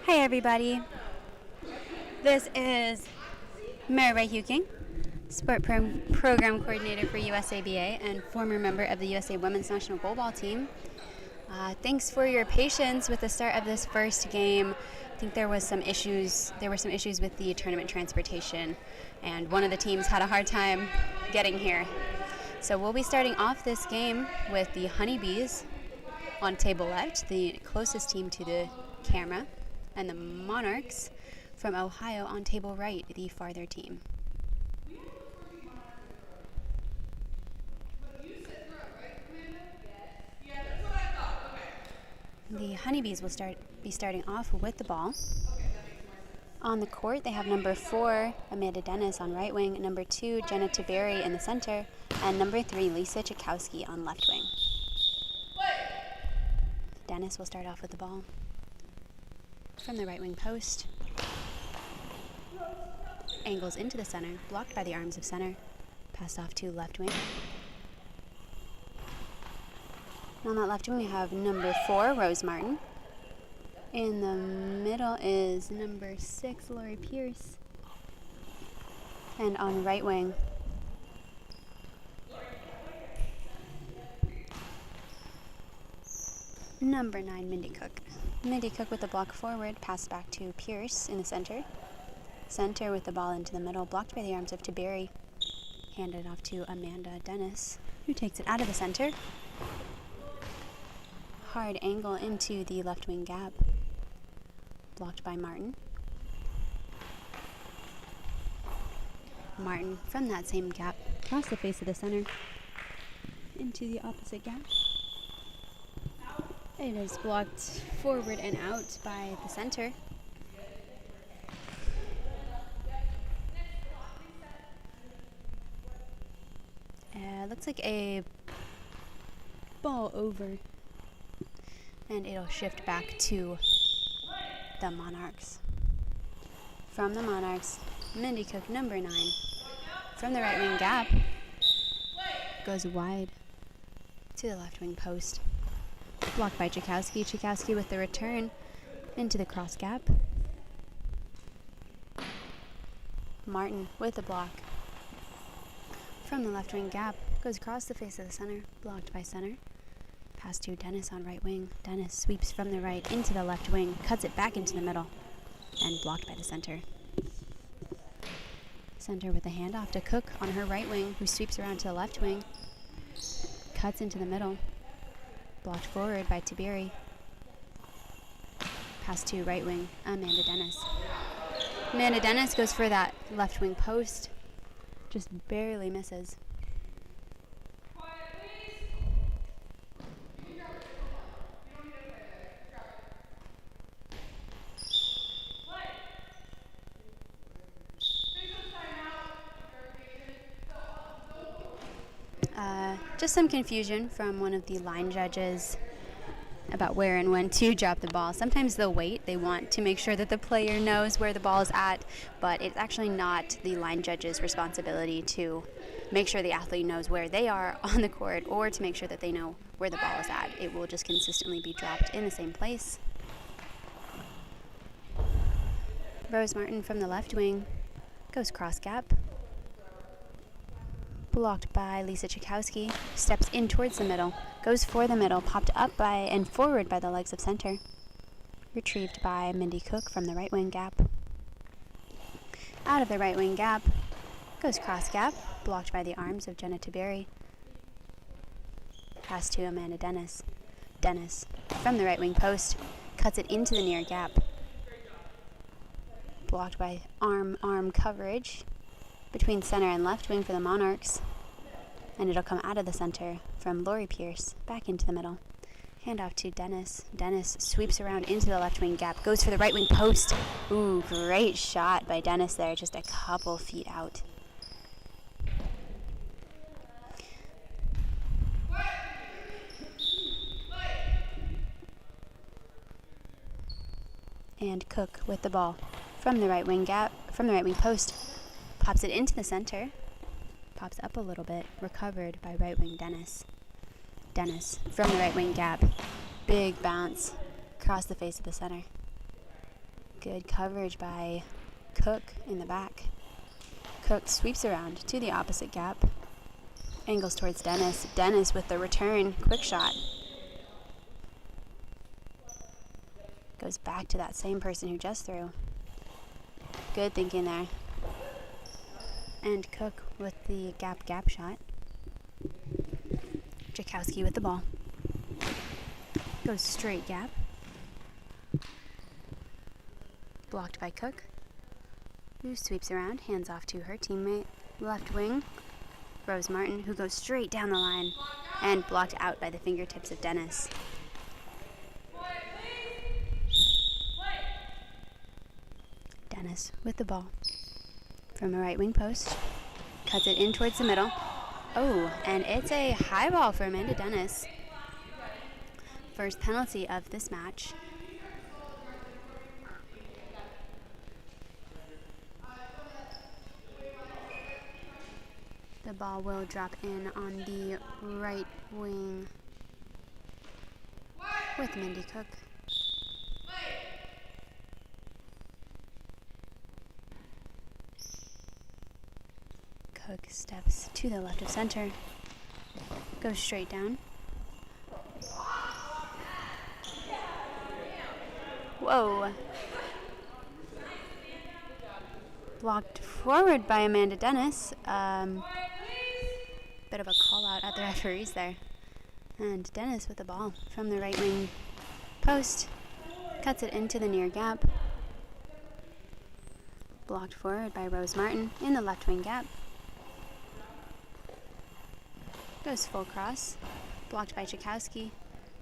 Hi everybody, this is Mary Huking, Program Coordinator for USABA and former member of the USA Women's National Goalball team. Thanks for your patience with the start of this first game. I think there were some issues with the tournament transportation, and one of the teams had a hard time getting here. So we'll be starting off this game with the Honeybees on table left, the closest team to the camera, and the Monarchs from Ohio on table right, the farther team. The Honeybees will be starting off with the ball. On the court, they have number 4, Amanda Dennis on right wing, number 2, Jenna Tiberi in the center, and number 3, Lisa Chakowski on left wing. Dennis will start off with the ball from the right wing post. Angles into the center, blocked by the arms of center. Passed off to left wing. On that left wing, we have number 4, Rose Martin. In the middle is number 6, Lori Pierce. And on right wing, number 9, Mindy Cook. Mindy Cook with the block forward, passed back to Pierce in the center. Center with the ball into the middle, blocked by the arms of Tiberi. Handed off to Amanda Dennis, who takes it out of the center. Hard angle into the left wing gap, blocked by Martin. Martin from that same gap, across the face of the center, into the opposite gap. It is blocked forward and out by the center. Looks like a ball over, and it'll shift back to the Monarchs. From the Monarchs, Mindy Cook, number 9, from the right wing gap, goes wide to the left wing post. Blocked by Chakowski. Chakowski with the return into the cross gap. Martin with the block from the left wing gap, goes across the face of the center, blocked by center. Pass to Dennis on right wing. Dennis sweeps from the right into the left wing, cuts it back into the middle, and blocked by the center. Center with the handoff to Cook on her right wing, who sweeps around to the left wing, cuts into the middle, blocked forward by Tiberi. Pass to right wing, Amanda Dennis. Amanda Dennis goes for that left wing post, just barely misses. Just some confusion from one of the line judges about where and when to drop the ball. Sometimes they'll wait. They want to make sure that the player knows where the ball is at, but it's actually not the line judge's responsibility to make sure the athlete knows where they are on the court or to make sure that they know where the ball is at. It will just consistently be dropped in the same place. Rose Martin from the left wing goes cross gap. Blocked by Lisa Chakowski, steps in towards the middle, goes for the middle, popped up by and forward by the legs of center. Retrieved by Mindy Cook from the right wing gap. Out of the right wing gap, goes cross gap, blocked by the arms of Jenna Tiberi. Pass to Amanda Dennis. Dennis from the right wing post, cuts it into the near gap. Blocked by arm coverage between center and left wing for the Monarchs, and it'll come out of the center from Lori Pierce back into the middle. Handoff to Dennis. Dennis sweeps around into the left wing gap, goes for the right wing post. Ooh, great shot by Dennis there, just a couple feet out. And Cook with the ball from the right wing gap, from the right wing post. Pops it into the center, pops up a little bit, recovered by right wing Dennis. Dennis from the right wing gap, big bounce across the face of the center. Good coverage by Cook in the back. Cook sweeps around to the opposite gap. Angles towards Dennis. Dennis with the return. Quick shot. Goes back to that same person who just threw. Good thinking there. And Cook with the gap shot. Jakowski with the ball. Goes straight gap. Blocked by Cook, who sweeps around, hands off to her teammate. Left wing, Rose Martin, who goes straight down the line and blocked out by the fingertips of Dennis. Dennis with the ball from the right wing post. Cuts it in towards the middle. Oh, and it's a high ball for Amanda Dennis. First penalty of this match. The ball will drop in on the right wing with Mindy Cook. Cook steps to the left of center, goes straight down. Whoa. Blocked forward by Amanda Dennis. Bit of a call out at the referees there. And Dennis with the ball from the right wing post. Cuts it into the near gap. Blocked forward by Rose Martin in the left wing gap. Goes full cross. Blocked by Jakowski.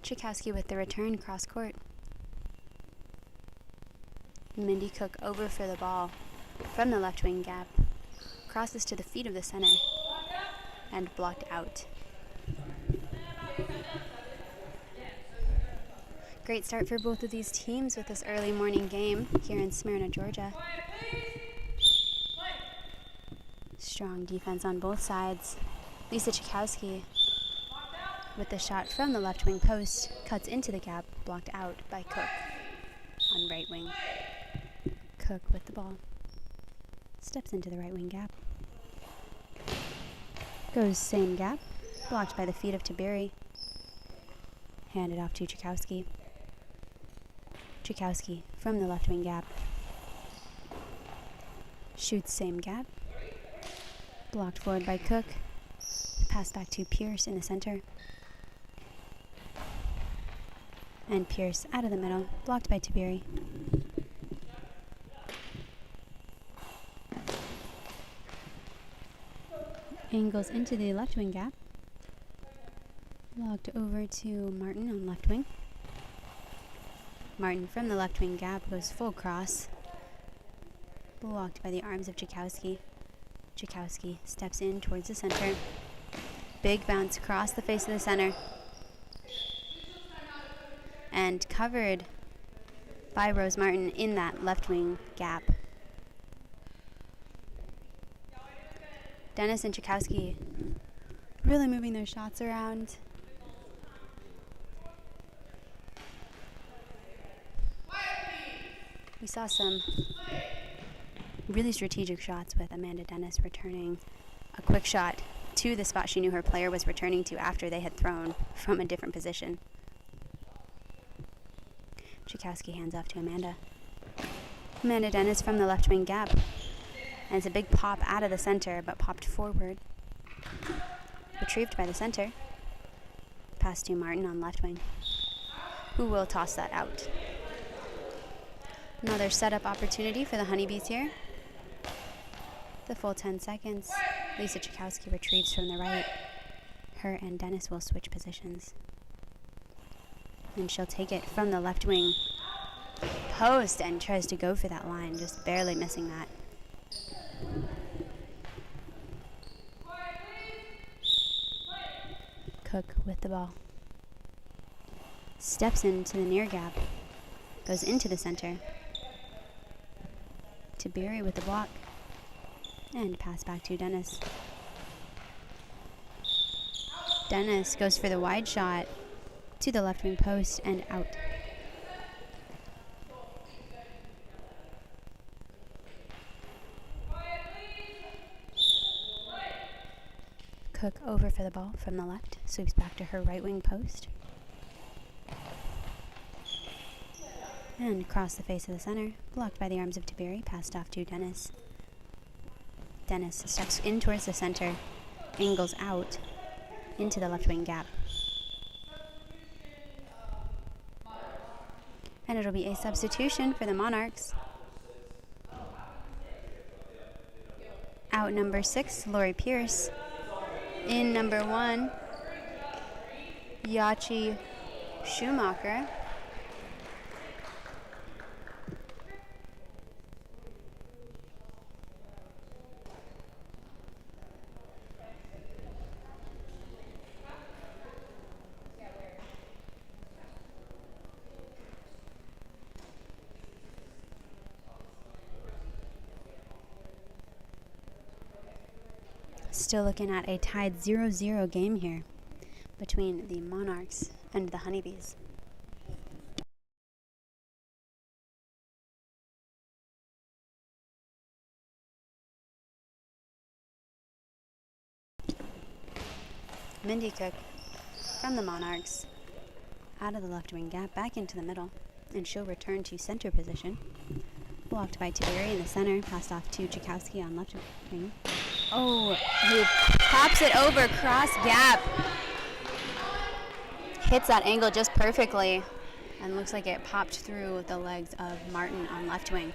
Jakowski with the return cross court. Mindy Cook over for the ball from the left wing gap. Crosses to the feet of the center and blocked out. Great start for both of these teams with this early morning game here in Smyrna, Georgia. Strong defense on both sides. Lisa Jakowski with the shot from the left wing post. Cuts into the gap, blocked out by Cook on right wing. Cook with the ball. Steps into the right wing gap. Goes same gap. Blocked by the feet of Tiberi. Handed off to Jakowski. Jakowski from the left wing gap. Shoots same gap. Blocked forward by Cook. Pass back to Pierce in the center. And Pierce out of the middle. Blocked by Tiberi. Angles into the left wing gap. Logged over to Martin on left wing. Martin from the left wing gap goes full cross. Blocked by the arms of Jakowski. Jakowski steps in towards the center. Big bounce across the face of the center. And covered by Rose Martin in that left wing gap. Dennis and Jakowski really moving their shots around. We saw some really strategic shots with Amanda Dennis returning a quick shot to the spot she knew her player was returning to after they had thrown from a different position. Jakowski hands off to Amanda. Amanda Dennis from the left wing gap. And it's a big pop out of the center, but popped forward. Retrieved by the center. Pass to Martin on left wing, who will toss that out. Another setup opportunity for the Honeybees here. The full 10 seconds. Lisa Jakowski retrieves from the right. Her and Dennis will switch positions. And she'll take it from the left wing post and tries to go for that line, just barely missing that. Cook with the ball. Steps into the near gap. Goes into the center. Tiberi with the block. And pass back to Dennis. Dennis goes for the wide shot to the left wing post and out. Cook over for the ball from the left, sweeps back to her right wing post. And across the face of the center, blocked by the arms of Tiberi, passed off to Dennis. Dennis steps in towards the center, angles out into the left wing gap. And it'll be a substitution for the Monarchs. Out number 6, Lori Pierce. In number 1, Yachi Schumacher. Still looking at a tied 0-0 game here between the Monarchs and the Honeybees. Mindy Cook from the Monarchs out of the left wing gap back into the middle, and she'll return to center position. Blocked by Tiberi in the center, passed off to Tchaikovsky on left wing. Oh, he pops it over cross gap. Hits that angle just perfectly, and looks like it popped through the legs of Martin on left wing.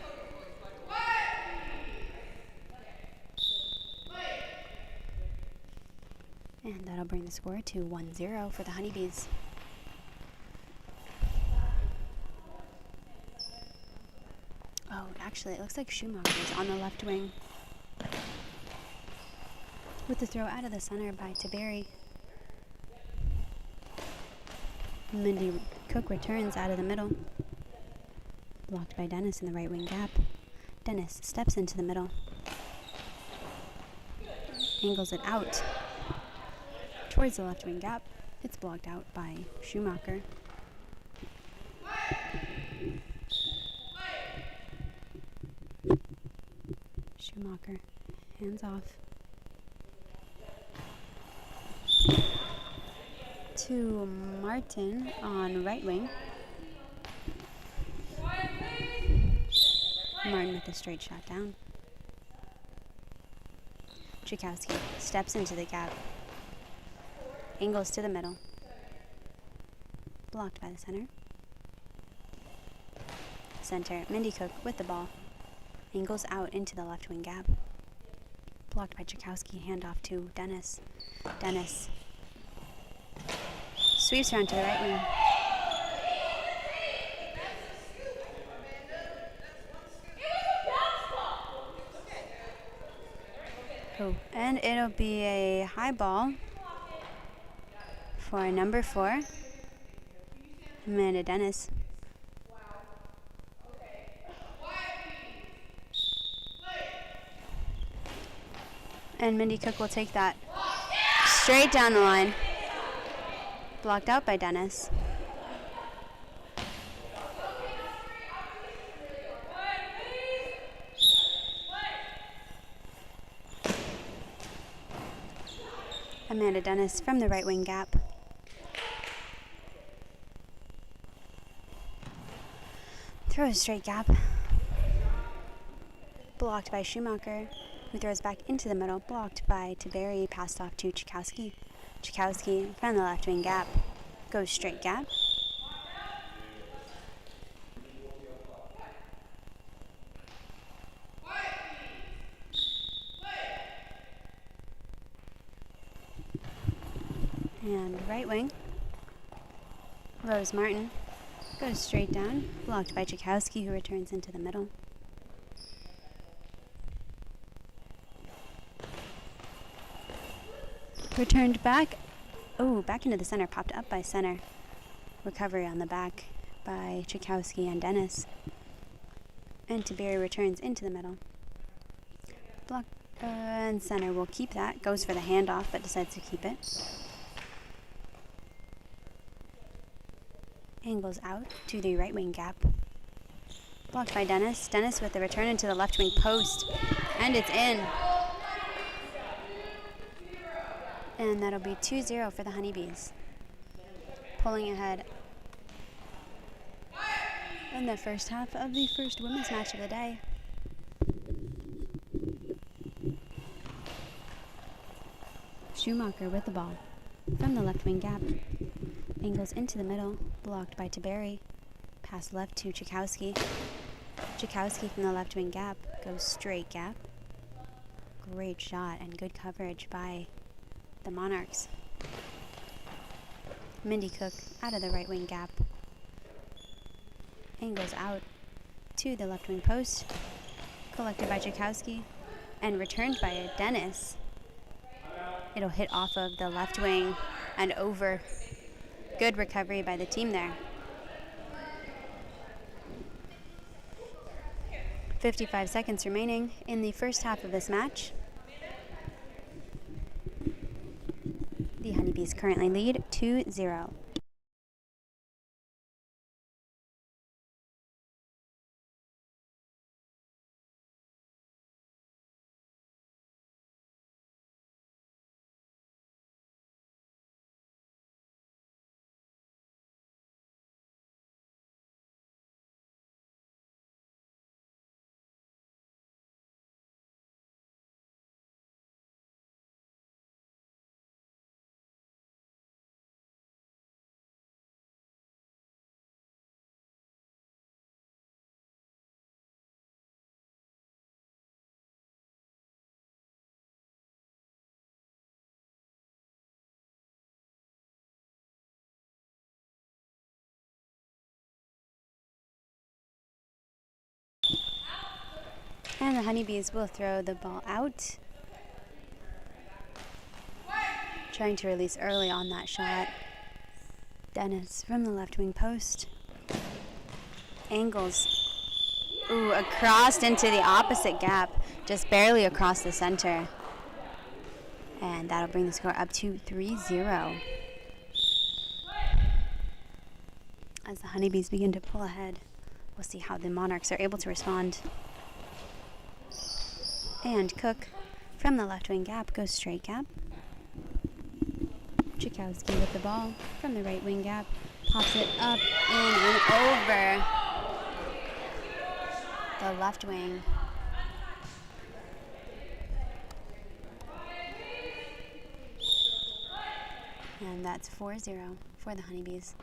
And that'll bring the score to 1-0 for the Honeybees. Oh, actually, it looks like Schumacher's on the left wing. With the throw out of the center by Tiberi. Mindy Cook returns out of the middle. Blocked by Dennis in the right wing gap. Dennis steps into the middle. Angles it out towards the left wing gap. It's blocked out by Schumacher. Schumacher hands off to Martin on right wing. Martin with a straight shot down. Tchaikovsky steps into the gap. Angles to the middle. Blocked by the center. Center, Mindy Cook with the ball. Angles out into the left wing gap. Blocked by Tchaikovsky, handoff to Dennis. Dennis sweeps around to the right wing. Oh, and it'll be a high ball for number 4, Amanda Dennis. And Mindy Cook will take that straight down the line. Blocked out by Dennis. Amanda Dennis from the right wing gap. Throws straight gap. Blocked by Schumacher, who throws back into the middle. Blocked by Tiberi, passed off to Tchaikovsky. Tchaikovsky from the left wing gap. Goes straight gap. And right wing, Rose Martin goes straight down, blocked by Tchaikovsky, who returns into the middle. Returned back, back into the center, popped up by center. Recovery on the back by Tchaikovsky and Dennis. And Tiberi returns into the middle. Block, and center will keep that, goes for the handoff, but decides to keep it. Angles out to the right wing gap. Blocked by Dennis. Dennis with the return into the left wing post. And it's in. And that'll be 2-0 for the Honeybees. Pulling ahead in the first half of the first women's match of the day. Schumacher with the ball from the left wing gap. Angles into the middle, blocked by Taberry. Pass left to Chakowski. Chakowski from the left wing gap goes straight gap. Great shot and good coverage by the Monarchs. Mindy Cook out of the right wing gap. Angles out to the left wing post. Collected by Chakowski and returned by Dennis. It'll hit off of the left wing and over. Good recovery by the team there. 55 seconds remaining in the first half of this match. The Honeybees currently lead 2-0. And the Honeybees will throw the ball out. Trying to release early on that shot. Dennis from the left wing post. Angles. Ooh, across into the opposite gap. Just barely across the center. And that'll bring the score up to 3-0. As the Honeybees begin to pull ahead, we'll see how the Monarchs are able to respond. And Cook from the left wing gap goes straight gap. Chakowski with the ball from the right wing gap. Pops it up, in, and over the left wing. And that's 4-0 for the Honeybees.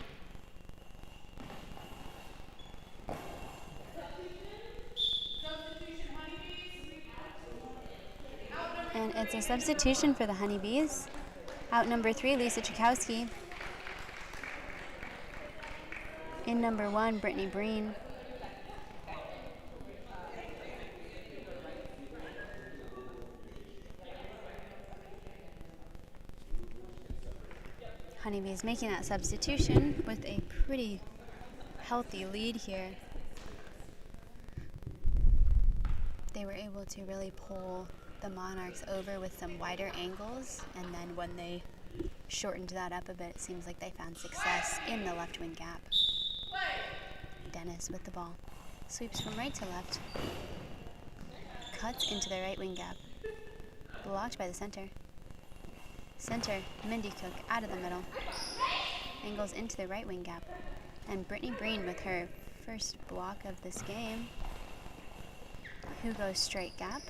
And it's a substitution for the Honeybees. Out number 3, Lisa Chakowski. In number 1, Brittany Breen. Honeybees making that substitution with a pretty healthy lead here. They were able to really pull the Monarchs over with some wider angles, and then when they shortened that up a bit, it seems like they found success in the left wing gap. Dennis with the ball. Sweeps from right to left. Cuts into the right wing gap. Blocked by the center. Center, Mindy Cook out of the middle. Angles into the right wing gap. And Brittany Breen with her first block of this game, who goes straight gap.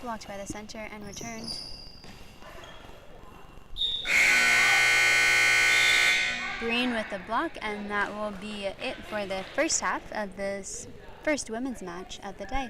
Blocked by the center and returned. Breen with the block, and that will be it for the first half of this first women's match of the day.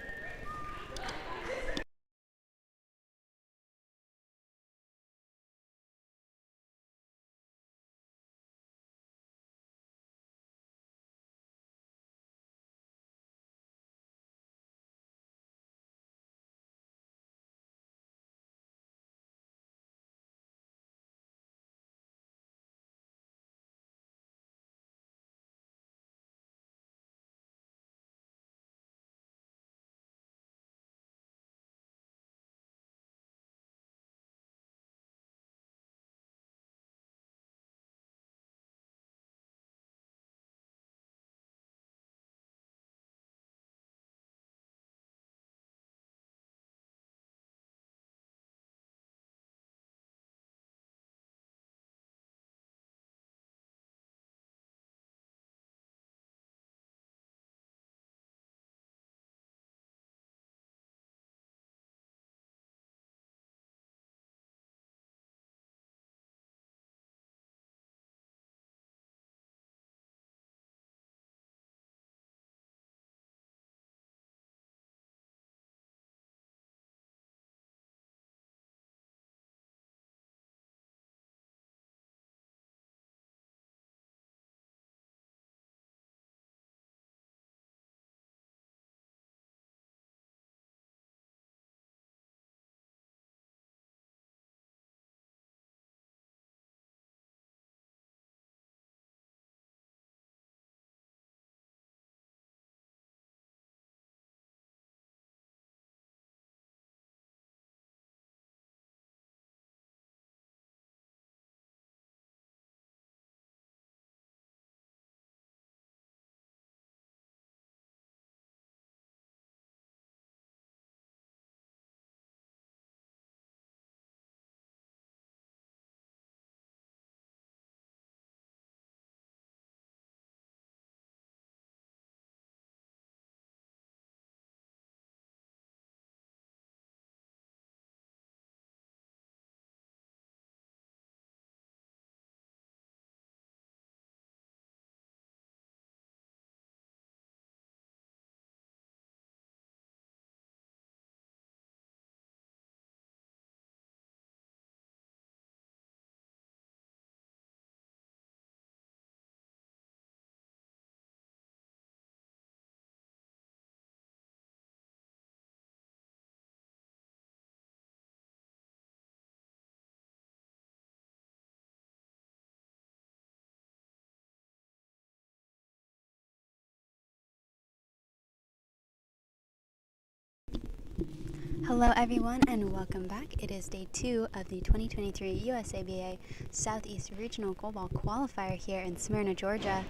Hello everyone and welcome back. It is day 2 of the 2023 USABA Southeast Regional Goalball Qualifier here in Smyrna, Georgia.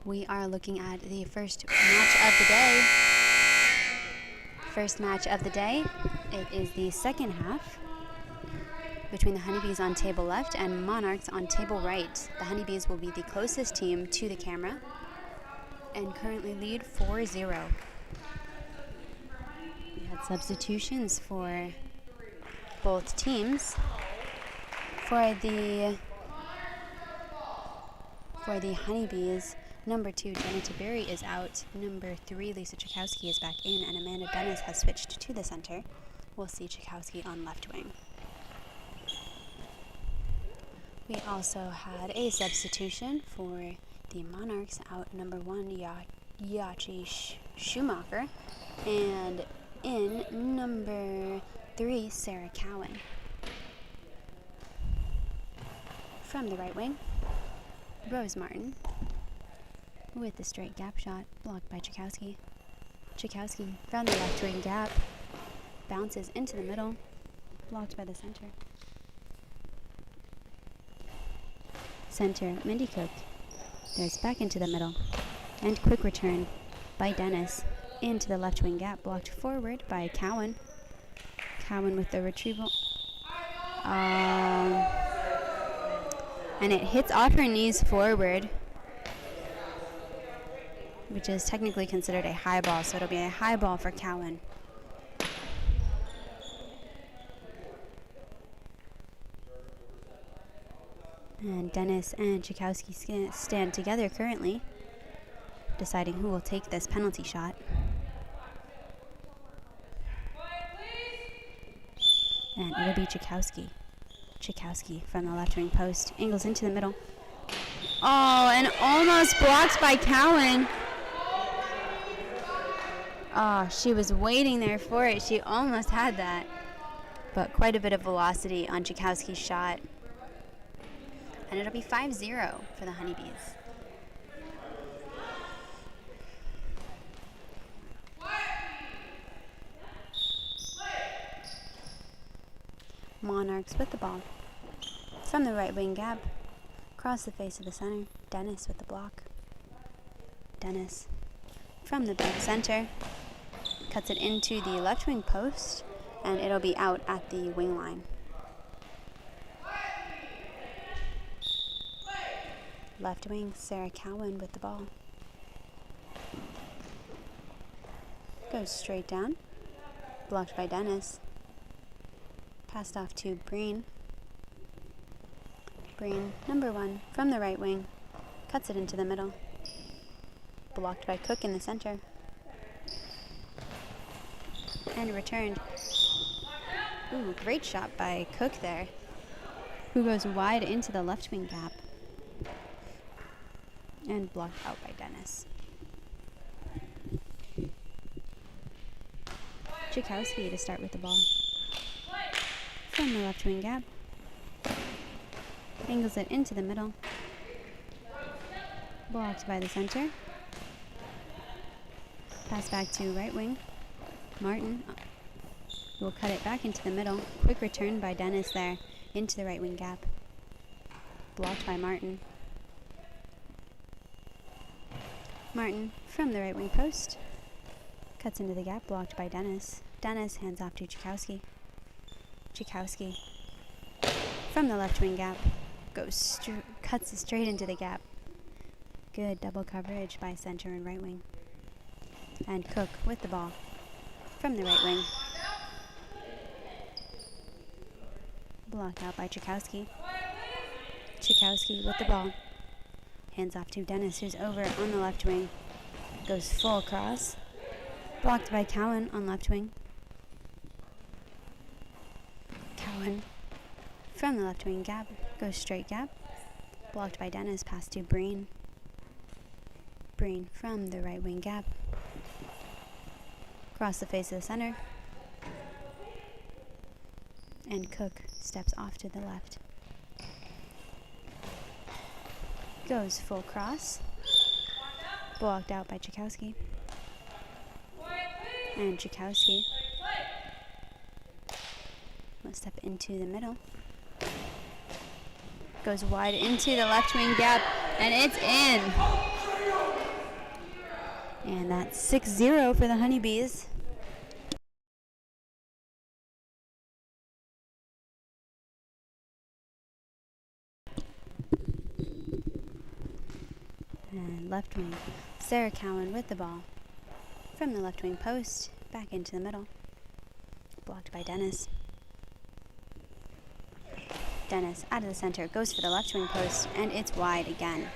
We are looking at the first match of the day. First match of the day, it is the second half between the Honeybees on table left and Monarchs on table right. The Honeybees will be the closest team to the camera and currently lead 4-0. We had substitutions for both teams. For the Honeybees, number 2, Jenna Taberi, is out. Number 3, Lisa Chakowski, is back in, and Amanda Dennis has switched to the center. We'll see Chakowski on left wing. We also had a substitution for the Monarchs, out number 1, Yachi Schumacher, and in number 3, Sarah Cowan. From the right wing, Rose Martin with the straight gap shot, blocked by Chakowski. Chakowski from the left wing gap, bounces into the middle, blocked by the center. Center, Mindy Cook, goes back into the middle, and quick return by Dennis into the left wing gap, blocked forward by Cowan. Cowan with the retrieval. And it hits off her knees forward, which is technically considered a high ball, so it'll be a high ball for Cowan. And Dennis and Chakowski stand together currently, deciding who will take this penalty shot. And it'll be Chakowski. Chakowski from the left wing post, angles into the middle. Oh, and almost blocked by Cowan. Oh, she was waiting there for it. She almost had that. But quite a bit of velocity on Chakowski's shot. And it'll be 5-0 for the Honeybees. Monarchs with the ball. From the right wing gap, across the face of the center, Dennis with the block. Dennis from the back center, cuts it into the left wing post, and it'll be out at the wing line. Left wing, Sarah Cowan with the ball. Goes straight down, blocked by Dennis. Passed off to Breen. Breen, number 1, from the right wing, cuts it into the middle. Blocked by Cook in the center. And returned. Ooh, great shot by Cook there, who goes wide into the left wing gap. And blocked out by Dennis. Chakowski to start with the ball. From the left wing gap. Angles it into the middle. Blocked by the center. Pass back to right wing. Martin will cut it back into the middle. Quick return by Dennis there into the right wing gap. Blocked by Martin. Martin from the right wing post. Cuts into the gap, blocked by Dennis. Dennis hands off to Chakowski. Chakowski from the left wing gap. Cuts straight into the gap. Good double coverage by center and right wing. And Cook with the ball from the right wing. Blocked out by Chakowski. Chakowski with the ball. Hands off to Dennis, who's over on the left wing. Goes full cross. Blocked by Cowan on left wing. Cowan from the left wing gap. Goes straight gap. Blocked by Dennis, pass to Breen. Breen from the right wing gap. Across the face of the center. And Cook steps off to the left. Goes full cross. Blocked out by Chakowski. And Chakowski step into the middle. Goes wide into the left wing gap, and it's in. And that's 6-0 for the Honeybees. And left wing, Sarah Cowan with the ball. From the left wing post, back into the middle. Blocked by Dennis. Dennis out of the center, goes for the left wing post, and it's wide again.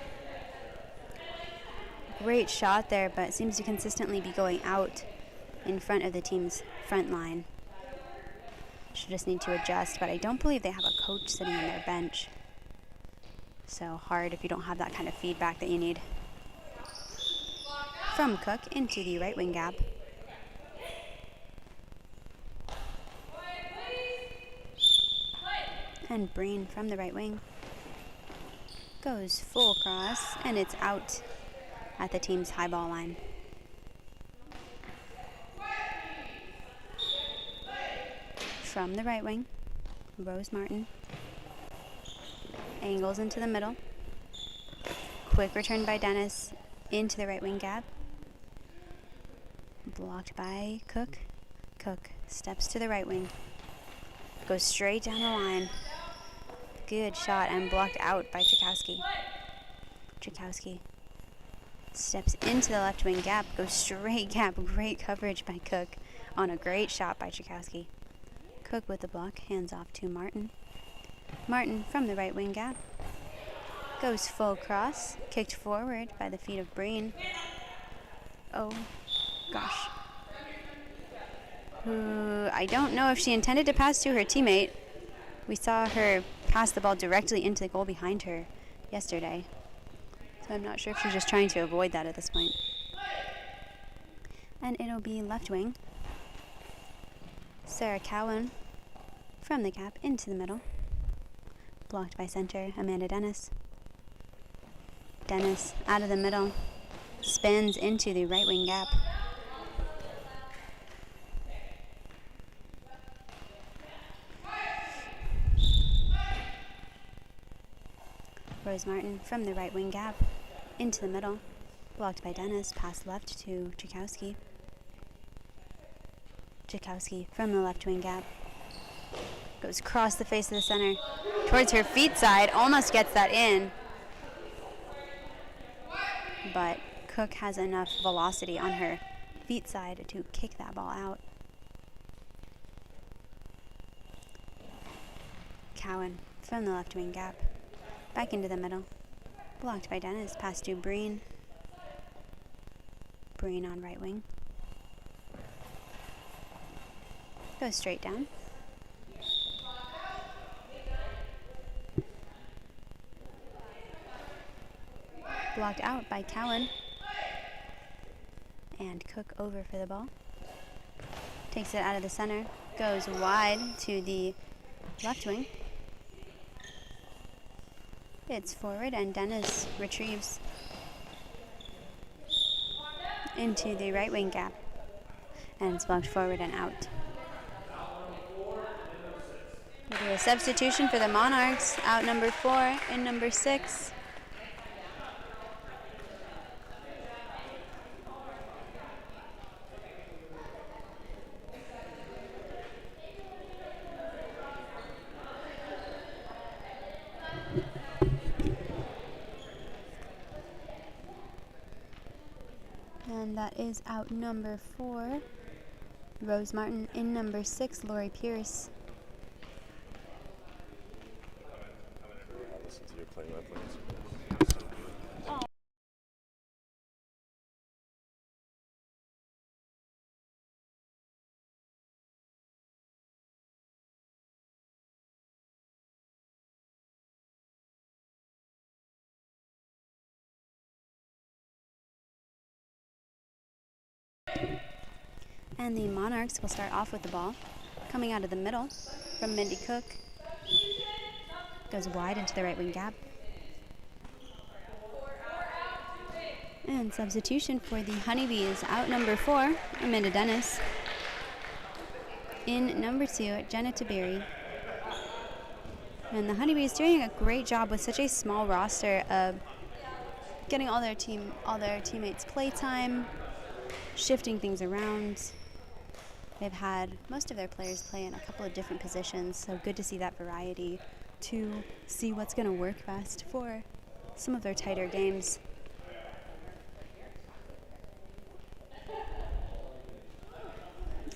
Great shot there, but seems to consistently be going out in front of the team's front line. Should just need to adjust, but I don't believe they have a coach sitting on their bench. So hard if you don't have that kind of feedback that you need. From Cook into the right wing gap. And Breen from the right wing. Goes full cross, and it's out at the team's high ball line. From the right wing, Rose Martin. Angles into the middle. Quick return by Dennis into the right wing gap. Blocked by Cook. Cook steps to the right wing. Goes straight down the line. Good shot and blocked out by Chakowski. Chakowski steps into the left wing gap. Goes straight gap. Great coverage by Cook on a great shot by Chakowski. Cook with the block. Hands off to Martin. Martin from the right wing gap. Goes full cross. Kicked forward by the feet of Breen. Oh, gosh. I don't know if she intended to pass to her teammate. We saw her pass the ball directly into the goal behind her yesterday. So I'm not sure if she's just trying to avoid that at this point. And it'll be left wing. Sarah Cowan from the gap into the middle. Blocked by center, Amanda Dennis. Dennis out of the middle. Spins into the right wing gap. Rose Martin from the right wing gap into the middle. Blocked by Dennis. Pass left to Chakowski. Chakowski from the left wing gap. Goes across the face of the center towards her feet side. Almost gets that in. But Cook has enough velocity on her feet side to kick that ball out. Cowan from the left wing gap. Back into the middle. Blocked by Dennis. Pass to Breen. Breen on right wing. Goes straight down. Blocked out by Cowan. And Cook over for the ball. Takes it out of the center. Goes wide to the left wing. It's forward and Dennis retrieves into the right wing gap. And it's blocked forward and out. We'll do a substitution for the Monarchs. Out number 4 in number 6. And that is out number 4, Rose Martin. In number 6, Lori Pierce. Listen to your play-by-play. And the Monarchs will start off with the ball. Coming out of the middle from Mindy Cook. Goes wide into the right wing gap. And substitution for the Honeybees. Out number 4, Amanda Dennis. In number 2, Jenna Tabiri. And the Honeybees doing a great job with such a small roster of getting all their teammates play time, shifting things around. They've had most of their players play in a couple of different positions, so good to see that variety to see what's going to work best for some of their tighter games.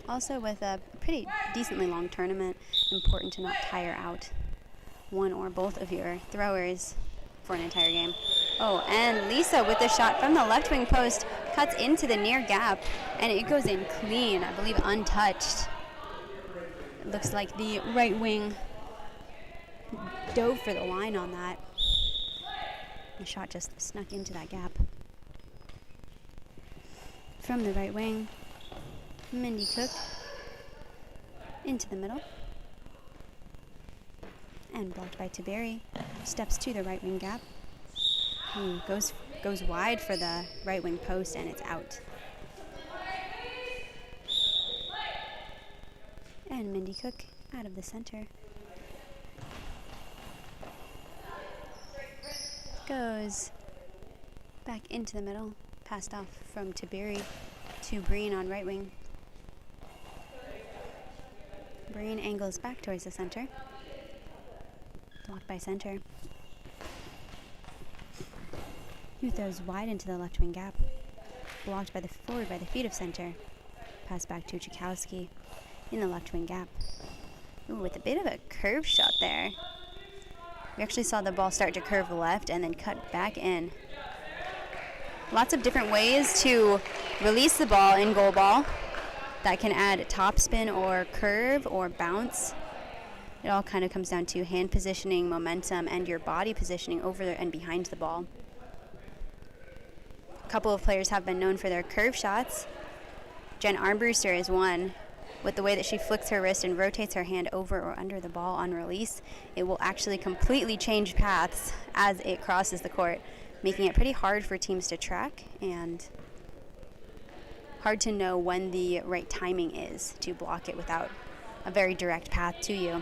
Also, with a pretty decently long tournament, important to not tire out one or both of your throwers for an entire game. Oh, and Lisa with the shot from the left wing post cuts into the near gap, and it goes in clean, I believe untouched. It looks like the right wing dove for the line on that. The shot just snuck into that gap. From the right wing, Mindy Cook into the middle. And blocked by Tiberi. Steps to the right wing gap. Goes wide for the right wing post, and it's out. And Mindy Cook out of the center. Goes back into the middle. Passed off from Tiberi to Breen on right wing. Breen angles back towards the center. Blocked by center. Who throws wide into the left wing gap. Blocked by the forward by the feet of center. Pass back to Chakowski in the left wing gap. Ooh, with a bit of a curve shot there. We actually saw the ball start to curve left and then cut back in. Lots of different ways to release the ball in goalball. That can add top spin or curve or bounce. It all kind of comes down to hand positioning, momentum, and your body positioning over and behind the ball. A couple of players have been known for their curve shots. Jen Armbruster is one. With the way that she flicks her wrist and rotates her hand over or under the ball on release, it will actually completely change paths as it crosses the court, making it pretty hard for teams to track and hard to know when the right timing is to block it without a very direct path to you.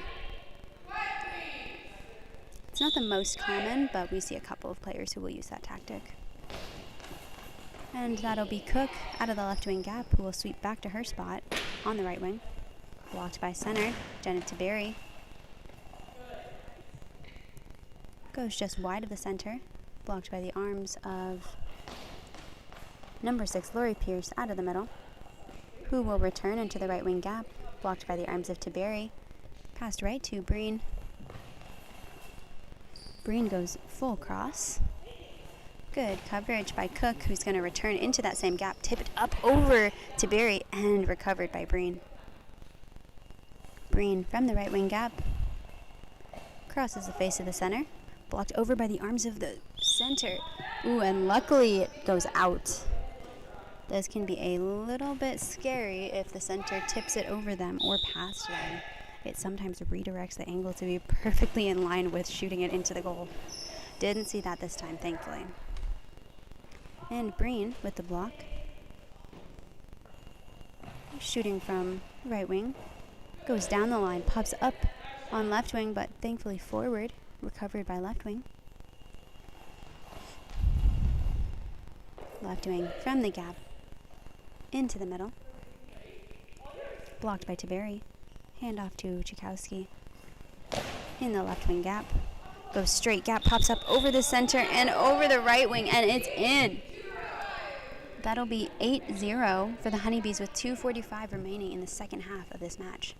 It's not the most common, but we see a couple of players who will use that tactic. And that'll be Cook out of the left wing gap, who will sweep back to her spot on the right wing. Blocked by center, Jenna Tiberi. Goes just wide of the center, blocked by the arms of number 6, Lori Pierce, out of the middle, who will return into the right wing gap, blocked by the arms of Tiberi. Passed right to Breen. Breen goes full cross. Good coverage by Cook, who's going to return into that same gap, tipped up over Tiberi, and recovered by Breen. Breen from the right wing gap. Crosses the face of the center. Blocked over by the arms of the center. Ooh, and luckily it goes out. This can be a little bit scary if the center tips it over them or past them. It sometimes redirects the angle to be perfectly in line with shooting it into the goal. Didn't see that this time, thankfully. And Breen with the block. Shooting from right wing. Goes down the line, pops up on left wing, but thankfully forward. Recovered by left wing. Left wing from the gap. Into the middle. Blocked by Tiberi. Hand off to Chakowski. In the left wing gap. Goes straight gap, pops up over the center and over the right wing, and it's in. That'll be 8-0 for the Honeybees with 2:45 remaining in the second half of this match.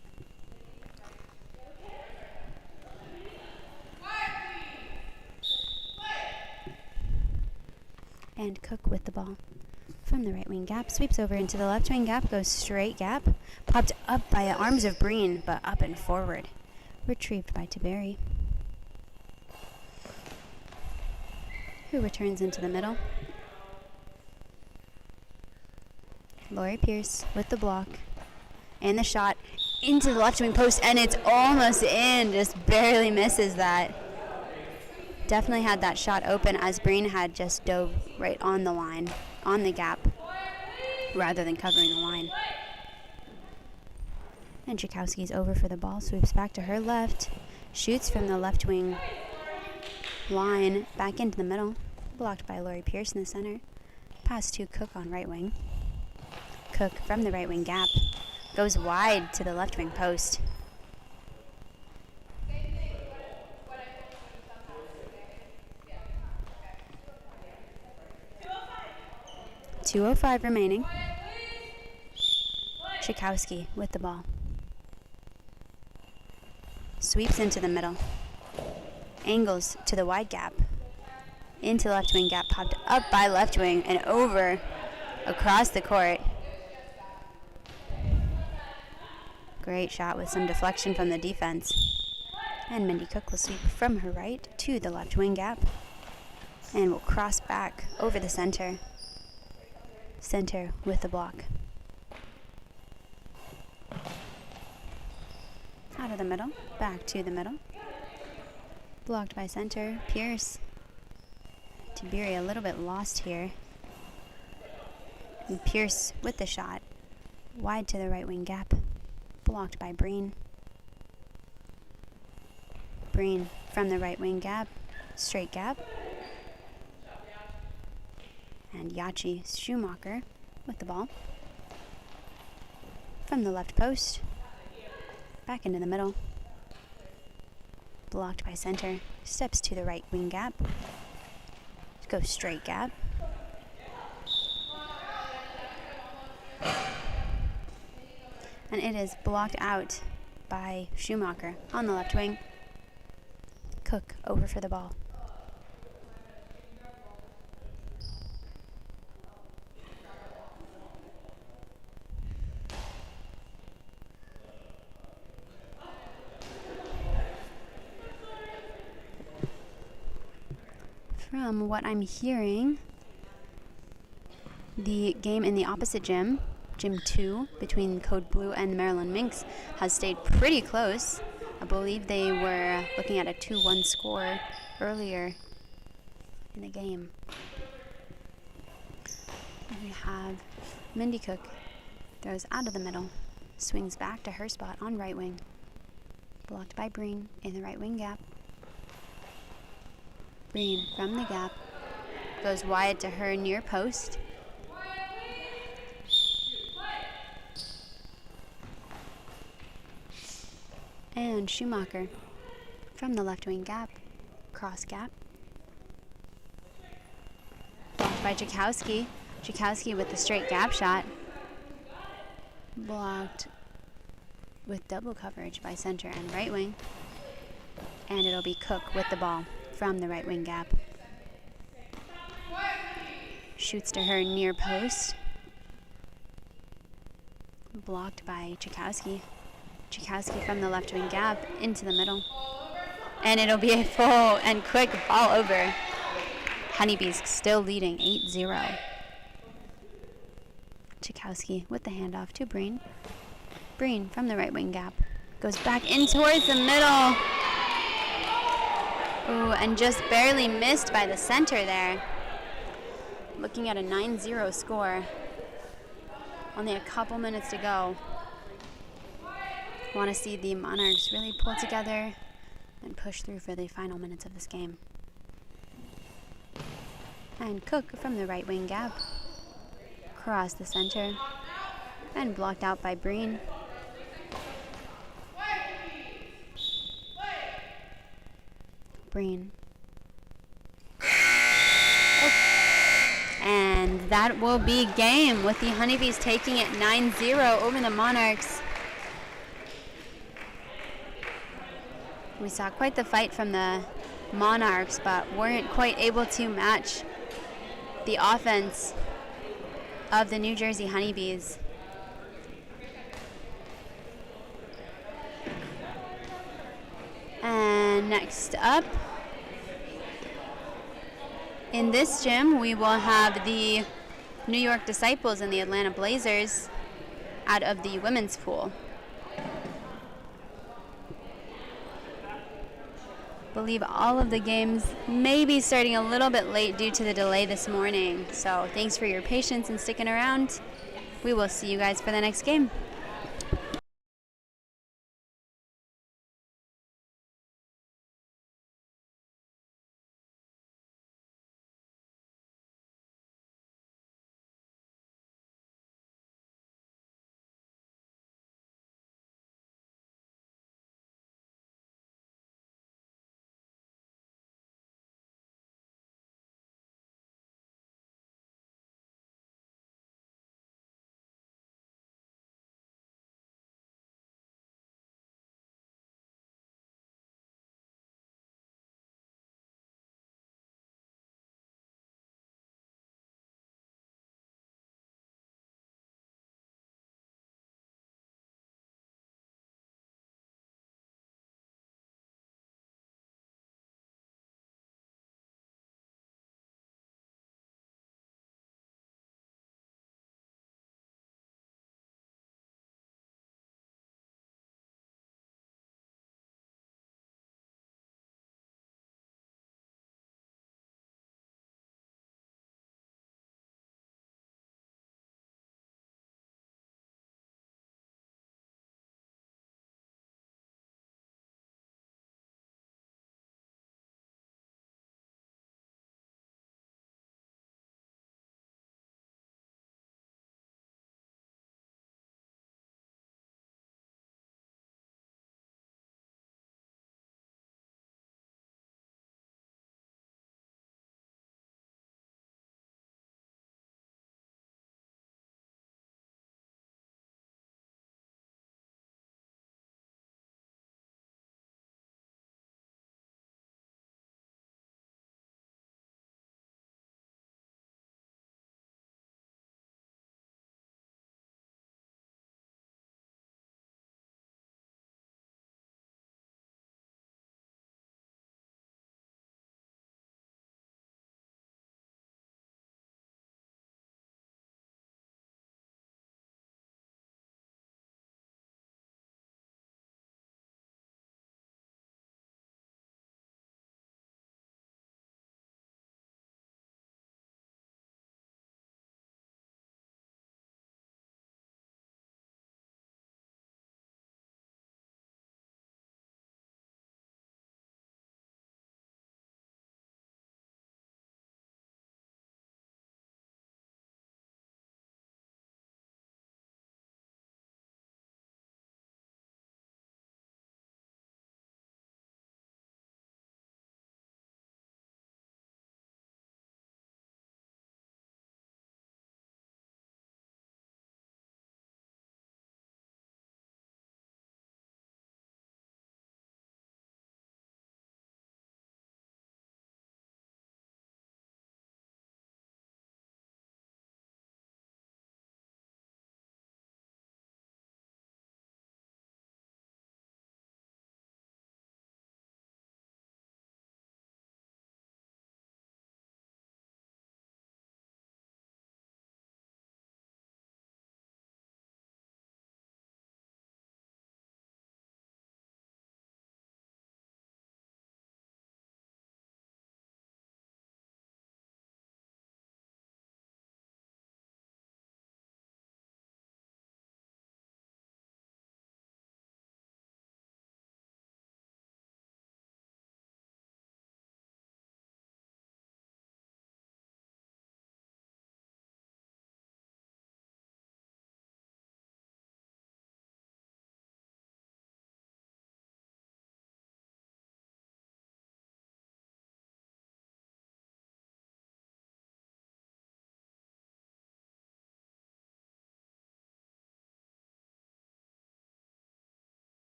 And Cook with the ball from the right wing gap, sweeps over into the left wing gap, goes straight gap, popped up by the arms of Breen, but up and forward. Retrieved by Tiberi, who returns into the middle. Lori Pierce with the block and the shot into the left wing post, and it's almost in, just barely misses that. Definitely had that shot open as Breen had just dove right on the line, on the gap, rather than covering the line. And Chakowski's over for the ball, sweeps back to her left, Shoots from the left wing line back into the middle. Blocked by Lori Pierce in the center. Pass to Cook on right wing. Cook from the right wing gap. Goes wide to the left wing post. .205 remaining. Chikowski with the ball. Sweeps into the middle. Angles to the wide gap. Into the left wing gap. Popped up by left wing and over across the court. Great shot with some deflection from the defense. And Mindy Cook will sweep from her right to the left wing gap. And will cross back over the center. Center with the block. Out of the middle, back to the middle. Blocked by center, Pierce. Tiberi a little bit lost here. And Pierce with the shot. Wide to the right wing gap. Blocked by Breen. Breen from the right wing gap. Straight gap. And Yachi Schumacher with the ball. From the left post. Back into the middle. Blocked by center. Steps to the right wing gap. Goes straight gap. And it is blocked out by Schumacher on the left wing. Cook over for the ball. From what I'm hearing, the game in the opposite gym, Gym 2, between Code Blue and the Maryland Minks, has stayed pretty close. I believe they were looking at a 2-1 score earlier in the game. And we have Mindy Cook, throws out of the middle, swings back to her spot on right wing. Blocked by Breen in the right wing gap. Breen from the gap, goes wide to her near post. And Schumacher from the left wing gap, cross gap. Blocked by Chikowski. Chikowski with the straight gap shot. Blocked with double coverage by center and right wing. And it'll be Cook with the ball from the right wing gap. Shoots to her near post. Blocked by Chikowski. Chikowski from the left wing gap into the middle. And it'll be a full and quick ball over. Honeybees still leading 8-0. Chikowski with the handoff to Breen. Breen from the right wing gap. Goes back in towards the middle. Ooh, and just barely missed by the center there. Looking at a 9-0 score. Only a couple minutes to go. Want to see the Monarchs really pull together and push through for the final minutes of this game. And Cook from the right wing gap. Cross the center. And blocked out by Breen. Breen. Oh. And that will be game with the Honeybees taking it 9-0 over the Monarchs. We saw quite the fight from the Monarchs, but weren't quite able to match the offense of the New Jersey Honeybees. And next up, in this gym, we will have the New York Disciples and the Atlanta Blazers out of the women's pool. I believe all of the games may be starting a little bit late due to the delay this morning. So thanks for your patience and sticking around. We will see you guys for the next game.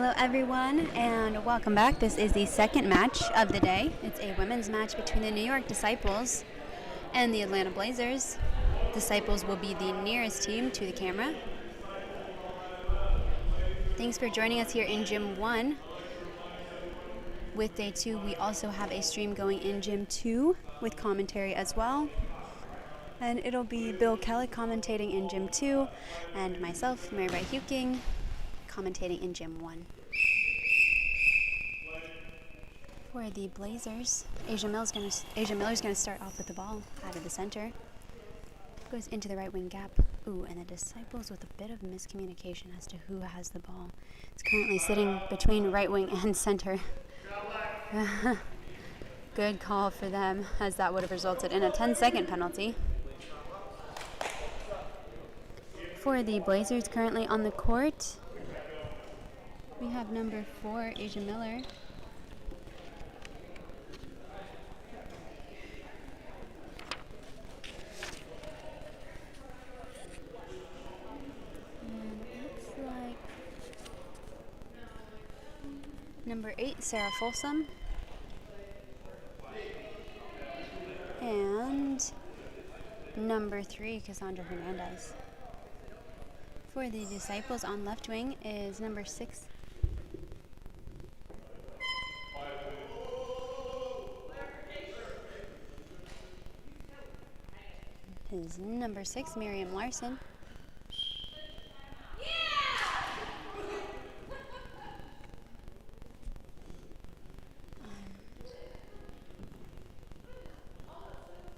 Hello everyone and welcome back. This is the second match of the day. It's a women's match between the New York Disciples and the Atlanta Blazers. Disciples will be the nearest team to the camera. Thanks for joining us here in Gym 1. With Day 2, we also have a stream going in Gym 2 with commentary as well. And it'll be Bill Kelly commentating in Gym 2 and myself, Mary Bright Huking, commentating in Gym 1. For the Blazers, Asia Miller's going to start off with the ball out of the center. Goes into the right wing gap. Ooh, and the Disciples with a bit of miscommunication as to who has the ball. It's currently sitting between right wing and center. Good call for them, as that would have resulted in a 10-second penalty. For the Blazers currently on the court, we have number 4, Asia Miller. And it looks like number 8, Sarah Folsom. And number 3, Cassandra Hernandez. For the Disciples on left wing is number 6. Is number 6, Miriam Larson.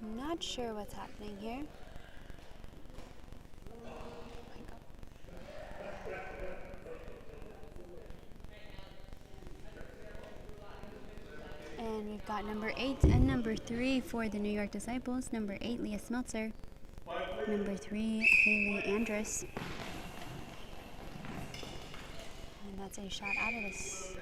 I'm not sure what's happening here. And we've got number 8 and number 3 for the New York Disciples. Number 8, Leah Smeltzer. Number 3, Haley Andrus. And that's a shot out of this.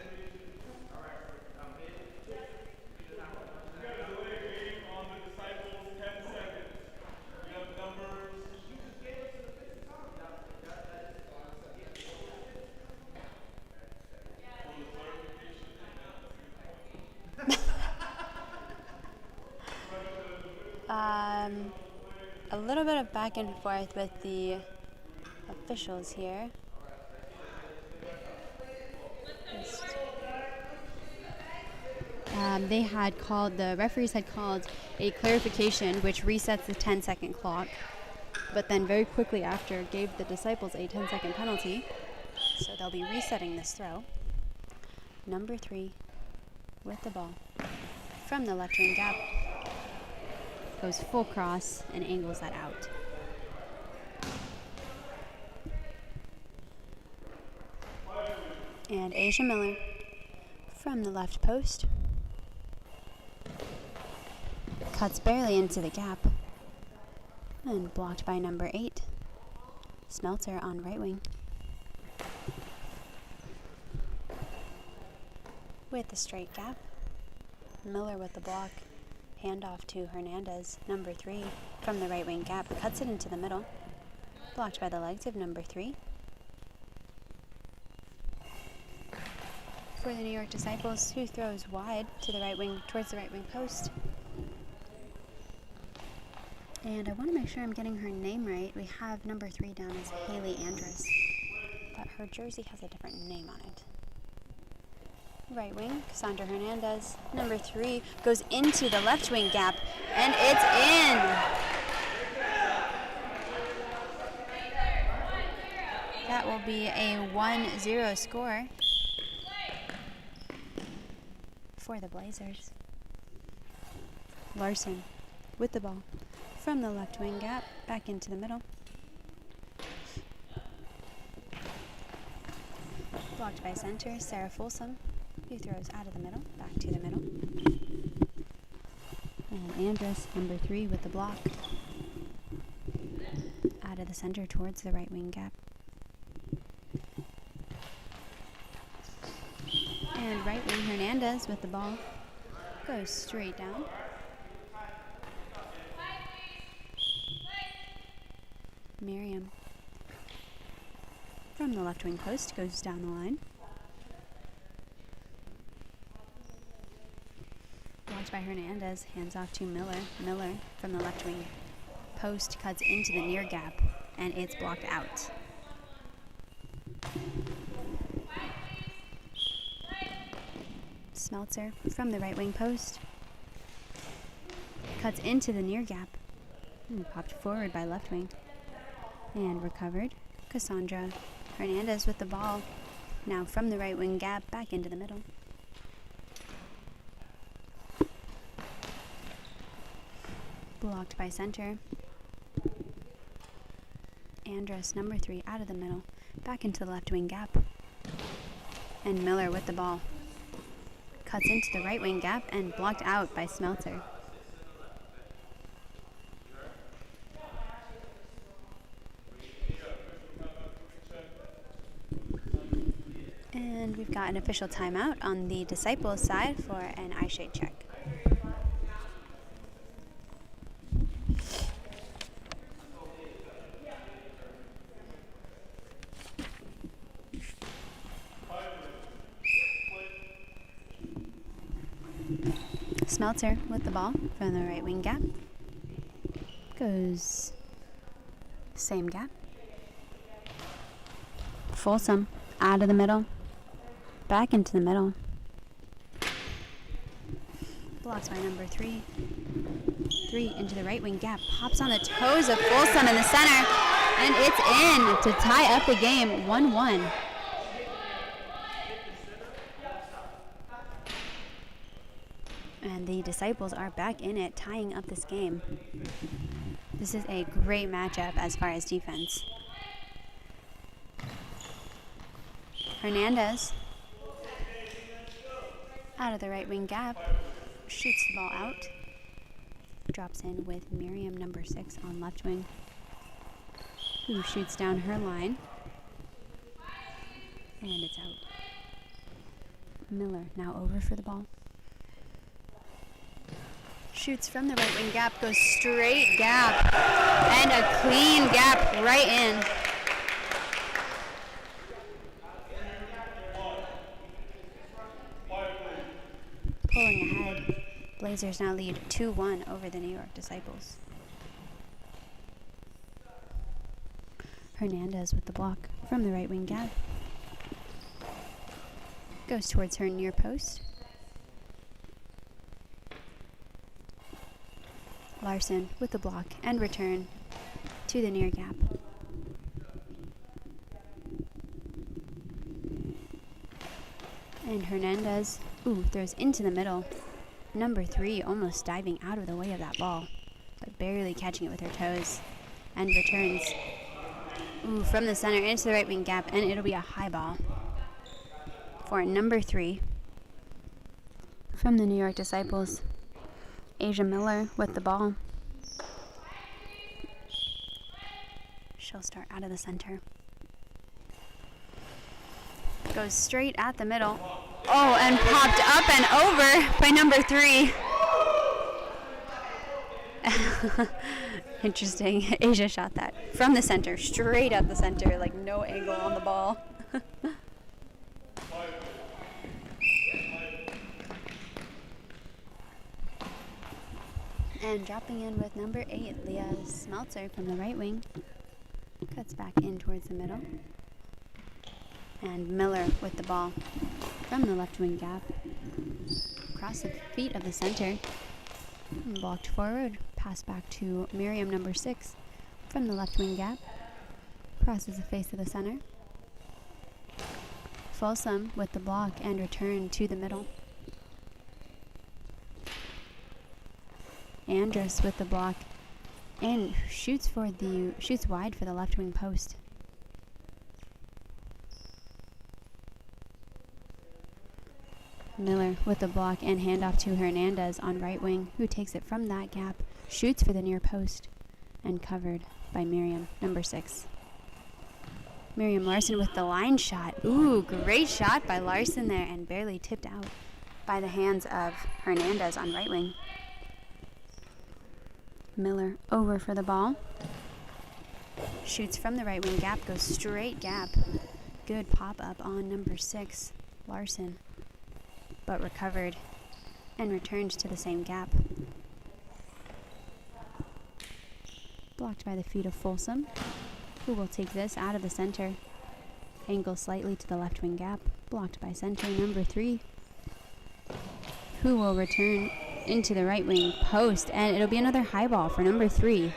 A little bit of back and forth with the officials here. The referees had called a clarification which resets the 10-second clock, but then very quickly after gave the Disciples a 10-second penalty. So they'll be resetting this throw. Number 3 with the ball from the left wing gap. Goes full cross and angles that out. And Asia Miller from the left post. Cuts barely into the gap. And blocked by number 8, Smeltzer on right wing. With the straight gap. Miller with the block. Handoff to Hernandez, number 3, from the right wing gap. Cuts it into the middle. Blocked by the legs of number 3. For the New York Disciples, who throws wide to the right wing, towards the right wing post. And I want to make sure I'm getting her name right. We have number 3 down as Haley Andrus, but her jersey has a different name on it. Right wing, Cassandra Hernandez. Number 3 goes into the left wing gap, and it's in. That will be a 1-0 score for the Blazers. Larson with the ball from the left wing gap, back into the middle. Blocked by center, Sarah Folsom. He throws out of the middle, back to the middle. And Andrus, number 3, with the block. Out of the center towards the right wing gap. And right wing Hernandez with the ball. Goes straight down. Miriam from the left wing post goes down the line. Blocked by Hernandez, hands off to Miller. Miller from the left wing post cuts into the near gap, and it's blocked out. Smeltzer from the right wing post cuts into the near gap. Popped forward by left wing and recovered. Cassandra Hernandez with the ball. Now from the right wing gap back into the middle. Blocked by center. Andrus, number 3, out of the middle. Back into the left wing gap. And Miller with the ball. Cuts into the right wing gap and blocked out by Smeltzer. And we've got an official timeout on the Disciples side for an eye shade check. Smeltzer with the ball from the right wing gap. Goes same gap. Folsom out of the middle. Back into the middle. Blocks by number 3. 3 into the right wing gap. Pops on the toes of Folsom in the center. And it's in to tie up the game 1-1. And the Disciples are back in it, tying up this game. This is a great matchup as far as defense. Hernandez out of the right wing gap, shoots the ball out, drops in with Miriam, number 6, on left wing, who shoots down her line, and it's out. Miller now over for the ball. Shoots from the right wing gap, goes straight gap, and a clean gap right in. Pulling ahead, Blazers now lead 2-1 over the New York Disciples. Hernandez with the block from the right wing gap. Goes towards her near post. Larson with the block and return to the near gap. And Hernandez, throws into the middle. Number 3 almost diving out of the way of that ball, but barely catching it with her toes. And returns, from the center into the right wing gap, and it'll be a high ball for number 3 from the New York Disciples. Asia Miller with the ball. She'll start out of the center. Goes straight at the middle. And popped up and over by number 3. Interesting. Asia shot that from the center, straight up the center, like no angle on the ball. And dropping in with number 8, Leah Smeltzer from the right wing. Cuts back in towards the middle. And Miller with the ball from the left wing gap. Across the feet of the center. Blocked forward. Pass back to Miriam, number 6, from the left wing gap. Crosses the face of the center. Folsom with the block and return to the middle. Andrus with the block and shoots wide for the left wing post. Miller with the block and handoff to Hernandez on right wing, who takes it from that gap, shoots for the near post, and covered by Miriam, number 6. Miriam Larson with the line shot. Great shot by Larson there, and barely tipped out by the hands of Hernandez on right wing. Miller over for the ball. Shoots from the right wing gap, goes straight gap. Good pop up on number 6, Larson, but recovered and returned to the same gap. Blocked by the feet of Folsom, who will take this out of the center. Angle slightly to the left wing gap. Blocked by center number 3, who will return into the right wing post, and it'll be another high ball for number 3.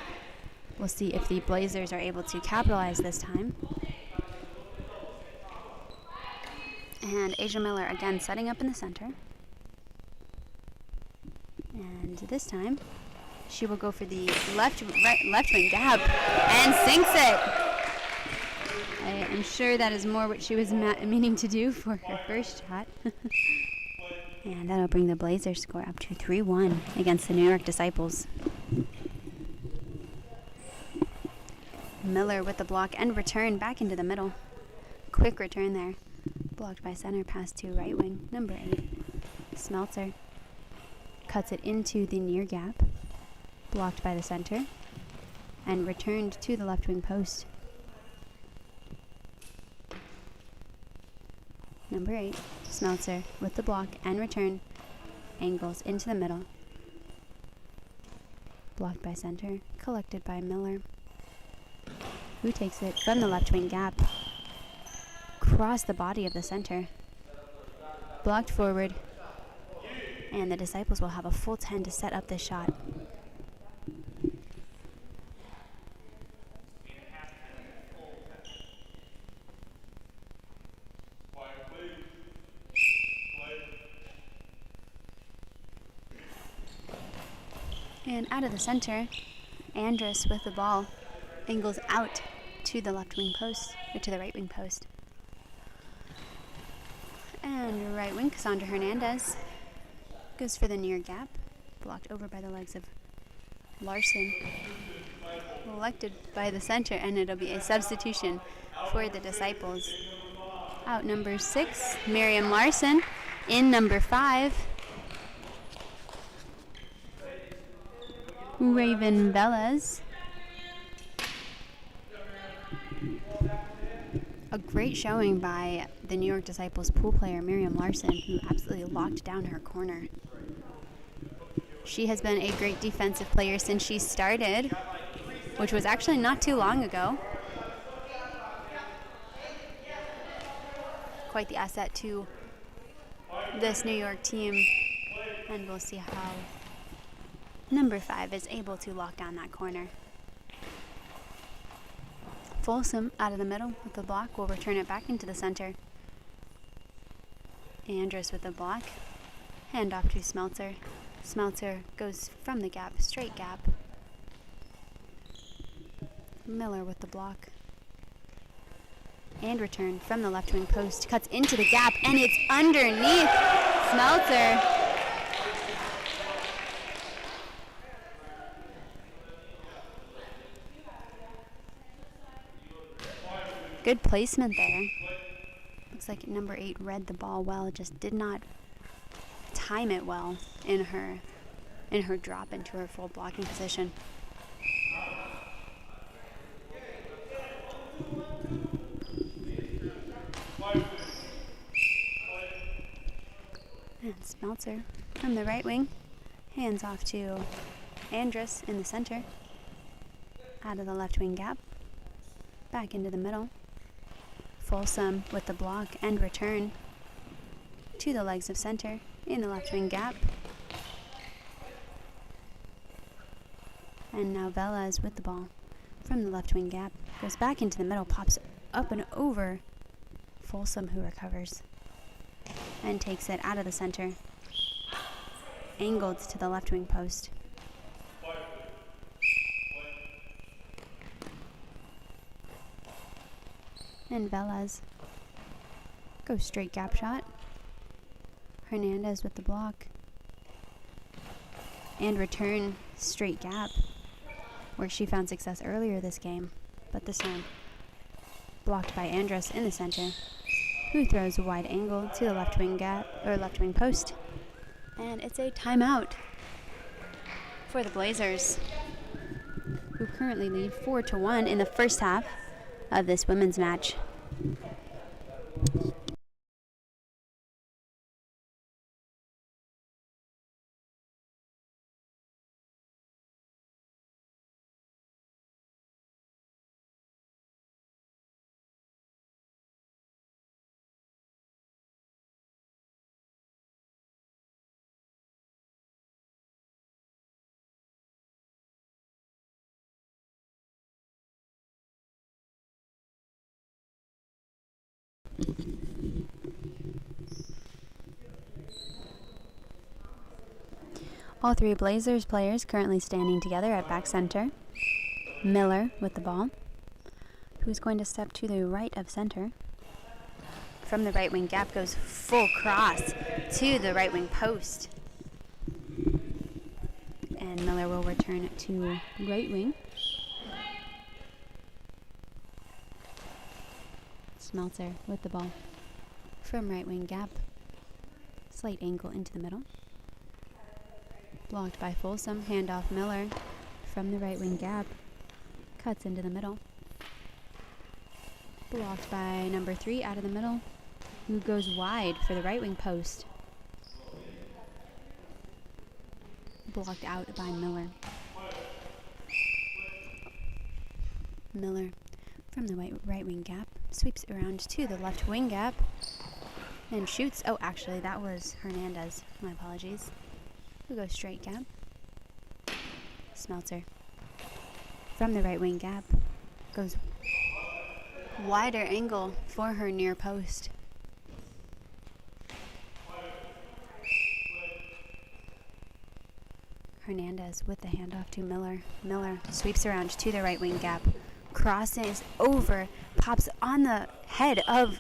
We'll see if the Blazers are able to capitalize this time. And Asia Miller again setting up in the center. And this time, she will go for the left wing gap and sinks it. I am sure that is more what she was meaning to do for her first shot. And that'll bring the Blazers score up to 3-1 against the New York Disciples. Miller with the block and return back into the middle. Quick return there. Blocked by center, pass to right wing, number 8. Smeltzer cuts it into the near gap. Blocked by the center. And returned to the left wing post. Number 8, Smeltzer with the block and return. Angles into the middle. Blocked by center, collected by Miller, who takes it from the left wing gap. Across the body of the center. Blocked forward. And the Disciples will have a full 10 to set up this shot. And out of the center, Andrus with the ball angles out to the left wing post, or to the right wing post. And right wing, Cassandra Hernandez goes for the near gap, blocked over by the legs of Larson. Elected by the center, and it'll be a substitution for the Disciples. Out number 6, Miriam Larson. In number 5, Raven Velez. A great showing by the New York Disciples pool player Miriam Larson, who absolutely locked down her corner. She has been a great defensive player since she started, which was actually not too long ago. Quite the asset to this New York team, and we'll see how number 5 is able to lock down that corner. Folsom out of the middle with the block will return it back into the center. Andrus with the block. Hand off to Smeltzer. Smeltzer goes from the gap, straight gap. Miller with the block. And return from the left wing post. Cuts into the gap, and it's underneath Smeltzer. Good placement there. Looks like number 8 read the ball well, just did not time it well in her drop into her full blocking position. And Smeltzer from the right wing, hands off to Andrus in the center, out of the left wing gap, back into the middle. Folsom with the block and return to the legs of center in the left wing gap. And now Velez with the ball from the left wing gap. Goes back into the middle, pops up and over Folsom, who recovers and takes it out of the center. Angled to the left wing post. And Velez goes straight gap shot. Hernandez with the block. And return straight gap, where she found success earlier this game, but this time blocked by Andrus in the center, who throws a wide angle to the left wing gap, or left wing post. And it's a timeout for the Blazers, who currently lead 4-1 in the first half of this women's match. All three Blazers players currently standing together at back center. Miller with the ball, who's going to step to the right of center. From the right wing gap goes full cross to the right wing post. And Miller will return to right wing. Smeltzer with the ball. From right wing gap. Slight angle into the middle. Blocked by Folsom. Handoff Miller from the right wing gap. Cuts into the middle. Blocked by number 3 out of the middle, who goes wide for the right wing post. Blocked out by Miller. Miller from the right wing gap sweeps around to the left wing gap and shoots. Oh, actually, that was Hernandez. My apologies. Who goes straight gap. Smeltzer from the right wing gap goes wider angle for her near post. Hernandez with the handoff to Miller. Miller sweeps around to the right wing gap. Crosses over, pops on the head of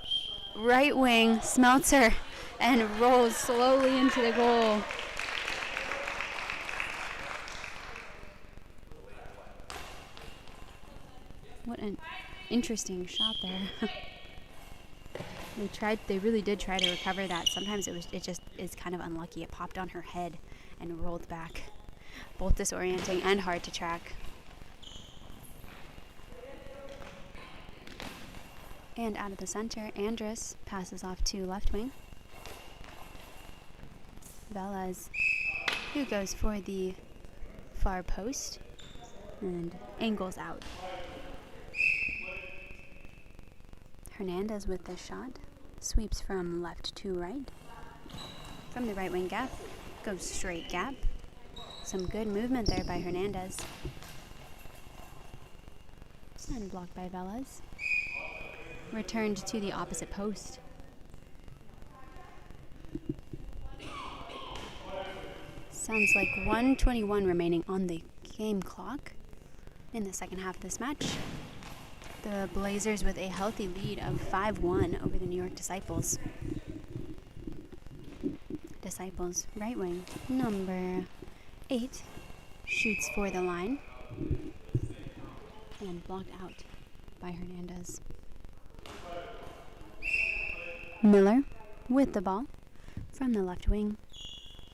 right wing Smeltzer and rolls slowly into the goal. What an interesting shot there. They really did try to recover that. Sometimes it just is kind of unlucky. It popped on her head and rolled back. Both disorienting and hard to track. And out of the center, Andrus passes off to left wing. Velez, who goes for the far post and angles out. Hernandez with the shot, sweeps from left to right. From the right wing gap, goes straight gap. Some good movement there by Hernandez. And blocked by Velez. Returned to the opposite post. Sounds like 1:21 remaining on the game clock in the second half of this match. The Blazers with a healthy lead of 5-1 over the New York Disciples. Disciples, right wing, number 8, shoots for the line. And blocked out by Hernandez. Miller with the ball from the left wing.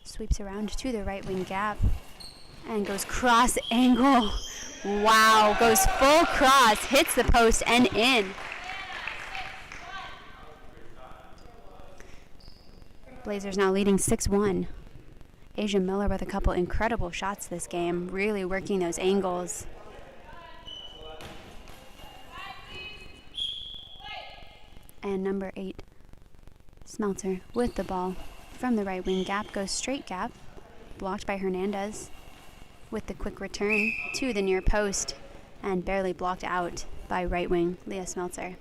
Sweeps around to the right wing gap. And goes cross angle. Wow, goes full cross, hits the post and in. Blazers now leading 6-1. Asia Miller with a couple incredible shots this game, really working those angles. And number 8, Smeltzer with the ball from the right wing gap, goes straight gap, blocked by Hernandez. With the quick return to the near post and barely blocked out by right wing Leah Smeltzer.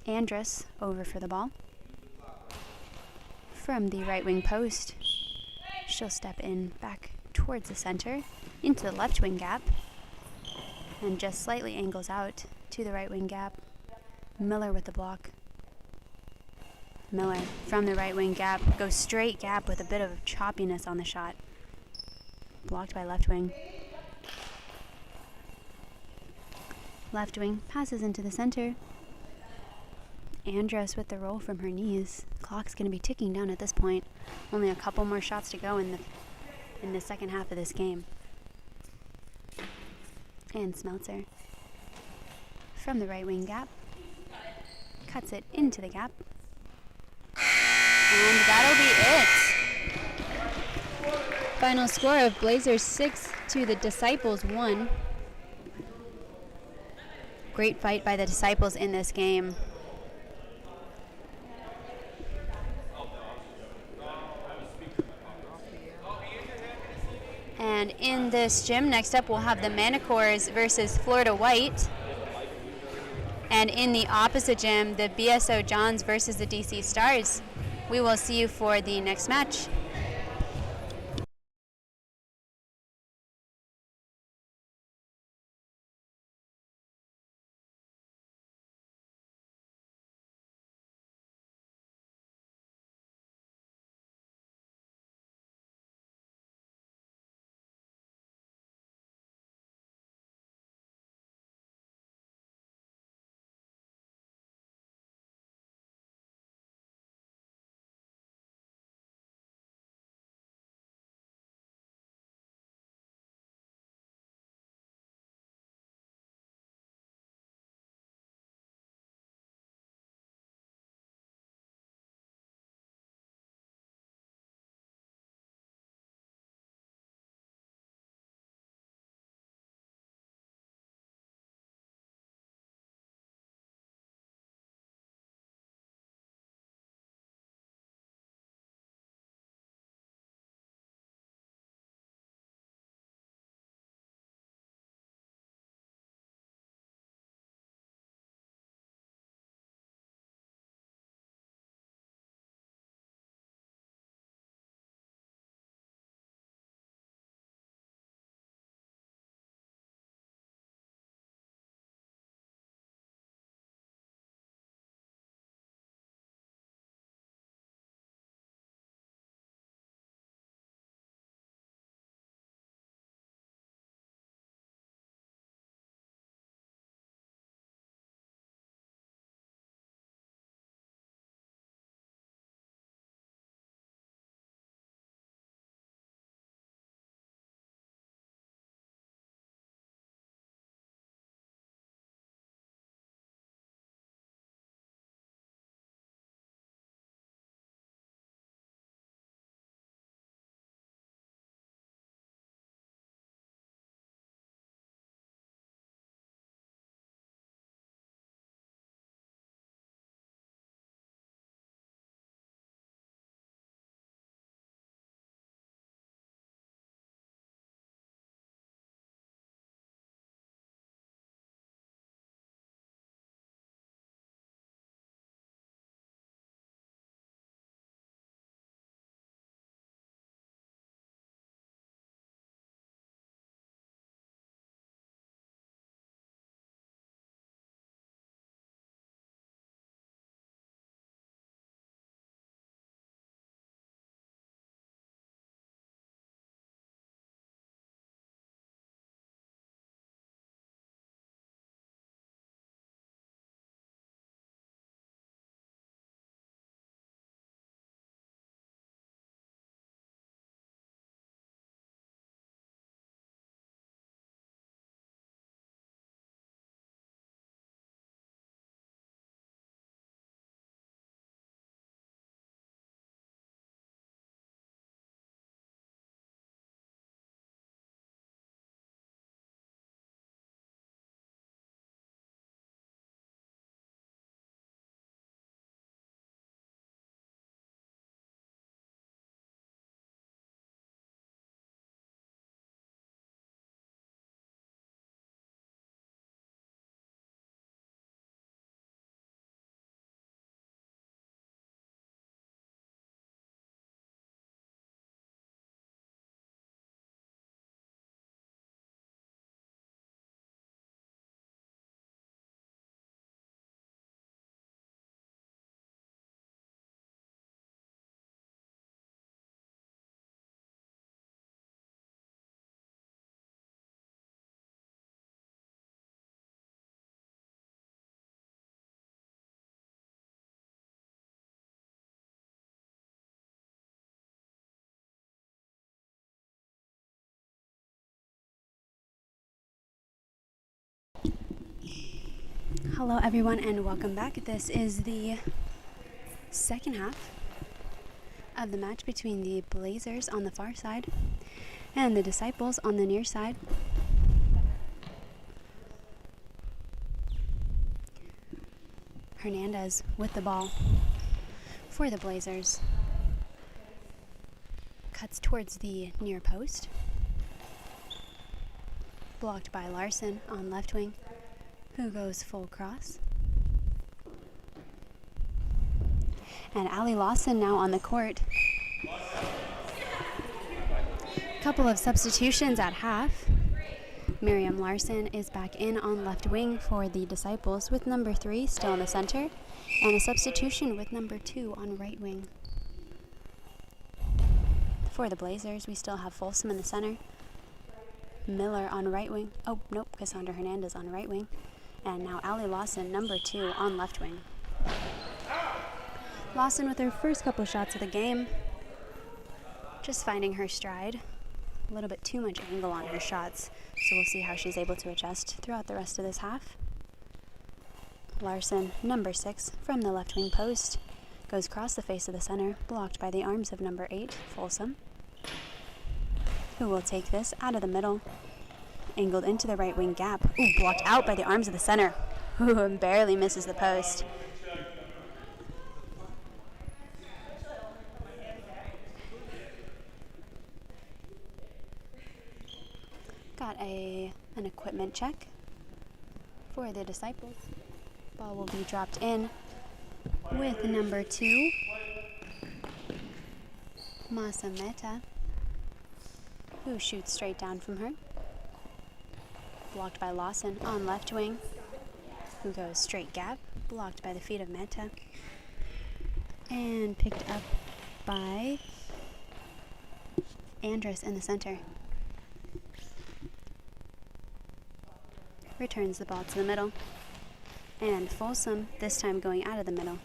Andrus over for the ball. From the right wing post, she'll step in back towards the center into the left wing gap and just slightly angles out to the right wing gap. Miller with the block. Miller from the right wing gap, goes straight gap with a bit of choppiness on the shot. Blocked by left wing. Left wing passes into the center. Andrus with the roll from her knees. Clock's going to be ticking down at this point. Only a couple more shots to go in the second half of this game. And Smeltzer from the right wing gap. Cuts it into the gap. And that'll be it. Final score of Blazers 6 to the Disciples 1. Great fight by the Disciples in this game. And in this gym, next up we'll have the Manticores versus Florida White. And in the opposite gym, the BSO Johns versus the DC Stars. We will see you for the next match. Hello everyone and welcome back. This is the second half of the match between the Blazers on the far side and the Disciples on the near side. Hernandez with the ball for the Blazers. Cuts towards the near post. Blocked by Larson on left wing, who goes full cross. And Allie Lawson now on the court. Couple of substitutions at half. Miriam Larson is back in on left wing for the Disciples with number 3 still in the center, and a substitution with number 2 on right wing. For the Blazers, we still have Folsom in the center, Miller on right wing. Oh, nope, Cassandra Hernandez on right wing. And now Allie Lawson, number 2, on left wing. Lawson with her first couple shots of the game. Just finding her stride. A little bit too much angle on her shots, so we'll see how she's able to adjust throughout the rest of this half. Larson, number 6, from the left wing post. Goes across the face of the center, blocked by the arms of number 8, Folsom, who will take this out of the middle. Angled into the right wing gap. Ooh, blocked out by the arms of the center. Ooh, and barely misses the post. Got an equipment check for the Disciples. Ball will be dropped in with number 2, Masa Mehta, who shoots straight down from her. Blocked by Lawson on left wing, who goes straight gap, blocked by the feet of Mehta, and picked up by Andrus in the center. Returns the ball to the middle, and Folsom, this time going out of the middle,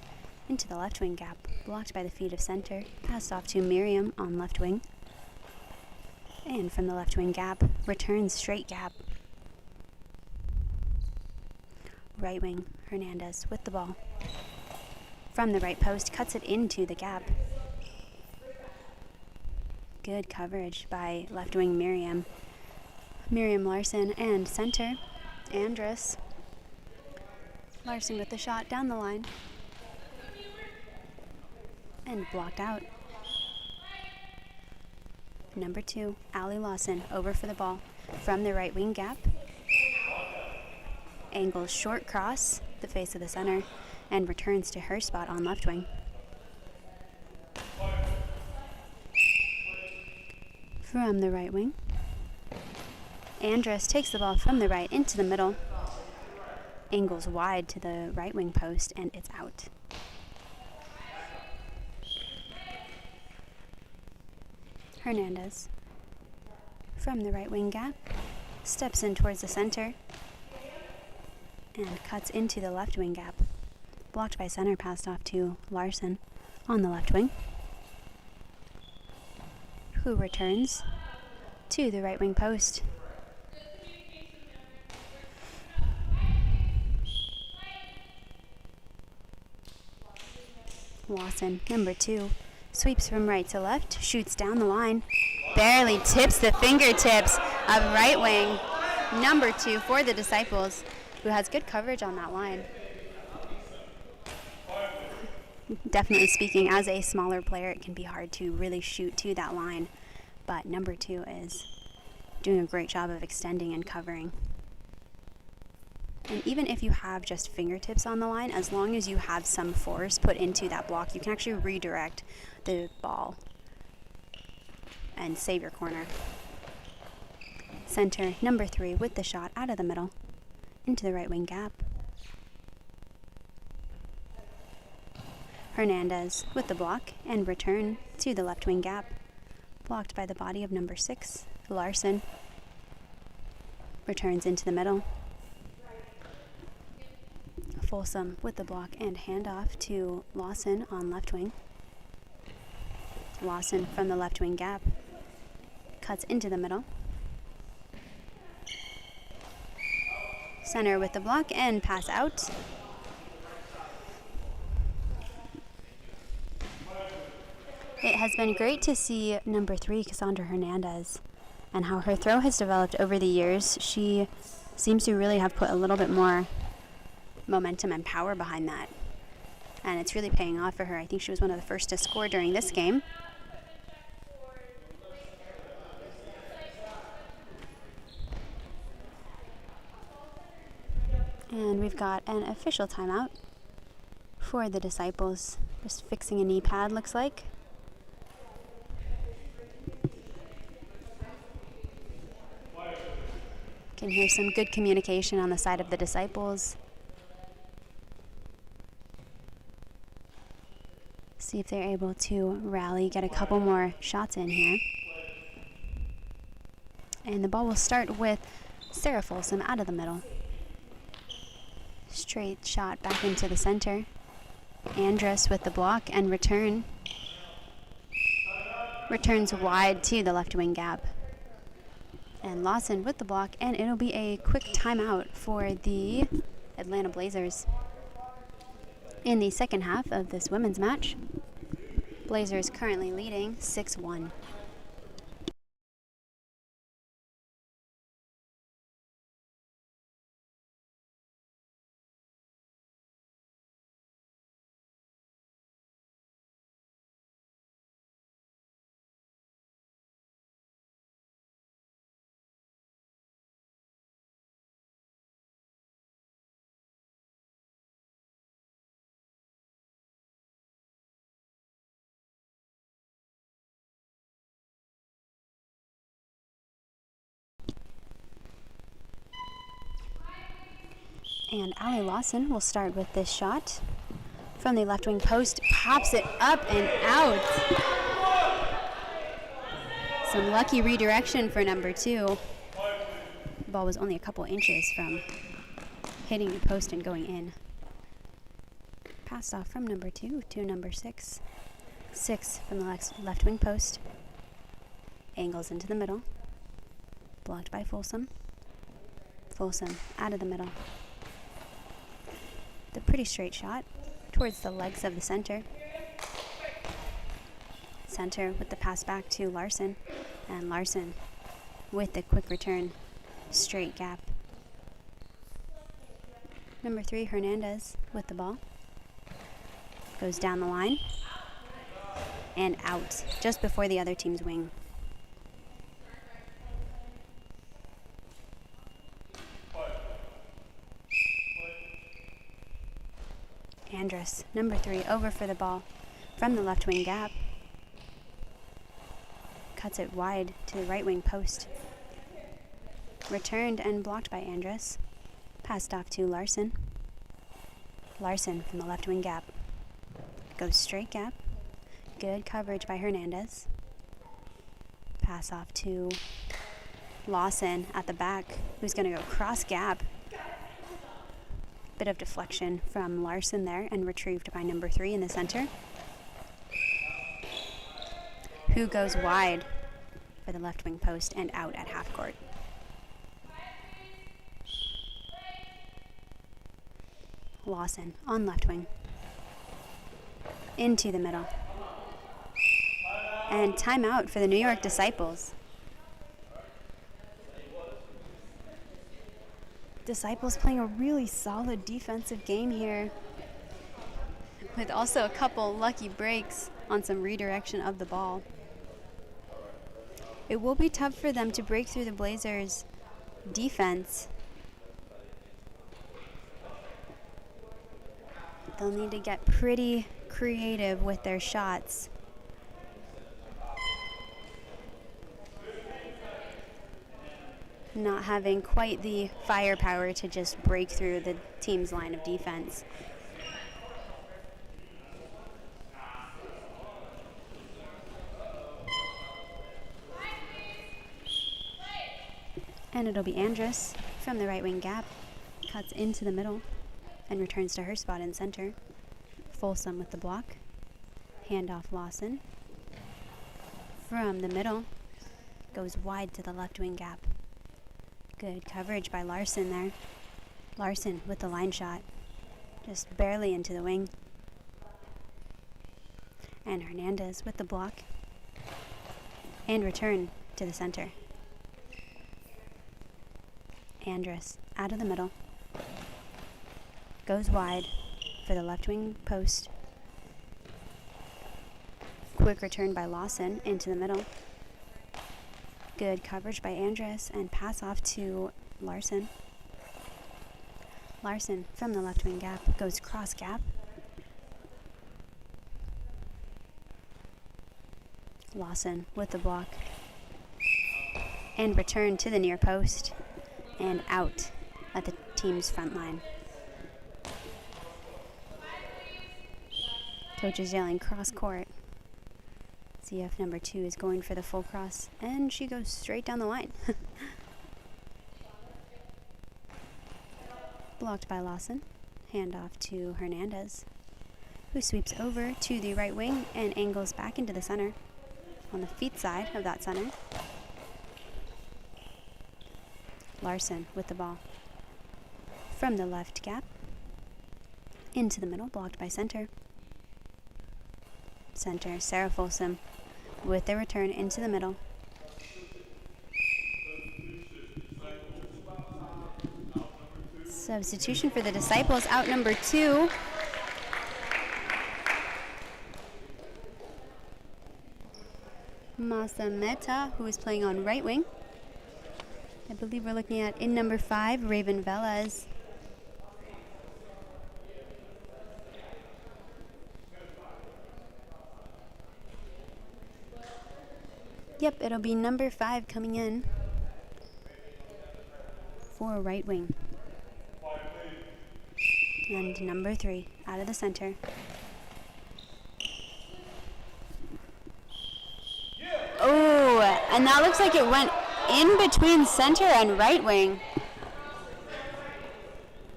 into the left wing gap, blocked by the feet of center, passed off to Miriam on left wing, and from the left wing gap, returns straight gap. Right wing, Hernandez with the ball. From the right post, cuts it into the gap. Good coverage by left wing Miriam. Miriam Larson and center, Andrus. Larson with the shot down the line. And blocked out. Number 2, Allie Lawson, over for the ball. From the right wing gap. Angles short cross, the face of the center, and returns to her spot on left wing. From the right wing, Andrus takes the ball from the right into the middle, angles wide to the right wing post, and it's out. Hernandez, from the right wing gap, steps in towards the center, and cuts into the left wing gap. Blocked by center, passed off to Larson on the left wing, who returns to the right wing post. Lawson, number 2, sweeps from right to left, shoots down the line, barely tips the fingertips of right wing, number 2 for the Disciples, who has good coverage on that line. Definitely speaking, as a smaller player, it can be hard to really shoot to that line, but number 2 is doing a great job of extending and covering. And even if you have just fingertips on the line, as long as you have some force put into that block, you can actually redirect the ball and save your corner. Center, number 3, with the shot out of the middle, into the right wing gap. Hernandez with the block and return to the left wing gap, blocked by the body of number 6, Larson. Returns into the middle. Folsom with the block and handoff to Lawson on left wing. Lawson from the left wing gap, cuts into the middle. Center with the block and pass out. It has been great to see number 3, Cassandra Hernandez, and how her throw has developed over the years. She seems to really have put a little bit more momentum and power behind that, and it's really paying off for her. I think she was one of the first to score during this game. And we've got an official timeout for the Disciples. Just fixing a knee pad, looks like. Can hear some good communication on the side of the Disciples. See if they're able to rally, get a couple more shots in here. And the ball will start with Sarah Folsom out of the middle. Straight shot back into the center. Andrus with the block and return. Returns wide to the left wing gap. And Lawson with the block, and it'll be a quick timeout for the Atlanta Blazers. In the second half of this women's match, Blazers currently leading 6-1. And Allie Lawson will start with this shot from the left wing post, pops it up and out. Some lucky redirection for number 2. The ball was only a couple inches from hitting the post and going in. Passed off from number 2 to number 6. 6 from the left wing post. Angles into the middle. Blocked by Folsom. Folsom out of the middle. The pretty straight shot towards the legs of the center. Center with the pass back to Larson. And Larson with the quick return. Straight gap. Number 3, Hernandez with the ball. Goes down the line. And out just before the other team's wing. Andrus, number 3, over for the ball from the left wing gap. Cuts it wide to the right wing post. Returned and blocked by Andrus. Passed off to Larson. Larson from the left wing gap. Goes straight gap. Good coverage by Hernandez. Pass off to Lawson at the back, who's going to go cross gap. Bit of deflection from Larson there and retrieved by number 3 in the center, who goes wide for the left wing post and out at half court. Lawson on left wing. Into the middle. And timeout for the New York Disciples. Disciples playing a really solid defensive game here, with also a couple lucky breaks on some redirection of the ball. It will be tough for them to break through the Blazers' defense. They'll need to get pretty creative with their shots. Not having quite the firepower to just break through the team's line of defense. And it'll be Andrus from the right wing gap. Cuts into the middle and returns to her spot in center. Folsom with the block. Handoff Lawson. From the middle. Goes wide to the left wing gap. Good coverage by Larson there. Larson with the line shot. Just barely into the wing. And Hernandez with the block. And return to the center. Andrus out of the middle. Goes wide for the left wing post. Quick return by Lawson into the middle. Good coverage by Andrus and pass off to Larson. Larson from the left wing gap goes cross gap. Lawson with the block. And return to the near post. And out at the team's front line. Coach is yelling cross court. CF number 2 is going for the full cross, and she goes straight down the line. Blocked by Lawson. Handoff to Hernandez, who sweeps over to the right wing and angles back into the center on the feet side of that center. Larson with the ball. From the left gap. Into the middle, blocked by center. Center, Sarah Folsom with the return into the middle. Substitution for the Disciples, out number 2. Masameta, who is playing on right wing. I believe we're looking at in number 5, Raven Velez. Yep, it'll be number 5 coming in for right wing. And number 3 out of the center. Oh, and that looks like it went in between center and right wing.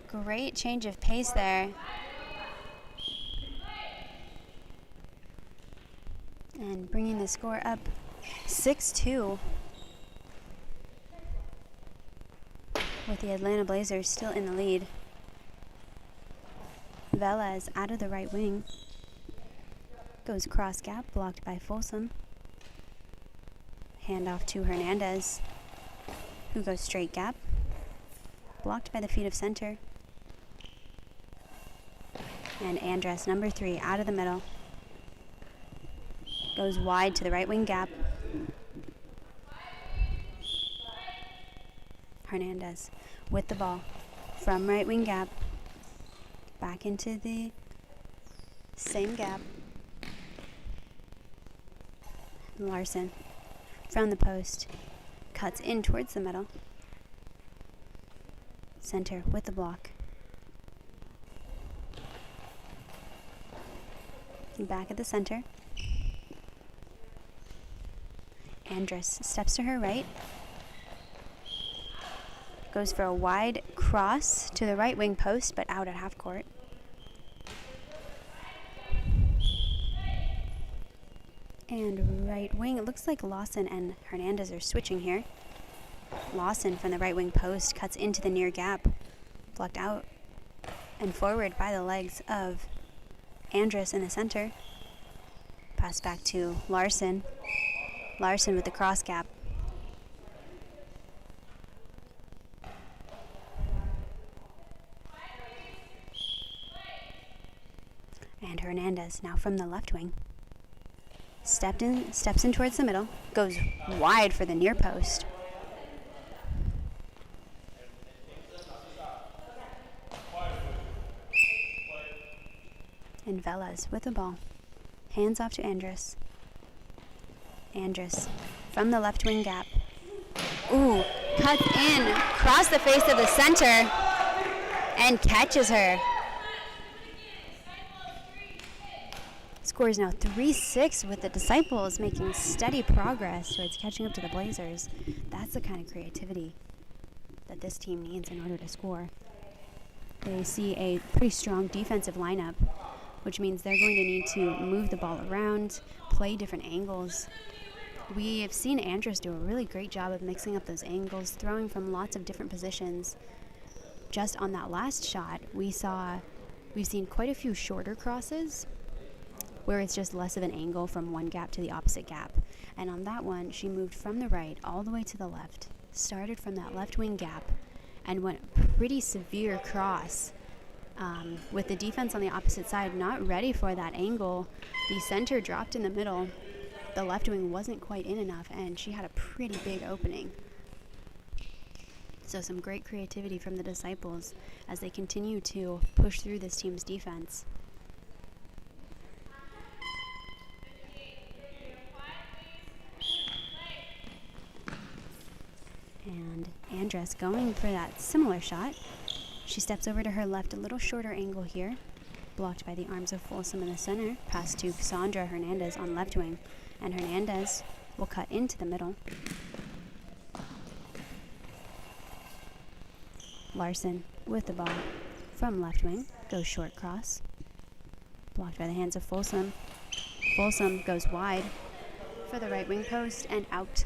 Great change of pace there. And bringing the score up 6-2. With the Atlanta Blazers still in the lead. Velez out of the right wing. Goes cross gap, blocked by Folsom. Handoff to Hernandez, who goes straight gap. Blocked by the feet of center. And Andress, number 3, out of the middle. Goes wide to the right wing gap. Hernandez with the ball from right wing gap. Back into the same gap. Larson from the post. Cuts in towards the middle. Center with the block. Back at the center. Andress steps to her right. Goes for a wide cross to the right wing post, but out at half court. And right wing, it looks like Lawson and Hernandez are switching here. Lawson from the right wing post cuts into the near gap. Blocked out and forward by the legs of Andress in the center. Pass back to Larson. Larson with the cross gap. And Hernandez now from the left wing. Steps in towards the middle. Goes wide for the near post. And Velez with the ball. Hands off to Andress. Andress from the left wing gap. Ooh, cuts in, across the face of the center, and catches her. Score is now 3-6 with the Disciples making steady progress towards catching up to the Blazers. That's the kind of creativity that this team needs in order to score. They see a pretty strong defensive lineup, which means they're going to need to move the ball around, play different angles. We have seen Andress do a really great job of mixing up those angles, throwing from lots of different positions. Just on that last shot, we've seen quite a few shorter crosses where it's just less of an angle from one gap to the opposite gap. And on that one, she moved from the right all the way to the left, started from that left wing gap, and went pretty severe cross. With the defense on the opposite side not ready for that angle, the center dropped in the middle. The left wing wasn't quite in enough, and she had a pretty big opening. So some great creativity from the Disciples as they continue to push through this team's defense. And Andress going for that similar shot. She steps over to her left, a little shorter angle here. Blocked by the arms of Folsom in the center. Pass to Cassandra Hernandez on left wing. And Hernandez will cut into the middle. Larson with the ball from left wing. Goes short cross. Blocked by the hands of Folsom. Folsom goes wide for the right wing post and out.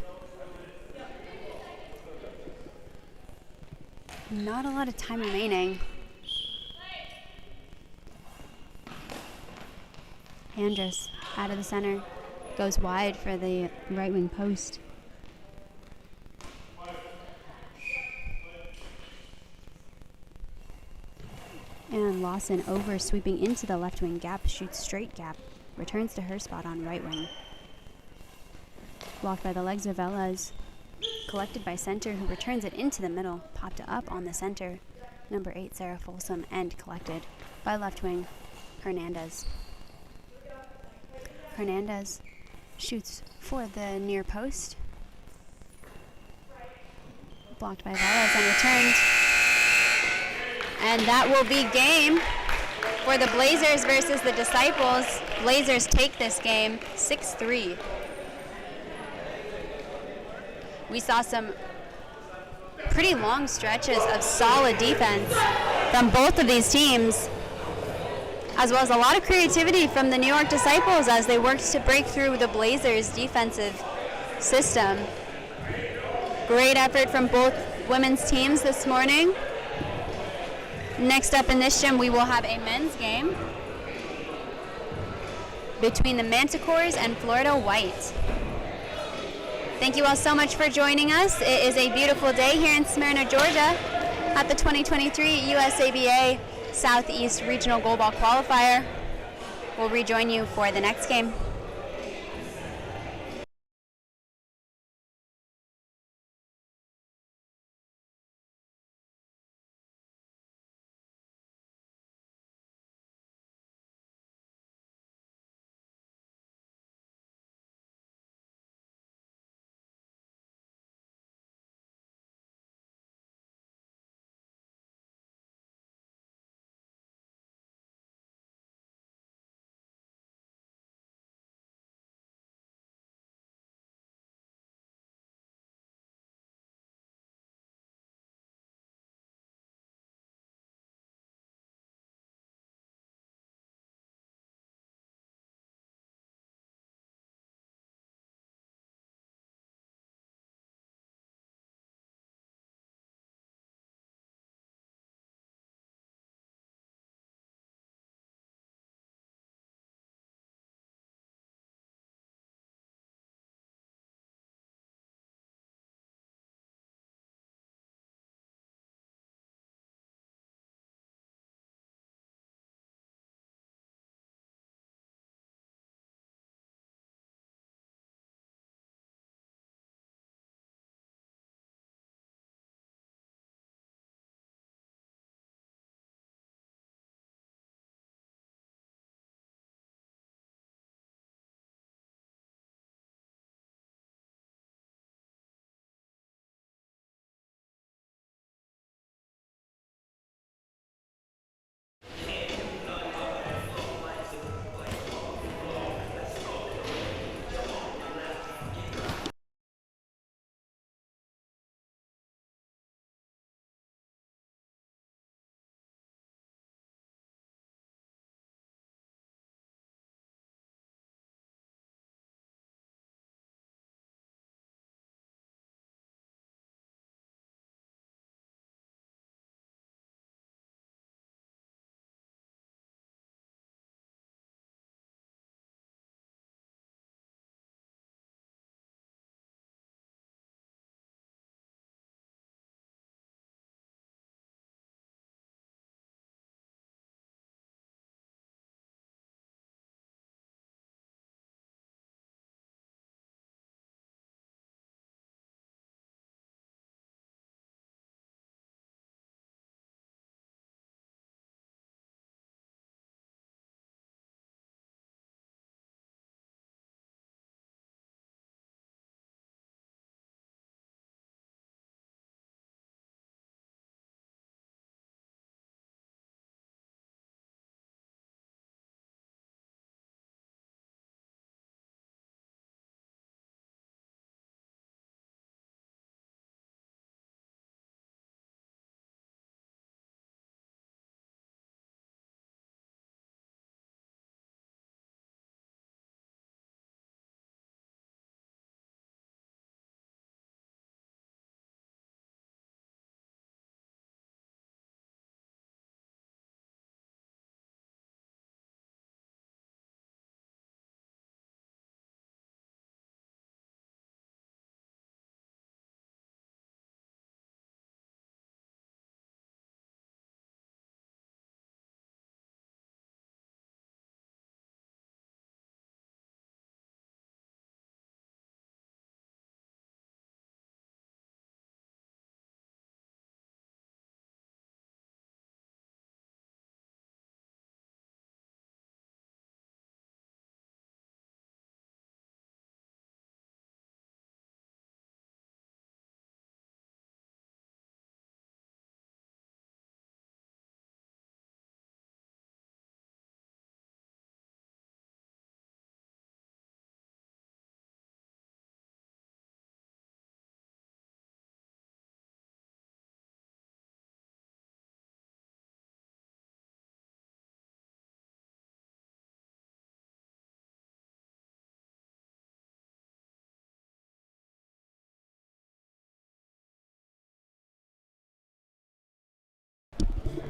Not a lot of time remaining. Andress out of the center. Goes wide for the right wing post. And Lawson over, sweeping into the left wing gap, shoots straight gap, returns to her spot on right wing. Blocked by the legs of Velez. Collected by center, who returns it into the middle, popped up on the center. Number 8, Sarah Folsom, and collected by left wing, Hernandez. Hernandez shoots for the near post. Blocked by Velez and returned. And that will be game for the Blazers versus the Disciples. Blazers take this game 6-3. We saw some pretty long stretches of solid defense from both of these teams, as well as a lot of creativity from the New York Disciples as they worked to break through the Blazers' defensive system. Great effort from both women's teams this morning. Next up in this gym, we will have a men's game between the Manticores and Florida White. Thank you all so much for joining us. It is a beautiful day here in Smyrna, Georgia at the 2023 USABA Southeast Regional Goalball Qualifier. We'll rejoin you for the next game.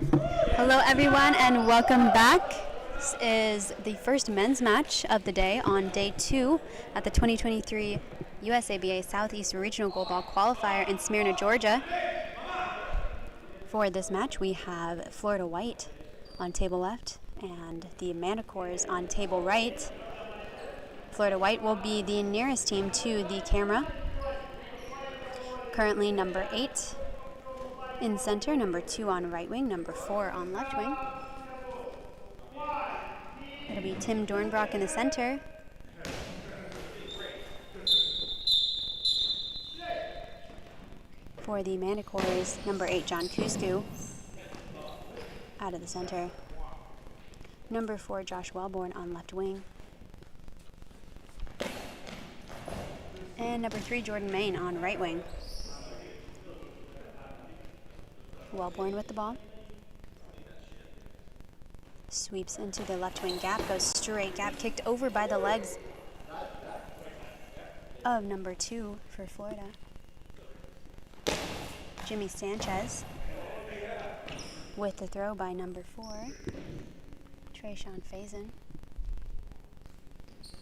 Hello everyone and welcome back. This is the first men's match of the day on day 2 at the 2023 USABA Southeast Regional Goalball Qualifier in Smyrna, Georgia. For this match we have Florida White on table left and the Manticores on table right. Florida White will be the nearest team to the camera. Currently number 8 in center, number 2 on right wing, number 4 on left wing. It'll be Tim Dornbrock in the center. For the Manticores, number 8 John Kusku out of the center. Number 4 Josh Wellborn on left wing. And number 3 Jordan Main on right wing. Wellborn with the ball. Sweeps into the left wing gap, goes straight gap, kicked over by the legs of number 2 for Florida. Jimmy Sanchez with the throw by number 4, Trayshawn Faison.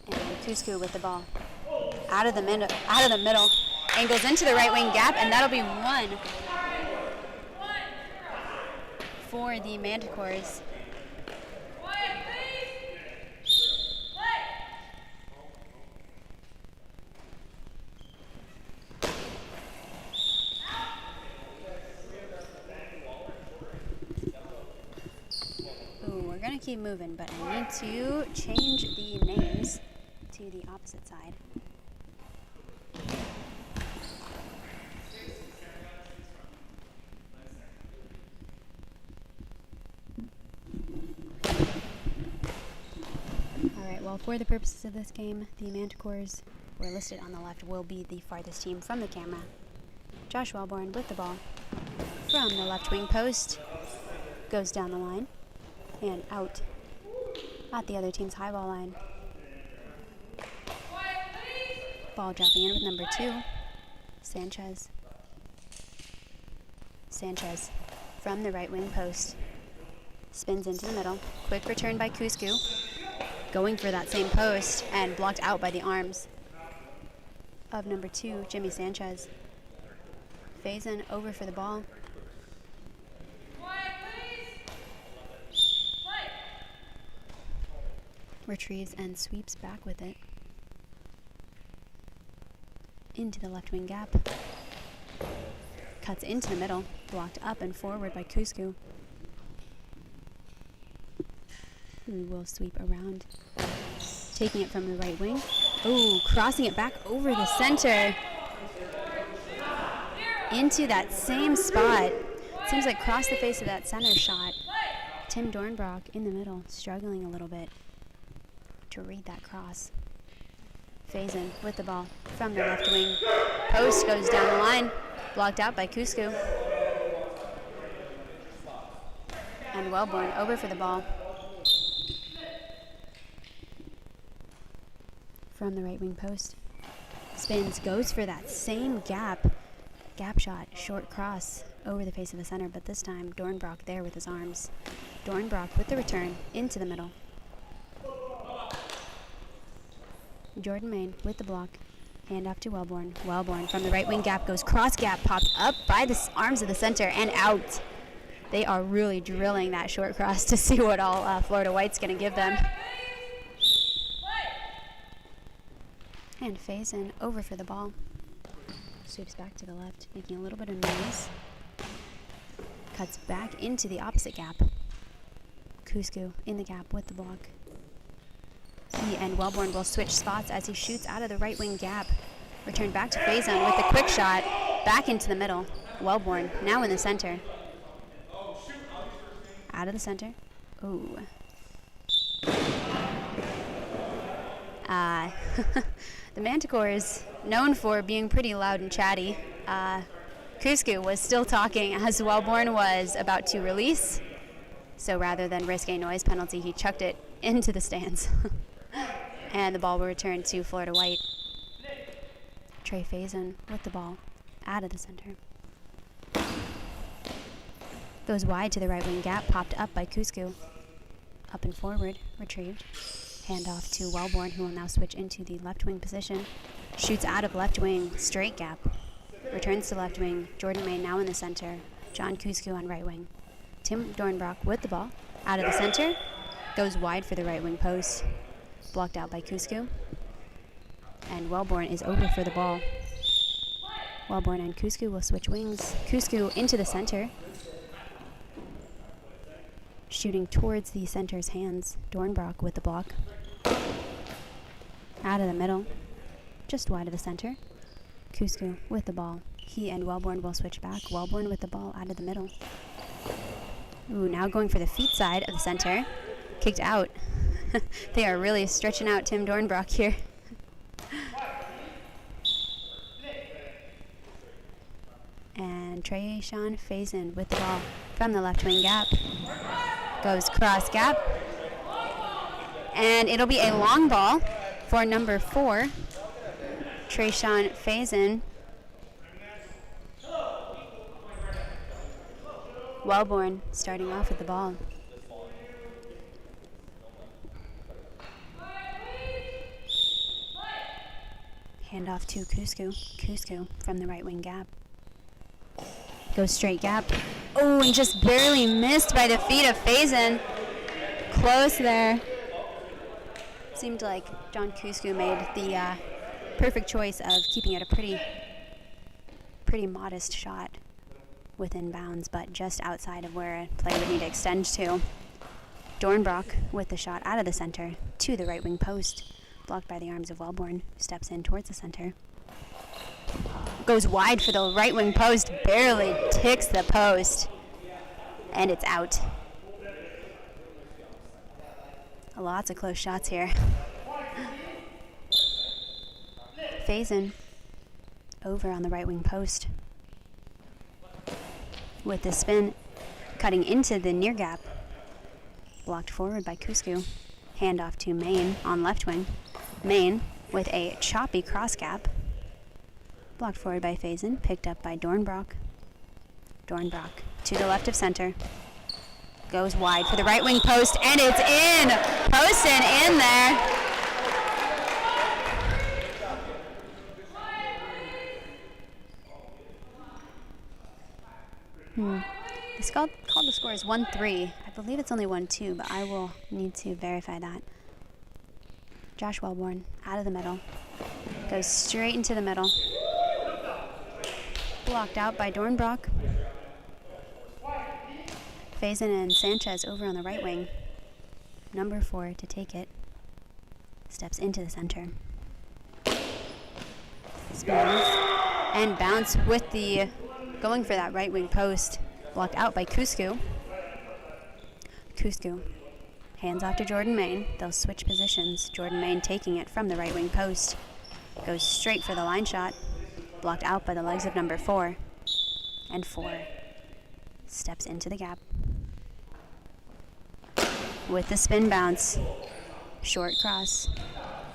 And Kusku with the ball. Out of the middle, angles into the right wing gap, and that'll be 1 for the Manticores. Ooh, we're gonna keep moving, but I need to change the names to the opposite side. Well, for the purposes of this game, the Manticores, who are listed on the left, will be the farthest team from the camera. Josh Wellborn with the ball from the left wing post, goes down the line and out at the other team's high ball line. Ball dropping in with number 2, Sanchez. Sanchez from the right wing post, spins into the middle, quick return by Kusku. Going for that same post and blocked out by the arms of number 2, Jimmy Sanchez. Faison over for the ball. Retrieves and sweeps back with it. Into the left wing gap. Cuts into the middle, blocked up and forward by Kusku, who will sweep around, taking it from the right wing. Ooh, crossing it back over the center into that same spot. Seems like across the face of that center shot. Tim Dornbrock in the middle, struggling a little bit to read that cross. Faison with the ball from the left wing post, goes down the line, blocked out by Kusku. And Wellborn over for the ball. From the right wing post, spins, goes for that same gap shot, short cross over the face of the center, but this time Dornbrock there with his arms. Dornbrock with the return into the middle. Jordan Main with the block, hand off to Wellborn. Wellborn from the right wing gap, goes cross gap, popped up by the arms of the center and out. They are really drilling that short cross to see what all Florida White's gonna give them. And Faison over for the ball. Sweeps back to the left, making a little bit of noise. Cuts back into the opposite gap. Kusku in the gap with the block. He and Wellborn will switch spots as he shoots out of the right wing gap. Return back to Faison with a quick shot. Back into the middle. Wellborn now in the center. Out of the center. Ooh. The Manticores, known for being pretty loud and chatty. Kusku was still talking as Wellborn was about to release. So rather than risk a noise penalty, he chucked it into the stands. And the ball will return to Florida White. Trey Faison with the ball out of the center. Goes wide to the right wing gap, popped up by Cusco. Up and forward, retrieved. Handoff to Wellborn, who will now switch into the left wing position. Shoots out of left wing, straight gap. Returns to left wing. Jordan May now in the center. John Cusco on right wing. Tim Dornbrock with the ball. Out of the center. Goes wide for the right wing post. Blocked out by Cusco. And Wellborn is over for the ball. Wellborn and Cusco will switch wings. Cusco into the center. Shooting towards the center's hands. Dornbrock with the block. Out of the middle. Just wide of the center. Cusco with the ball. He and Wellborn will switch back. Wellborn with the ball out of the middle. Ooh, now going for the feet side of the center. Kicked out. They are really stretching out Tim Dornbrock here. And Trayshawn Faison with the ball from the left wing gap. Goes cross gap. And it'll be a long ball for number 4, Trayshawn Faison. Wellborn starting off with the ball. Handoff to Cusco. Cusco from the right wing gap. Goes straight gap. Oh, and just barely missed by the feet of Faison. Close there. Seemed like John Cusco made the perfect choice of keeping it a pretty modest shot within bounds, but just outside of where a play would need to extend to. Dornbrock with the shot out of the center to the right wing post. Blocked by the arms of Wellborn. Steps in towards the center. Goes wide for the right wing post. Barely ticks the post. And it's out. Lots of close shots here. Faison over on the right wing post. With the spin cutting into the near gap. Blocked forward by Cusco. Handoff to Main on left wing. Main with a choppy cross gap. Blocked forward by Faison. Picked up by Dornbrock. Dornbrock to the left of center. Goes wide for the right wing post, and it's in! Poston in there. This called the score is 1-3. I believe it's only 1-2, but I will need to verify that. Josh Wellborn out of the middle. Goes straight into the middle. Blocked out by Dornbrock. Faison and Sanchez over on the right wing. Number 4 to take it. Steps into the center. Spins. And bounce with the going for that right wing post. Blocked out by Cusco. Cusco. Hands off to Jordan Main. They'll switch positions. Jordan Main taking it from the right wing post. Goes straight for the line shot. Blocked out by the legs of number 4. And 4 steps into the gap. With the spin bounce. Short cross.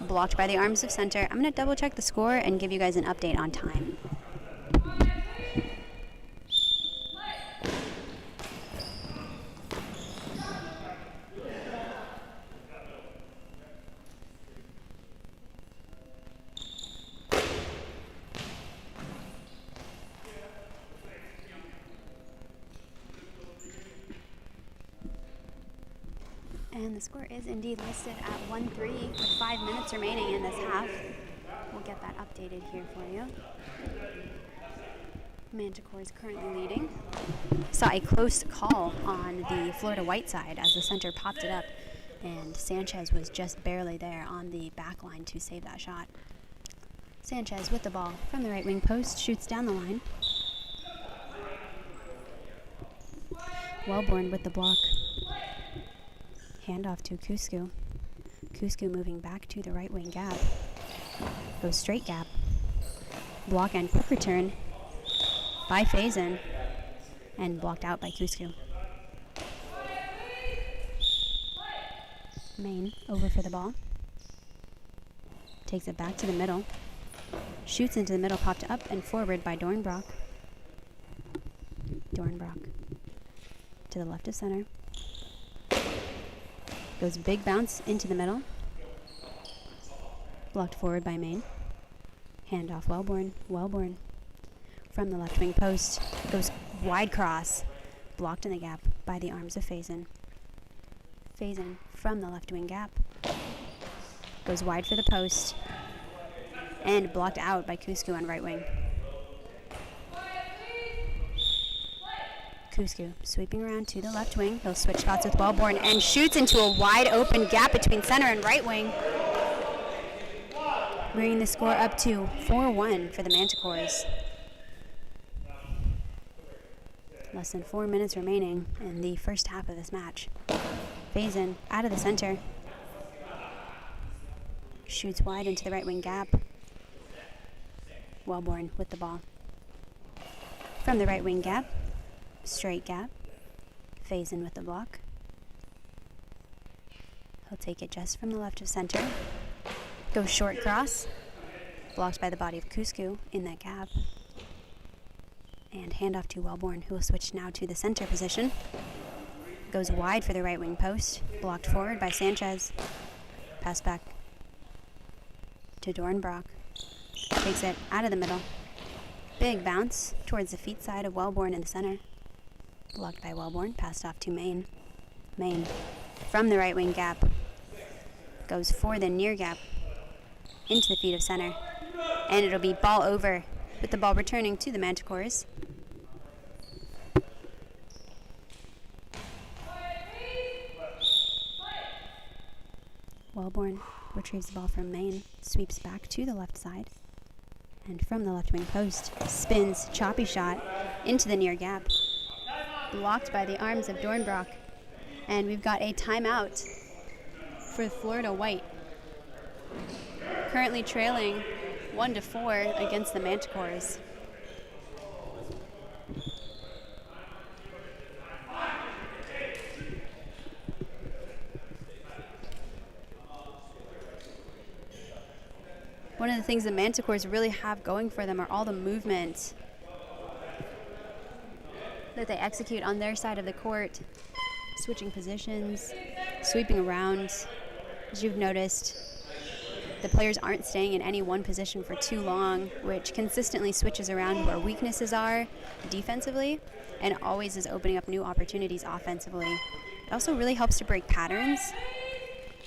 Blocked by the arms of center. I'm going to double check the score and give you guys an update on time. And the score is indeed listed at 1-3 with 5 minutes remaining in this half. We'll get that updated here for you. Manticores currently leading. Saw a close call on the Florida White side as the center popped it up, and Sanchez was just barely there on the back line to save that shot. Sanchez with the ball from the right wing post, shoots down the line. Wellborn with the block. Handoff to Cusco. Cusco moving back to the right wing gap. Goes straight gap. Block and quick return by Faison. And blocked out by Cusco. Main over for the ball. Takes it back to the middle. Shoots into the middle, popped up and forward by Dornbrock. Dornbrock. to the left of center. Goes big bounce into the middle. Blocked forward by Maine. Handoff Wellborn. Wellborn from the left wing post. Goes wide cross. Blocked in the gap by the arms of Faison. Faison from the left wing gap. Goes wide for the post. And blocked out by Kusku on right wing. Kusku sweeping around to the left wing. He'll switch spots with Wellborn and shoots into a wide open gap between center and right wing. Bringing the score up to 4-1 for the Manticores. Less than 4 minutes remaining in the first half of this match. Faison out of the center. Shoots wide into the right wing gap. Wellborn with the ball. From the right wing gap. Straight gap. Faison with the block. He'll take it just from the left of center. Goes short cross. Blocked by the body of Kusku in that gap. And handoff to Wellborn, who will switch now to the center position. Goes wide for the right wing post. Blocked forward by Sanchez. Pass back to Dornbrock. Takes it out of the middle. Big bounce towards the feet side of Wellborn in the center. Blocked by Wellborn, passed off to Maine. Maine from the right wing gap. Goes for the near gap into the feet of center. And it'll be ball over with the ball returning to the Manticores. Wellborn retrieves the ball from Maine, sweeps back to the left side. And from the left wing post, spins, choppy shot into the near gap. Blocked by the arms of Dornbrock. And we've got a timeout for Florida White. Currently trailing 1-4 against the Manticores. One of the things the Manticores really have going for them are all the movement that they execute on their side of the court. Switching positions, sweeping around. As you've noticed, the players aren't staying in any one position for too long, which consistently switches around where weaknesses are defensively and always is opening up new opportunities offensively. It also really helps to break patterns.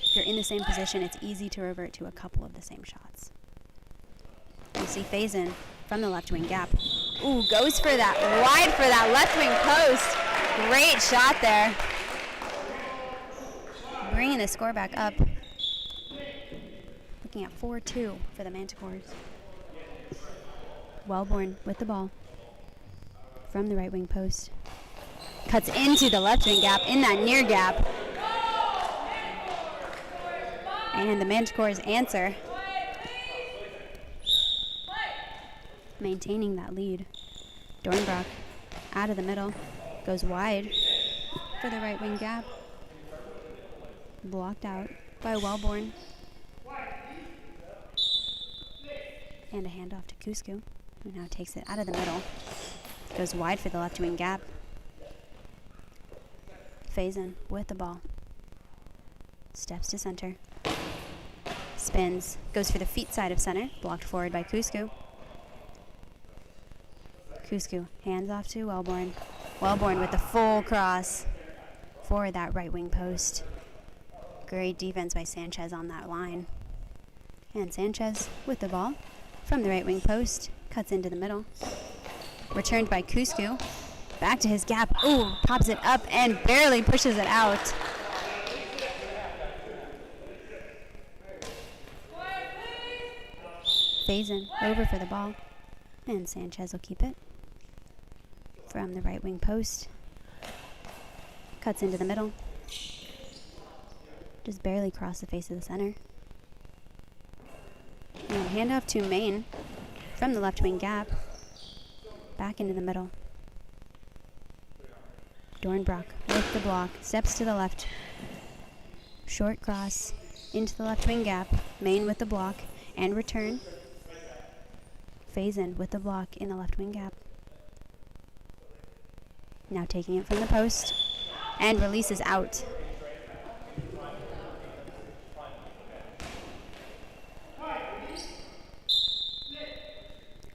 If you're in the same position, it's easy to revert to a couple of the same shots. You see Faison from the left wing gap. Ooh, goes for that, wide for that left wing post. Great shot there. Bringing the score back up. Looking at 4-2 for the Manticores. Wellborn with the ball. From the right wing post. Cuts into the left wing gap in that near gap. And the Manticores answer. Maintaining that lead. Dornbrock out of the middle. Goes wide for the right wing gap. Blocked out by Wellborn. And a handoff to Kusku, who now takes it out of the middle. Goes wide for the left wing gap. Faison with the ball. Steps to center. Spins. Goes for the feet side of center. Blocked forward by Kusku. Kusku hands off to Wellborn. Wellborn with the full cross for that right wing post. Great defense by Sanchez on that line. And Sanchez with the ball from the right wing post. Cuts into the middle. Returned by Kusku. Back to his gap. Ooh, pops it up and barely pushes it out. Faison over for the ball. And Sanchez will keep it. From the right wing post. Cuts into the middle. Just barely cross the face of the center. And handoff to Maine from the left wing gap. Back into the middle. Dornbrock with the block. Steps to the left. Short cross into the left wing gap. Maine with the block and return. Faison with the block in the left wing gap. Now taking it from the post. and releases out.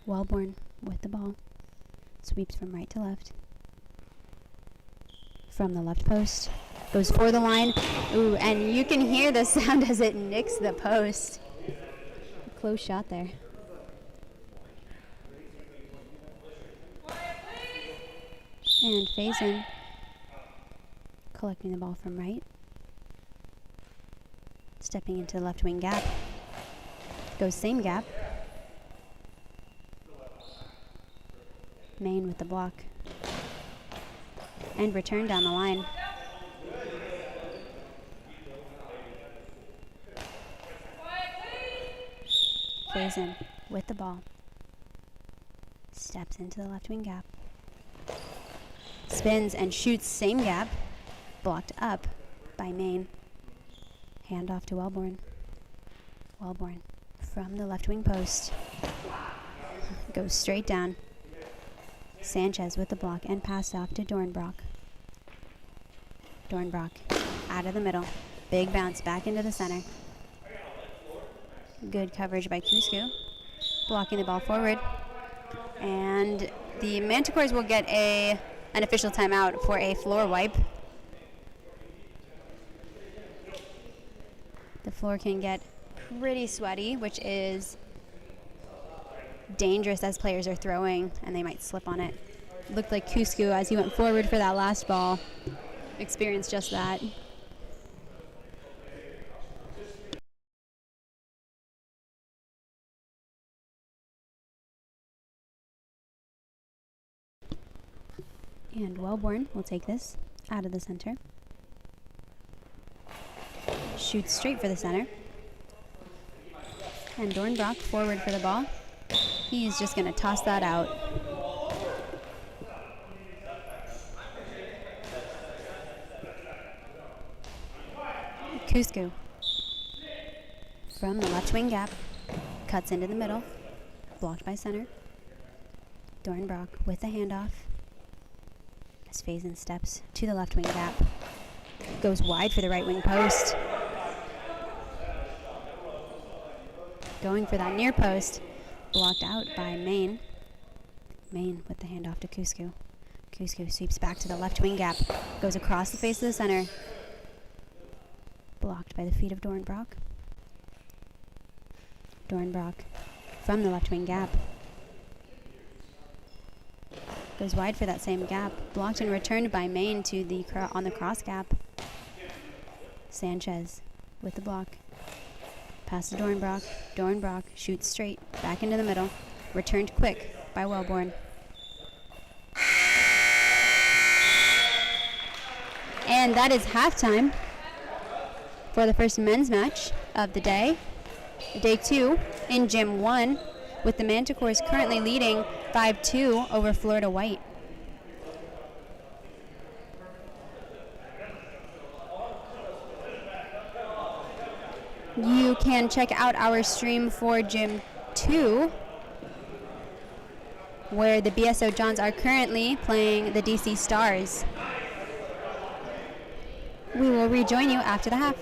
Wellborn with the ball. Sweeps from right to left. From the left post. Goes for the line. Ooh, and you can hear the sound as it nicks the post. Close shot there. And Faison collecting the ball from right. Stepping into the left wing gap. Goes same gap. Main with the block. And return down the line. Faison with the ball. Steps into the left wing gap. Spins and shoots same gap. Blocked up by Main. Hand off to Wellborn. Wellborn from the left wing post. Goes straight down. Sanchez with the block and pass off to Dornbrock. Dornbrock out of the middle. Big bounce back into the center. Good coverage by Cusco. Blocking the ball forward. And the Manticores will get an official timeout for a floor wipe. The floor can get pretty sweaty, which is dangerous as players are throwing, and they might slip on it. Looked like Cusco, as he went forward for that last ball, experienced just that. And Wellborn will take this out of the center. Shoots straight for the center. And Dornbrock forward for the ball. He's just going to toss that out. Cusco from the left wing gap. Cuts into the middle. Blocked by center. Dornbrock with the handoff. As Faison steps to the left wing gap. Goes wide for the right wing post. Going for that near post. Blocked out by Main. Main with the handoff to Cusco. Cusco sweeps back to the left wing gap. Goes across the face of the center. Blocked by the feet of Dornbrock. Dornbrock from the left wing gap. Goes wide for that same gap. Blocked and returned by Main to the on the cross gap. Sanchez with the block. Pass to Dornbrock. Dornbrock shoots straight. Back into the middle. Returned quick by Wellborn. And that is halftime for the first men's match of the day. Day 2 in Gym 1, with the Manticores currently leading 5-2 over Florida White. You can check out our stream for Gym 2, where the BSO Johns are currently playing the DC Stars. We will rejoin you after the half.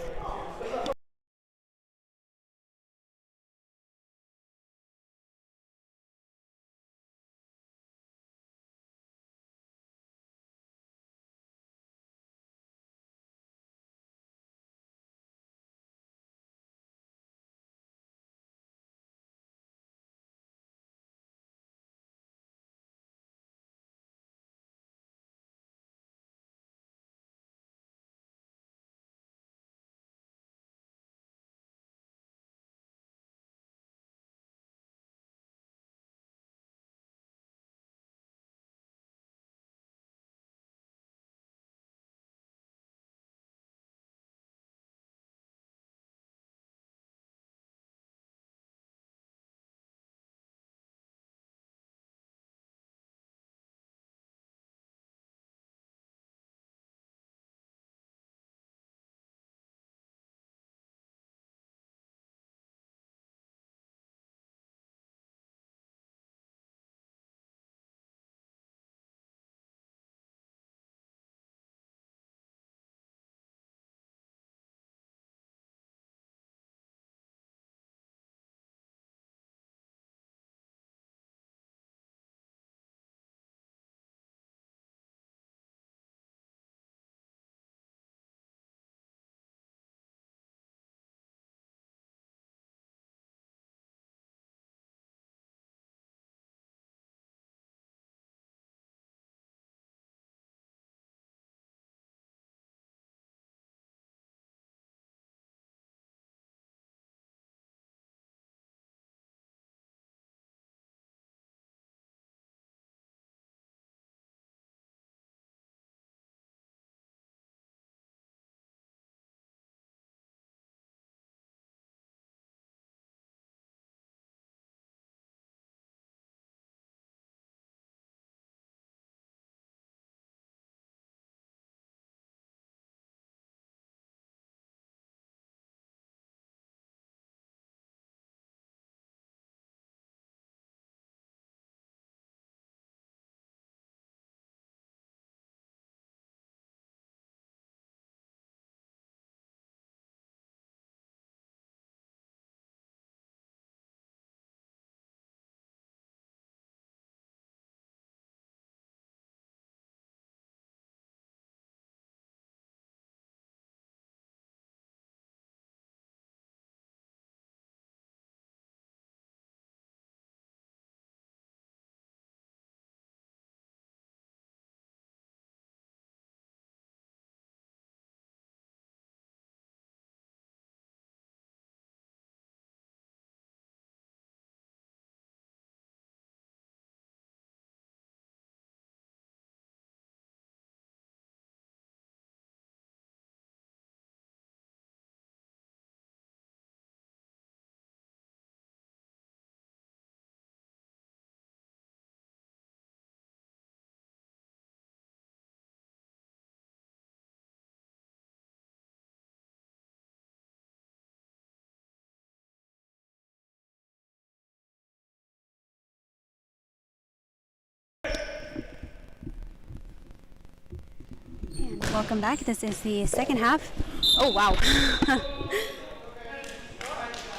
Welcome back. This is the second half. Oh, wow.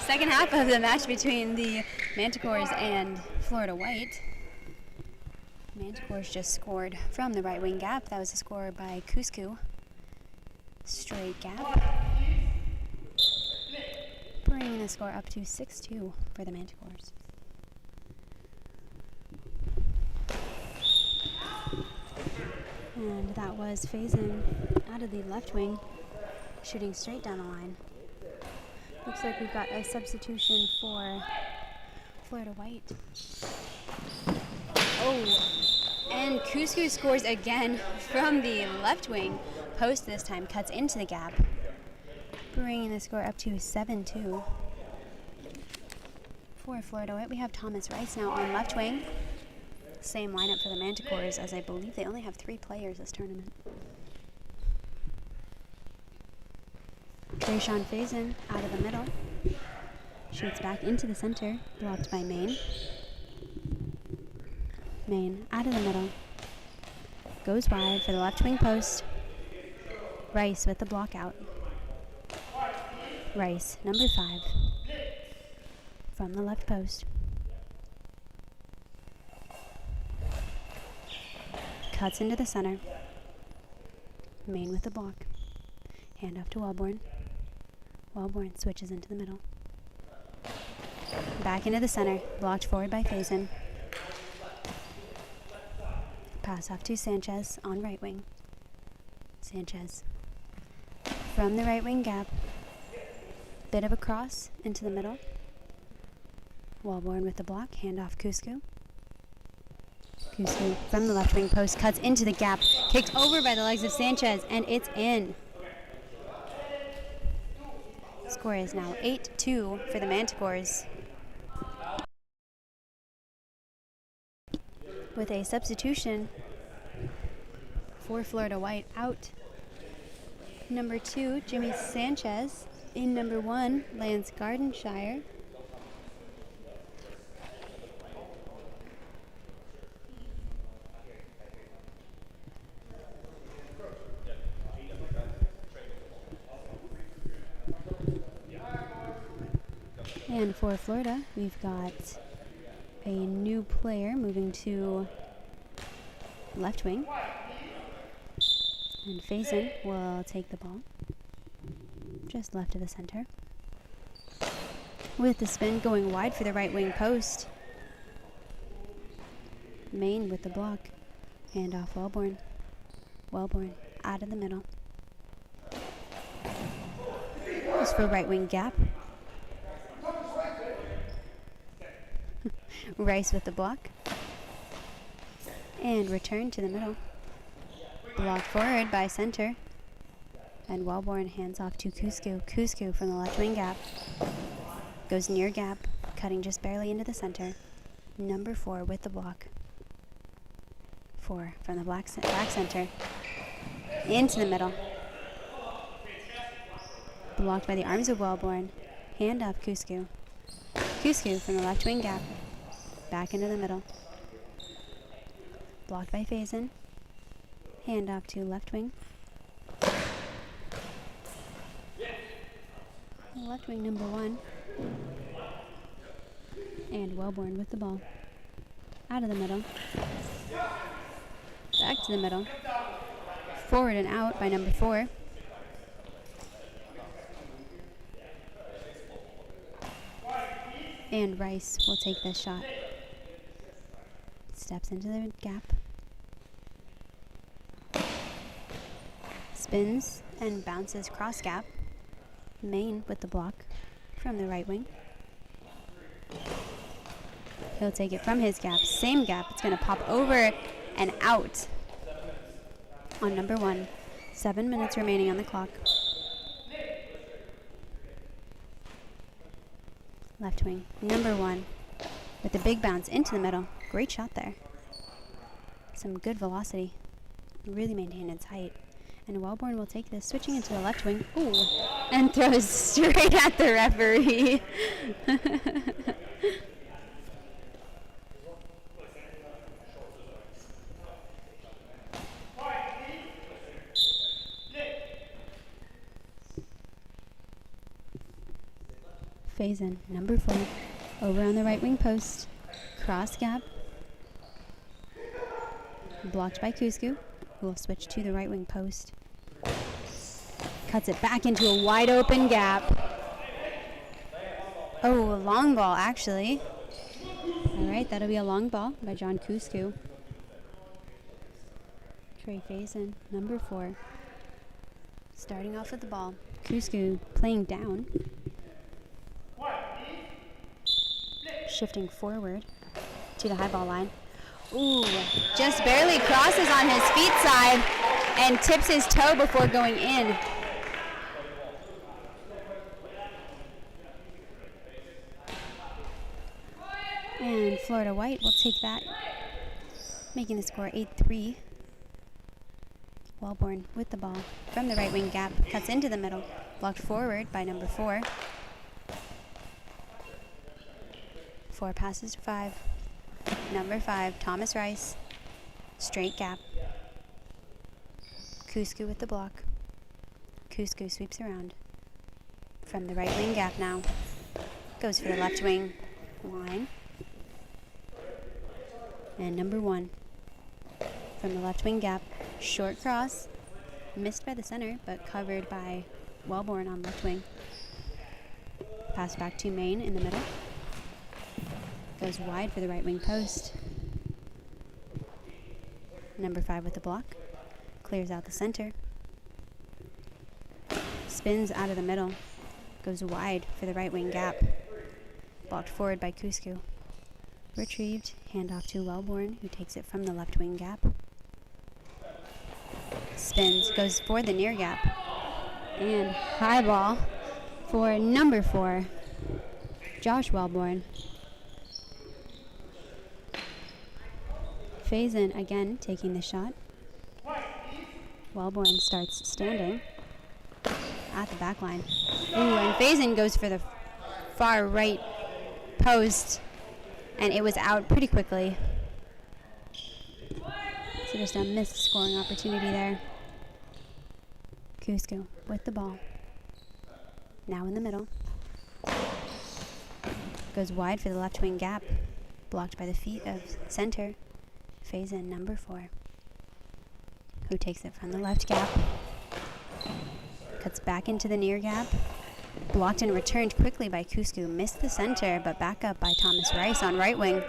Second half of the match between the Manticores and Florida White. Manticores just scored from the right wing gap. That was a score by Cusco. Straight gap. Bringing the score up to 6-2 for the Manticores. And that was Faison out of the left wing, shooting straight down the line. Looks like we've got a substitution for Florida White. Oh, and Cusco scores again from the left wing. Post this time cuts into the gap, bringing the score up to 7-2. For Florida White, we have Thomas Rice now on left wing. Same lineup for the Manticores, as I believe they only have 3 players this tournament. Trayshawn Faison out of the middle. Shoots back into the center, blocked by Maine. Maine out of the middle. Goes wide for the left wing post. Rice with the block out. Rice, number 5. From the left post. Cuts into the center. Maine with the block. Hand off to Wellborn. Wellborn switches into the middle. Back into the center. Blocked forward by Faison. Pass off to Sanchez on right wing. Sanchez. From the right wing gap. Bit of a cross into the middle. Wellborn with the block. Hand off Cusco. Cusco from the left wing post cuts into the gap. Kicked over by the legs of Sanchez, and it's in. Score is now 8-2 for the Manticores. With a substitution for Florida White out. Number 2, Jimmy Sanchez. In number 1, Lance Gardenshire. And for Florida, we've got a new player moving to left wing. And Faison will take the ball just left of the center. With the spin going wide for the right wing post. Maine with the block. Hand off Wellborn. Wellborn out of the middle. Just for right wing gap. Rice with the block. And return to the middle. Blocked forward by center. And Wellborn hands off to Cusco. Cusco from the left wing gap. Goes near gap, cutting just barely into the center. Number 4 with the block. 4 from the back center. Into the middle. Blocked by the arms of Wellborn. Hand off Cusco. Cusco from the left wing gap. Back into the middle. Blocked by Faison. Hand off to left wing. Left wing number 1. And Wellborn with the ball. Out of the middle. Back to the middle. Forward and out by number 4. And Rice will take this shot. Steps into the gap. Spins and bounces cross gap. Maine with the block from the right wing. He'll take it from his gap. Same gap. It's going to pop over and out on number 1. 7 minutes remaining on the clock. Left wing, number 1, with a big bounce into the middle. Great shot there. Some good velocity. Really maintained its height. And Wellborn will take this, switching into the left wing. Ooh, and throws straight at the referee. Phase in, number 4. Over on the right wing post. Cross gap. Blocked by Cusco, who will switch to the right wing post. Cuts it back into a wide open gap. Oh, a long ball, actually. All right, that'll be a long ball by John Cusco. Trey phase in, number 4. Starting off with the ball. Cusco playing down. Shifting forward to the high ball line. Ooh, just barely crosses on his feet side and tips his toe before going in. And Florida White will take that, making the score 8-3. Wellborn with the ball from the right wing gap, cuts into the middle, blocked forward by number 4. 4 passes to 5. Number 5, Thomas Rice, straight gap. Cusco with the block. Cusco sweeps around from the right wing gap now. Goes for the left wing line. And number 1 from the left wing gap, short cross, missed by the center, but covered by Wellborn on left wing. Pass back to Maine in the middle. Goes wide for the right wing post. Number 5 with the block. Clears out the center. Spins out of the middle. Goes wide for the right wing gap. Blocked forward by Cusco. Retrieved. Handoff to Wellborn, who takes it from the left wing gap. Spins. Goes for the near gap. And high ball for number 4, Josh Wellborn. Phase in again, taking the shot. Wellborn starts standing at the back line. Ooh, and phase in goes for the far right post, and it was out pretty quickly. So just a missed scoring opportunity there. Cusco with the ball. Now in the middle. Goes wide for the left wing gap. Blocked by the feet of center. Phase in number 4, who takes it from the left gap. Cuts back into the near gap. Blocked and returned quickly by Cusco. Missed the center, but back up by Thomas Rice on right wing.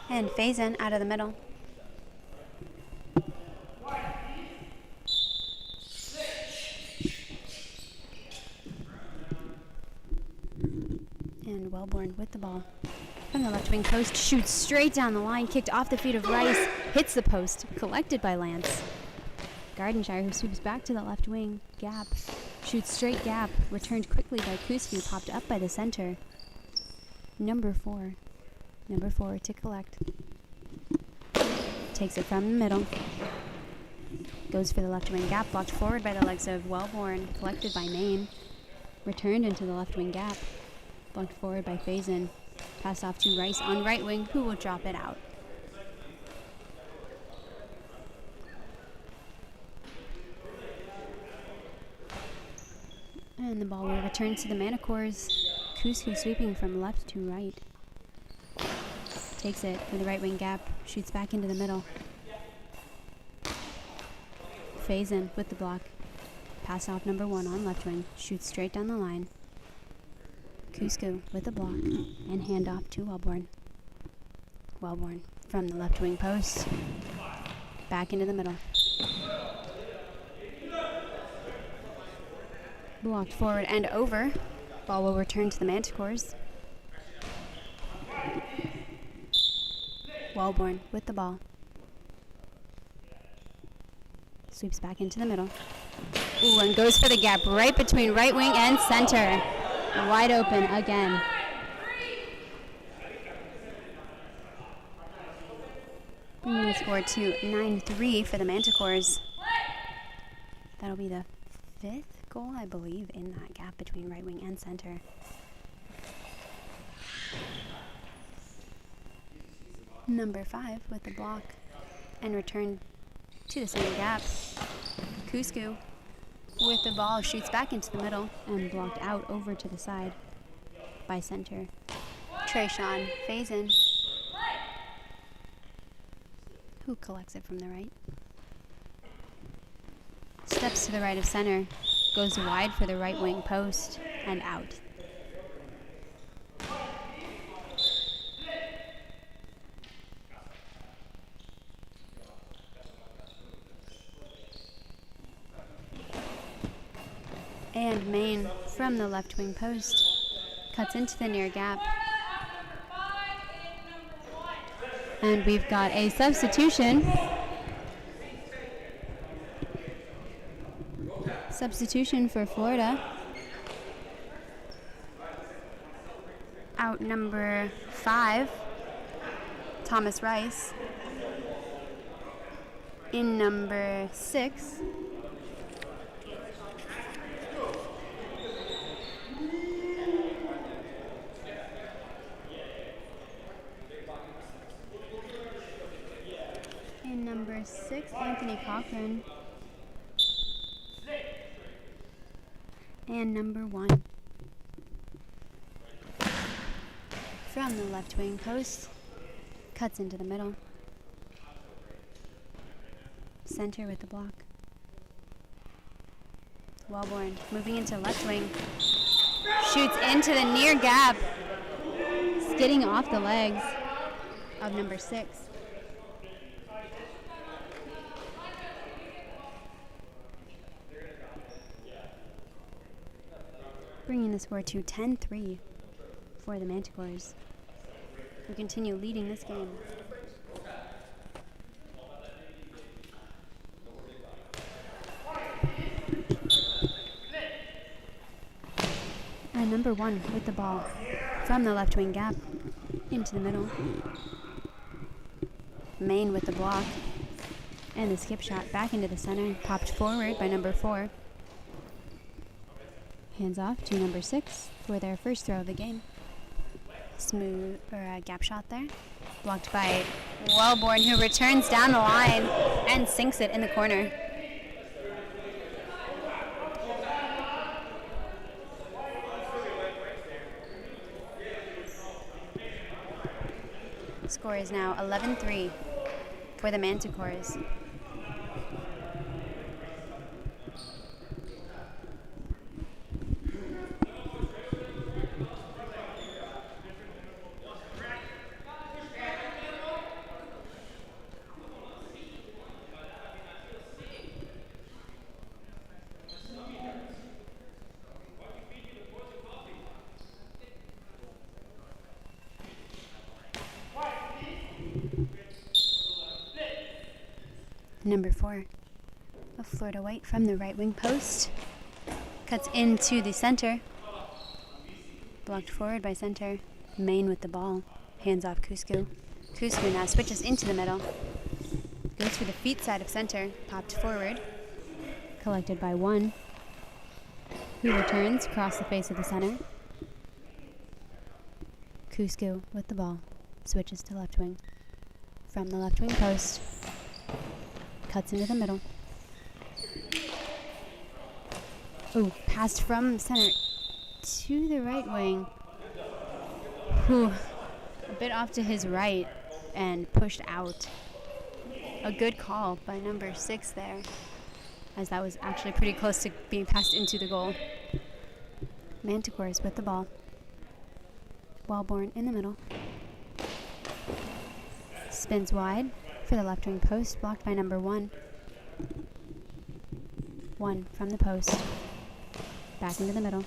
And phase in out of the middle. And Wellborn with the ball. From the left wing post, shoots straight down the line, kicked off the feet of Rice, hits the post, collected by Lance. Gardenshire, who sweeps back to the left wing, gap, shoots straight gap, returned quickly by Cusco, popped up by the center. Number 4 to collect. Takes it from the middle. Goes for the left wing gap, blocked forward by the legs of Wellborn, collected by Maine. Returned into the left wing gap, blocked forward by Faison. Pass off to Rice on right wing, who will drop it out. And the ball will return to the Manticores. Cusco sweeping from left to right. Takes it for the right wing gap, shoots back into the middle. Faison with the block. Pass off number 1 on left wing, shoots straight down the line. Cusco with the block and handoff to Wellborn. Wellborn from the left wing post. Back into the middle. Blocked forward and over. Ball will return to the Manticores. Wellborn with the ball. Sweeps back into the middle. Ooh, and goes for the gap right between right wing and center. Wide open again. Bringing the score to 9-3 for the Manticores. That'll be the 5th goal, I believe, in that gap between right wing and center. Number 5 with the block and return to the center gap. Cusco with the ball shoots back into the middle and blocked out over to the side by center. Trayshawn Faison, who collects it from the right. Steps to the right of center, goes wide for the right wing post and out. And Main from the left wing post cuts into the near gap. And we've got a substitution. Substitution for Florida. Out number 5, Thomas Rice. In number 6, Anthony Cochran. And number 1. From the left wing post, cuts into the middle. Center with the block. Wellborn moving into left wing. Shoots into the near gap. Skidding off the legs of number 6. Bringing the score to 10-3 for the Manticores, who continue leading this game. And number 1 with the ball from the left wing gap into the middle. Main with the block and the skip shot back into the center, popped forward by number 4. Hands off to number 6 for their first throw of the game. Smooth gap shot there. Blocked by Wellborn, who returns down the line and sinks it in the corner. Score is now 11-3 for the Manticores. Number 4, a Florida White from the right wing post. Cuts into the center. Blocked forward by center. Main with the ball. Hands off Cusco. Cusco now switches into the middle. Goes for the feet side of center. Popped forward. Collected by 1. Who returns across the face of the center. Cusco with the ball. Switches to left wing. From the left wing post. Cuts into the middle. Ooh, passed from center to the right wing. Ooh, a bit off to his right and pushed out. A good call by number 6 there, as that was actually pretty close to being passed into the goal. Manticores with the ball. Wellborn in the middle. Spins wide for the left wing post, blocked by number 1. 1 from the post. Back into the middle.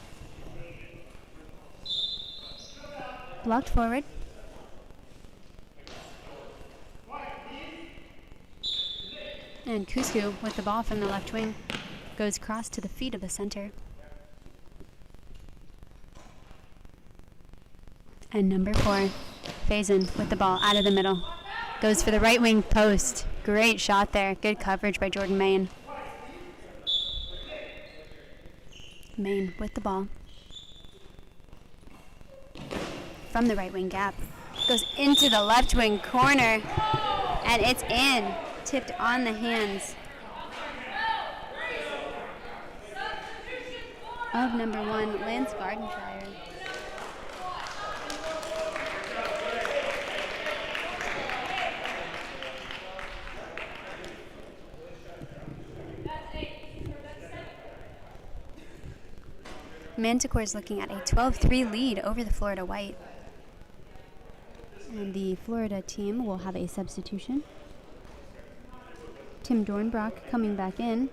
Blocked forward. And Kusku with the ball from the left wing goes cross to the feet of the center. And number 4, Faison with the ball out of the middle. Goes for the right wing post. Great shot there. Good coverage by Jordan Main. Main with the ball. From the right wing gap. Goes into the left wing corner. And it's in. Tipped on the hands of number 1, Lance Gardenshire. Manticores looking at a 12-3 lead over the Florida White. And the Florida team will have a substitution. Tim Dornbrock coming back in.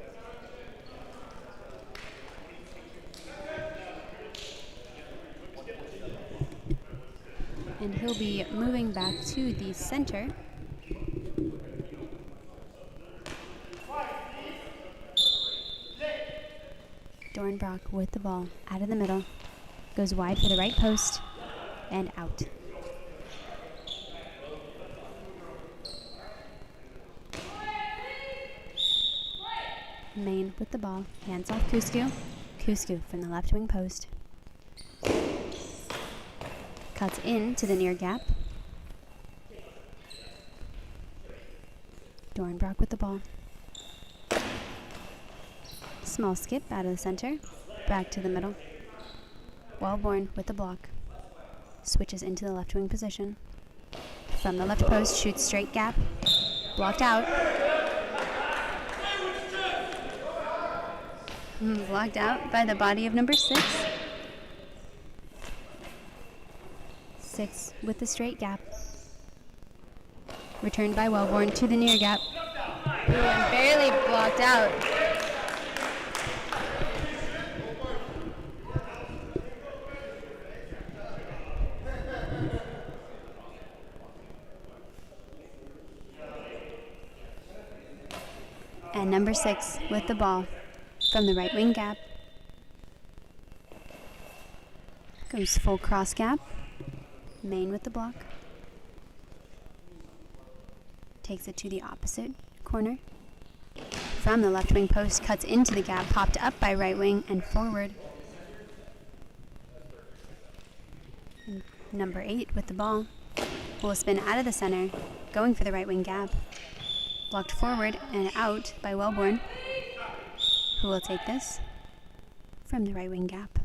And he'll be moving back to the center. Dornbrock with the ball out of the middle. Goes wide for the right post and out. Main with the ball. Hands off Kusku. Kusku from the left wing post. Cuts into the near gap. Dornbrock with the ball. Small skip out of the center. Back to the middle. Wellborn with the block. Switches into the left wing position. From the left post, shoots straight gap. Blocked out. Blocked out by the body of number 6. 6 with the straight gap. Returned by Wellborn to the near gap. Ooh, and barely blocked out. And number 6 with the ball from the right wing gap. Goes full cross gap. Main with the block. Takes it to the opposite corner. From the left wing post, cuts into the gap, popped up by right wing and forward. And number 8 with the ball. Will spin out of the center, going for the right wing gap. Blocked forward and out by Wellborn, who will take this from the right wing gap.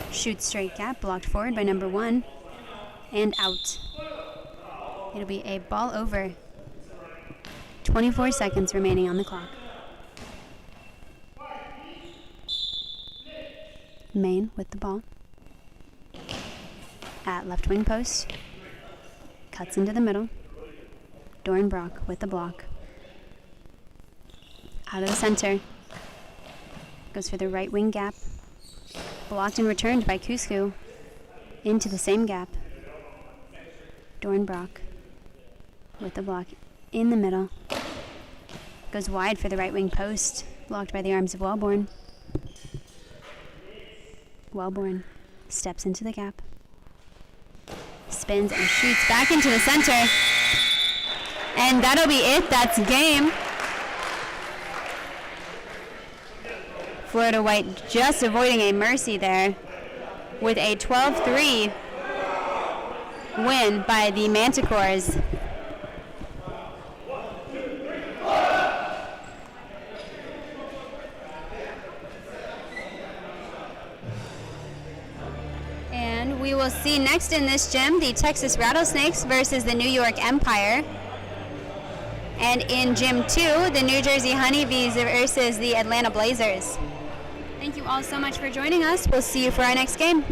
Shoots straight gap, blocked forward by number 1, and out. It'll be a ball over. 24 seconds remaining on the clock. Main with the ball. At left wing post. Cuts into the middle. Dornbrock with the block. Out of the center. Goes for the right wing gap. Blocked and returned by Kusku. Into the same gap. Dornbrock with the block in the middle. Goes wide for the right wing post. Blocked by the arms of Wellborn. Wellborn steps into the gap. Spins and shoots back into the center. And that'll be it. That's game. Florida White just avoiding a mercy there with a 12-3 win by the Manticores. And we will see next in this gym the Texas Rattlesnakes versus the New York Empire. And in Gym 2, the New Jersey Honeybees versus the Atlanta Blazers. Thank you all so much for joining us. We'll see you for our next game.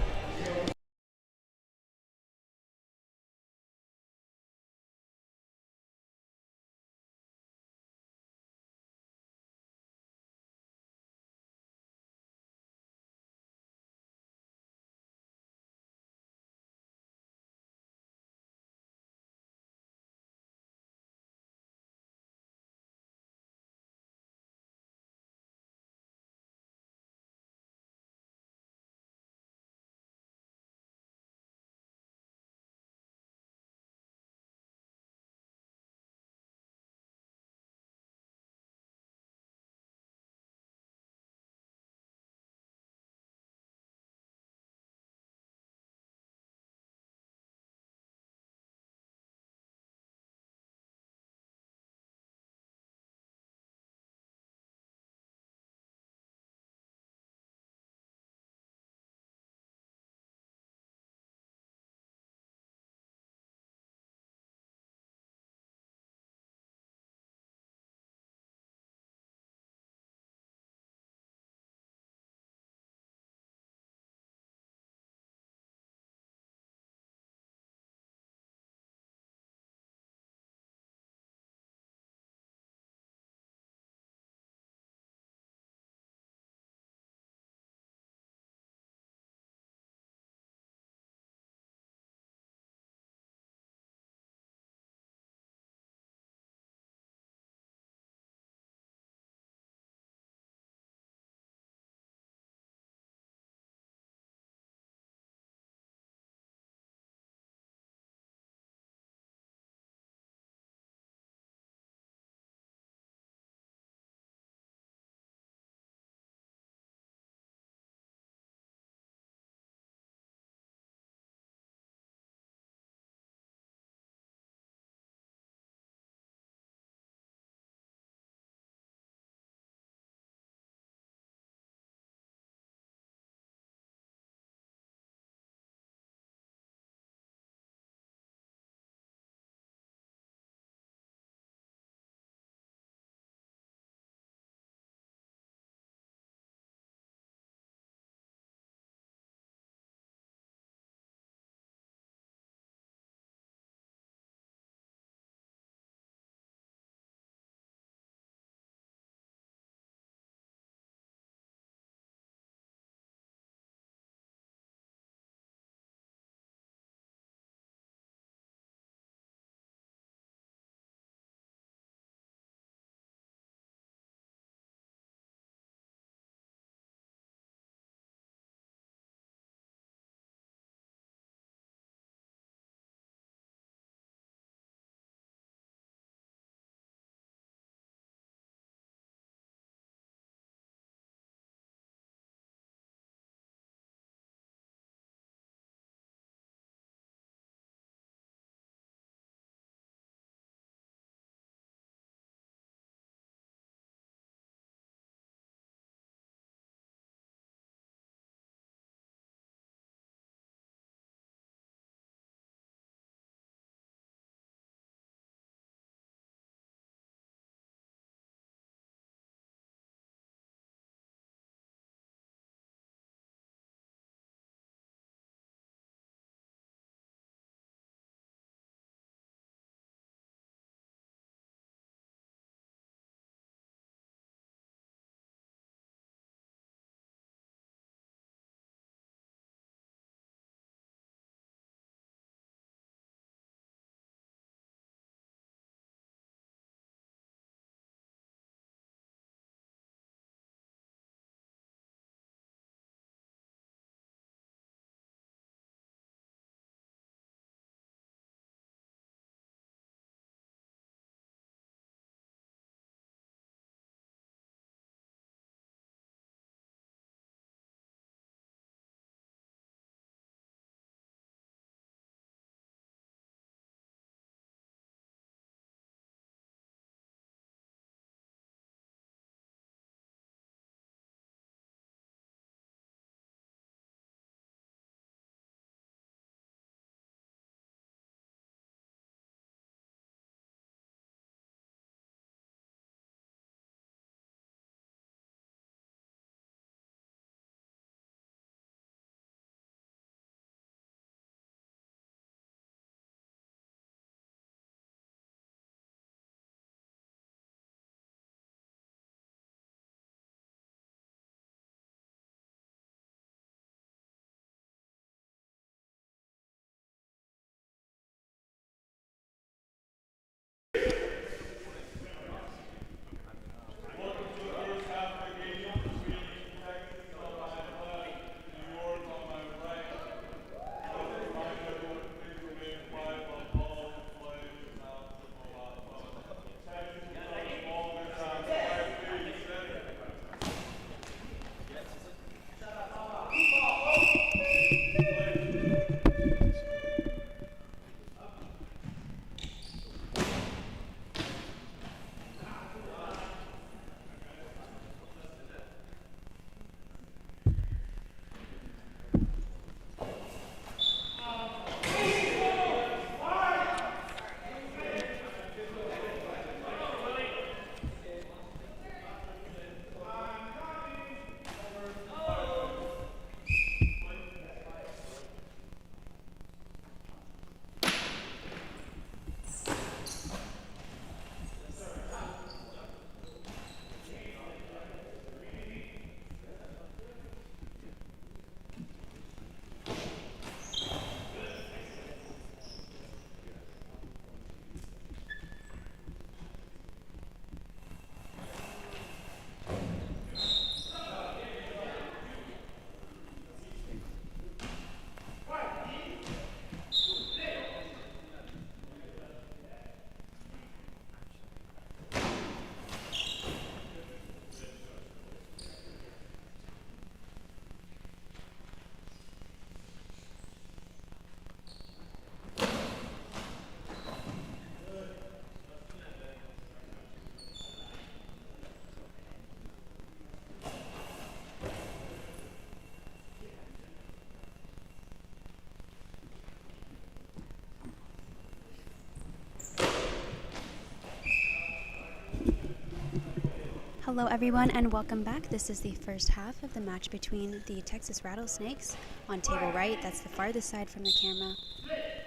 Hello everyone and welcome back. This is the first half of the match between the Texas Rattlesnakes on table right, that's the farthest side from the camera,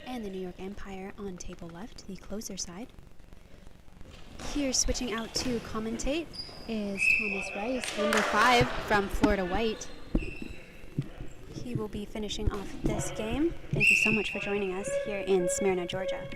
and the New York Empire on table left, the closer side. Here switching out to commentate is Thomas Rice, number 5 from Florida White. He will be finishing off this game. Thank you so much for joining us here in Smyrna, Georgia.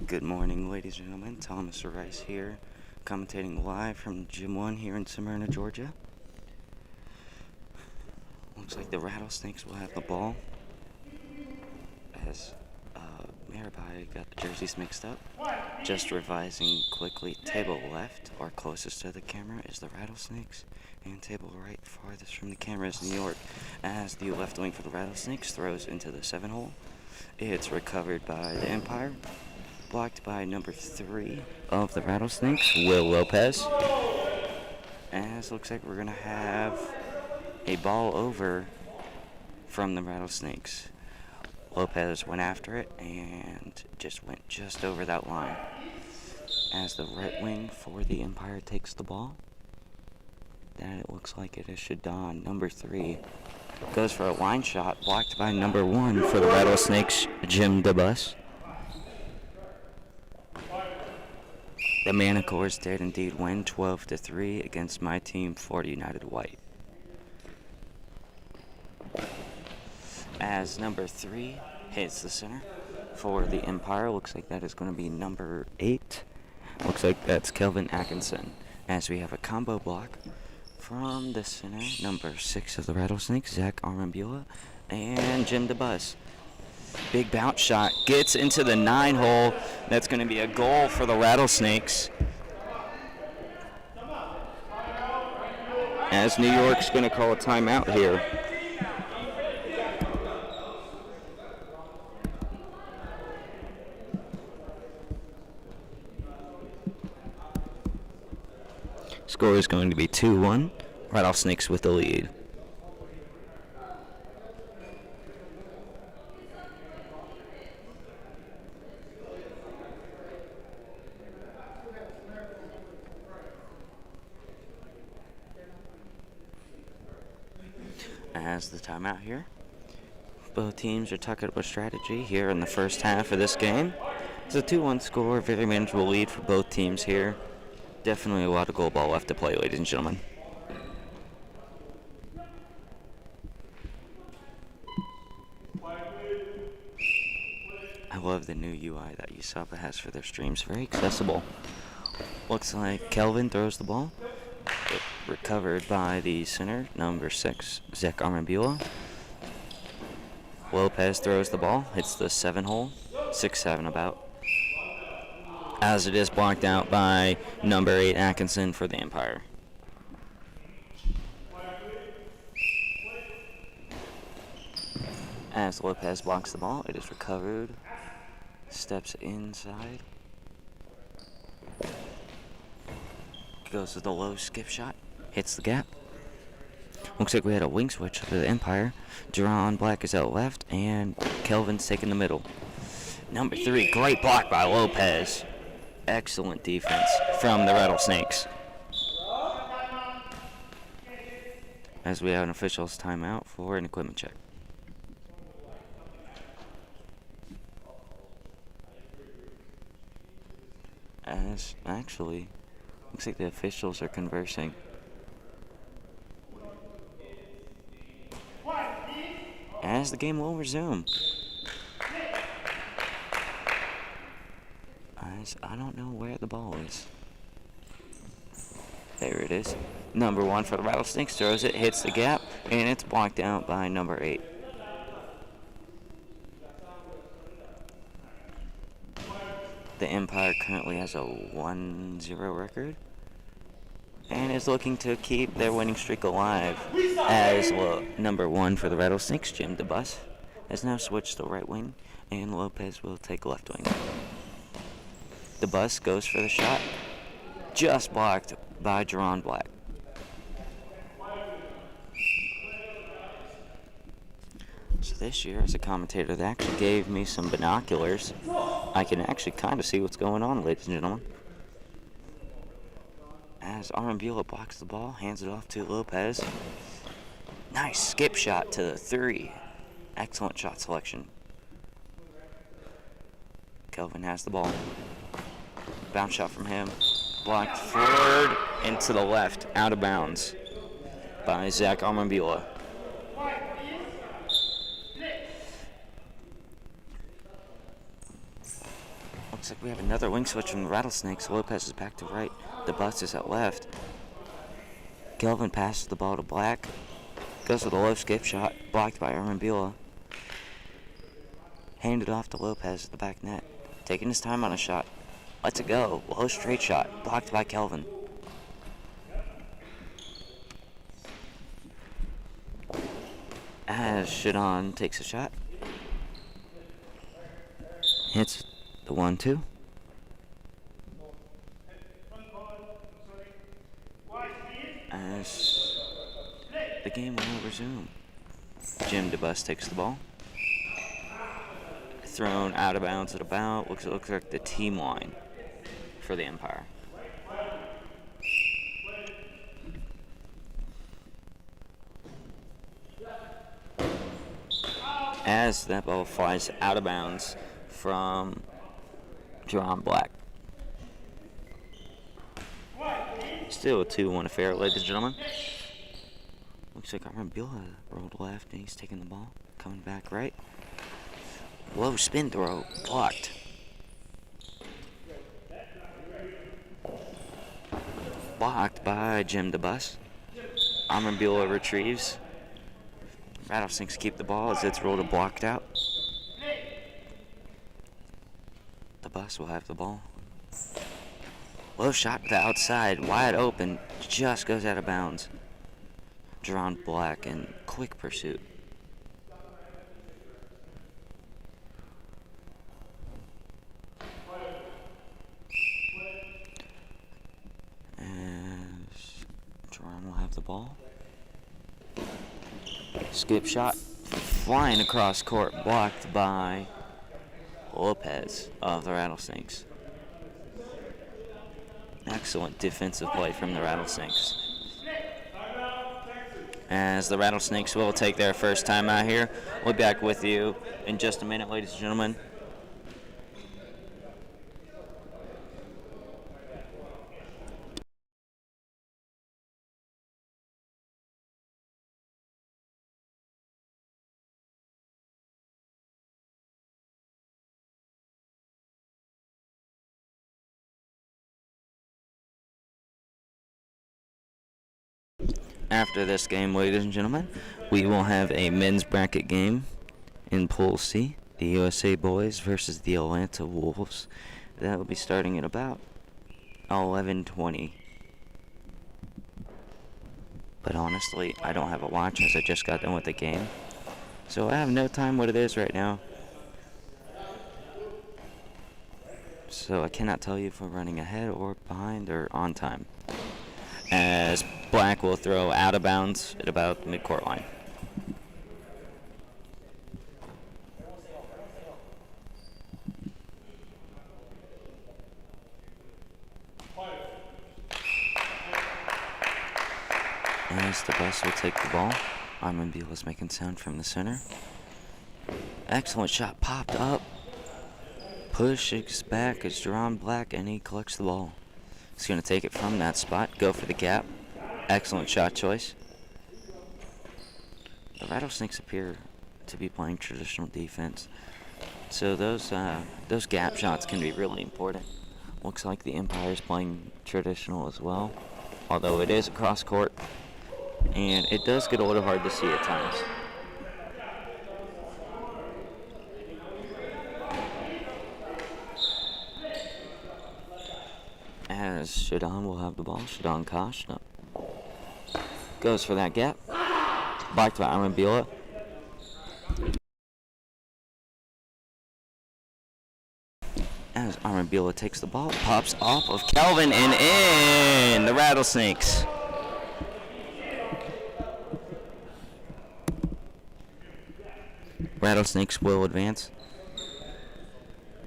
Good morning, ladies and gentlemen. Thomas Rice here, commentating live from Gym 1 here in Smyrna, Georgia. Looks like the Rattlesnakes will have the ball as Mirabai got the jerseys mixed up. Just revising quickly, table left, or closest to the camera, is the Rattlesnakes, and table right, farthest from the camera, is New York, as the left wing for the Rattlesnakes throws into the 7-hole. It's recovered by the Empire. Blocked by number 3 of the Rattlesnakes, Will Lopez. As looks like we're going to have a ball over from the Rattlesnakes. Lopez went after it and went just over that line. As the right wing for the Empire takes the ball, then it looks like it is Shadon, number 3. Goes for a line shot, blocked by number 1 for the Rattlesnakes, Jim DeBus. The Manticores did indeed win 12-3 against my team, Florida United White. As number 3 hits the center for the Empire, looks like that is going to be number 8. Looks like that's Kelvin Atkinson. As we have a combo block from the center, number 6 of the Rattlesnakes, Zach Armambula, and Jim DeBus. Big bounce shot, gets into the 9-hole. That's going to be a goal for the Rattlesnakes. As New York's going to call a timeout here. Score is going to be 2-1. Rattlesnakes with the lead. As the timeout here, both teams are tucking up a strategy here in the first half of this game. It's a 2-1 score, very manageable lead for both teams here. Definitely a lot of goal ball left to play, ladies and gentlemen. I love the new UI that USABA has for their streams, very accessible. Looks like Kelvin throws the ball. Recovered by the center, number 6, Zach Armambula. Lopez throws the ball, hits the 7-hole, 6-7 about. As it is blocked out by number 8, Atkinson for the Empire. As Lopez blocks the ball, it is recovered, steps inside. Goes with the low skip shot. Hits the gap. Looks like we had a wing switch for the Empire. Jerron Black is out left, and Kelvin's taking the middle. Number 3, great block by Lopez. Excellent defense from the Rattlesnakes. As we have an official's timeout for an equipment check. As actually, looks like the officials are conversing. As the game will resume. As I don't know where the ball is. There it is. Number 1 for the Rattlesnakes throws it, hits the gap, and it's blocked out by number 8. The Empire currently has a 1-0 record and is looking to keep their winning streak alive, as number 1 for the Rattlesnakes, Jim DeBus, has now switched to right wing, and Lopez will take left wing. DeBus goes for the shot, just blocked by Jerron Black. So this year, as a commentator, they actually gave me some binoculars. I can actually kind of see what's going on, ladies and gentlemen. As Arambula blocks the ball, hands it off to Lopez. Nice skip shot to the 3. Excellent shot selection. Kelvin has the ball. Bounce shot from him. Blocked forward into the left, out of bounds by Zach Arambula. Looks like we have another wing switch from the Rattlesnakes. Lopez is back to right. The bus is at left. Kelvin passes the ball to Black. Goes with a low skip shot. Blocked by Arambula. Handed off to Lopez at the back net. Taking his time on a shot. Lets it go. Low straight shot. Blocked by Kelvin. As Shadon takes a shot. Hits the 1-2. As the game will resume. Jim DeBus takes the ball. Thrown out of bounds at about, looks like the team line for the Empire. As that ball flies out of bounds from Jerron Black. Still a 2-1 affair, ladies and gentlemen. Looks like Arambula rolled left and he's taking the ball. Coming back right. Low spin throw, blocked. Blocked by Jim DeBus. Arambula retrieves. Rattlesnakes keep the ball as it's rolled and blocked out. The bus will have the ball. Low shot to the outside, wide open, just goes out of bounds. Jerron Black in quick pursuit. As Jerron will have the ball. Skip shot, flying across court, blocked by Lopez of the Rattlesnakes. Excellent defensive play from the Rattlesnakes. As the Rattlesnakes will take their first time out here. We'll be back with you in just a minute, ladies and gentlemen. After this game, ladies and gentlemen, we will have a men's bracket game in Pool C. The USA Boys versus the Atlanta Wolves. That will be starting at about 11:20. But honestly, I don't have a watch as I just got done with the game. So I have no time what it is right now. So I cannot tell you if we're running ahead or behind or on time. as Black will throw out of bounds at about the midcourt line. As the bus will take the ball, Armanville is making sound from the center. Excellent shot, popped up. Pushes back as Jerron Black, and he collects the ball. He's going to take it from that spot, go for the gap. Excellent shot choice. The Rattlesnakes appear to be playing traditional defense, so those gap shots can be really important. Looks like the Empire is playing traditional as well, although it is across court, and it does get a little hard to see at times. As Shadon will have the ball, Shadon Kosh goes for that gap. Blocked by Armanville. As Armanville takes the ball, pops off of Kelvin and in the Rattlesnakes. Rattlesnakes will advance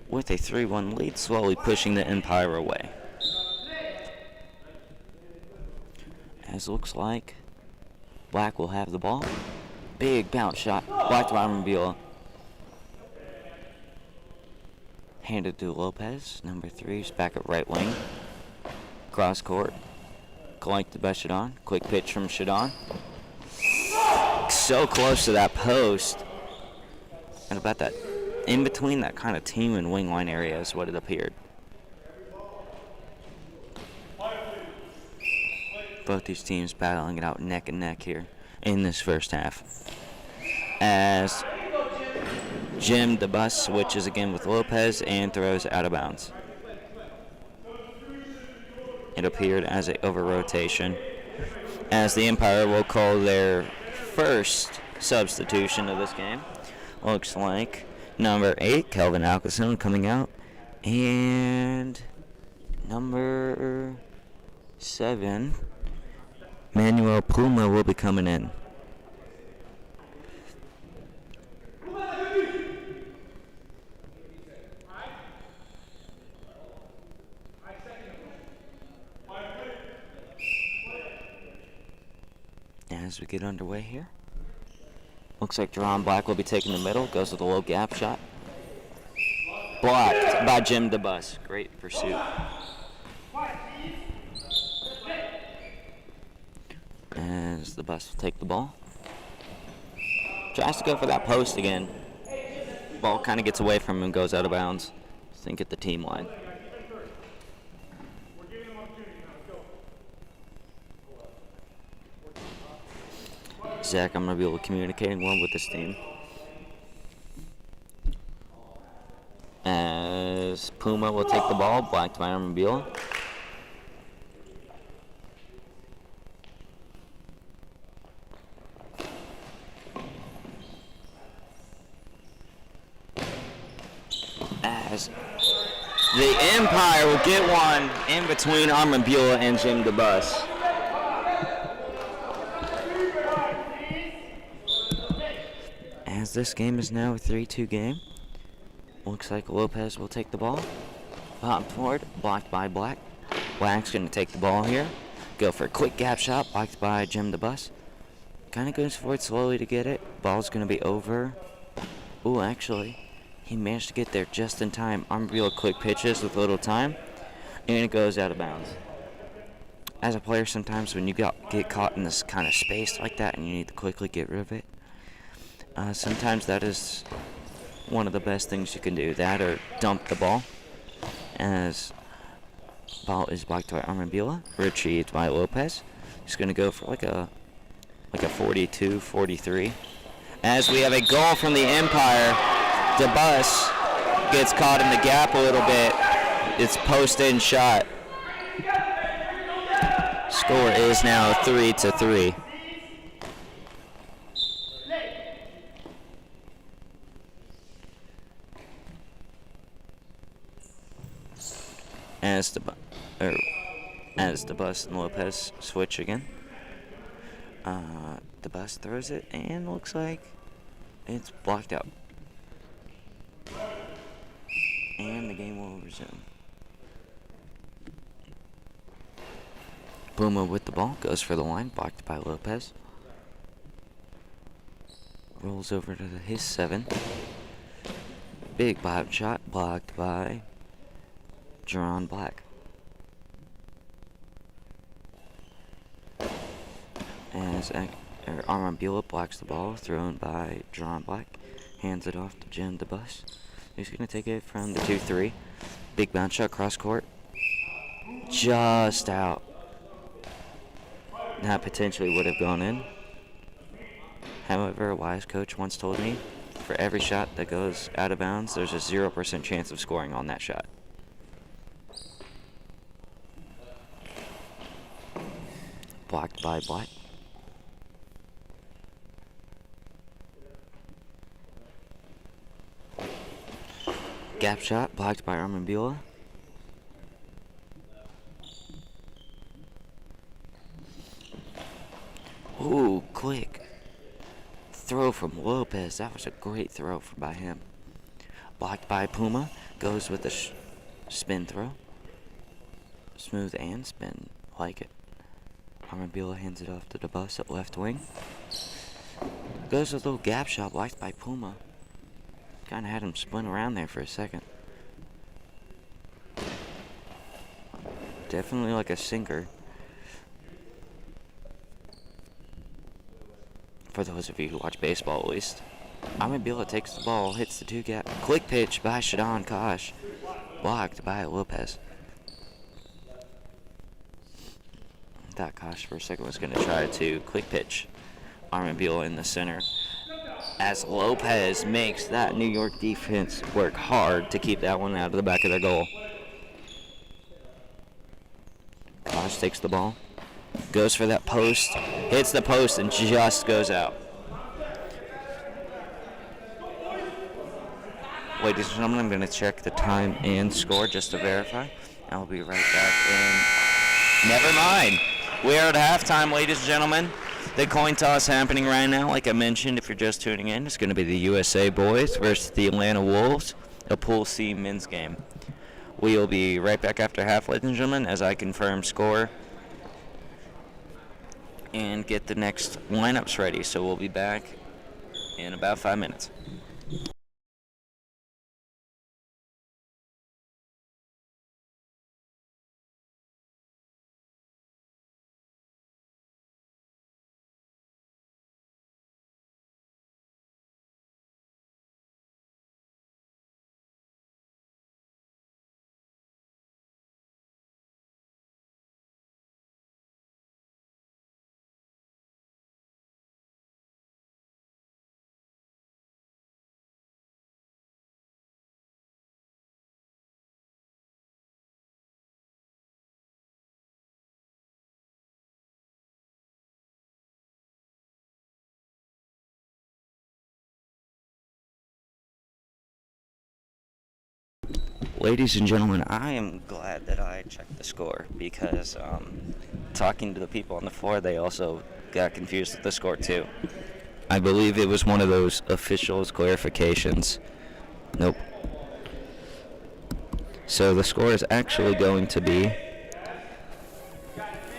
with a 3-1 lead, slowly pushing the Empire away. As looks like Black will have the ball. Big bounce shot, blocked by Armanville. Handed to Lopez, number 3, is back at right wing. Cross court, collected by Shadon. Quick pitch from Shadon. So close to that post. And about that, in between that kind of team and wing line area is what it appeared. Both these teams battling it out neck and neck here in this first half. As Jim DeBus switches again with Lopez and throws out of bounds. It appeared as an over-rotation, as the Empire will call their first substitution of this game. Looks like number 8, Kelvin Alcazone, coming out, and number 7, Manuel Puma, will be coming in. As we get underway here, looks like Jerron Black will be taking the middle, goes with a low gap shot. Blocked by Jim DeBus. Great pursuit. As the Bus will take the ball. Tries to go for that post again. Ball kind of gets away from him and goes out of bounds. I think at the team line. Zach, I'm going to be able to communicate well with this team. As Puma will take the ball, blocked by Armanville. As the Empire will get one in between Armanville and Jim DeBus. As this game is now a 3-2 game, looks like Lopez will take the ball. Pop forward, blocked by Black. Black's going to take the ball here. Go for a quick gap shot, blocked by Jim DeBus. Kind of goes forward slowly to get it. Ball's going to be over. Ooh, actually, he managed to get there just in time. Armanville quick pitches with a little time, and it goes out of bounds. As a player, sometimes when you get caught in this kind of space like that and you need to quickly get rid of it, sometimes that is one of the best things you can do. That or dump the ball. As ball is blocked by Armanville, retrieved by Lopez. He's going to go for like a 42, 43. As we have a goal from the Empire, DeBus gets caught in the gap a little bit. It's post-in shot. Score is now 3-3. As as DeBus and Lopez switch again. DeBus throws it and looks like it's blocked out. And the game will resume. Puma with the ball, goes for the line, blocked by Lopez. Rolls over to his 7. Big bob shot, blocked by Jerron Black. As Armand Bula blocks the ball, thrown by Jerron Black. Hands it off to Jen DeBus. He's going to take it from the 2-3. Big bounce shot, cross court. Just out. That potentially would have gone in. However, a wise coach once told me, for every shot that goes out of bounds, there's a 0% chance of scoring on that shot. Blocked by Black. Gap shot, blocked by Armand Bula. Ooh, quick throw from Lopez. That was a great throw by him. Blocked by Puma. Goes with the spin throw. Smooth and spin. Like it. Armabila hands it off to DeBus at left wing. Goes with a little gap shot blocked by Puma. Kind of had him spin around there for a second. Definitely like a sinker. For those of you who watch baseball, at least. Amabila takes the ball, hits the 2-gap. Quick pitch by Shadon Kosh. Blocked by Lopez. I thought Kosh for a second was going to try to quick pitch Amabila in the center. As Lopez makes that New York defense work hard to keep that one out of the back of their goal. Kosh takes the ball. Goes for that post, hits the post, and just goes out. Ladies and gentlemen, I'm going to check the time and score just to verify. I'll be right back. And never mind. We are at halftime, ladies and gentlemen. The coin toss happening right now, like I mentioned, if you're just tuning in, it's going to be the USA boys versus the Atlanta Wolves, a Pool C men's game. We will be right back after half, ladies and gentlemen, as I confirm score and get the next lineups ready. So we'll be back in about 5 minutes. Ladies and gentlemen, I am glad that I checked the score because talking to the people on the floor, they also got confused with the score too. I believe it was one of those officials clarifications. Nope. So the score is actually going to be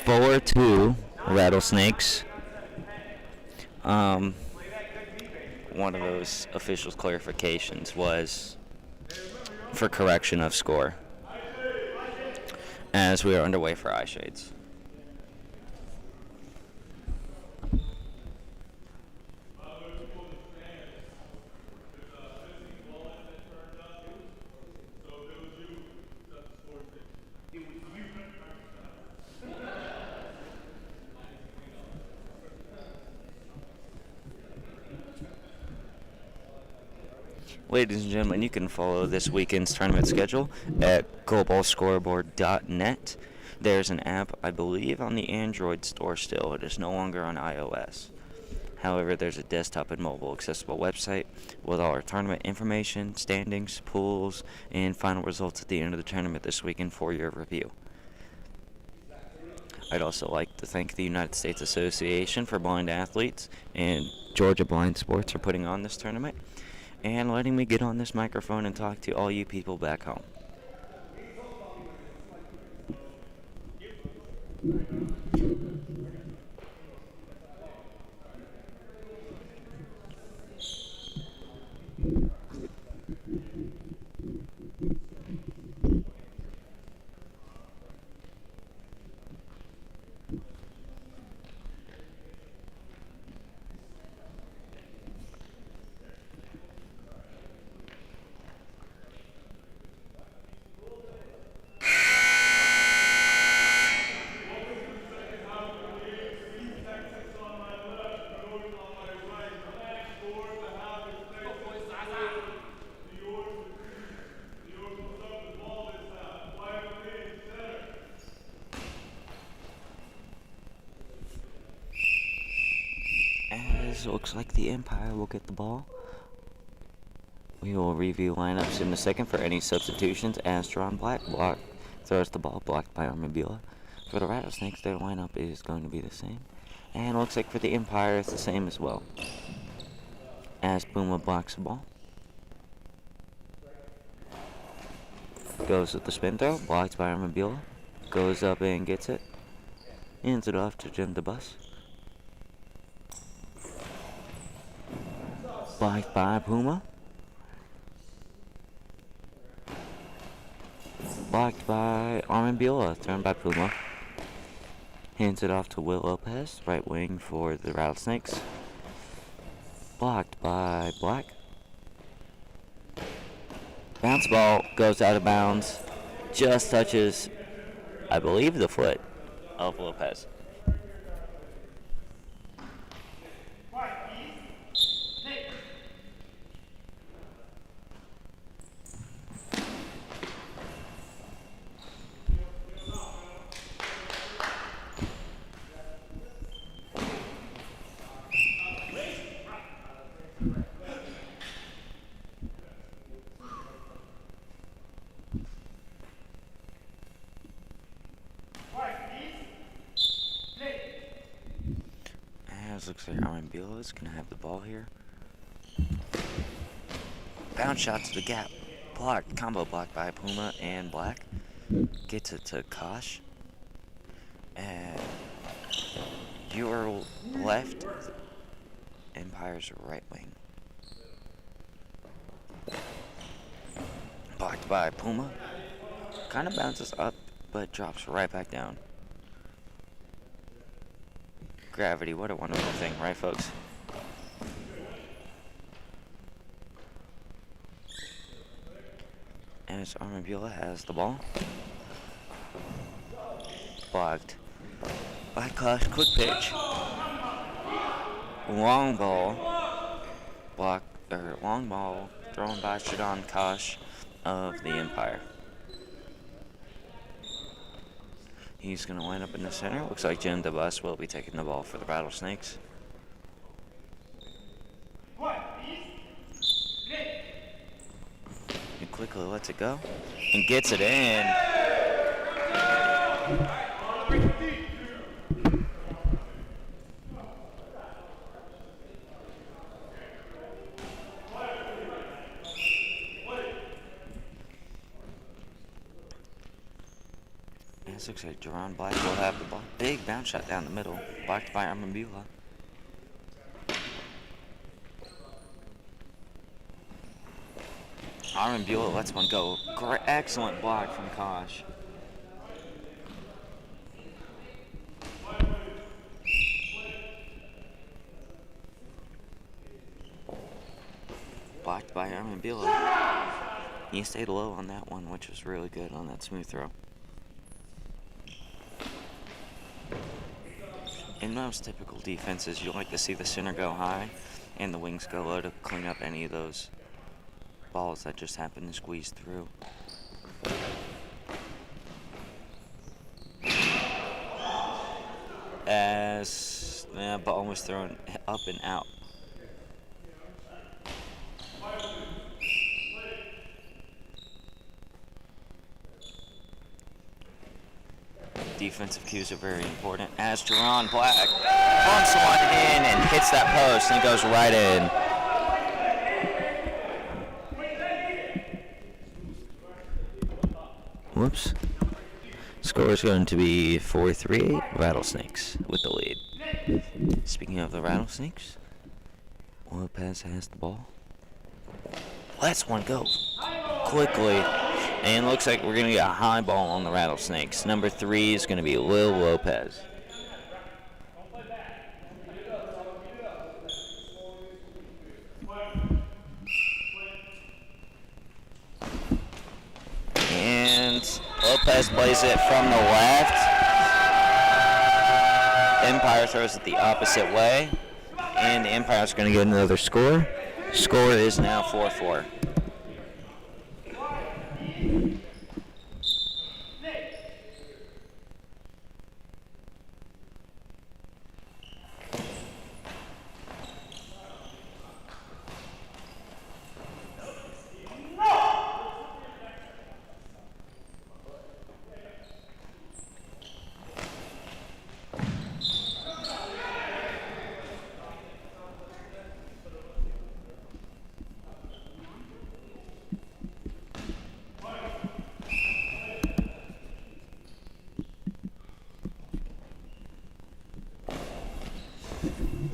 4-2 Rattlesnakes. One of those officials clarifications was for correction of score as we are underway for eye shades. Ladies and gentlemen, you can follow this weekend's tournament schedule at goalballscoreboard.net. There's an app, I believe, on the Android store still. It is no longer on iOS. However, there's a desktop and mobile accessible website with all our tournament information, standings, pools, and final results at the end of the tournament this weekend for your review. I'd also like to thank the United States Association for Blind Athletes and Georgia Blind Sports for putting on this tournament and letting me get on this microphone and talk to all you people back home. As it looks like the Empire will get the ball. We will review lineups in a second for any substitutions as Drawn Black throws the ball, blocked by Armabila. For the Rattlesnakes, their lineup is going to be the same. And it looks like for the Empire, it's the same as well. As Puma blocks the ball. Goes with the spin throw, blocked by Armabila. Goes up and gets it. Hands it off to Jim DeBus. Blocked by Puma. Blocked by Armabila, thrown by Puma. Hands it off to Will Lopez, right wing for the Rattlesnakes. Blocked by Black. Bounce ball goes out of bounds. Just touches, I believe, the foot of Lopez. Looks like Armabila is going to have the ball here. Bounce shot to the gap. Blocked. Combo blocked by Puma and Black. Gets it to Kosh. And your left, Empire's right wing. Blocked by Puma. Kind of bounces up, but drops right back down. Gravity, what a wonderful thing, right, folks? As Armabila has the ball. Blocked by Kosh. Quick pitch. Long ball. Long ball thrown by Shadon Kosh of the Empire. He's going to line up in the center. Looks like Jim DeBus will be taking the ball for the Rattlesnakes. He quickly lets it go and gets it in. This looks like Jerron Black will have the ball. Big bounce shot down the middle, blocked by Armabila. Armabila lets one go. Excellent block from Kosh. Blocked by Armabila. He stayed low on that one, which was really good on that smooth throw. In most typical defenses, you like to see the center go high and the wings go low to clean up any of those balls that just happen to squeeze through. As the ball was thrown up and out. defensive cues are very important. As Jerron Black bumps one in and hits that post, and it goes right in. Whoops. Score is going to be 4-3 Rattlesnakes with the lead. Speaking of the Rattlesnakes, Lopez has the ball. Lets one go quickly. And looks like we're going to get a high ball on the Rattlesnakes. Number 3 is going to be Lil Lopez. And Lopez plays it from the left. Empire throws it the opposite way. And the Empire's going to get another score. Score is now 4-4.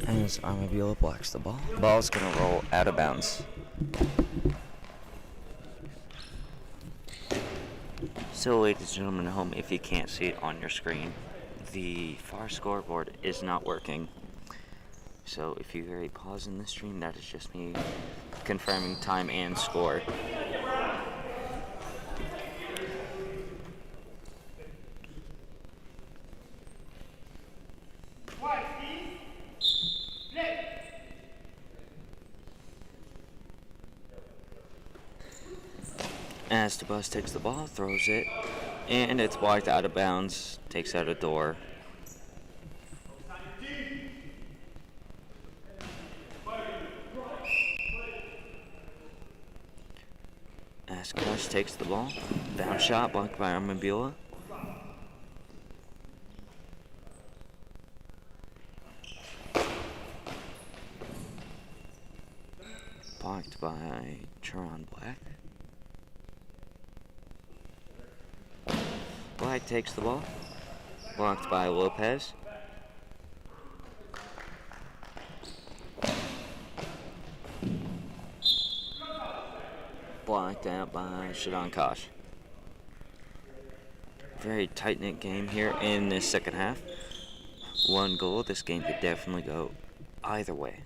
As Armabila blocks the ball. The ball's going to roll out of bounds. So, ladies and gentlemen at home, if you can't see it on your screen, the far scoreboard is not working. So, if you hear a pause in the stream, that is just me confirming time and score. As DeBus takes the ball, throws it, and it's blocked out of bounds, takes out a door. As Kush takes the ball, down shot, blocked by Armabila. Blocked by Charon Black. Black takes the ball. Blocked by Lopez. Blocked out by Shadon Kosh. Very tight-knit game here in this second half. One goal. This game could definitely go either way.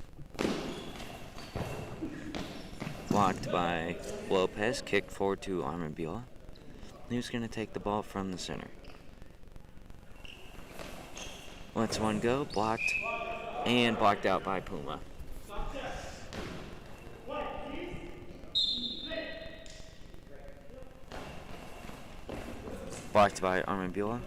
Blocked by Lopez. Kicked forward to Armabila. Who's going to take the ball from the center? Lets one go, blocked, and blocked out by Puma. Blocked by Armabila.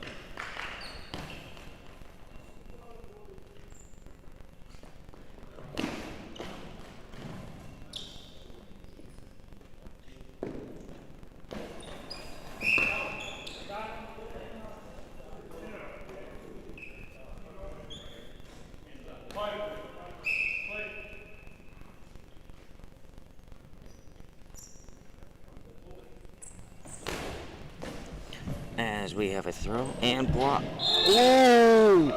As we have a throw and block. Ooh!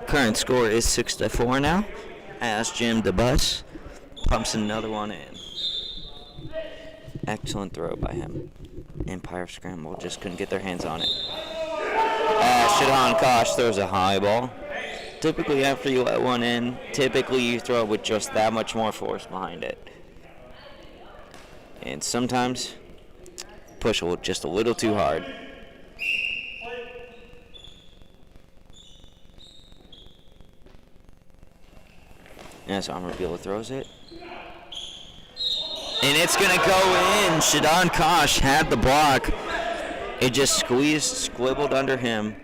Current score is 6-4 now. As Jim DeBus pumps another one in. Excellent throw by him. Empire scramble, just couldn't get their hands on it. Shadon Kosh throws a high ball. Typically after you let one in, typically you throw with just that much more force behind it. And sometimes push just a little too hard. As Armabila throws it. And it's going to go in. Shadon Kosh had the block. It just squibbled under him.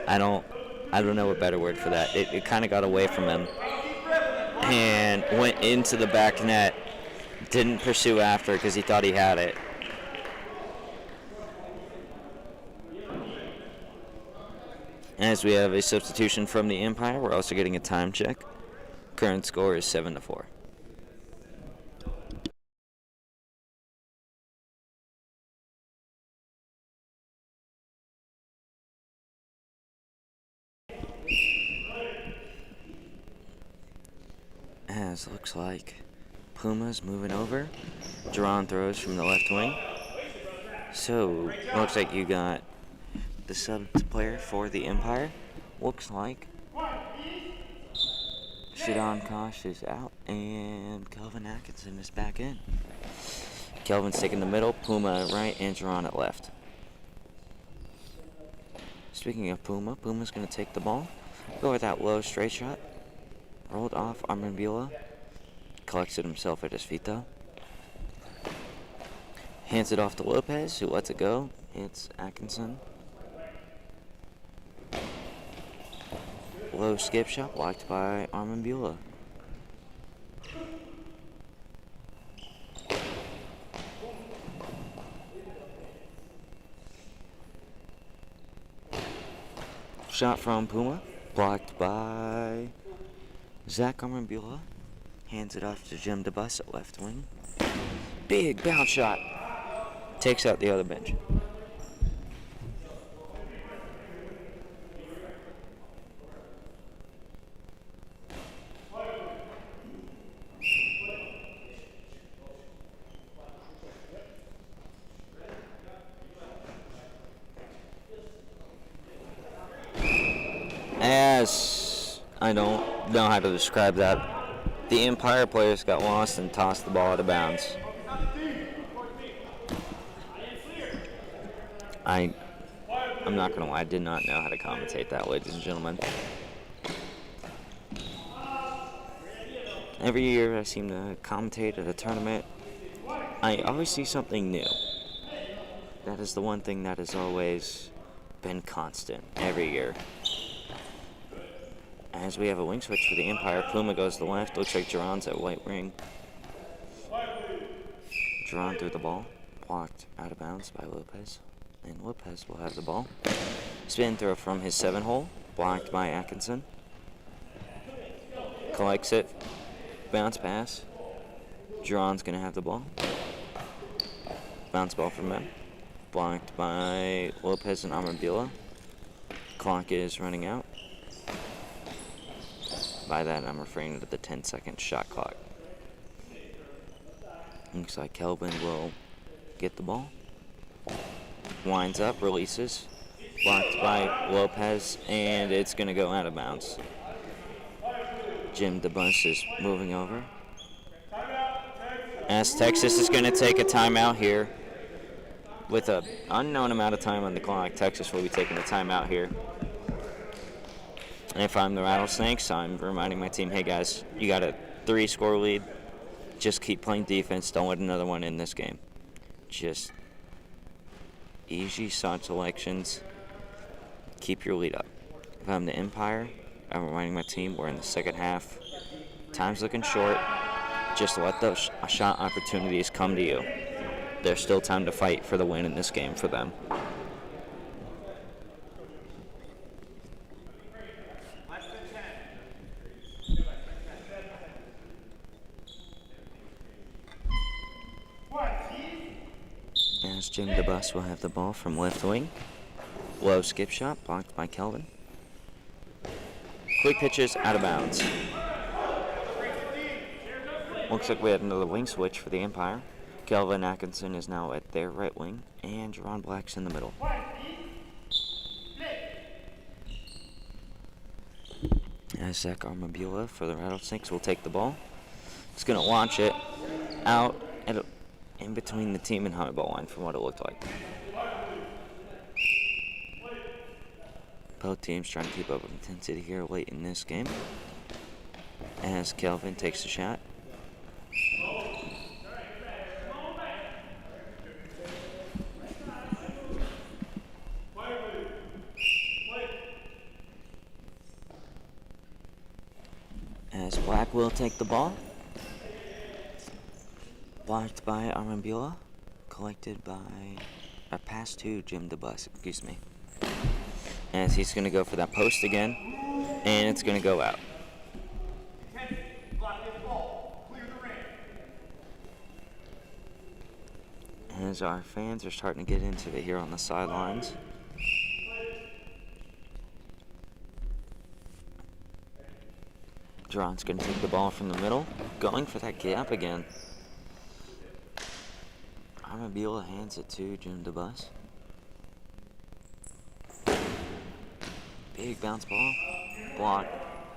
I don't know a better word for that. It kind of got away from him. And went into the back net. Didn't pursue after because he thought he had it. As we have a substitution from the Empire, we're also getting a time check. Current score is 7-4. As looks like Puma's moving over. Jerron throws from the left wing. So, looks like you got the sub player for the Empire. Looks like Shadon Kosh is out and Kelvin Atkinson is back in. Kelvin's taking the middle, Puma at right, and Jerron at left. Speaking of Puma, Puma's going to take the ball, go with that low straight shot. Rolled off Armambula. Collects it himself at his feet though. Hands it off to Lopez, who lets it go. It's Atkinson. Low skip shot blocked by Armambula. Shot from Puma, blocked by Zach Armambula. Hands it off to Jim DeBus at left wing. Big bounce shot. Takes out the other bench. As I don't know how to describe that, the Empire players got lost and tossed the ball out of bounds. I'm not going to lie, I did not know how to commentate that, ladies and gentlemen. Every year I seem to commentate at a tournament, I always see something new. That is the one thing that has always been constant every year. As we have a wing switch for the Empire, Puma goes to the left. Looks like Jerron's at right wing. Jerron threw the ball, blocked out of bounds by Lopez. And Lopez will have the ball. Spin throw from his 7-hole, blocked by Atkinson. Collects it, bounce pass. Jerron's going to have the ball. Bounce ball from him, blocked by Lopez and Armambula. Clock is running out. By that, I'm referring to the 10-second shot clock. Looks like Kelvin will get the ball. Winds up, releases. Blocked by Lopez, and it's going to go out of bounds. Jim DeBus is moving over. As Texas is going to take a timeout here. With an unknown amount of time on the clock, Texas will be taking a timeout here. And if I'm the Rattlesnakes, I'm reminding my team, hey guys, you got a 3-score lead. Just keep playing defense. Don't let another one in this game. Just easy shot selections. Keep your lead up. If I'm the Empire, I'm reminding my team we're in the second half. Time's looking short. Just let those shot opportunities come to you. There's still time to fight for the win in this game for them. As Jim DeBus will have the ball from left wing. Low skip shot, blocked by Kelvin. Quick pitches, out of bounds. Looks like we have another wing switch for the Empire. Kelvin Atkinson is now at their right wing, and Jerron Black's in the middle. As Zach Armambula for the Rattlesnakes will take the ball. He's going to launch it out in between the team and Honeybees line from what it looked like. Both teams trying to keep up with intensity here late in this game. As Kelvin takes the shot. As Black will take the ball. Blocked by Armambula. Collected by a pass to Jim DeBus, excuse me. as he's going to go for that post again, and it's going to go out. As our fans are starting to get into it here on the sidelines. Duran's going to take the ball from the middle, going for that gap again. Armabila hands it to Jim DeBus. Big bounce ball. Block,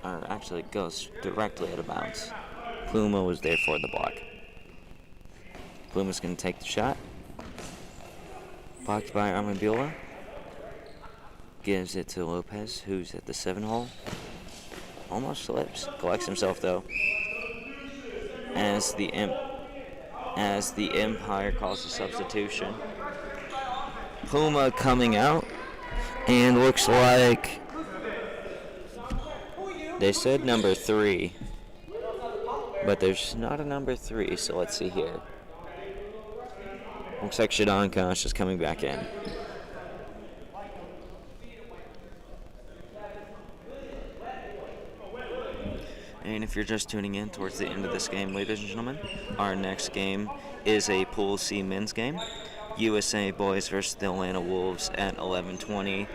or actually it goes directly out of bounds. Pluma was there for the block. Pluma's going to take the shot. Blocked by Armabila. Gives it to Lopez, who's at the 7-hole. Almost slips. Collects himself though. As the Empire calls a substitution. Puma coming out, and looks like they said number 3, but there's not a number 3, so let's see here. Looks like Shadon Kosh is coming back in. And if you're just tuning in towards the end of this game, ladies and gentlemen, our next game is a Pool C men's game. USA boys versus the Atlanta Wolves at 11:20.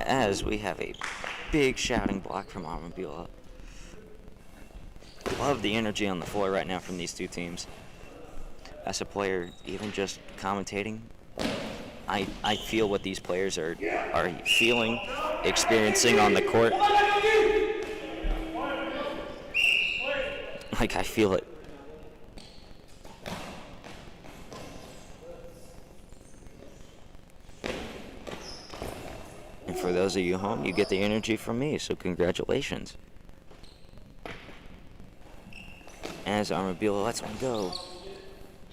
As we have a big shouting block from Armabila. Love the energy on the floor right now from these two teams. As a player, even just commentating, I feel what these players are feeling, experiencing on the court. Like, I feel it. And for those of you home, you get the energy from me, so congratulations. As Armabila lets one go.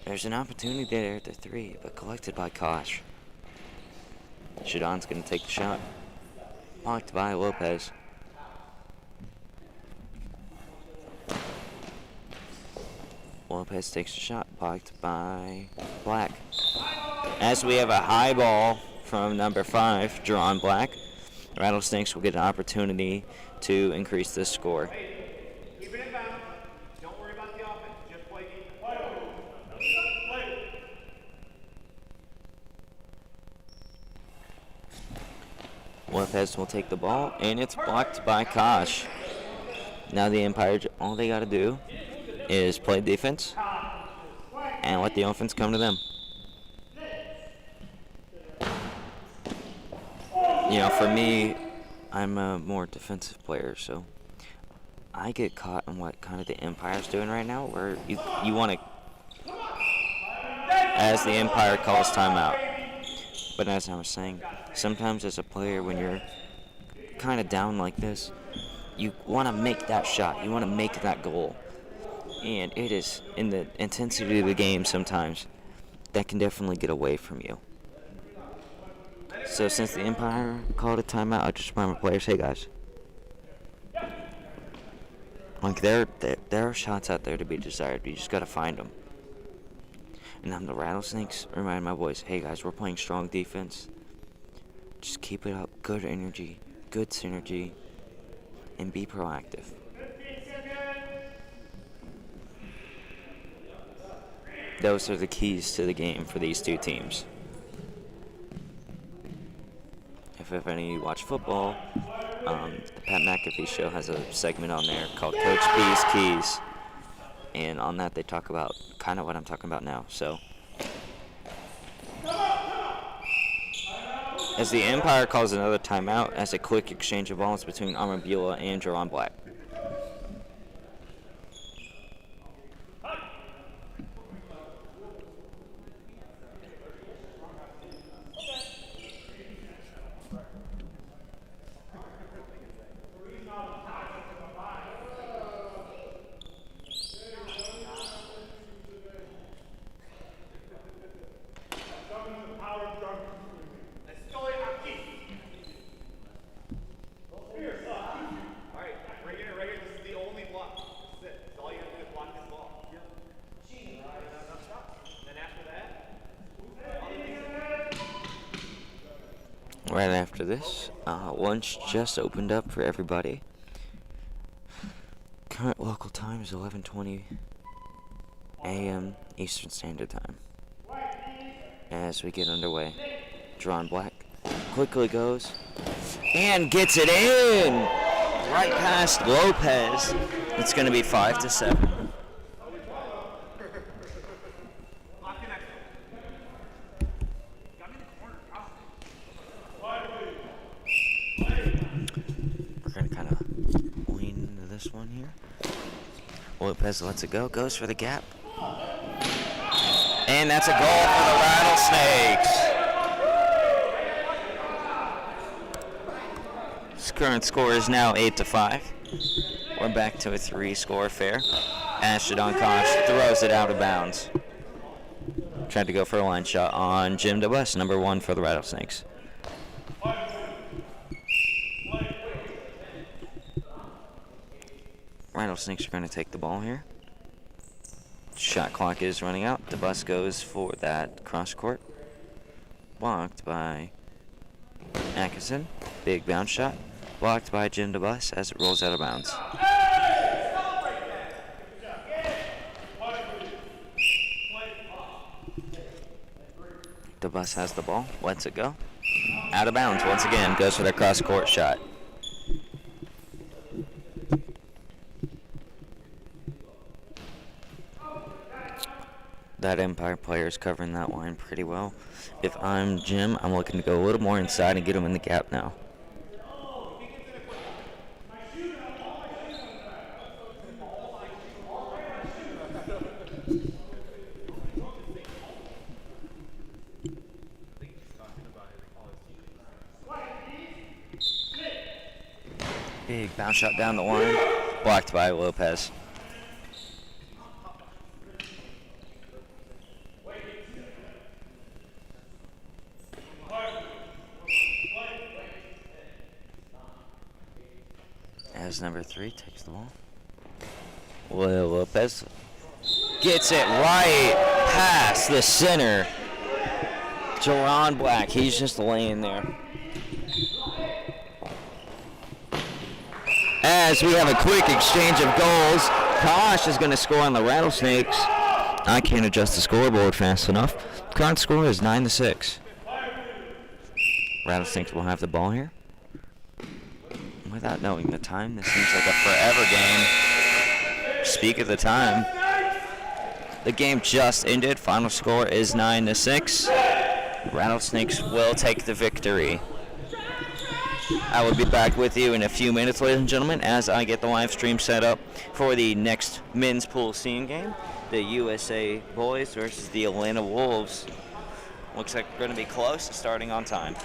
There's an opportunity there at the 3, but collected by Kosh. Shadon's going to take the shot. Blocked by Lopez. Lopez takes the shot, blocked by Black. As we have a high ball from number 5, Jerron Black, Rattlesnakes will get an opportunity to increase this score. Keep it in bounds. Don't worry about the offense. Just play defense. Lopez will take the ball, and it's blocked by Kosh. Now the Empire, all they got to do is play defense and let the offense come to them. You know, for me, I'm a more defensive player, so I get caught in what kind of the Empire's doing right now, where you want to, as the Empire calls timeout. But as I was saying, sometimes as a player, when you're kind of down like this, you want to make that shot. You want to make that goal. And it is, in the intensity of the game sometimes, that can definitely get away from you. So since the Empire called a timeout, I just remind my players, hey guys, like there are shots out there to be desired. You just got to find them. And I'm the Rattlesnakes. Remind my boys, hey guys, we're playing strong defense. Just keep it up. Good energy, good synergy, and be proactive. Those are the keys to the game for these two teams. If any of you watch football, The Pat McAfee show has a segment on there called Coach B's Keys. And on that, they talk about kind of what I'm talking about now. So, as the Empire calls another timeout as a quick exchange of balls between Armabula and Jerron Black. Right after this, lunch just opened up for everybody. Current local time is 11:20 a.m. Eastern Standard Time. As we get underway, Jerron Black quickly goes and gets it in right past Lopez. It's going to be 5-7. This one here. Lopez lets it go, goes for the gap. And that's a goal for the Rattlesnakes. This current score is now 8-5. We're back to a 3-score affair. Ashton Kosh throws it out of bounds. Tried to go for a line shot on Jim DeBus, number 1 for the Rattlesnakes. Rattlesnakes are going to take the ball here. Shot clock is running out. The bus goes for that cross court. Blocked by Atkinson. Big bounce shot. Blocked by Jim DeBus as it rolls out of bounds. DeBus has the ball. Lets it go. Out of bounds once again. Goes for that cross court shot. That Empire player is covering that line pretty well. If I'm Jim, I'm looking to go a little more inside and get him in the gap now. Big bounce shot down the line, blocked by Lopez. As number 3 takes the ball. Will Lopez gets it right past the center. Jerron Black, he's just laying there. As we have a quick exchange of goals, Kosh is going to score on the Rattlesnakes. I can't adjust the scoreboard fast enough. Current score is 9-6. Rattlesnakes will have the ball here. Without knowing the time, this seems like a forever game. Speak of the time. The game just ended. Final score is 9-6. Rattlesnakes will take the victory. I will be back with you in a few minutes, ladies and gentlemen, as I get the live stream set up for the next men's pool scene game. The USA boys versus the Atlanta Wolves. Looks like we're going to be close to starting on time.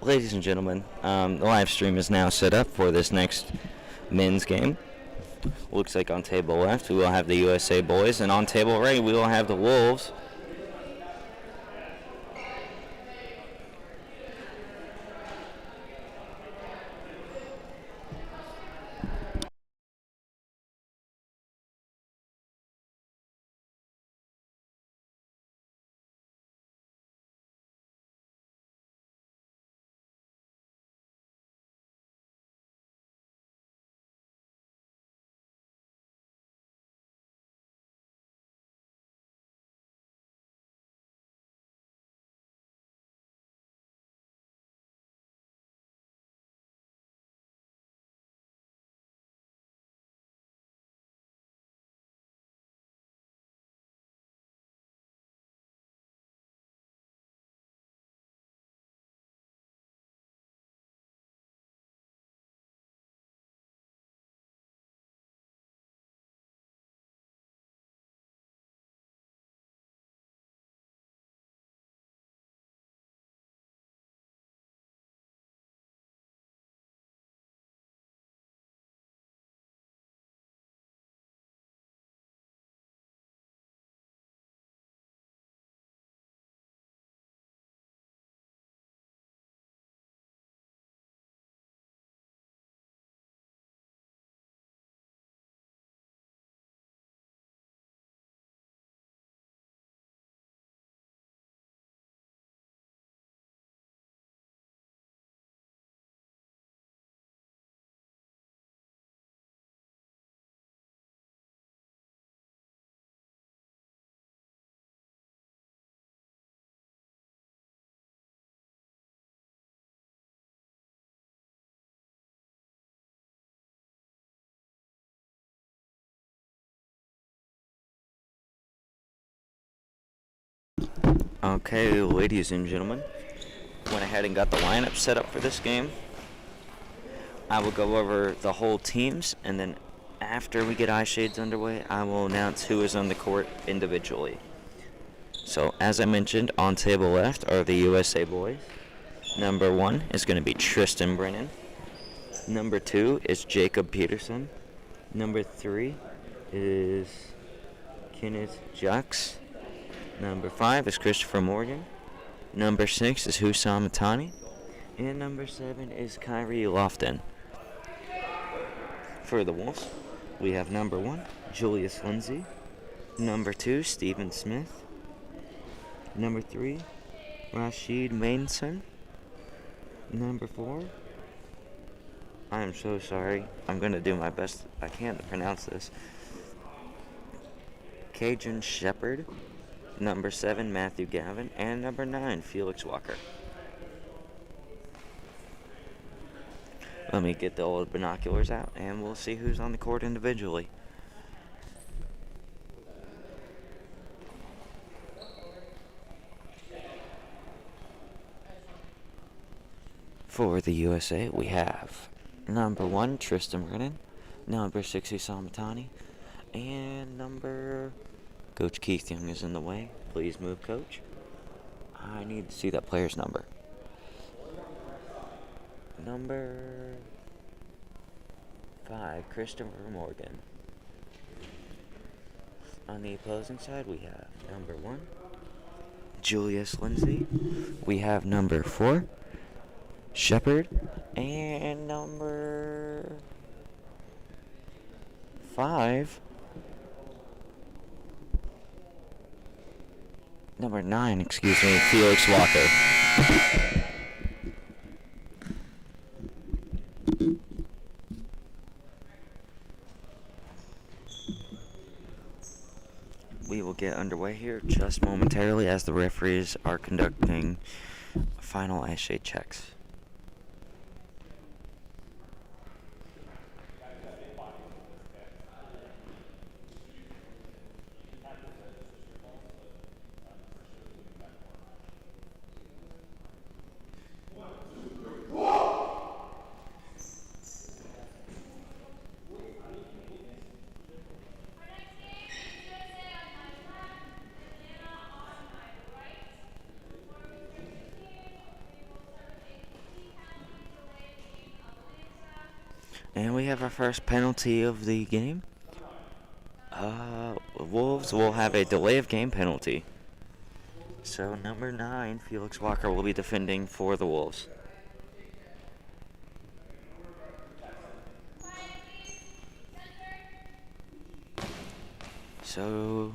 Ladies and gentlemen, the live stream is now set up for this next men's game. Looks like on table left we will have the USA boys, and on table right we will have the Wolves. Okay, ladies and gentlemen, went ahead and got the lineup set up for this game. I will go over the whole teams, and then after we get eye shades underway, I will announce who is on the court individually. So, as I mentioned, on table left are the USA boys. Number 1 is going to be Tristan Brennan. Number 2 is Jacob Peterson. Number 3 is Kenneth Jux. Number 5 is Christopher Morgan. Number 6 is Hussam Matani. And number 7 is Kyrie Lofton. For the Wolves, we have number 1, Julius Lindsay. Number 2, Stephen Smith. Number 3, Rashid Mainson. Number 4, I am so sorry. I'm going to do my best. I can't pronounce this. Cajun Shepard. Number 7, Matthew Gavin. And number 9, Felix Walker. Let me get the old binoculars out, and we'll see who's on the court individually. For the USA, we have number 1, Tristan Brennan. Number 6, Hussam Matani. And number... Coach Keith Young is in the way. Please move, Coach. I need to see that player's number. Number 5, Christopher Morgan. On the opposing side, we have number 1, Julius Lindsay. We have number 4, Shepard. And number 5, number 9, Felix Walker. We will get underway here just momentarily as the referees are conducting final eye shade checks. And we have our first penalty of the game. Wolves will have a delay of game penalty. So number 9, Felix Walker, will be defending for the Wolves. So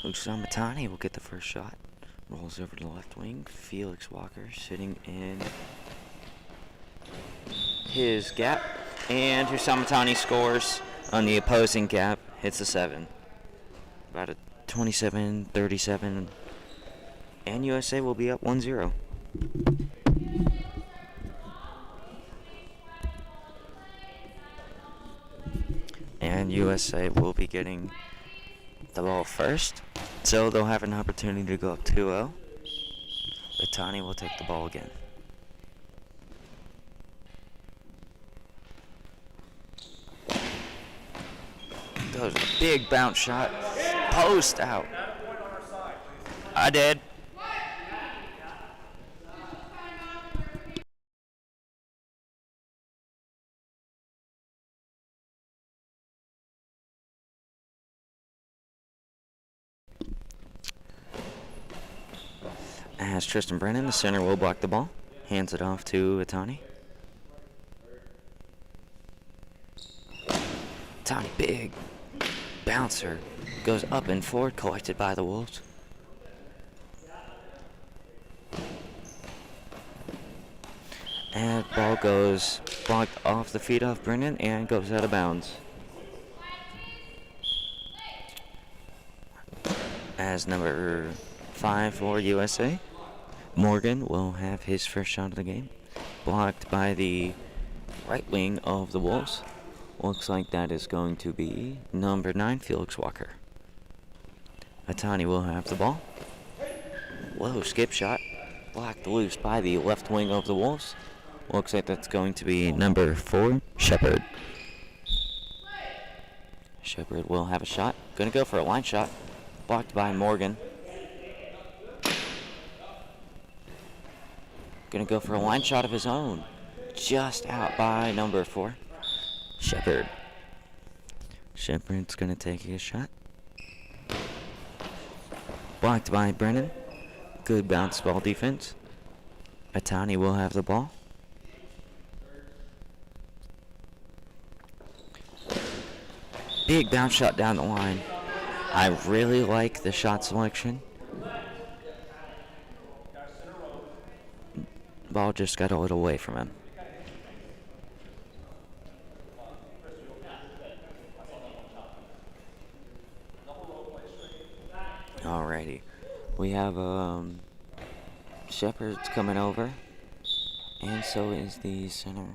Matani will get the first shot. Rolls over to the left wing. Felix Walker sitting in his gap. And Husamatani scores on the opposing gap. Hits a 7. About a 27-37. And USA will be up 1-0. And USA will be getting the ball first. So they'll have an opportunity to go up 2-0. Batani will take the ball again. That was a big bounce shot. Post out. I did. As Tristan Brennan, the center, will block the ball. Hands it off to Atani. Atani, big bouncer. Goes up and forward, collected by the Wolves. And ball goes blocked off the feet of Brennan and goes out of bounds. As number 5 for USA, Morgan will have his first shot of the game. Blocked by the right wing of the Wolves. Looks like that is going to be number 9, Felix Walker. Atani will have the ball. Whoa, skip shot. Blocked loose by the left wing of the Wolves. Looks like that's going to be number 4, Shepard. Shepard will have a shot. Gonna go for a line shot. Blocked by Morgan. Gonna go for a line shot of his own. Just out by number 4, Shepard. Shepard's gonna take his shot. Blocked by Brennan. Good bounce ball defense. Atani will have the ball. Big bounce shot down the line. I really like the shot selection. Ball just got a little away from him. Alrighty. We have Shepard's coming over. And so is the center.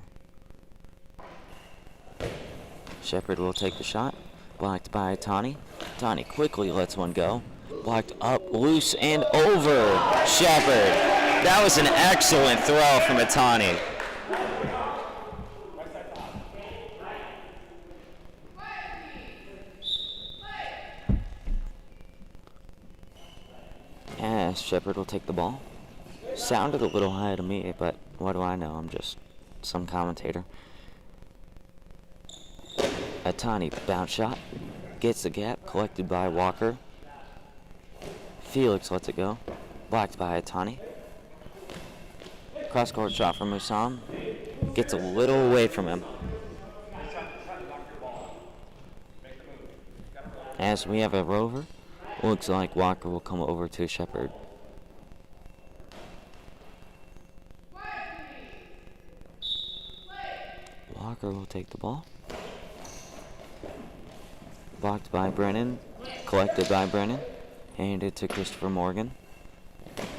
Shepard will take the shot. Blocked by Tani. Tani quickly lets one go. Blocked up, loose, and over. Shepard. That was an excellent throw from Atani. As Shepard will take the ball. Sounded a little high to me, but what do I know? I'm just some commentator. Atani bounce shot. Gets the gap, collected by Walker. Felix lets it go. Blocked by Atani. Cross-court shot from Musam. Gets a little away from him. As we have a rover, looks like Walker will come over to Shepard. Walker will take the ball. Blocked by Brennan. Collected by Brennan. Handed to Christopher Morgan.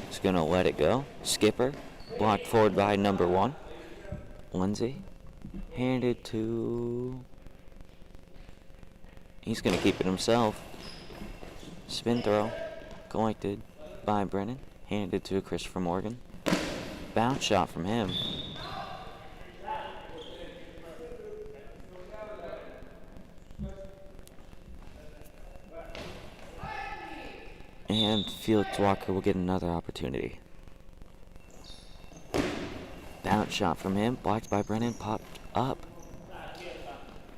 He's going to let it go. Skipper. Blocked forward by number 1. Lindsay. Handed to... He's going to keep it himself. Spin throw. Collected by Brennan. Handed to Christopher Morgan. Bounce shot from him. And Felix Walker will get another opportunity. Bounce shot from him, blocked by Brennan, popped up.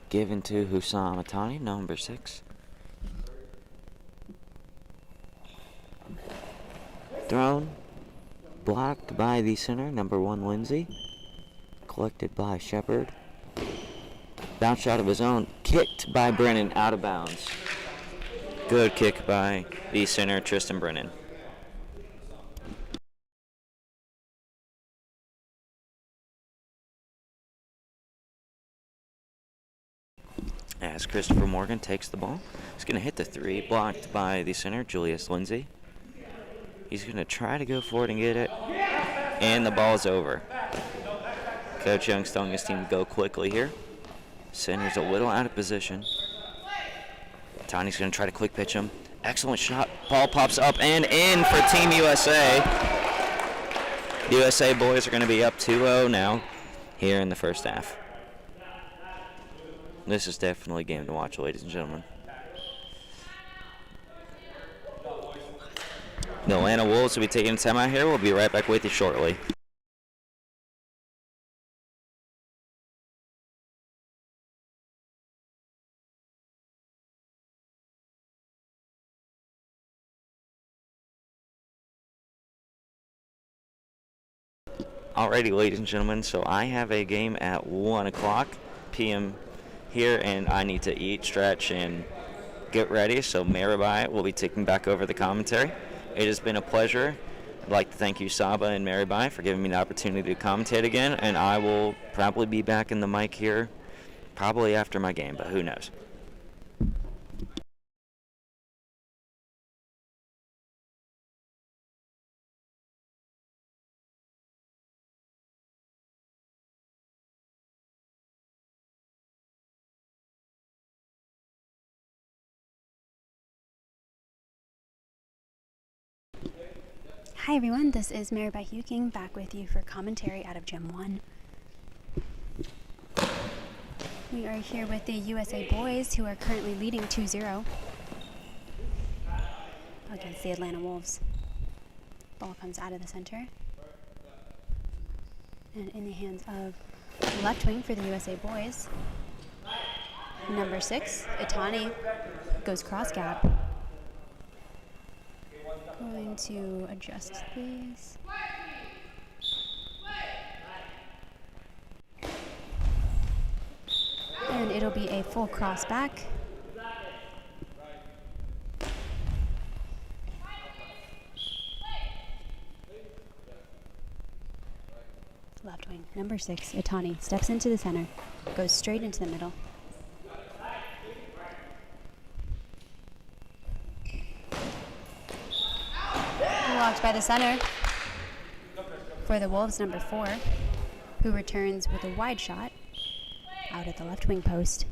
Given to Hussam Atani, number 6. Thrown, blocked by the center, number 1, Lindsay. Collected by Shepard. Bounce shot of his own, kicked by Brennan, out of bounds. Good kick by the center, Tristan Brennan. As Christopher Morgan takes the ball, he's going to hit the 3, blocked by the center, Julius Lindsay. He's going to try to go for it and get it, and the ball's over. Coach Young's telling his team to go quickly here. Center's a little out of position. Tony's going to try to quick pitch him. Excellent shot. Ball pops up and in for Team USA. The USA boys are going to be up 2-0 now here in the first half. This is definitely a game to watch, ladies and gentlemen. The Atlanta Wolves will be taking a timeout here. We'll be right back with you shortly. Alrighty, ladies and gentlemen, so I have a game at 1 o'clock p.m. here, and I need to eat, stretch, and get ready. So Maribai will be taking back over the commentary. It has been a pleasure. I'd like to thank USABA and Maribai for giving me the opportunity to commentate again, and I will probably be back in the mic here probably after my game, but who knows. Hi everyone, this is Maribai Huking back with you for commentary out of Gym 1. We are here with the USA boys who are currently leading 2-0 against the Atlanta Wolves. Ball comes out of the center and in the hands of the left wing for the USA boys. Number 6, Itani, goes cross gap. Going to adjust these. And it'll be a full cross back. Left wing, number 6, Itani, steps into the center, goes straight into the middle. Blocked by the center for the Wolves, number 4, who returns with a wide shot out at the left wing post.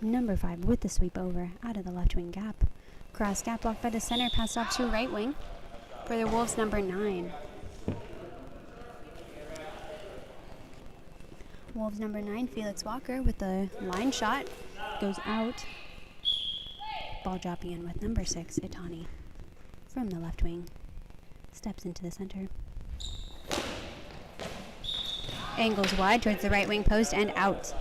Number 5 with the sweep over out of the left wing gap. Cross gap blocked by the center, passed off to right wing for the Wolves, number 9. Wolves number 9, Felix Walker with the line shot, goes out. Ball dropping in with number 6, Itani, from the left wing. Steps into the center. Angles wide towards the right wing post and out.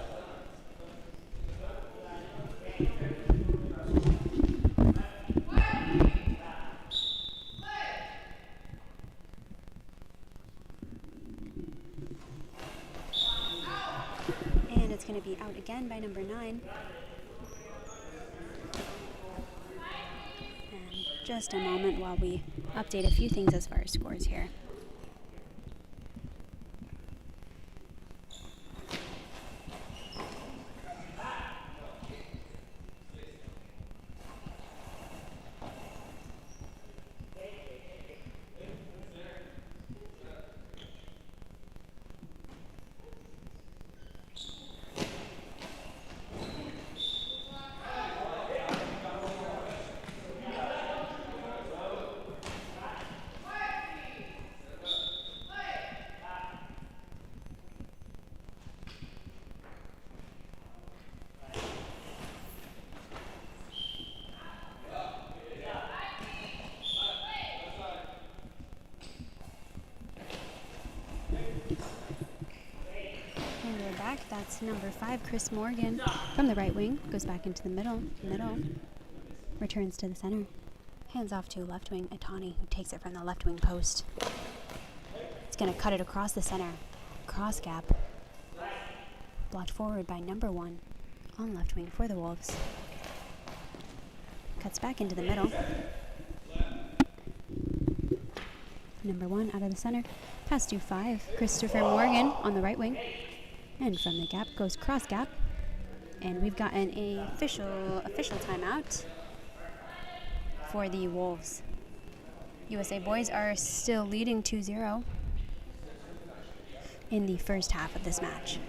Going to be out again by number 9. And just a moment while we update a few things as far as scores here. out. Number 5, Chris Morgan from the right wing. Goes back into the middle. Returns to the center. Hands off to left wing, Atani, who takes it from the left wing post. It's going to cut it across the center. Cross gap. Blocked forward by number 1 on left wing for the Wolves. Cuts back into the middle. Number 1 out of the center. Pass to 5, Christopher Morgan on the right wing. And from the gap goes cross gap. And we've got an official timeout for the Wolves. USA boys are still leading 2-0 in the first half of this match.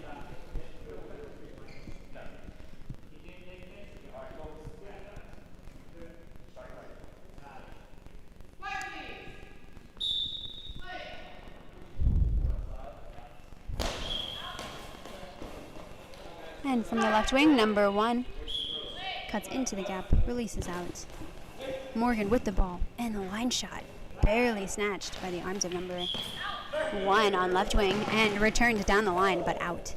And from the left wing, number 1 cuts into the gap, releases out. Morgan with the ball, and the line shot barely snatched by the arms of number 1 on left wing, and returned down the line, but out.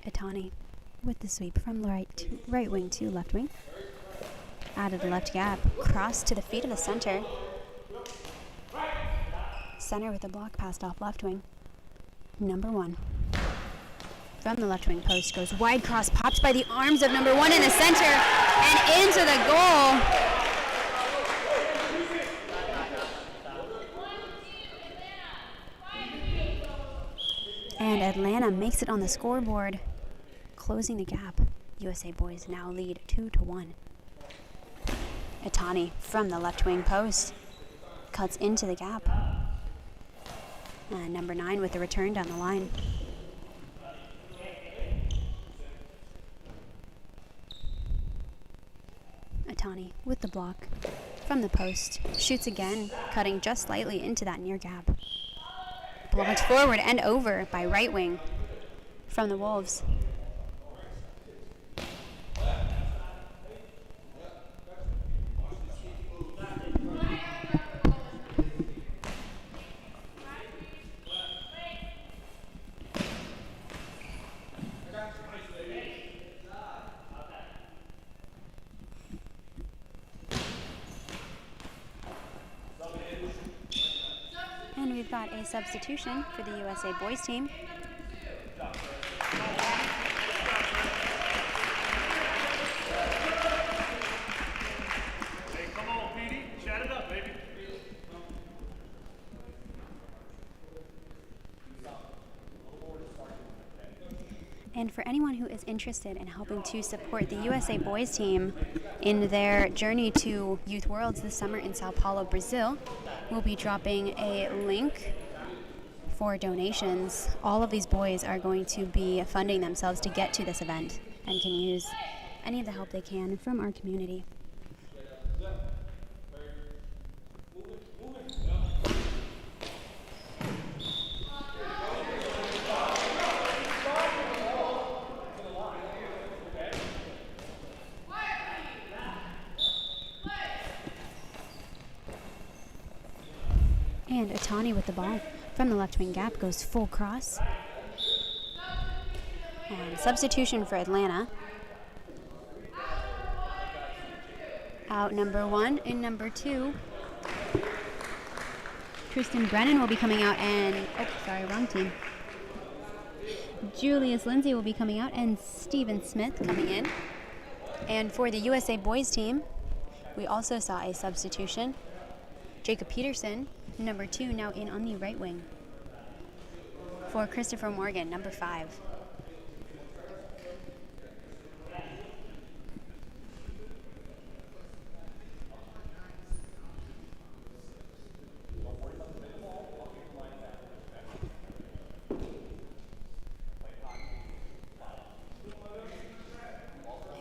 Itani with the sweep from right wing to left wing. Out of the left gap, cross to the feet of the center. Center with the block passed off left wing. Number 1. From the left wing post goes wide cross, popped by the arms of number 1 in the center, and into the goal. And Atlanta makes it on the scoreboard, closing the gap. USA boys now lead 2-1. Itani from the left wing post cuts into the gap. And number 9 with the return down the line. Itani with the block from the post. Shoots again, cutting just slightly into that near gap. Blocked forward and over by right wing from the Wolves. And we've got a substitution for the USA boys team. Hey, come on, Petey. Chat it up, baby. And for anyone who is interested in helping to support the USA boys team in their journey to Youth Worlds this summer in Sao Paulo, Brazil, we'll be dropping a link for donations. All of these boys are going to be funding themselves to get to this event and can use any of the help they can from our community. And Itani with the ball from the left wing gap goes full cross. And substitution for Atlanta. Out number 1 and number 2. Tristan Brennan will be coming out and, wrong team. Julius Lindsay will be coming out and Steven Smith coming in. And for the USA boys team, we also saw a substitution. Jacob Peterson, number 2, now in on the right wing. For Christopher Morgan, number 5.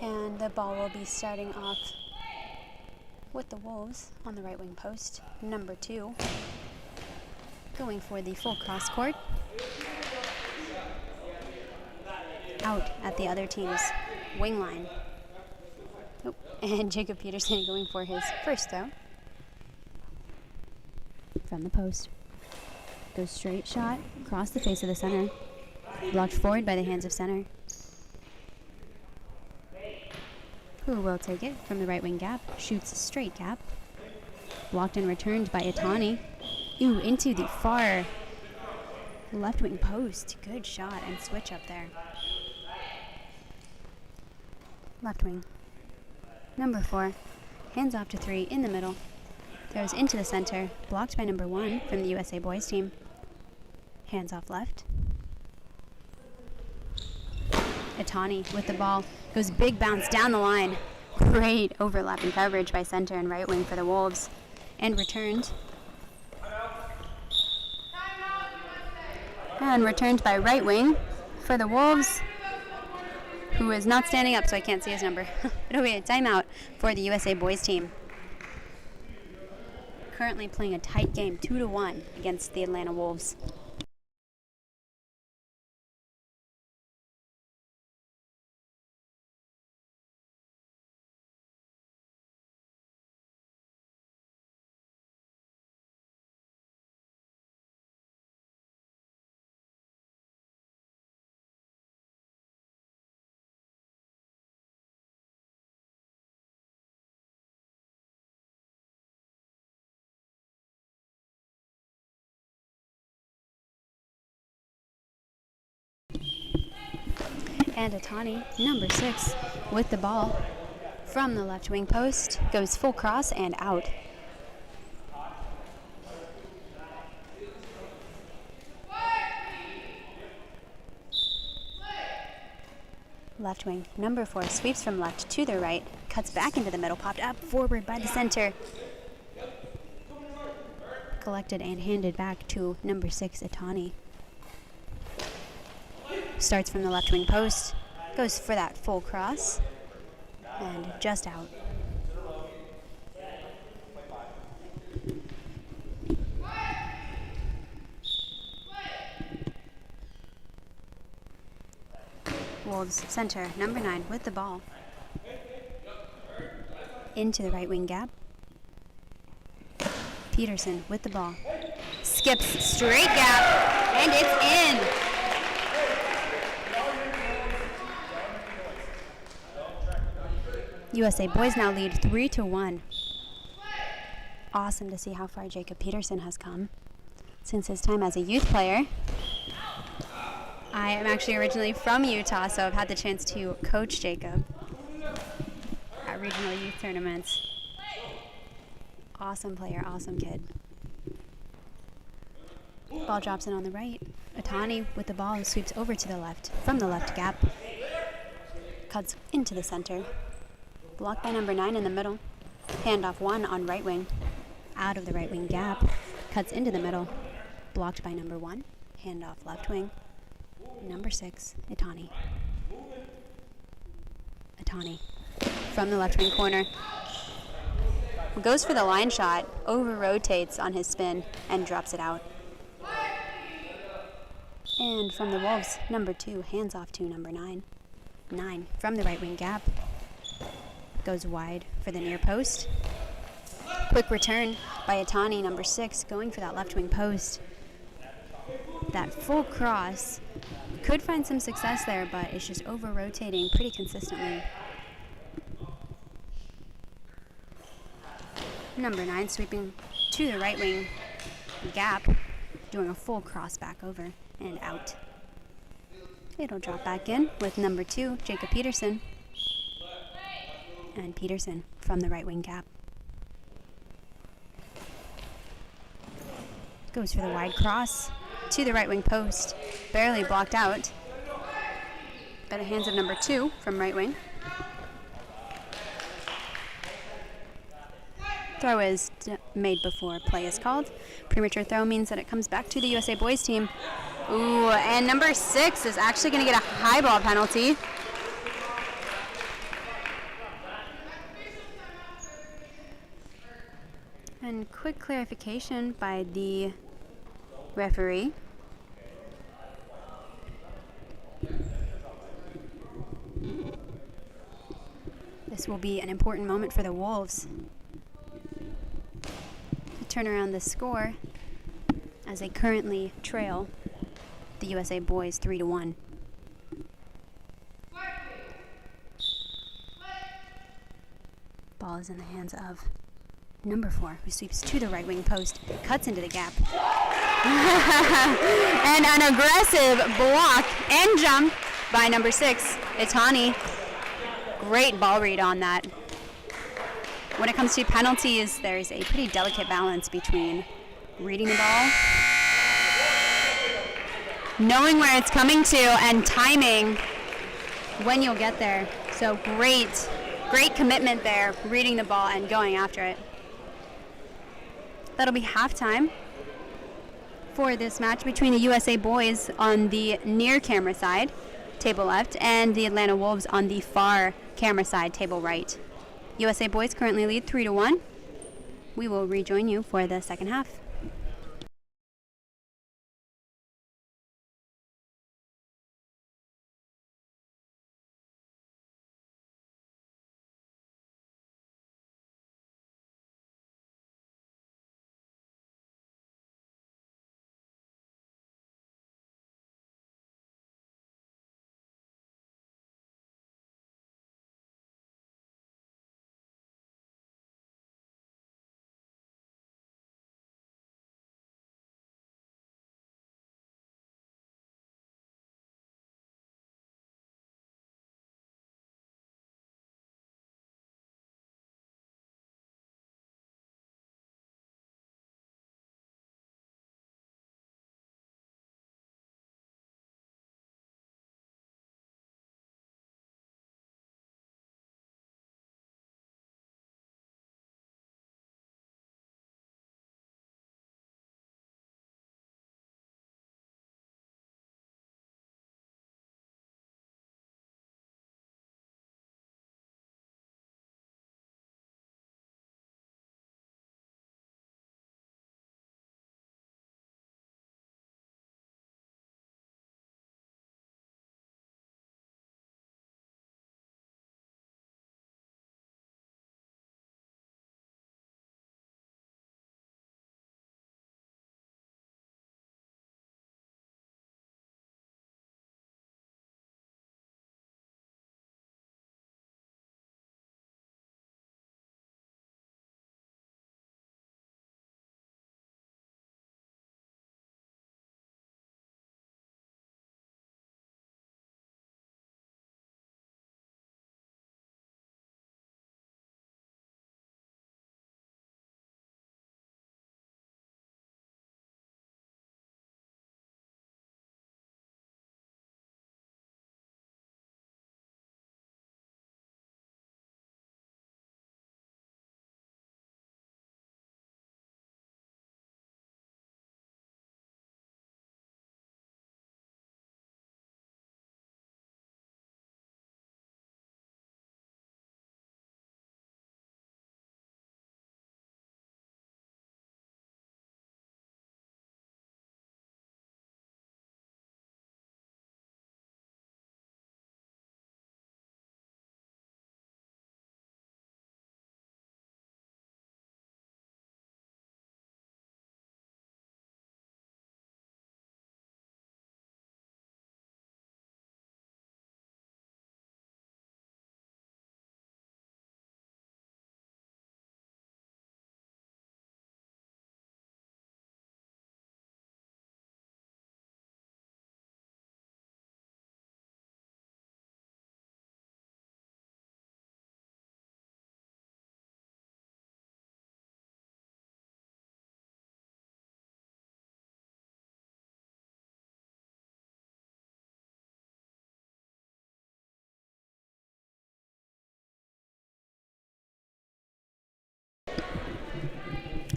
And the ball will be starting off with the Wolves on the right wing post. Number 2 going for the full cross court. Out at the other team's wing line. And Jacob Peterson going for his first throw. from the post. Goes straight shot across the face of the center. Blocked forward by the hands of center, who will take it from the right wing gap. Shoots straight gap. Blocked and returned by Itani. Ooh, into the far left wing post. Good shot and switch up there. Left wing. Number 4. Hands off to 3 in the middle. Throws into the center. Blocked by number 1 from the USA boys team. Hands off left. Itani with the ball. Goes big bounce down the line. Great overlapping coverage by center and right wing for the Wolves. And returned. And returned by right wing for the Wolves, who is not standing up, so I can't see his number. It'll be a timeout for the USA boys team. Currently playing a tight game, 2-1 against the Atlanta Wolves. And Itani, number 6, with the ball from the left wing post, goes full cross and out. Left wing, number 4, sweeps from left to the right, cuts back into the middle, popped up forward by the center. Collected and handed back to number 6, Itani. Starts from the left wing post, goes for that full cross, and just out. Wolves center, number 9 with the ball. Into the right wing gap. Peterson with the ball. Skips straight gap, and it's in. USA boys now lead 3-1. Awesome to see how far Jacob Peterson has come since his time as a youth player. I am actually originally from Utah, so I've had the chance to coach Jacob at regional youth tournaments. Awesome player, awesome kid. Ball drops in on the right. Itani with the ball sweeps over to the left from the left gap. Cuts into the center. Blocked by number 9 in the middle. Handoff 1 on right wing. Out of the right wing gap. Cuts into the middle. Blocked by number 1. Handoff left wing. Number 6, Itani. Itani from the left wing corner. Goes for the line shot, over rotates on his spin, and drops it out. And from the Wolves, number 2, hands off to number 9. 9 from the right wing gap. Goes wide for the near post. Quick return by Itani, number 6, going for that left wing post. That full cross could find some success there, but it's just over rotating pretty consistently. Number 9 sweeping to the right wing gap, doing a full cross back over and out. It'll drop back in with number 2, Jacob Peterson. And Peterson from the right wing gap. Goes for the wide cross to the right wing post. Barely blocked out by the hands of number 2 from right wing. Throw is made before play is called. Premature throw means that it comes back to the USA boys team. Ooh, and number 6 is actually going to get a high ball penalty. And quick clarification by the referee. This will be an important moment for the Wolves turn around the score as they currently trail the USA boys 3-1. Ball is in the hands of number 4, who sweeps to the right wing post, cuts into the gap. And an aggressive block and jump by number 6, Itani. Great ball read on that. When it comes to penalties, there's a pretty delicate balance between reading the ball, knowing where it's coming to, and timing when you'll get there. So great commitment there, reading the ball and going after it. That'll be halftime for this match between the USA boys on the near camera side, table left, and the Atlanta Wolves on the far camera side, table right. USA boys currently lead 3-1. We will rejoin you for the second half.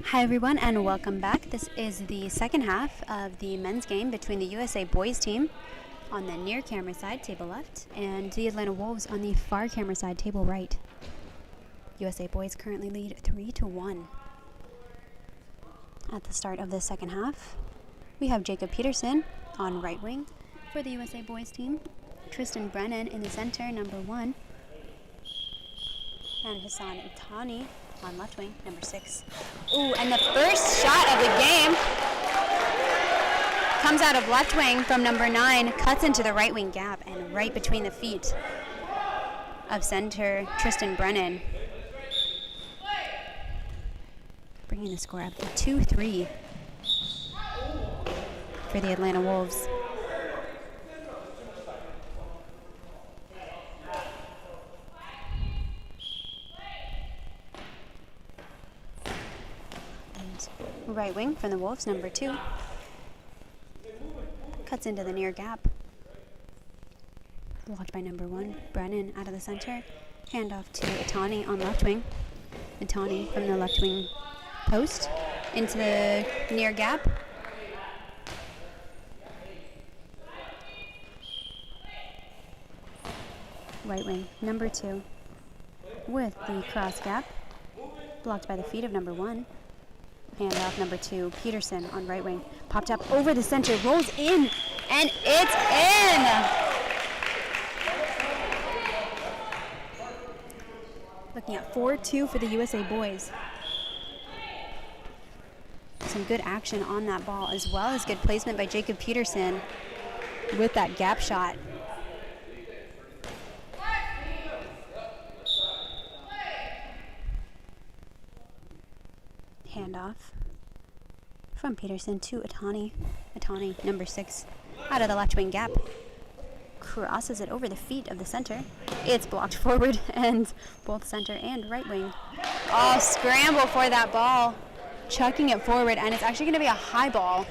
Hi everyone, and welcome back. This is the second half of the men's game between the USA boys team on the near camera side, table left, and the Atlanta Wolves on the far camera side, table right. USA boys currently lead 3-1. At the start of the second half, we have Jacob Peterson on right wing for the USA boys team, Tristan Brennan in the center, number 1, and Hassan Itani on left wing, number 6. Ooh, and the first shot of the game comes out of left wing from number 9, cuts into the right wing gap and right between the feet of center Tristan Brennan. Bringing the score up to 2-3 for the Atlanta Wolves. And right wing from the Wolves, number 2. Cuts into the near gap. Blocked by number 1, Brennan out of the center. Handoff to Itani on left wing. Itani from the left wing post into the near gap. Right wing, number 2 with the cross gap. Blocked by the feet of number 1. Handoff number 2, Peterson on right wing. Popped up over the center, rolls in, and it's in! Looking at 4-2 for the USA boys. Some good action on that ball, as well as good placement by Jacob Peterson with that gap shot. Handoff from Peterson to Itani. Itani, number 6, out of the left wing gap. Crosses it over the feet of the center. It's blocked forward, and both center and right wing all scramble for that ball, chucking it forward, and it's actually going to be a high ball.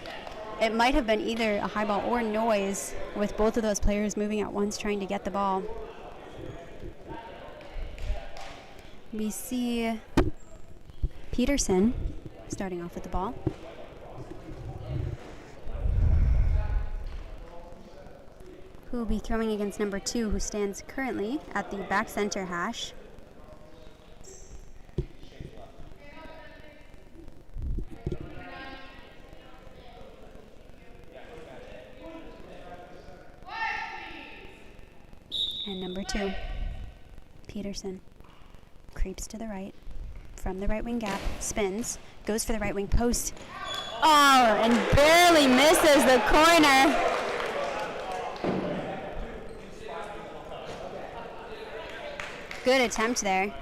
It might have been either a high ball or noise, with both of those players moving at once trying to get the ball. We see Peterson starting off with the ball. Who will be throwing against number 2, who stands currently at the back center hash. And number 2, Peterson, creeps to the right from the right wing gap, spins, goes for the right wing post. Oh, and barely misses the corner. Good attempt there.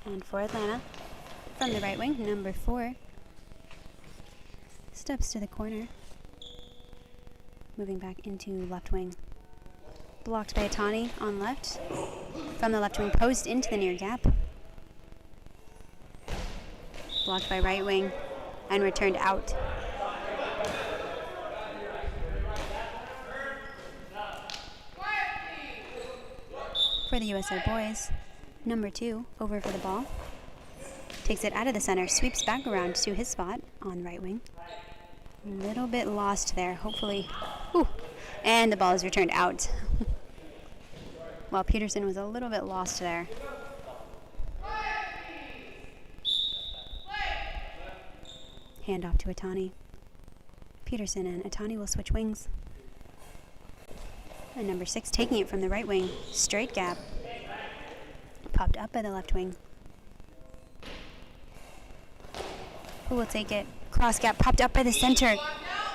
And for Atlanta, from the right wing, number 4, steps to the corner, moving back into left wing. Blocked by Itani on left, from the left wing post into the near gap. Blocked by right wing and returned out. For the USA boys, number 2 over for the ball. Takes it out of the center, sweeps back around to his spot on right wing. A little bit lost there, hopefully. Ooh, and the ball is returned out. While Peterson was a little bit lost there. Handoff to Itani. Peterson and Itani will switch wings. And number 6 taking it from the right wing. Straight gap. Popped up by the left wing. Who will take it? Cross gap popped up by the center.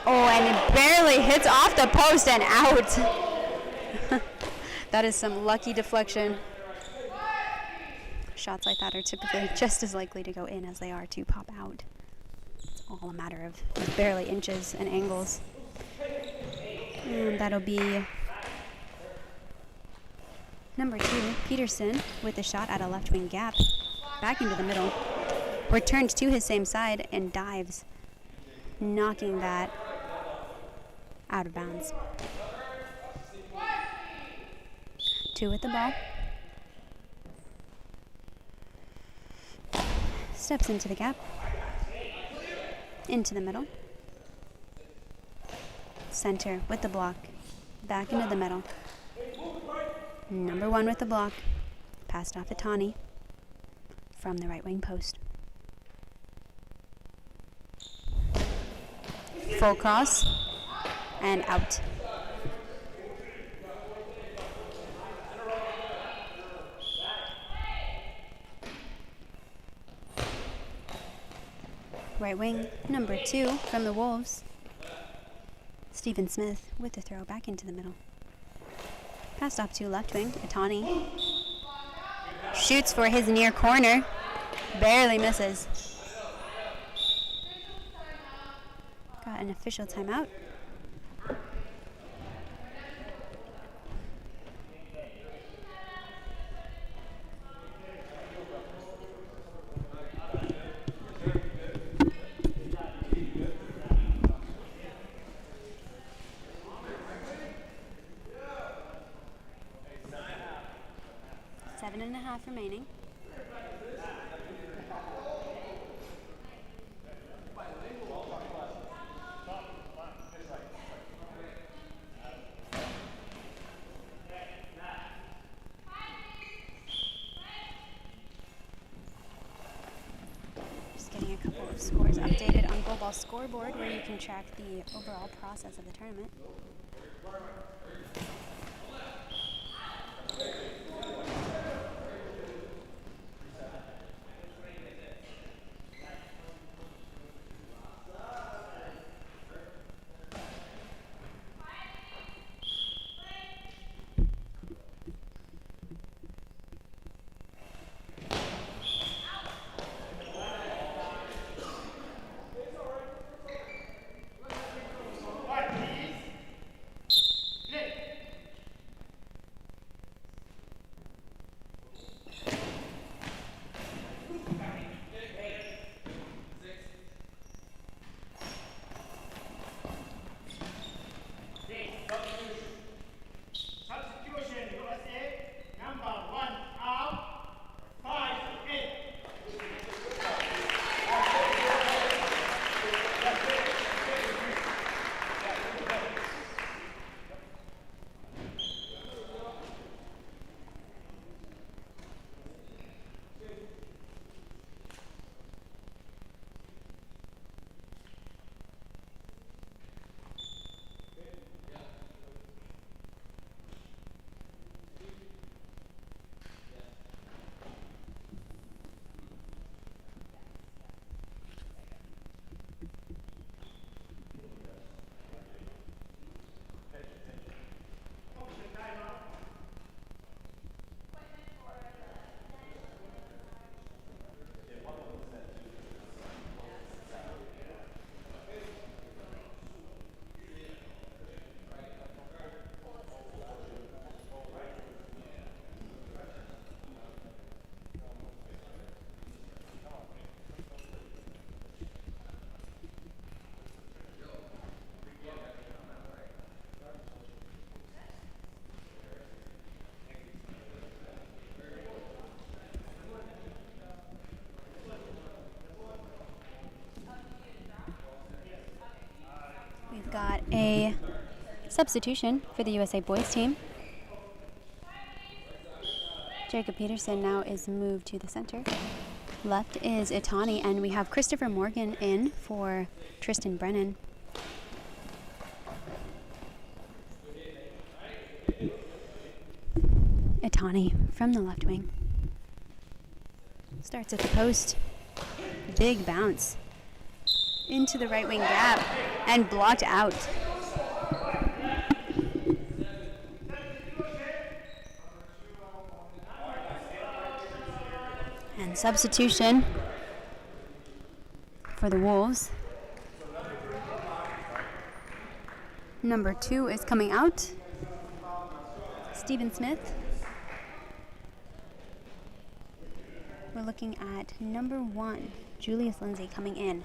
Oh, and it barely hits off the post and out. That is some lucky deflection. Shots like that are typically just as likely to go in as they are to pop out. It's all a matter of barely inches and angles. And that'll be number 2, Peterson, with a shot at a left wing gap. Back into the middle. Returned to his same side and dives, knocking that out of bounds. 2 with the ball. Steps into the gap. Into the middle. Center with the block. Back into the middle. Number 1 with the block. Passed off to Itani from the right wing post. Full cross. and out. Right wing, number 2 from the Wolves. Stephen Smith with the throw back into the middle. Pass off to left wing, Itani. Shoots for his near corner. Barely misses. Got an official timeout. Seven and a half remaining. Just getting a couple of scores updated on Goalball scoreboard where you can track the overall process of the tournament. We've got a substitution for the USA boys team. Jacob Peterson now is moved to the center. Left is Itani, and we have Christopher Morgan in for Tristan Brennan. Itani from the left wing. Starts at the post. Big bounce into the right wing gap and blocked out. And substitution for the Wolves. Number 2 is coming out. Stephen Smith. We're looking at number 1, Julius Lindsay, coming in.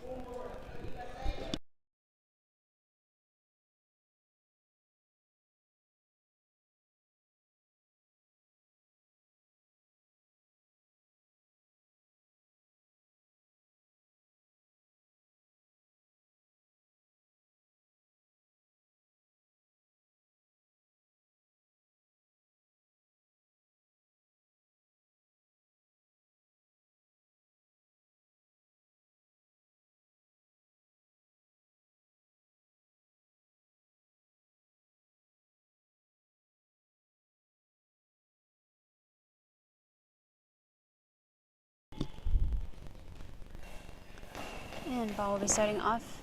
And ball will be starting off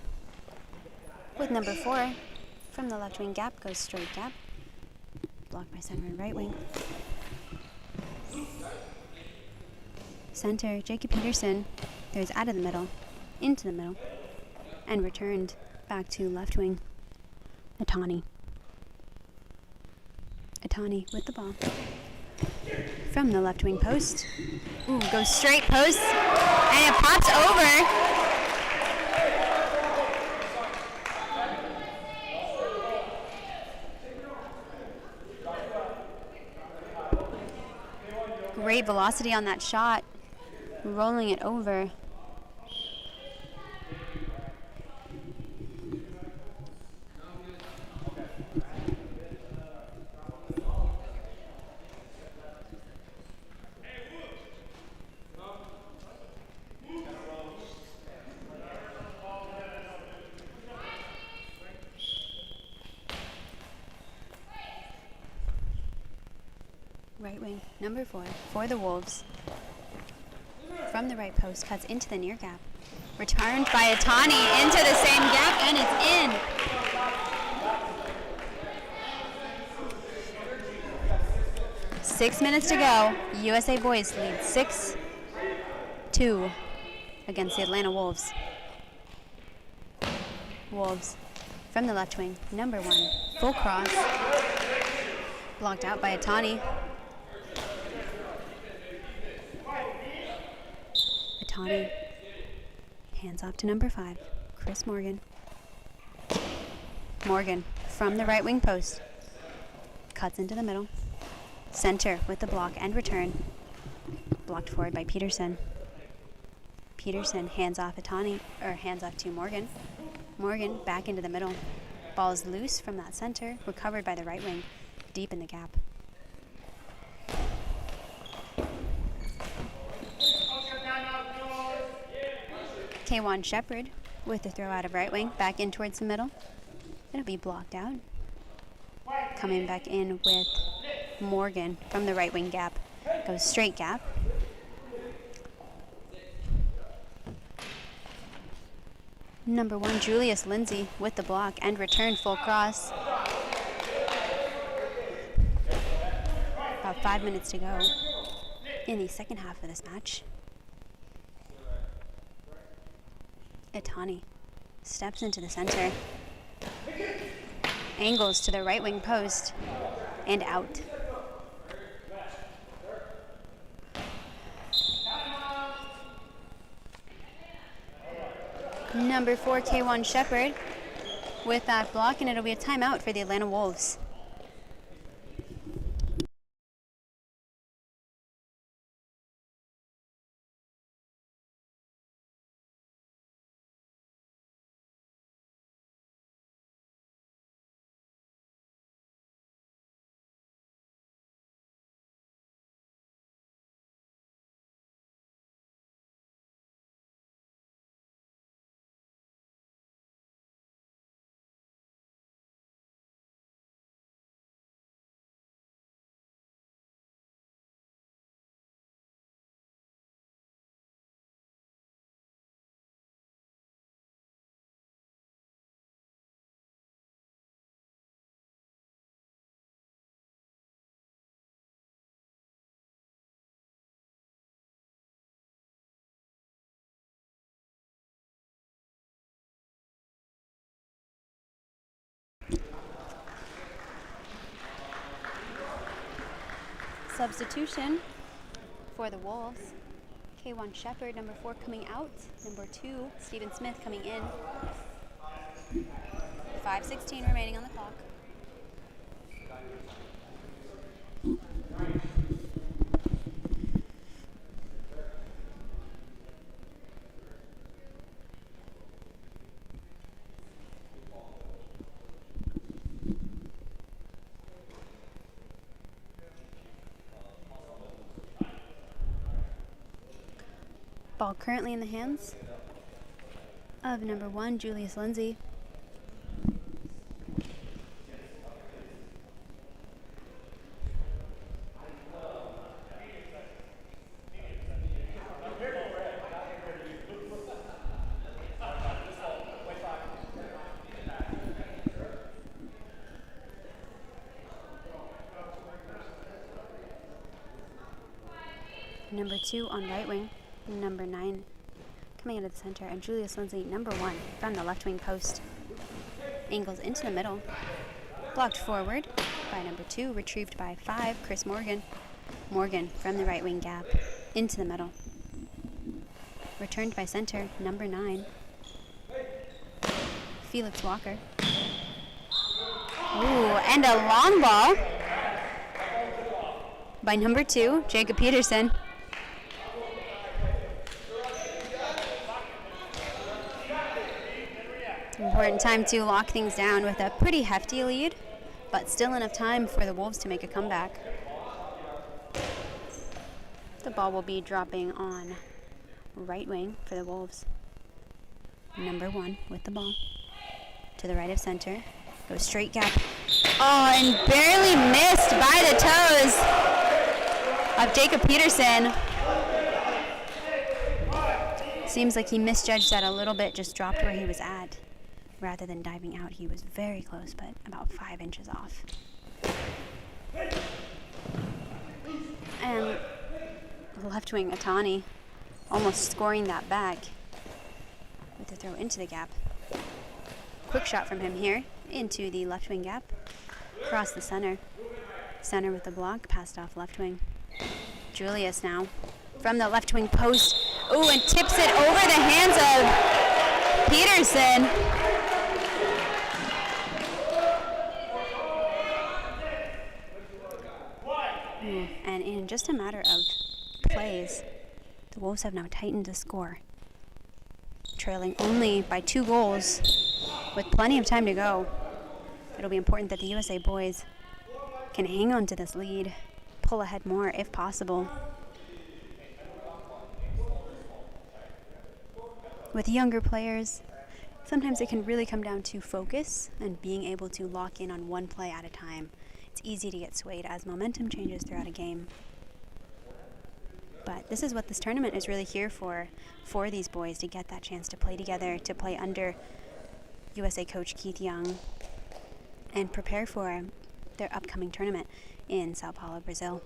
with number 4. From the left wing gap, goes straight gap. Blocked by center and right wing. Center, Jakey Peterson goes out of the middle, into the middle, and returned back to left wing. Atani with the ball. From the left wing post. Ooh, goes straight post, and it pops over. Great velocity on that shot, rolling it over. Right wing, number 4, for the Wolves. From the right post, cuts into the near gap. Returned by Atani into the same gap, and it's in. Six minutes to go. USA boys lead 6-2 against the Atlanta Wolves. Wolves from the left wing, number 1, full cross. Blocked out by Atani. Atani hands off to number 5, Chris Morgan. Morgan from the right wing post. Cuts into the middle. Center with the block and return. Blocked forward by Peterson. Peterson hands off to Morgan. Morgan back into the middle. Ball is loose from that center, recovered by the right wing, deep in the gap. Kwan Shepard with the throw out of right wing, back in towards the middle. It'll be blocked out. Coming back in with Morgan from the right wing gap. Goes straight gap. Number 1, Julius Lindsay with the block and return full cross. About 5 minutes to go in the second half of this match. Atani steps into the center. Angles to the right wing post and out. Number 4, Kwan Shepard with that block, and it'll be a timeout for the Atlanta Wolves. Substitution for the Wolves. Kwan Shepard, number 4, coming out. Number 2, Stephen Smith coming in. 5:16 remaining on the clock. Ball currently in the hands of number 1, Julius Lindsay. Number 2 on right wing. Number 9 coming out of the center. And Julius Lindsay, number 1 from the left wing post. Angles into the middle. Blocked forward by number 2. Retrieved by 5, Chris Morgan. Morgan from the right wing gap into the middle. Returned by center, number 9. Felix Walker. Ooh, and a long ball by number 2, Jacob Peterson. Important time to lock things down with a pretty hefty lead, but still enough time for the Wolves to make a comeback. The ball will be dropping on right wing for the Wolves. Number 1 with the ball. To the right of center. Goes straight gap. Oh, and barely missed by the toes of Jacob Peterson. Seems like he misjudged that a little bit, just dropped where he was at. Rather than diving out, he was very close, but about 5 inches off. And left wing Atani almost scoring that back with the throw into the gap. Quick shot from him here into the left wing gap. Across the center. Center with the block, passed off left wing. Julius now from the left wing post. Ooh, and tips it over the hands of Peterson. Ooh, and in just a matter of plays, the Wolves have now tightened the score. Trailing only by 2 goals with plenty of time to go. It'll be important that the USA boys can hang on to this lead, pull ahead more if possible. With younger players, sometimes it can really come down to focus and being able to lock in on one play at a time. It's easy to get swayed as momentum changes throughout a game. But this is what this tournament is really here for these boys, to get that chance to play together, to play under USA coach Keith Young, and prepare for their upcoming tournament in Sao Paulo, Brazil.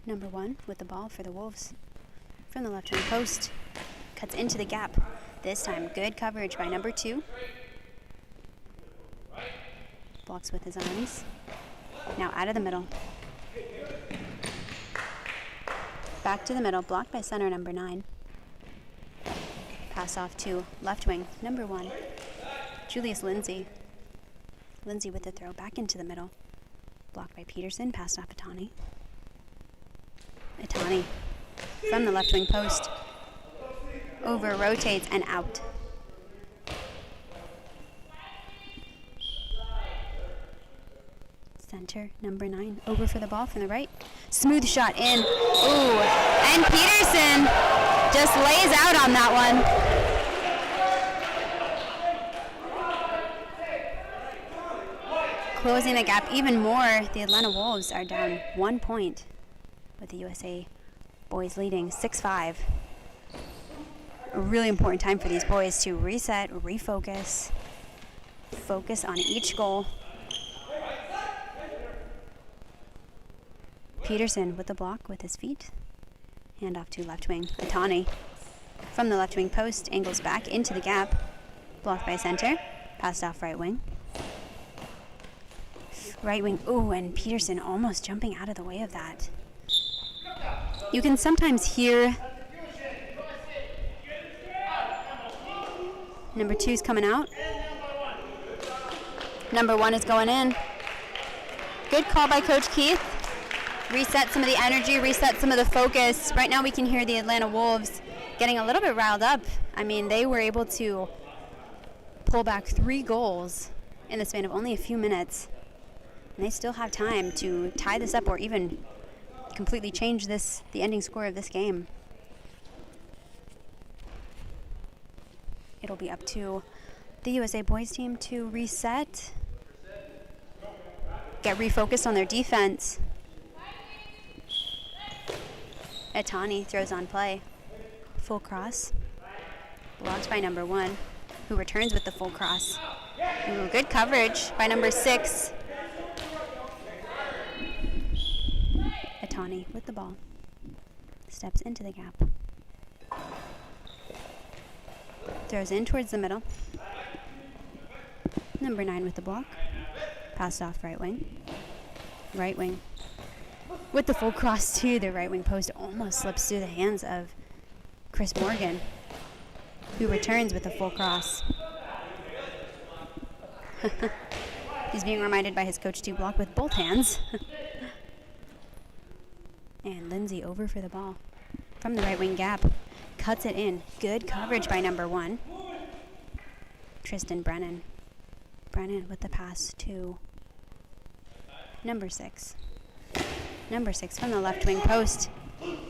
Number 1 with the ball for the Wolves. From the left wing post, cuts into the gap. This time, good coverage by number 2. Blocks with his arms. Now out of the middle. Back to the middle, blocked by center number 9. Pass off to left wing, number 1. Julius Lindsay. Lindsay with the throw back into the middle. Blocked by Peterson, passed off Atani. Atani from the left wing post. Over, rotates, and out. Center, number 9, over for the ball from the right. Smooth shot in. Ooh, and Peterson just lays out on that one. Closing the gap even more, the Atlanta Wolves are down 1 point, with the USA boys leading 6-5. A really important time for these boys to reset, refocus, focus on each goal. Peterson with the block with his feet. Hand off to left wing. Atani from the left wing post, angles back into the gap. Blocked by center. Passed off right wing. Right wing. Ooh, and Peterson almost jumping out of the way of that. You can sometimes hear number 2's coming out. Number 1 is going in. Good call by Coach Keith. Reset some of the energy, reset some of the focus. Right now we can hear the Atlanta Wolves getting a little bit riled up. I mean, they were able to pull back 3 goals in the span of only a few minutes. And they still have time to tie this up or even completely change the ending score of this game. It'll be up to the USA boys team to reset, get refocused on their defense. Atani throws on play. Full cross. Blocked by number 1, who returns with the full cross. Ooh, good coverage by number 6. Atani with the ball. Steps into the gap. Throws in towards the middle. Number 9 with the block. Passed off right wing. Right wing with the full cross to the right wing post. Almost slips through the hands of Chris Morgan, who returns with a full cross. He's being reminded by his coach to block with both hands. And Lindsay over for the ball. From the right wing gap. Cuts it in. Good coverage by number 1. Tristan Brennan. Brennan with the pass to number 6. Number 6 from the left wing post.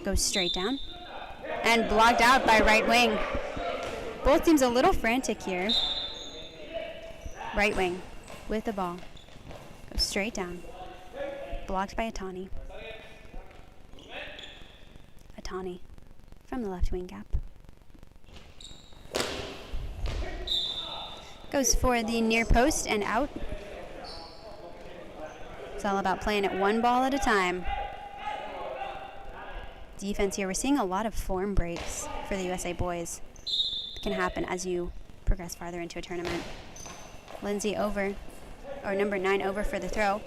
Goes straight down. And blocked out by right wing. Both teams a little frantic here. Right wing with the ball. Goes straight down. Blocked by Atani. Atani from the left wing gap. Goes for the near post and out. It's all about playing it one ball at a time. Defense here. We're seeing a lot of form breaks for the USA boys. It can happen as you progress farther into a tournament. Lindsay over, or number 9 over for the throw.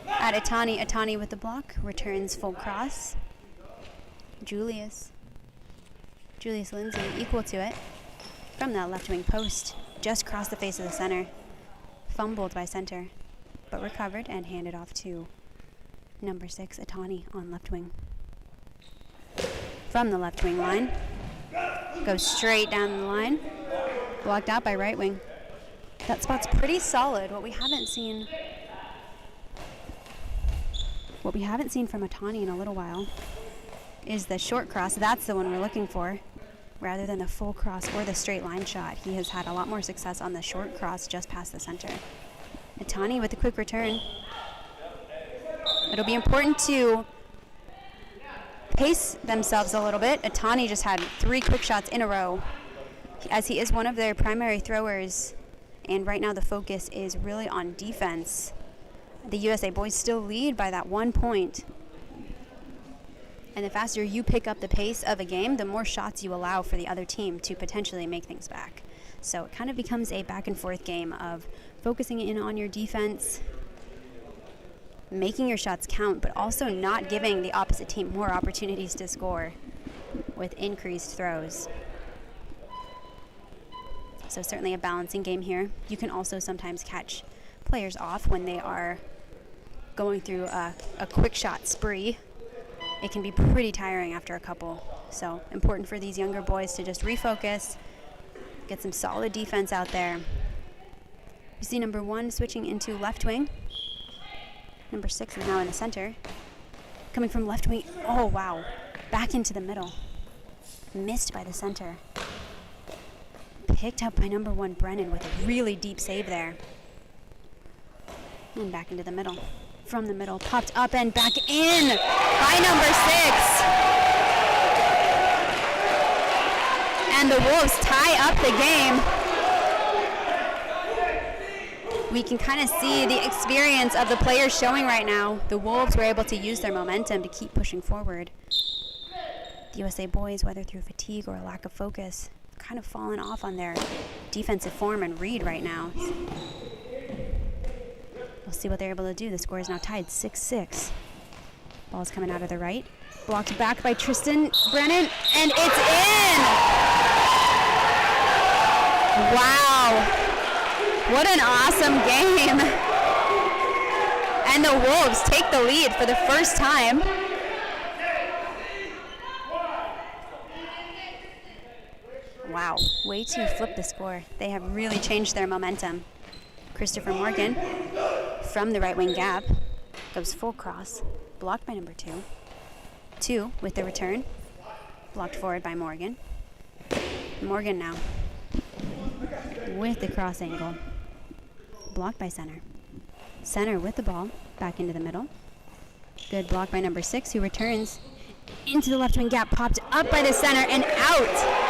At Atani. Atani with the block. Returns full cross. Julius Lindsay equal to it. From that left wing post. Just crossed the face of the center. Fumbled by center, but recovered and handed off to number 6, Atani, on left wing. From the left wing line. Goes straight down the line. Blocked out by right wing. That spot's pretty solid. What we haven't seen from Atani in a little while is the short cross. That's the one we're looking for, rather than the full cross or the straight line shot. He has had a lot more success on the short cross just past the center. Atani with a quick return. It'll be important to pace themselves a little bit. Atani just had 3 quick shots in a row, as he is one of their primary throwers, and right now the focus is really on defense. The USA boys still lead by that 1 point. And the faster you pick up the pace of a game, the more shots you allow for the other team to potentially make things back. So it kind of becomes a back and forth game of focusing in on your defense, making your shots count, but also not giving the opposite team more opportunities to score with increased throws. So certainly a balancing game here. You can also sometimes catch players off when they are going through a quick shot spree. It can be pretty tiring after a couple. So important for these younger boys to just refocus, get some solid defense out there. You see number 1 switching into left wing. Number 6 is now in the center. Coming from left wing. Oh, wow. Back into the middle. Missed by the center. Picked up by number 1, Brennan, with a really deep save there. And back into the middle. From the middle, popped up and back in by number 6. And the Wolves tie up the game. We can kind of see the experience of the players showing right now. The Wolves were able to use their momentum to keep pushing forward. The USA boys, whether through fatigue or a lack of focus, kind of fallen off on their defensive form and read right now. We'll see what they're able to do. The score is now tied 6-6. Ball's coming out of the right. Blocked back by Tristan Brennan, and it's in! Wow. What an awesome game. And the Wolves take the lead for the first time. Wow, way to flip the score. They have really changed their momentum. Christopher Morgan from the right wing gap goes full cross, blocked by number 2. 2 with the return, blocked forward by Morgan. Morgan now with the cross angle, blocked by center. Center with the ball, back into the middle. Good block by number 6, who returns into the left wing gap, popped up by the center and out.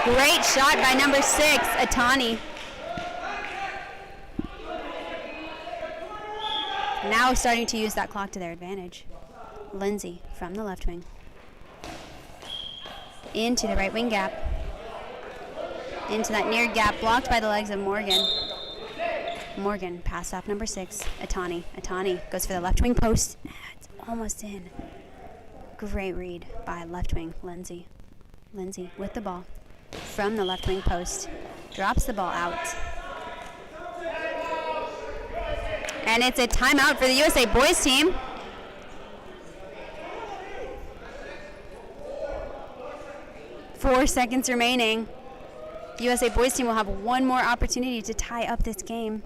Great shot by number 6, Atani. Now starting to use that clock to their advantage. Lindsay from the left wing. Into the right wing gap. Into that near gap, blocked by the legs of Morgan. Morgan, pass off number 6, Atani. Atani goes for the left wing post. It's almost in. Great read by left wing, Lindsay. Lindsay with the ball from the left wing post. Drops the ball out. And it's a timeout for the USA boys team. Four seconds remaining. The USA boys team will have one more opportunity to tie up this game.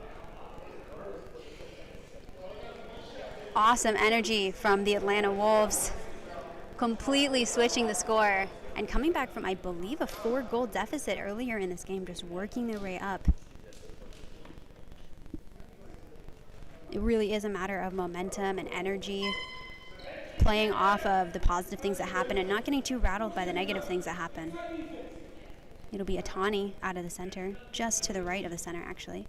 Awesome energy from the Atlanta Wolves. Completely switching the score and coming back from, I believe, a 4-goal deficit earlier in this game, just working their way up. It really is a matter of momentum and energy, playing off of the positive things that happen and not getting too rattled by the negative things that happen. It'll be Atani out of the center, just to the right of the center actually,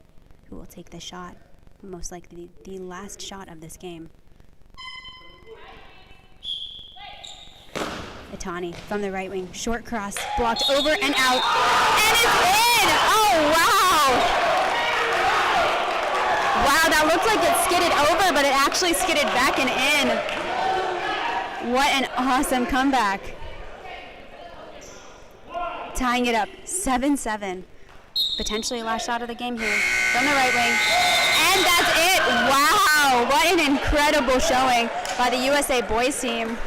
who will take this shot. Most likely the last shot of this game. Atani from the right wing, short cross, blocked over and out, and it's in! Oh, wow! Wow, that looked like it skidded over, but it actually skidded back and in. What an awesome comeback. Tying it up, 7-7. Potentially last shot of the game here from the right wing. And that's it. Wow, what an incredible showing by the USA boys team.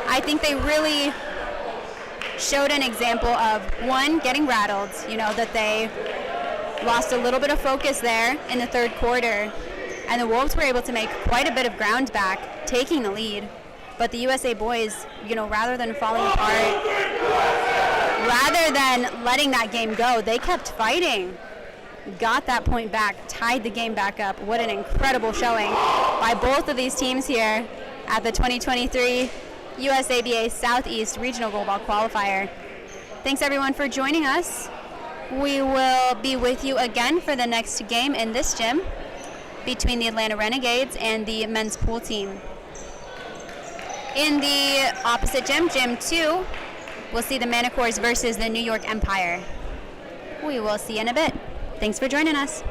I think they really showed an example of, one, getting rattled, you know, that they lost a little bit of focus there in the third quarter, and the Wolves were able to make quite a bit of ground back, taking the lead. But the USA boys, you know, rather than falling apart, rather than letting that game go, they kept fighting, got that point back, tied the game back up. What an incredible showing by both of these teams here at the 2023 USABA Southeast Regional Goalball Qualifier. Thanks everyone for joining us. We will be with you again for the next game in this gym between the Atlanta Renegades and the men's pool team. In the opposite gym, Gym 2, we'll see the Manticores versus the New York Empire. We will see you in a bit. Thanks for joining us.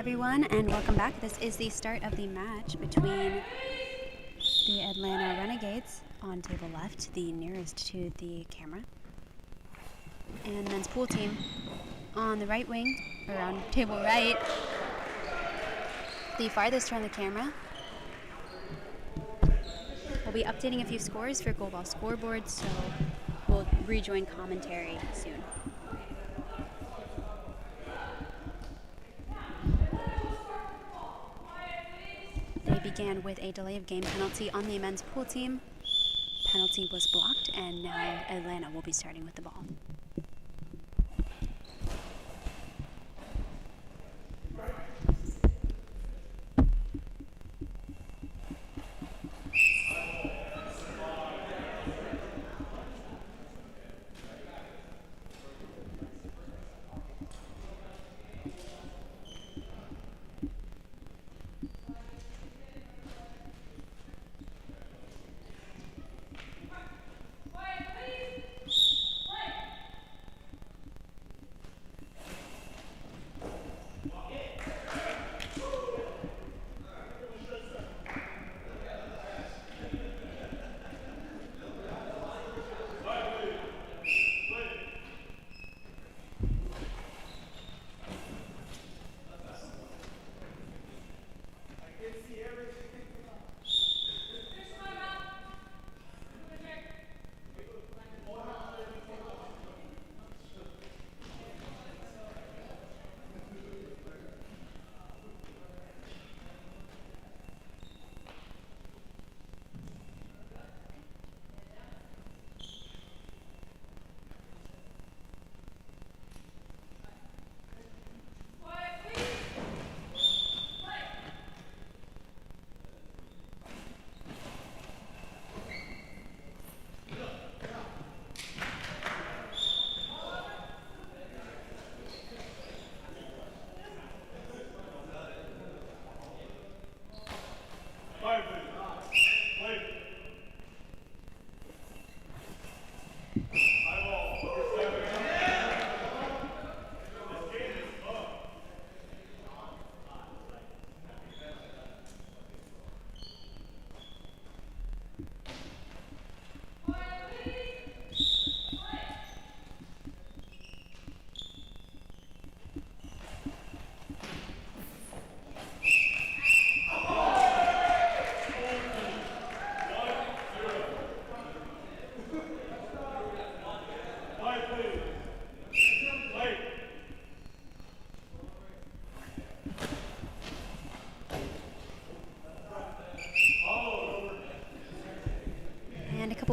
everyone, and welcome back. This is the start of the match between the Atlanta Renegades on table left, the nearest to the camera, and men's pool team on the right wing, or on table right, the farthest from the camera. We'll be updating a few scores for Goalball scoreboard, so we'll rejoin commentary soon. They began with a delay of game penalty on the men's pool team. Penalty was blocked, and now Atlanta will be starting with the ball.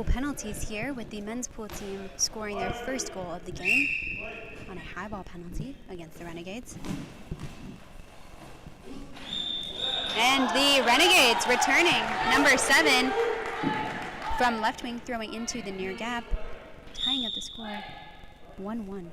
Penalties here, with the men's pool team scoring their first goal of the game on a high ball penalty against the Renegades. And the Renegades returning, number 7 from left wing, throwing into the near gap, tying up the score 1-1.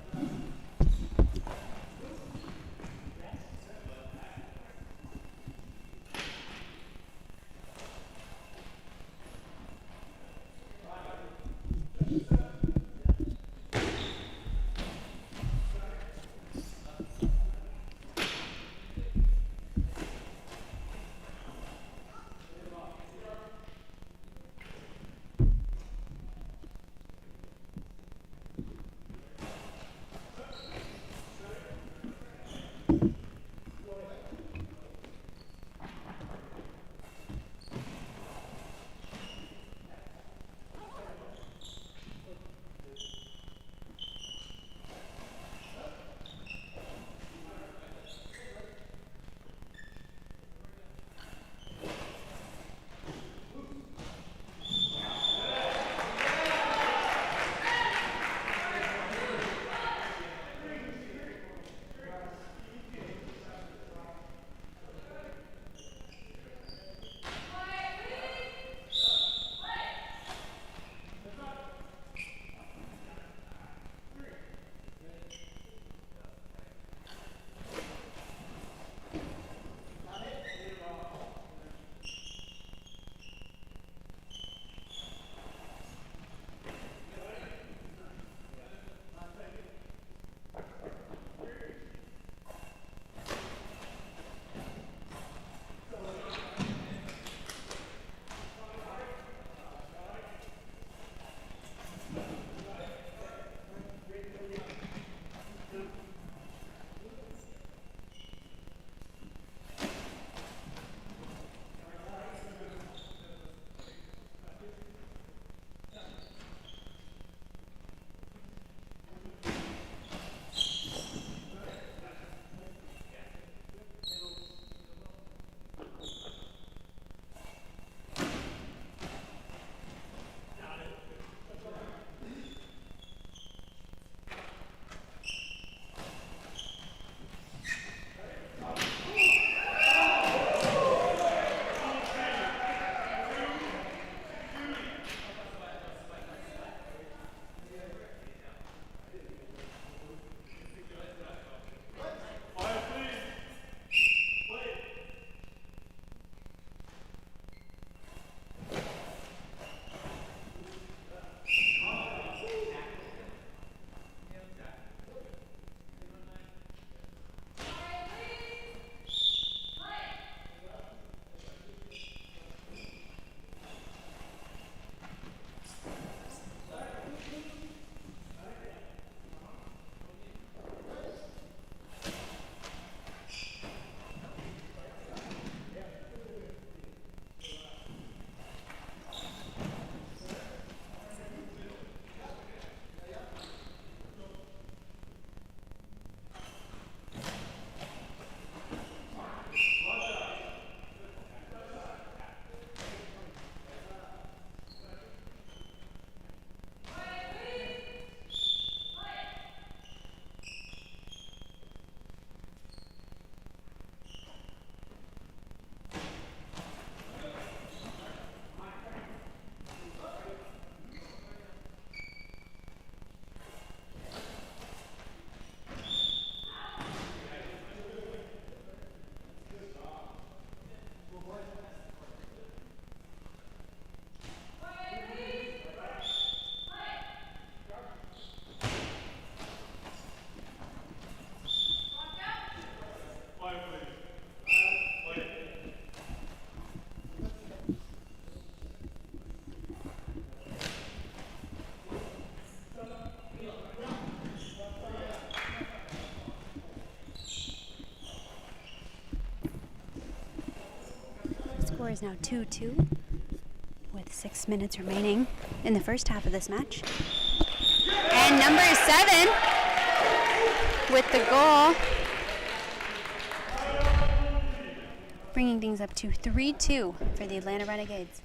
is now 2-2 with 6 minutes remaining in the first half of this match. And number 7 with the goal, bringing things up to 3-2 for the Atlanta Renegades.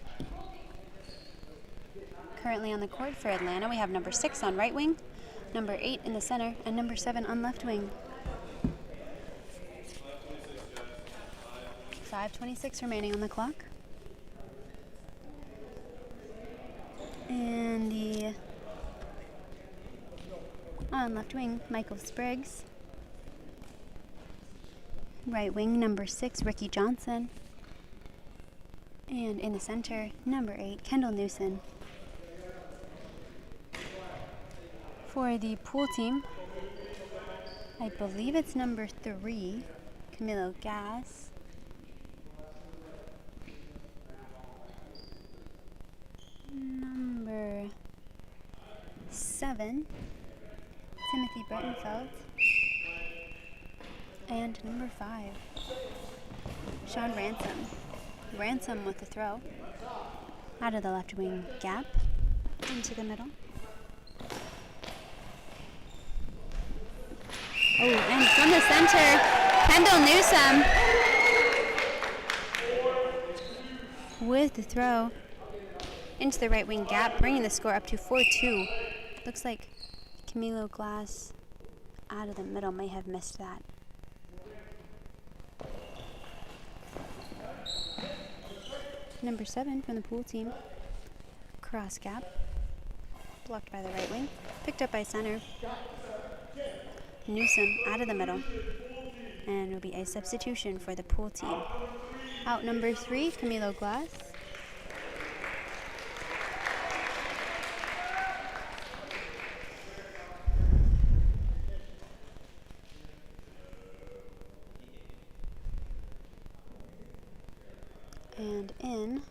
Currently on the court for Atlanta, we have number 6 on right wing, number 8 in the center, and number 7 on left wing. 5:26 remaining on the clock. And on left wing, Michael Spriggs. Right wing, number 6, Ricky Johnson. And in the center, number 8, Kendall Newson. For the pool team, I believe it's number 3, Camilo Gass. Number 7, Timothy Breitenfeld. And number 5, Sean Ransom. Ransom with the throw. Out of the left wing gap. Into the middle. Oh, and from the center, Kendall Newsom with the throw into the right wing gap, bringing the score up to 4-2. Looks like Camilo Glass out of the middle may have missed that. Number 7 from the pool team, cross gap, blocked by the right wing, picked up by center. Newsom out of the middle, and will be a substitution for the pool team. Out number 3, Camilo Glass. And in,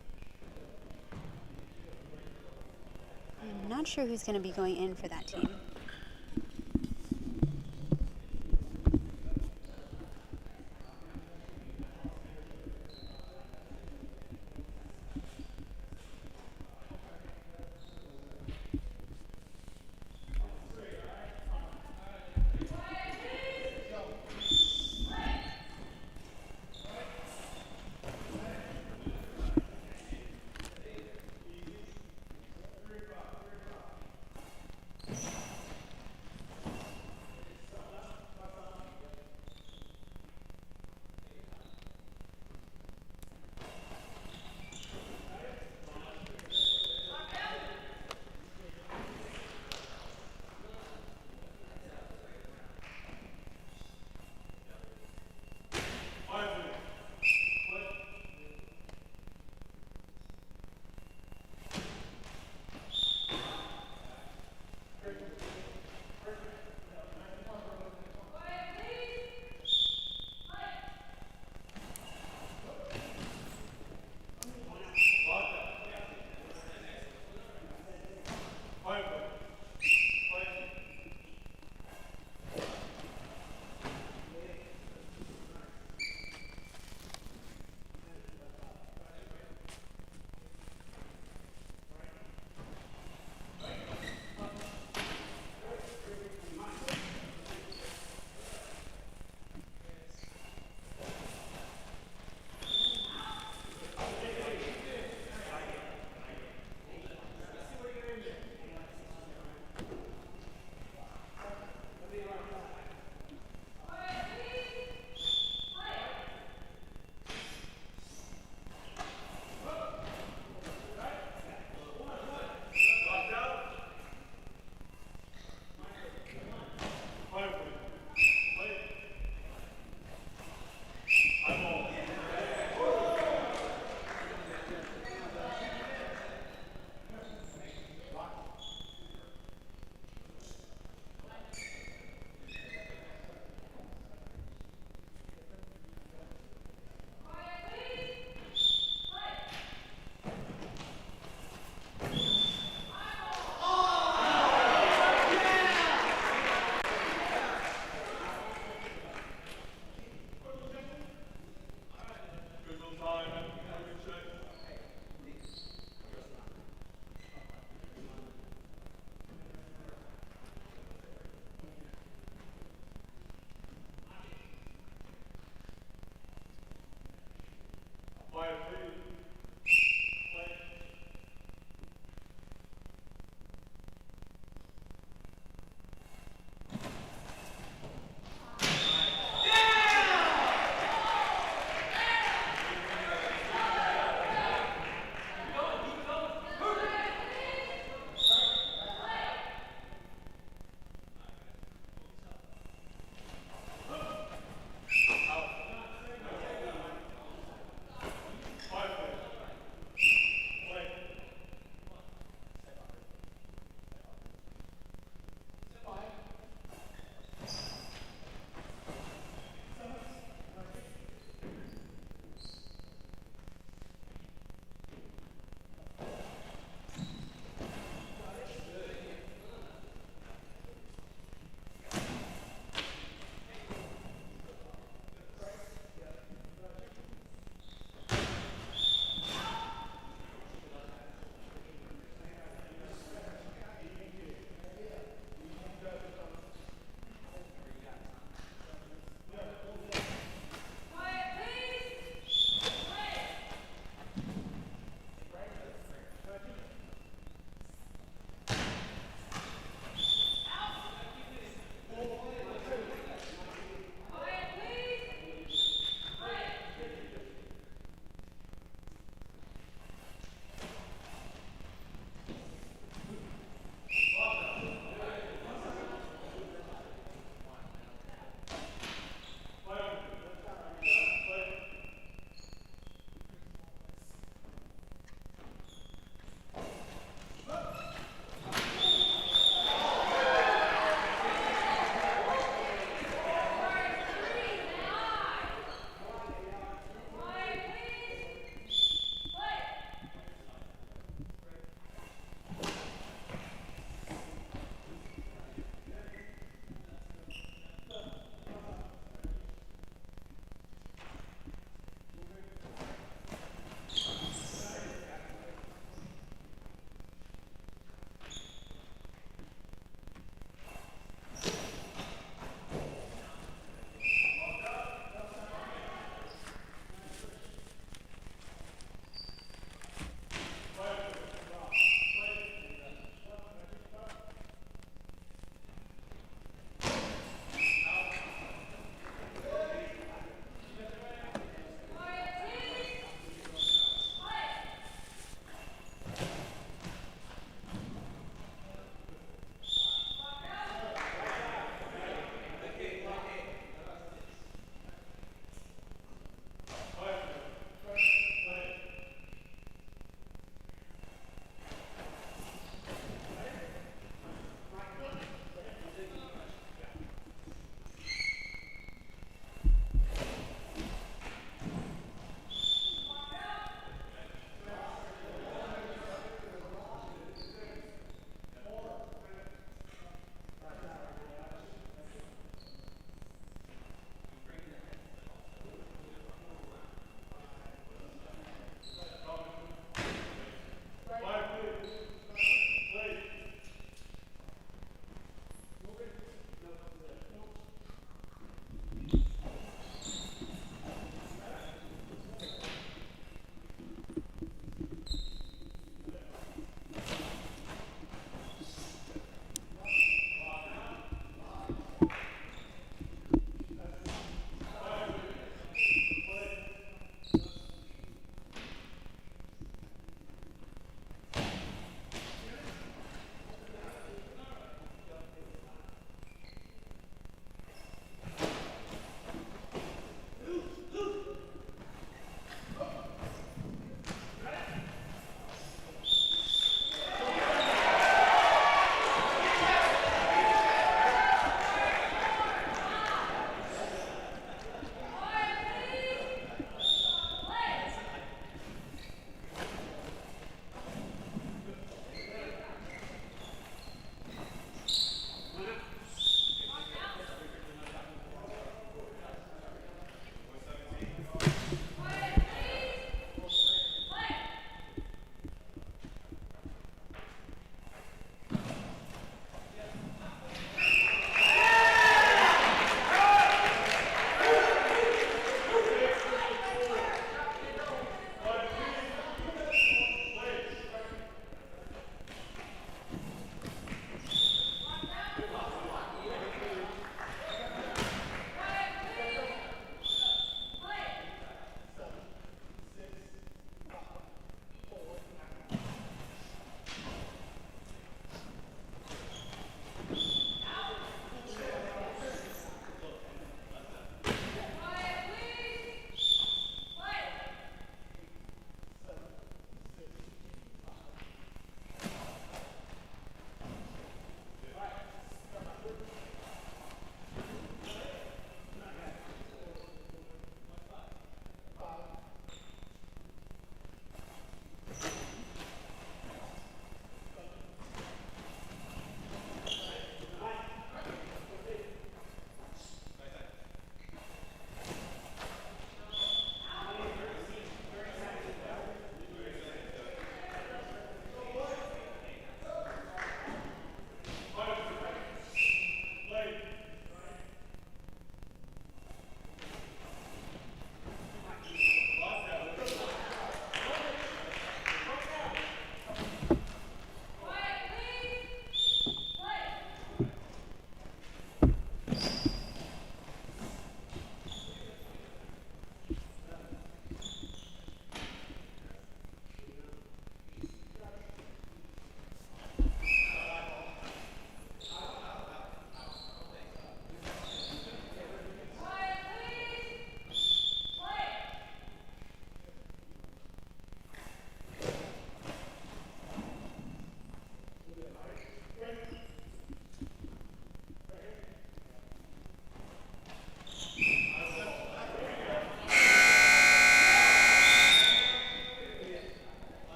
I'm not sure who's going to be going in for that team.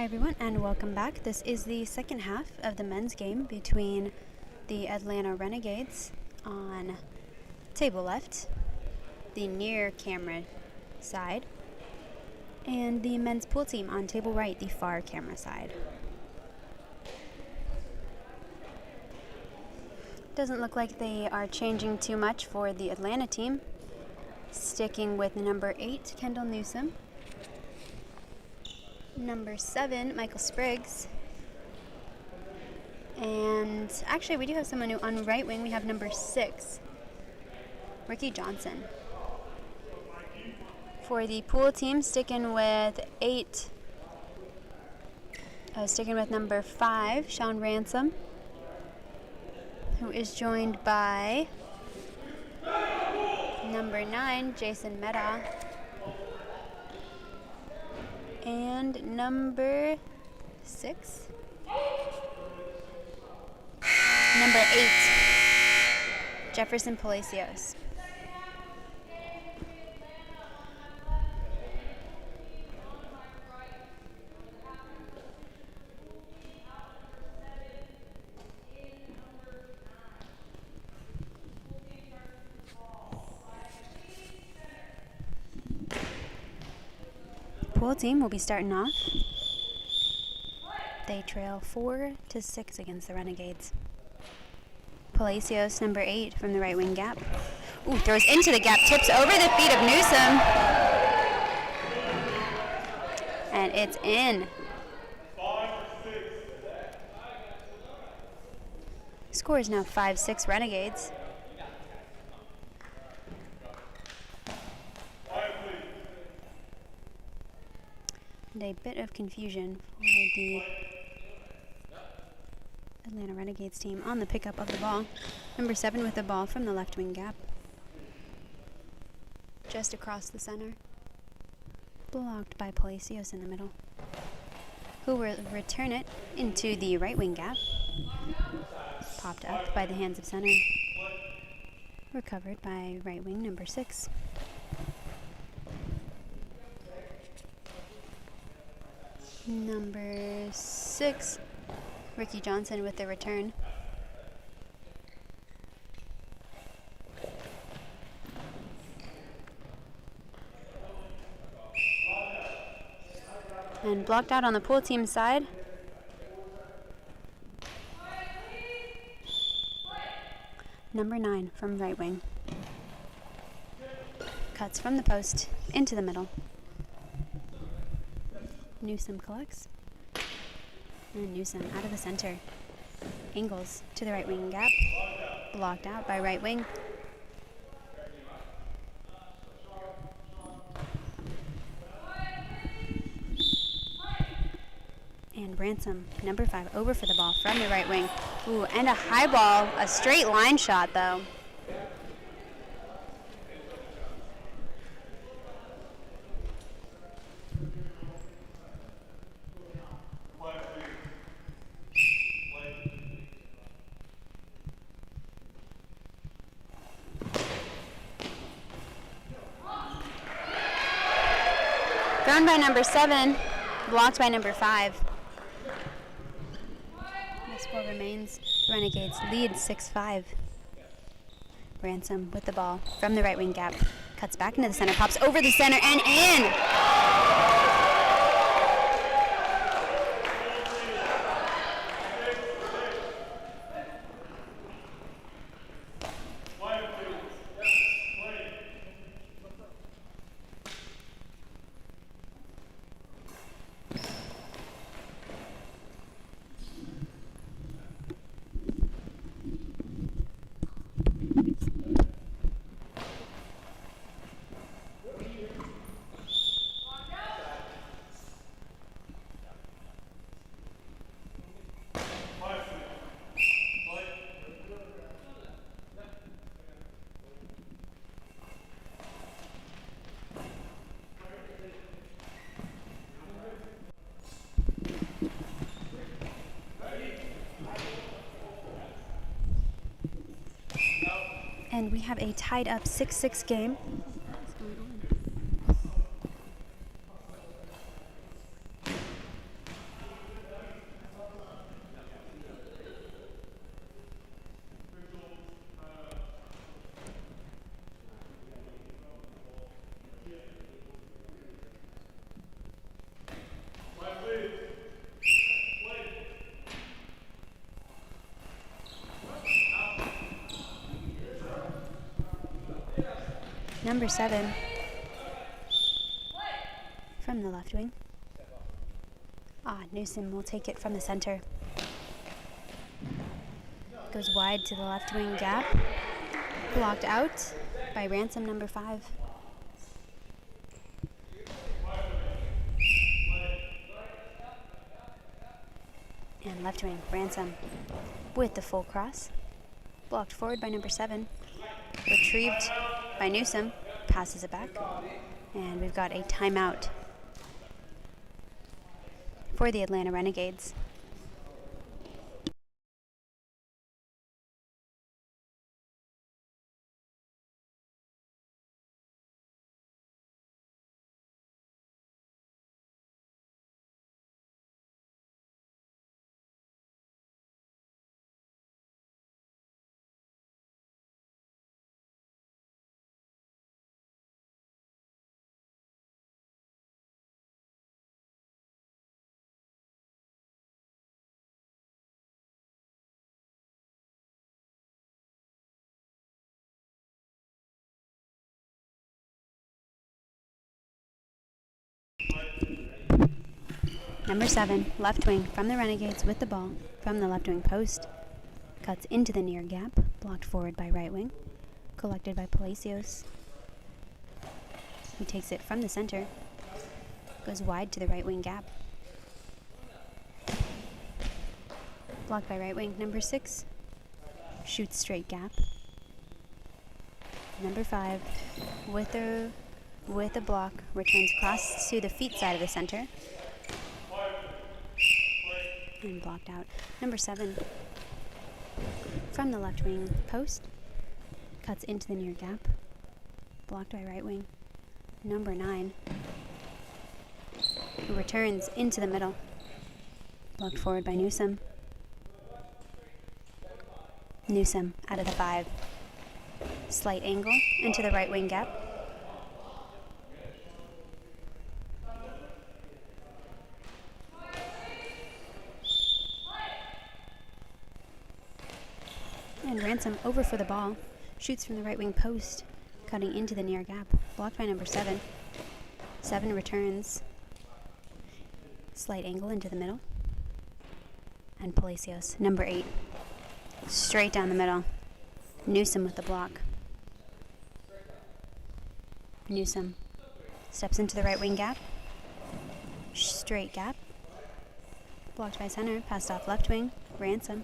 Hi everyone and welcome back. This is the second half of the men's game between the Atlanta Renegades on table left, the near camera side, and the men's pool team on table right, the far camera side. Doesn't look like they are changing too much for the Atlanta team. Sticking with number 8, Kendall Newsom. Number 7, Michael Spriggs. And actually, we do have someone new on right wing. We have number 6, Ricky Johnson. For the pool team, sticking with number 5, Sean Ransom, who is joined by number 9, Jason Meda, and number 6, number 8, Jefferson Palacios. Pool team will be starting off. They trail 4-6 against the Renegades. Palacios, number 8, from the right wing gap. Ooh, throws into the gap, tips over the feet of Newsom. And it's in. Score is now 5-6 Renegades. And a bit of confusion for the Atlanta Renegades team on the pickup of the ball. Number 7 with the ball from the left wing gap. Just across the center. Blocked by Palacios in the middle, who will return it into the right wing gap. Popped up by the hands of center. Recovered by right wing number 6. Number 6, Ricky Johnson with the return. And blocked out on the pool team side. Number 9 from right wing. Cuts from the post into the middle. Newsom collects. And Newsom out of the center. Angles to the right wing gap. Blocked out by right wing. And Ransom, number 5, over for the ball from the right wing. Ooh, and a high ball, a straight line shot though. Thrown by number 7, blocked by number 5. The score remains Renegades lead 6-5. Ransom with the ball from the right wing gap. Cuts back into the center, pops over the center and in! And we have a tied up 6-6 game. number 7 from the left wing. Newsom will take it from the center. Goes wide to the left wing gap. Blocked out by Ransom, number 5. And left wing, Ransom with the full cross. Blocked forward by number 7. Retrieved by Newsom. Passes it back. And we've got a timeout for the Atlanta Renegades. Number 7, left wing from the Renegades with the ball from the left wing post. Cuts into the near gap, blocked forward by right wing. Collected by Palacios. He takes it from the center. Goes wide to the right wing gap. Blocked by right wing, number 6. Shoots straight gap. Number 5, with a block, returns across to the feet side of the center. And blocked out. Number 7 from the left wing post. Cuts into the near gap. Blocked by right wing. Number 9, who returns into the middle. Blocked forward by Newsom. Newsom out of the 5. Slight angle into the right wing gap. And Ransom over for the ball. Shoots from the right wing post, cutting into the near gap. Blocked by number 7. 7 returns. Slight angle into the middle. And Palacios, number 8. Straight down the middle. Newsom with the block. Newsom steps into the right wing gap. Straight gap. Blocked by center, passed off left wing. Ransom.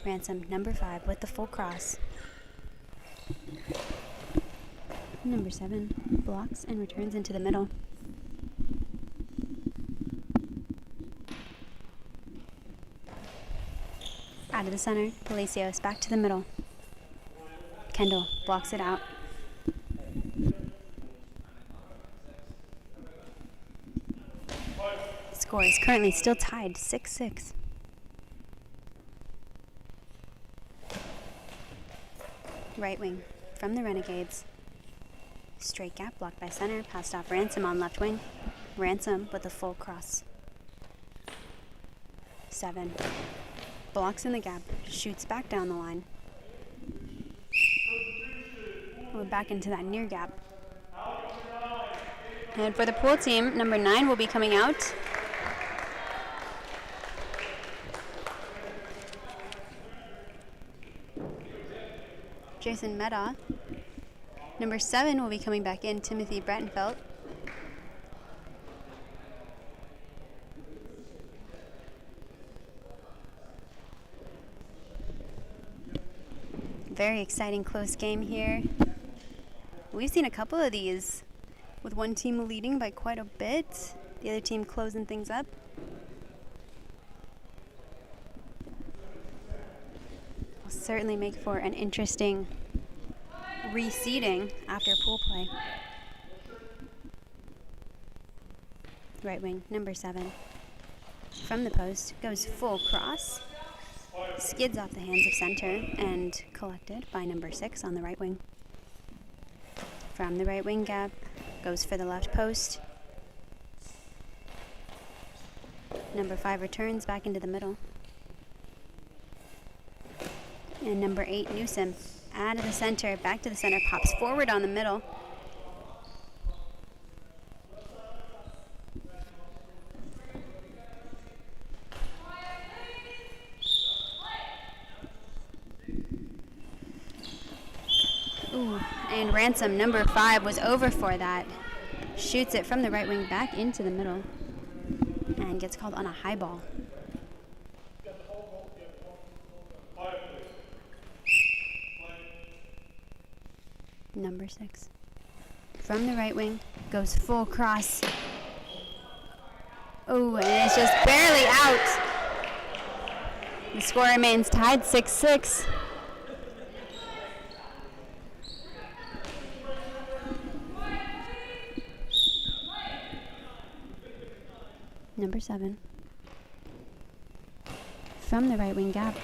Ransom, number 5, with the full cross. Number 7 blocks and returns into the middle. Out of the center, Palacios back to the middle. Kendall blocks it out. Score is currently still tied, 6-6. Right wing from the Renegades. Straight gap, blocked by center, passed off Ransom on left wing. Ransom with a full cross. 7 blocks in the gap, shoots back down the line. We're back into that near gap. And for the pool team, number 9 will be coming out. Jason Meda. Number 7 will be coming back in, Timothy Brettenfeld. Very exciting close game here. We've seen a couple of these with one team leading by quite a bit, the other team closing things up. Will certainly make for an interesting reseeding after pool play. Right wing, number 7. From the post, goes full cross. Skids off the hands of center and collected by number 6 on the right wing. From the right wing gap, goes for the left post. Number 5 returns back into the middle. And number 8, Newsom, out of the center, back to the center, pops forward on the middle. And Ransom, number 5, was over for that. Shoots it from the right wing back into the middle and gets called on a high ball. Number 6. From the right wing, goes full cross. Oh, and it's just barely out. The score remains tied 6-6. Number 7. From the right wing gap,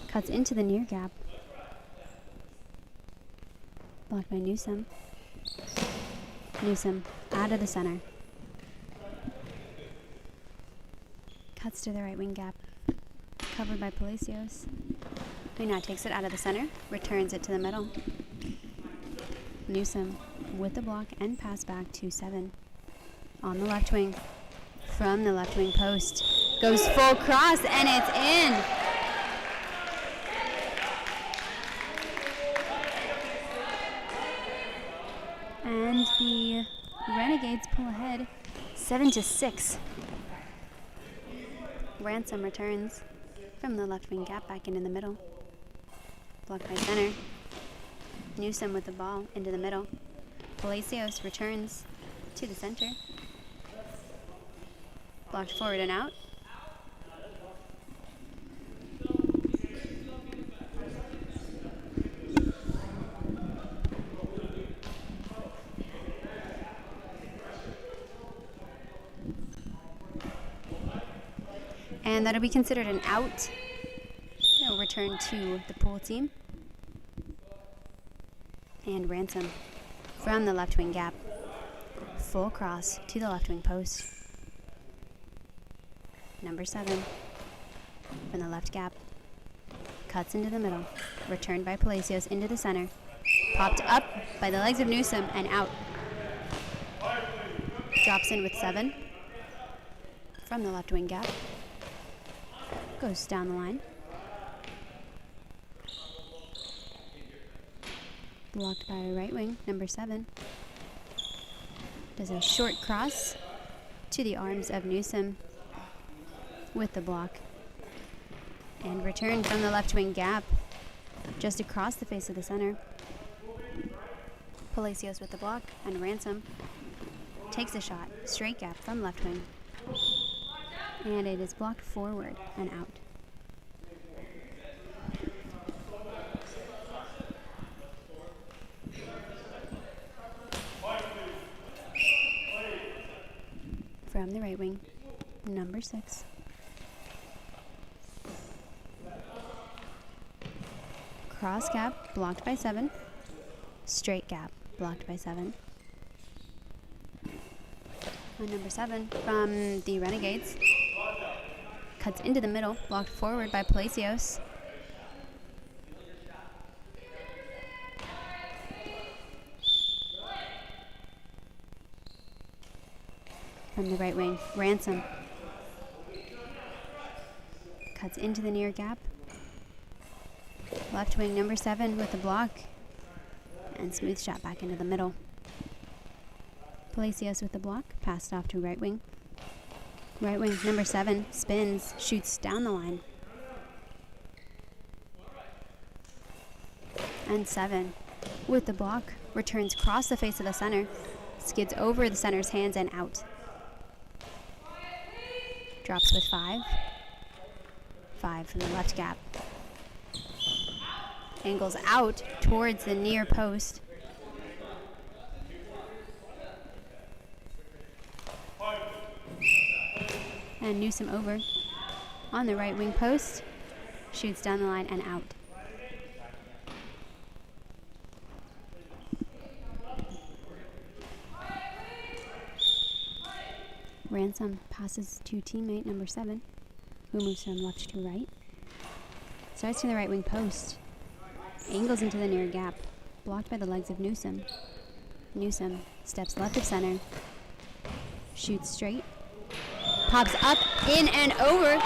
cuts into the near gap. Blocked by Newsome. Newsome out of the center. Cuts to the right wing gap. Covered by Palacios. He now takes it out of the center. Returns it to the middle. Newsome with the block and pass back to 7. On the left wing. From the left wing post. Goes full cross and it's in. And the Renegades pull ahead 7-6. Ransom returns from the left wing gap back into the middle. Blocked by center. Newsome with the ball into the middle. Palacios returns to the center. Blocked forward and out. And that'll be considered an out. It'll return to the pool team. And Ransom from the left wing gap. Full cross to the left wing post. Number 7 from the left gap. Cuts into the middle. Returned by Palacios into the center. Popped up by the legs of Newsome and out. Drops in with 7 from the left wing gap. Goes down the line. Blocked by right wing, number 7. Does a short cross to the arms of Newsome with the block. And return from the left wing gap just across the face of the center. Palacios with the block and Ransom takes a shot, straight gap from left wing. And it is blocked forward and out. From the right wing, number 6. Cross gap, blocked by 7. Straight gap, blocked by 7. And number 7 from the Renegades. Cuts into the middle, blocked forward by Palacios. From the right wing, Ransom. Cuts into the near gap. Left wing, number 7 with the block. And smooth shot back into the middle. Palacios with the block, passed off to right wing. Right wing, number 7, spins, shoots down the line. And 7 with the block, returns across the face of the center, skids over the center's hands and out. Drops with 5. 5 from the left gap. Angles out towards the near post. And Newsome over on the right wing post. Shoots down the line and out. Ransom passes to teammate number 7, who moves from left to right. Starts to the right wing post. Angles into the near gap. Blocked by the legs of Newsome. Newsome steps left of center. Shoots straight. Pops up, in and over.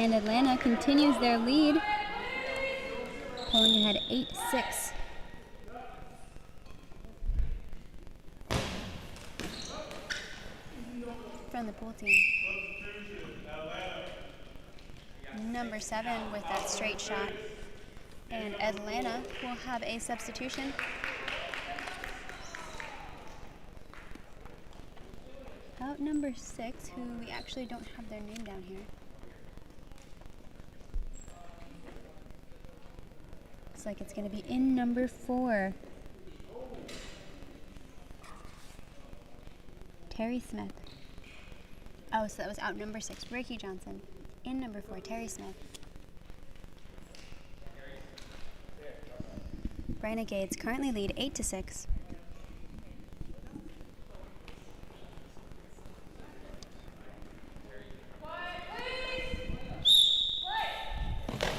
And Atlanta continues their lead, pulling ahead 8-6. From the pool team. Number 7 with that straight shot. And Atlanta will have a substitution. Out number 6, who we actually don't have their name down here. Looks like it's going to be in number 4. Terry Smith. Oh, so that was out number 6, Ricky Johnson. In number 4, Terry Smith. Renegades currently lead 8-6.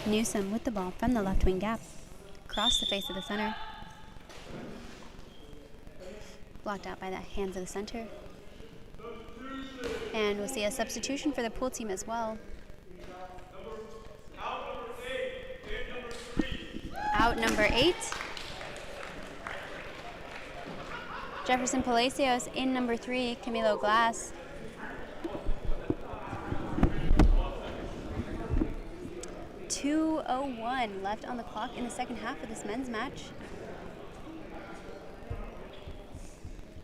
Newsom with the ball from the left wing gap. Across the face of the center. Blocked out by the hands of the center. And we'll see a substitution for the pool team as well. Out number 8. Jefferson Palacios. In number 3, Camilo Glass. .201 left on the clock in the second half of this men's match.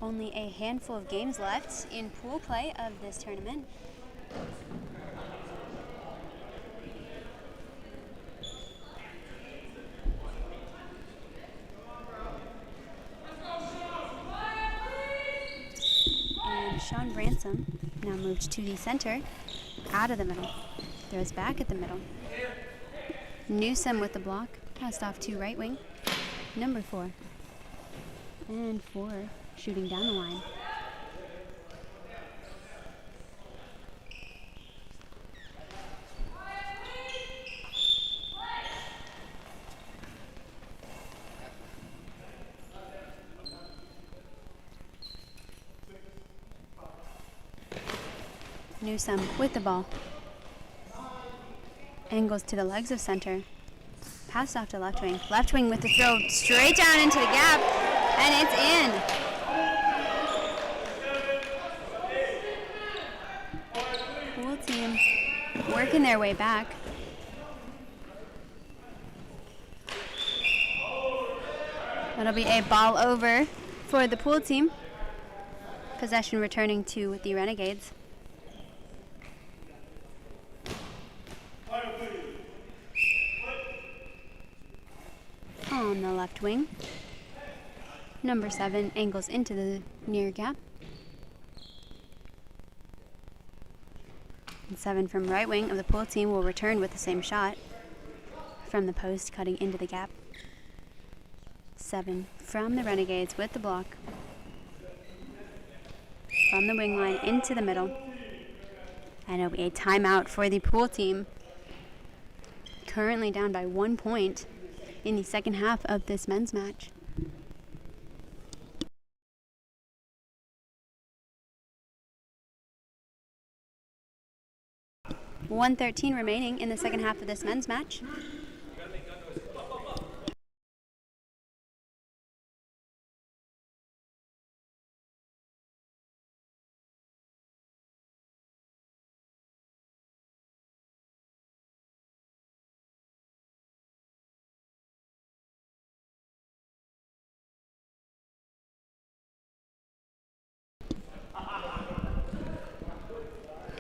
Only a handful of games left in pool play of this tournament. And Sean Ransom now moved to the center, out of the middle. Throws back at the middle. Newsom with the block, passed off to right wing. Number 4. And 4 shooting down the line. Newsom with the ball. Angles to the legs of center. Passed off to left wing. Left wing with the throw straight down into the gap. And it's in. Pool team working their way back. That'll be a ball over for the pool team. Possession returning to the Renegades. On the left wing. Number 7 angles into the near gap. And 7 from right wing of the pool team will return with the same shot from the post, cutting into the gap. 7 from the Renegades with the block. From the wing line into the middle. And it'll be a timeout for the pool team. Currently down by 1 point in the second half of this men's match. .113 remaining in the second half of this men's match.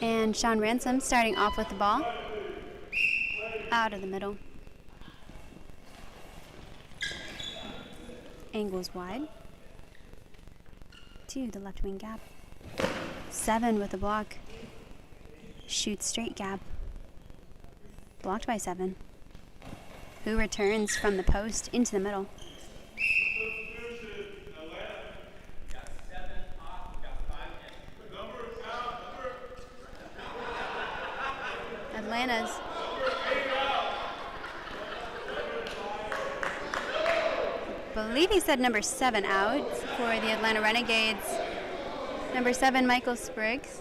And Sean Ransom starting off with the ball. Out of the middle. Angles wide. To the left wing gap. 7 with the block. Shoots straight gap. Blocked by 7. Who returns from the post into the middle. Atlanta's believe he said number 7 out for the Atlanta Renegades. Number 7, Michael Spriggs.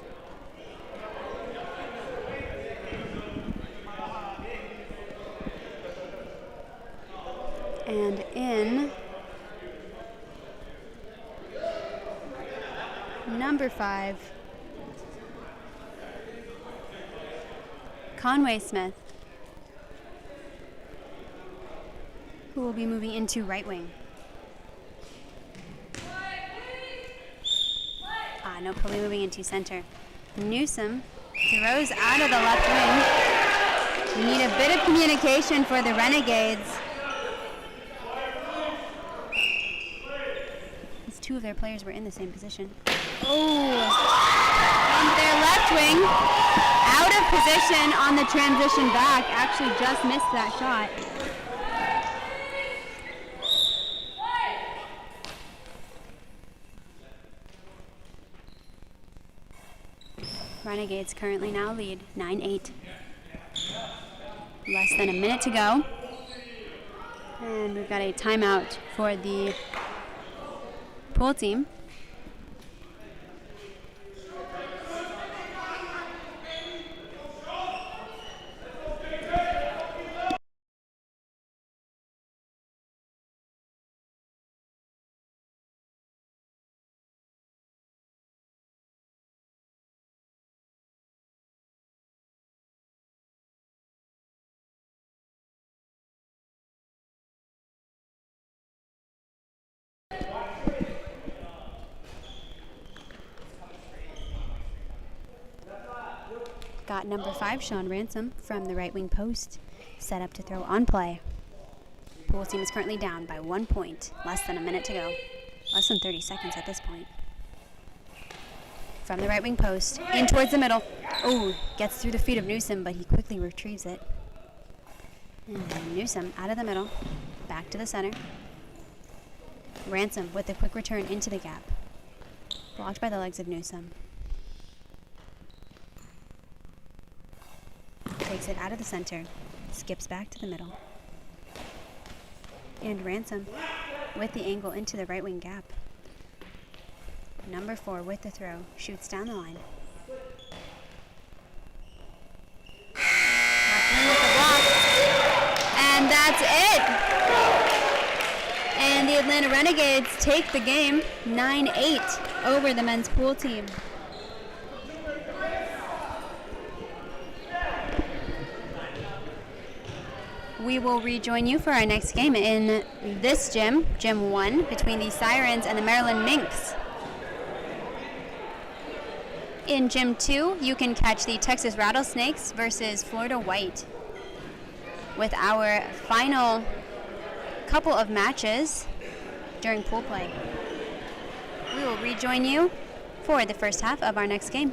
And in number 5, Conway Smith, who will be moving into right wing. Nope, he'll be moving into center. Newsom throws out of the left wing. We need a bit of communication for the Renegades. As 2 of their players were in the same position. Oh! And their left wing, out of position on the transition back, actually just missed that shot. Renegades currently now lead 9-8. Less than a minute to go. And we've got a timeout for the pool team. Got number 5, Sean Ransom, from the right wing post, set up to throw on play. Pool team is currently down by 1 point. Less than a minute to go. Less than 30 seconds at this point. From the right wing post, in towards the middle. Oh, gets through the feet of Newsom, but he quickly retrieves it. And then Newsom out of the middle, back to the center. Ransom with a quick return into the gap. Blocked by the legs of Newsom. Takes it out of the center, skips back to the middle. And Ransom with the angle into the right wing gap. Number 4 with the throw, shoots down the line. With the block. And that's it! And the Atlanta Renegades take the game 9-8 over the men's pool team. We will rejoin you for our next game in this gym, Gym 1, between the Sirens and the Maryland Minks. In Gym 2, you can catch the Texas Rattlesnakes versus Florida White, with our final couple of matches during pool play. We will rejoin you for the first half of our next game.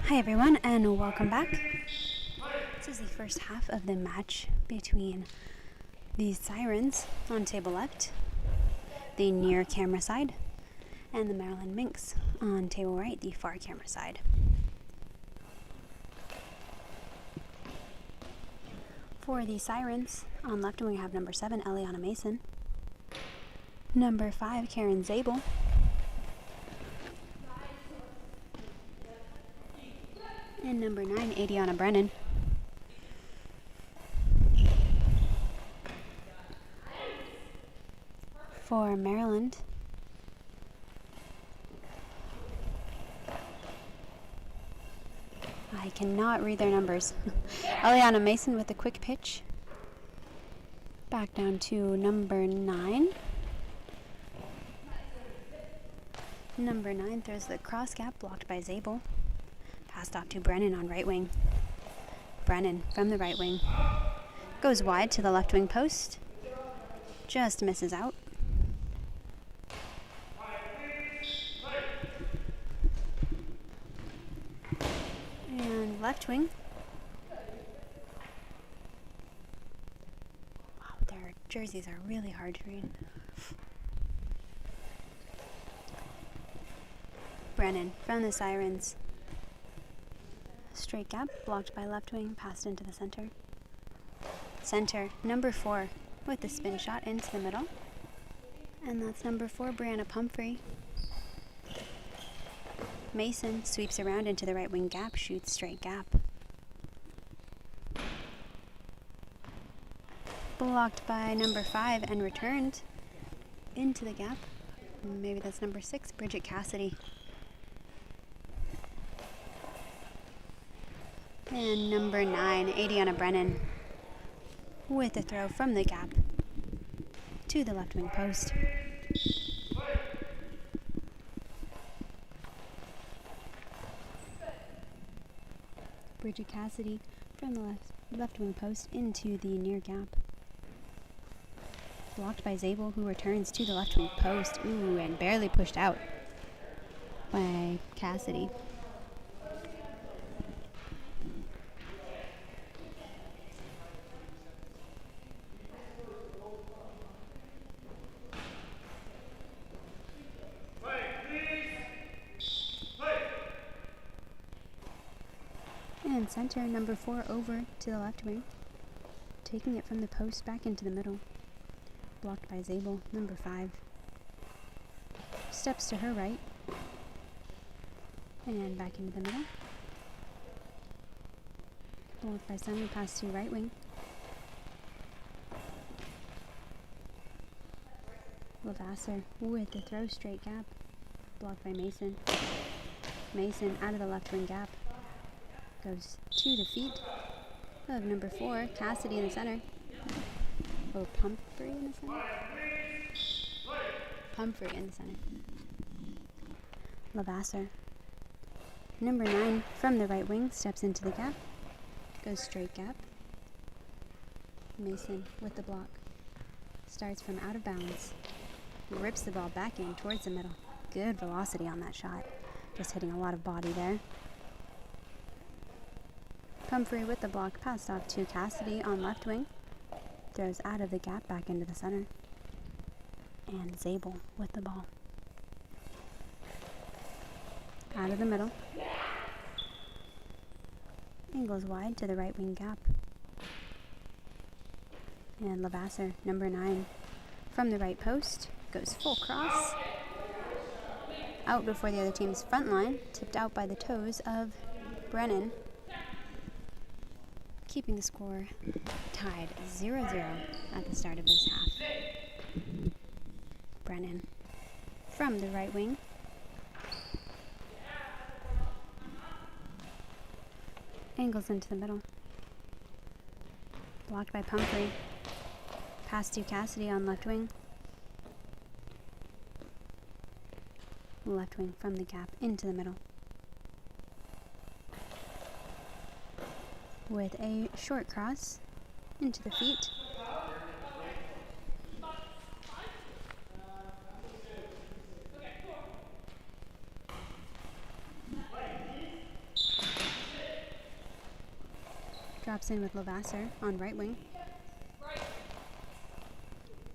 Hi everyone, and welcome back. This is the first half of the match between the Sirens on table left, the near camera side, and the Maryland Minks on table right, the far camera side. For the Sirens, on left wing we have number 7, Eliana Mason, number 5, Karen Zabel, and number 9, Adiana Brennan. For Maryland, I cannot read their numbers. Eliana Mason with a quick pitch. Back down to number 9. Number 9 throws the cross gap, blocked by Zabel. Passed off to Brennan on right wing. Brennan from the right wing. Goes wide to the left wing post. Just misses out. And left wing. Wow, their jerseys are really hard to read. Brennan from the Sirens. Straight gap, blocked by left wing, passed into the center. Center, number 4, with the spin shot into the middle. And that's number 4, Brianna Pumphrey. Mason sweeps around into the right wing gap, shoots straight gap. Blocked by number 5 and returned into the gap. Maybe that's number 6, Bridget Cassidy. And number 9, Adiana Brennan, with a throw from the gap to the left wing post. Bridget Cassidy from the left wing post into the near gap. Blocked by Zabel, who returns to the left wing post. Ooh, and barely pushed out by Cassidy. And center, number 4, over to the left wing, taking it from the post back into the middle. Blocked by Zabel, number 5. Steps to her right, and back into the middle. Blocked by center, pass to right wing. Lavasser with the throw, straight gap, blocked by Mason. Mason out of the left wing gap. Goes to the feet of number 4, Cassidy in the center. Oh, Pumphrey in the center? Pumphrey in the center. Lavasser. Number 9 from the right wing steps into the gap. Goes straight gap. Mason with the block. Starts from out of bounds. Rips the ball back in towards the middle. Good velocity on that shot. Just hitting a lot of body there. Pumphrey with the block, passed off to Cassidy on left wing. Throws out of the gap back into the center. And Zabel with the ball. Out of the middle. And goes wide to the right wing gap. And Lavasser, number 9, from the right post, goes full cross. Out before the other team's front line, tipped out by the toes of Brennan. Keeping the score tied 0-0 at the start of this half. Brennan from the right wing. Angles into the middle. Blocked by Pumphrey. Pass to Cassidy on left wing. Left wing from the gap into the middle. With a short cross into the feet. Drops in with Levasseur on right wing.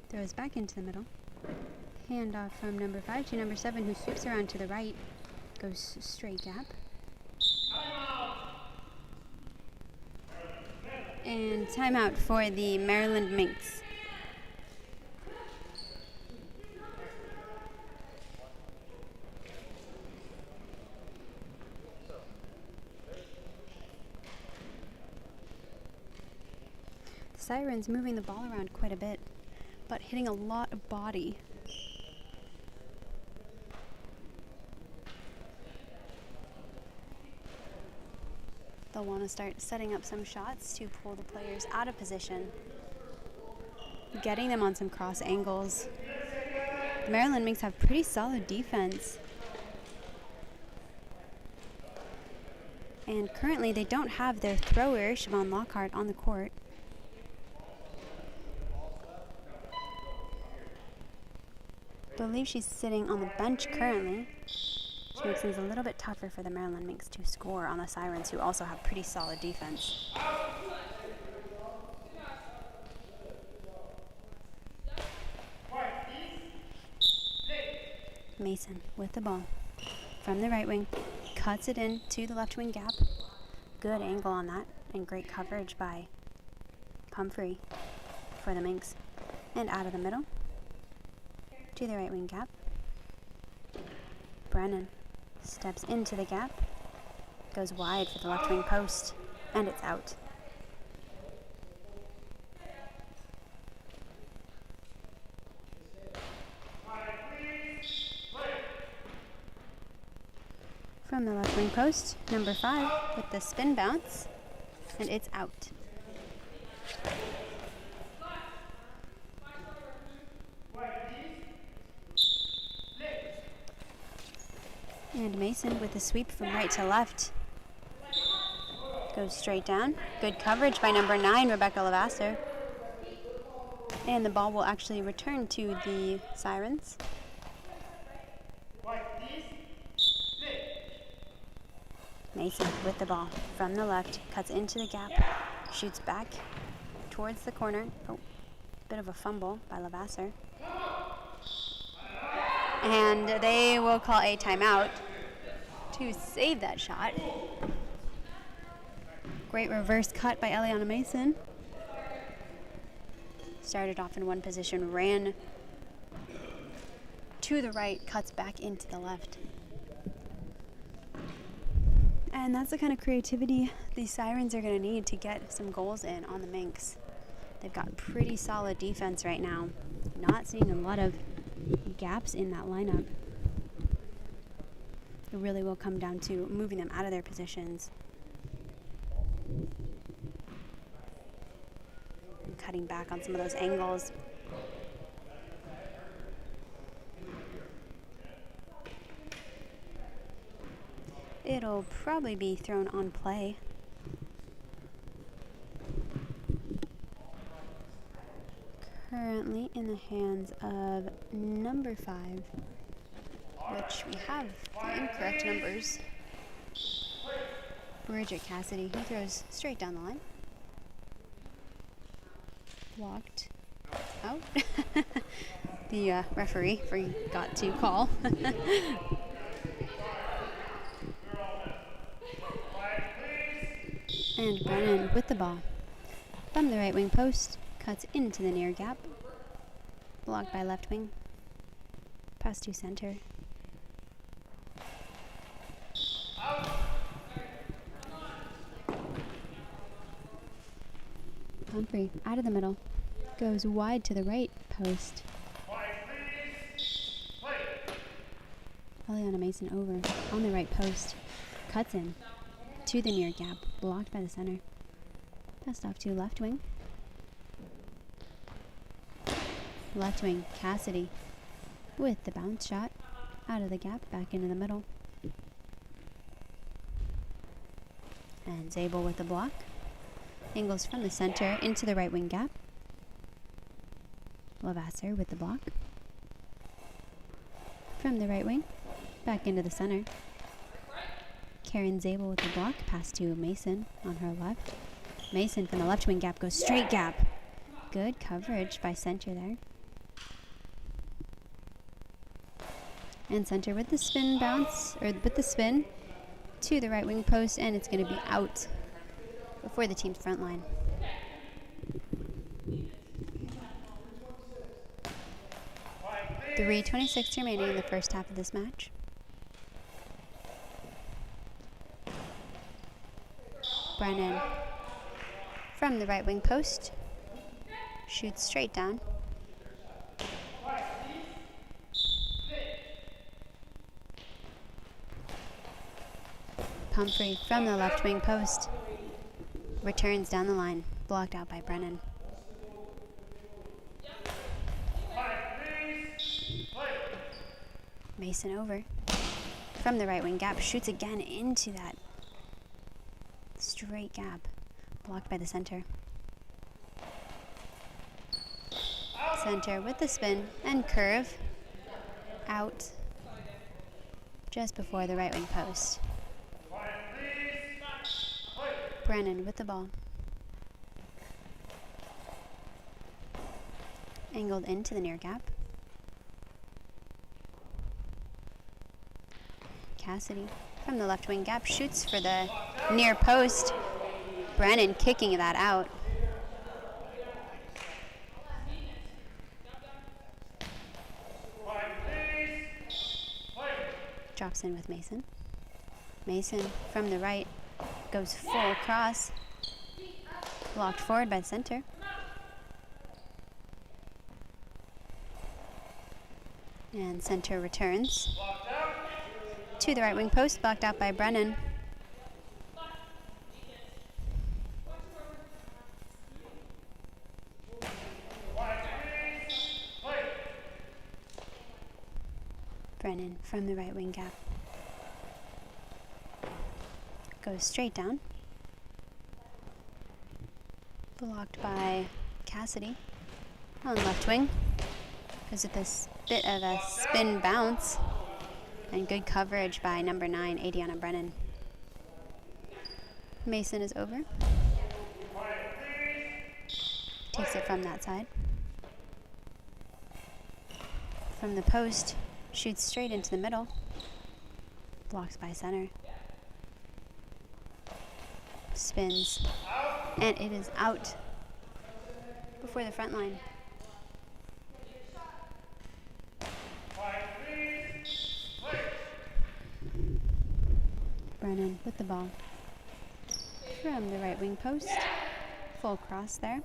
Throws back into the middle. Handoff from number 5 to number 7, who sweeps around to the right. Goes straight gap. And timeout for the Maryland Minks. The Sirens moving the ball around quite a bit, but hitting a lot of body. They'll want to start setting up some shots to pull the players out of position, getting them on some cross angles. The Maryland Minks have pretty solid defense. And currently they don't have their thrower, Siobhan Lockhart, on the court. I believe she's sitting on the bench currently, which makes things a little bit tougher for the Maryland Minks to score on the Sirens, who also have pretty solid defense. Mason with the ball from the right wing, cuts it in to the left wing gap. Good angle on that, and great coverage by Pumphrey for the Minks. And out of the middle to the right wing gap. Brennan steps into the gap, goes wide for the left wing post, and it's out. From the left wing post, number 5 with the spin bounce, and it's out. And Mason with the sweep from right to left. Goes straight down. Good coverage by number 9, Rebecca Levasseur. And the ball will actually return to the Sirens. Mason with the ball from the left, cuts into the gap, shoots back towards the corner. Oh, bit of a fumble by Levasseur. And they will call a timeout to save that shot. Great reverse cut by Eliana Mason. Started off in one position, ran to the right, cuts back into the left. And that's the kind of creativity the Sirens are going to need to get some goals in on the Minks. They've got pretty solid defense right now. Not seeing a lot of gaps in that lineup. It really will come down to moving them out of their positions. And cutting back on some of those angles. It'll probably be thrown on play. Currently in the hands of number 5, which we have the incorrect numbers. Bridget Cassidy, he throws straight down the line. Blocked out. The referee forgot to call. And Brennan with the ball from the right wing post, cuts into the near gap, blocked by left wing, pass to center. Pumphrey out of the middle, goes wide to the right post. Eliana Mason over on the right post, cuts in to the near gap, blocked by the center. Passed off to left wing. Left wing, Cassidy with the bounce shot out of the gap, back into the middle. And Zabel with the block. Angles from the center into the right wing gap. Levasseur with the block. From the right wing, back into the center. Karen Zabel with the block, pass to Mason on her left. Mason from the left wing gap goes straight gap. Good coverage by center there. And center with the spin bounce, or with the spin to the right wing post, and it's going to be out before the team's front line. 3:26 remaining in the first half of this match. Brennan from the right wing post shoots straight down. Pumphrey from the left wing post returns down the line, blocked out by Brennan. Mason over from the right wing gap, shoots again into that straight gap, blocked by the center. Center with the spin and curve, out just before the right wing post. Brennan with the ball. Angled into the near gap. Cassidy from the left wing gap shoots for the near post. Brennan kicking that out. Drops in with Mason. Mason from the right goes full cross. Blocked forward by the center. And center returns to the right wing post, blocked out by Brennan. Brennan from the right wing gap goes straight down, blocked by Cassidy on left wing. Goes with this bit of a spin bounce, and good coverage by number 9, Adiana Brennan. Mason is over. Takes it from that side. From the post, shoots straight into the middle. Blocked by center. Spins. And it is out before the front line. Brennan with the ball from the right wing post. Full cross there.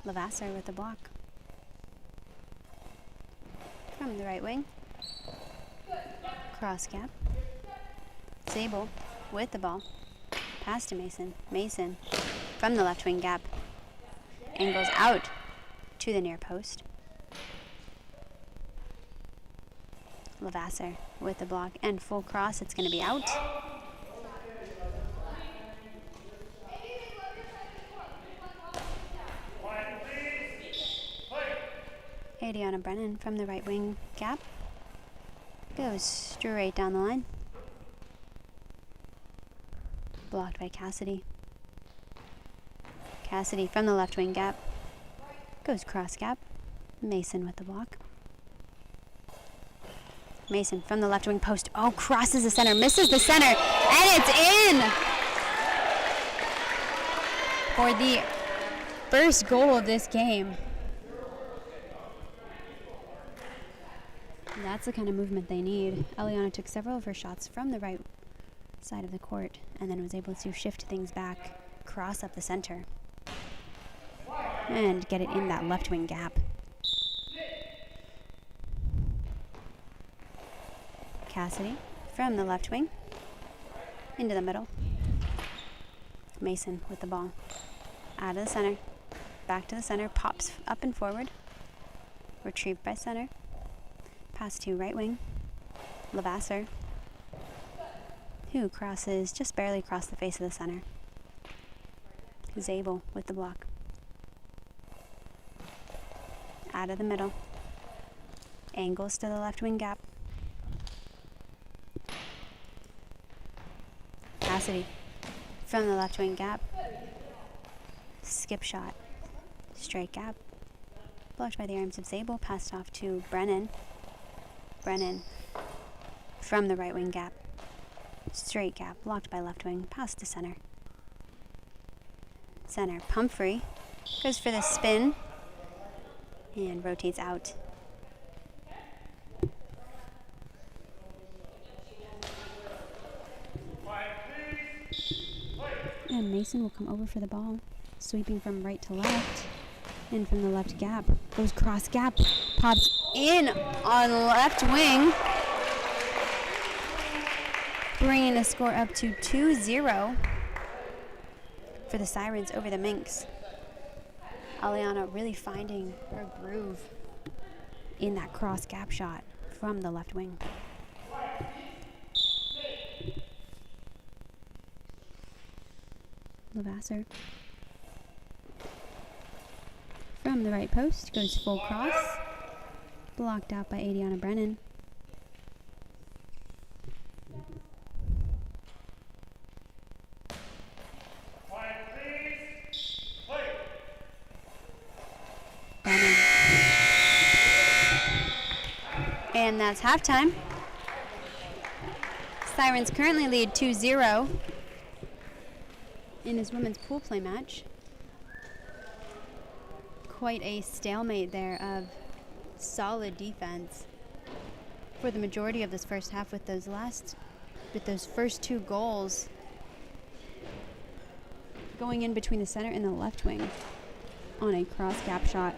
Levasseur with the block. From the right wing. Cross gap. Zabel with the ball. Pass to Mason. Mason from the left wing gap. Angles out to the near post. Levasseur with the block and full cross. It's going to be out. Adiana Brennan from the right wing gap goes straight down the line. Blocked by Cassidy. Cassidy from the left wing gap goes cross gap. Mason with the block. Mason from the left wing post. Oh, crosses the center, misses the center, and it's in for the first goal of this game. That's the kind of movement they need. Eliana took several of her shots from the right side of the court and then was able to shift things back, cross up the center, and get it in that left wing gap. Cassidy from the left wing into the middle. Mason with the ball. Out of the center. Back to the center. Pops up and forward. Retrieved by center. Pass to right wing. Levasseur, who crosses just barely across the face of the center. Zabel with the block. Out of the middle. Angles to the left wing gap. Cassidy from the left wing gap skip shot. Straight gap. Blocked by the arms of Zabel. Passed off to Brennan. Brennan from the right wing gap. Straight gap. Blocked by left wing. Pass to center. Center. Pumphrey goes for the spin and rotates out. And Mason will come over for the ball, sweeping from right to left, and from the left gap. Goes cross gap, pops in on left wing, bringing the score up to 2-0 for the Sirens over the Minks. Aliana really finding her groove in that cross gap shot from the left wing. Lavasser from the right post goes full cross, blocked out by Adiana Brennan. Brennan. And that's halftime. Sirens currently lead 2-0 in his women's pool play match. Quite a stalemate there of solid defense for the majority of this first half, with those first two goals going in between the center and the left wing on a cross gap shot.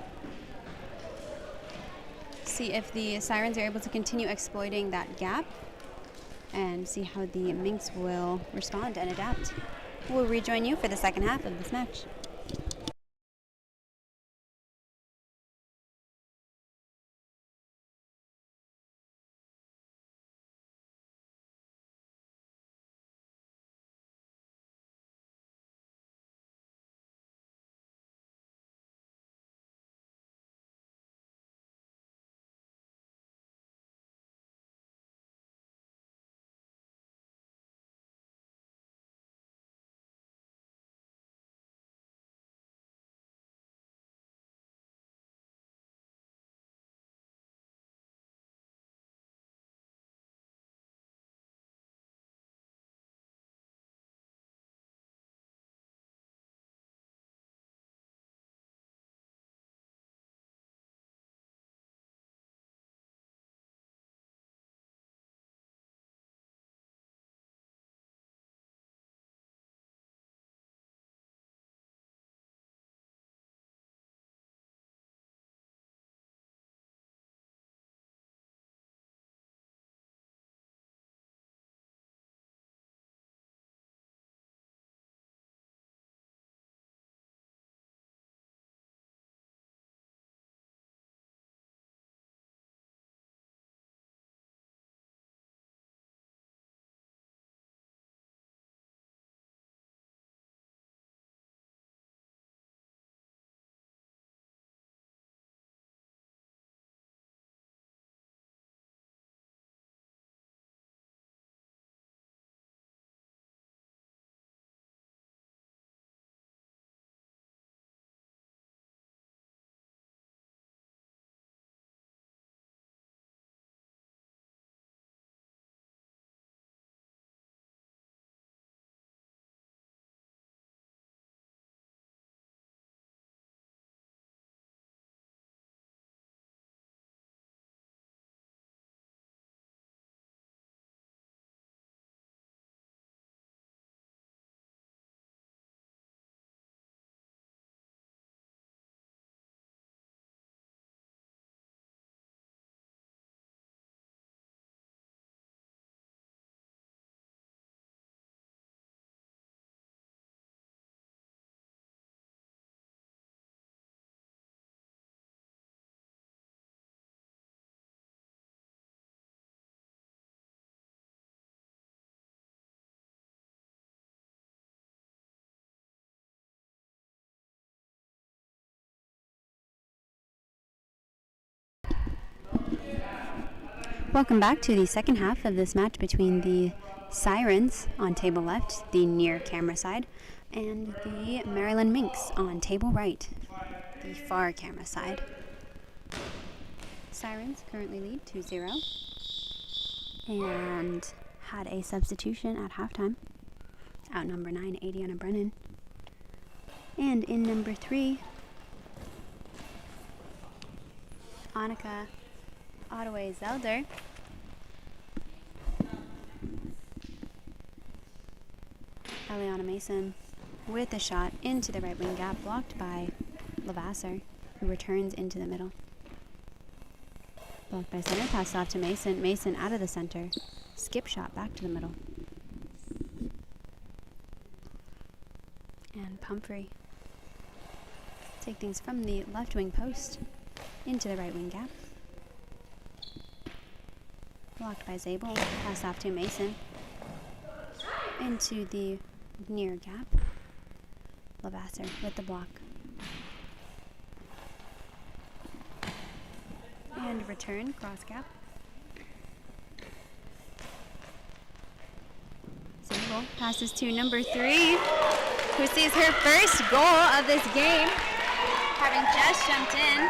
See if the Sirens are able to continue exploiting that gap and see how the Minks will respond and adapt. We'll rejoin you for the second half of this match. Welcome back to the second half of this match between the Sirens on table left, the near camera side, and the Maryland Minks on table right, the far camera side. Sirens currently lead 2-0 and had a substitution at halftime. Out number 9, Adiana Brennan. And in number 3, Annika Ottaway-Zelder. Eliana Mason with a shot into the right wing gap, blocked by Levasseur, who returns into the middle. Blocked by center, pass off to Mason. Mason out of the center. Skip shot back to the middle. And Pumphrey take things from the left wing post into the right wing gap. Blocked by Zabel. Pass off to Mason. Into the near gap. Levasseur with the block. And return, cross gap. Zabel passes to number 3, who sees her first goal of this game, having just jumped in.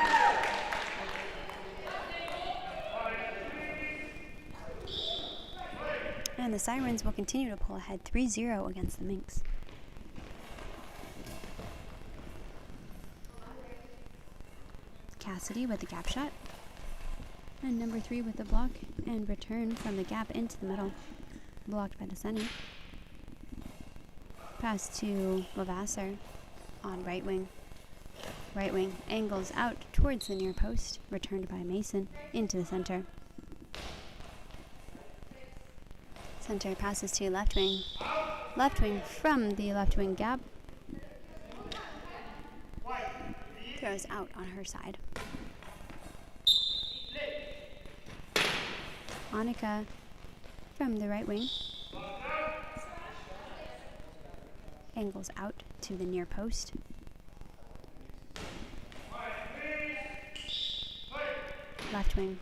And the Sirens will continue to pull ahead 3-0 against the Minks. Cassidy with the gap shot. And number 3 with the block and return from the gap into the middle. Blocked by the center. Pass to Levasseur on right wing. Right wing angles out towards the near post. Returned by Mason into the center. Center passes to left wing. Left wing from the left wing gap. Throws out on her side. Annika from the right wing. Angles out to the near post. Left wing.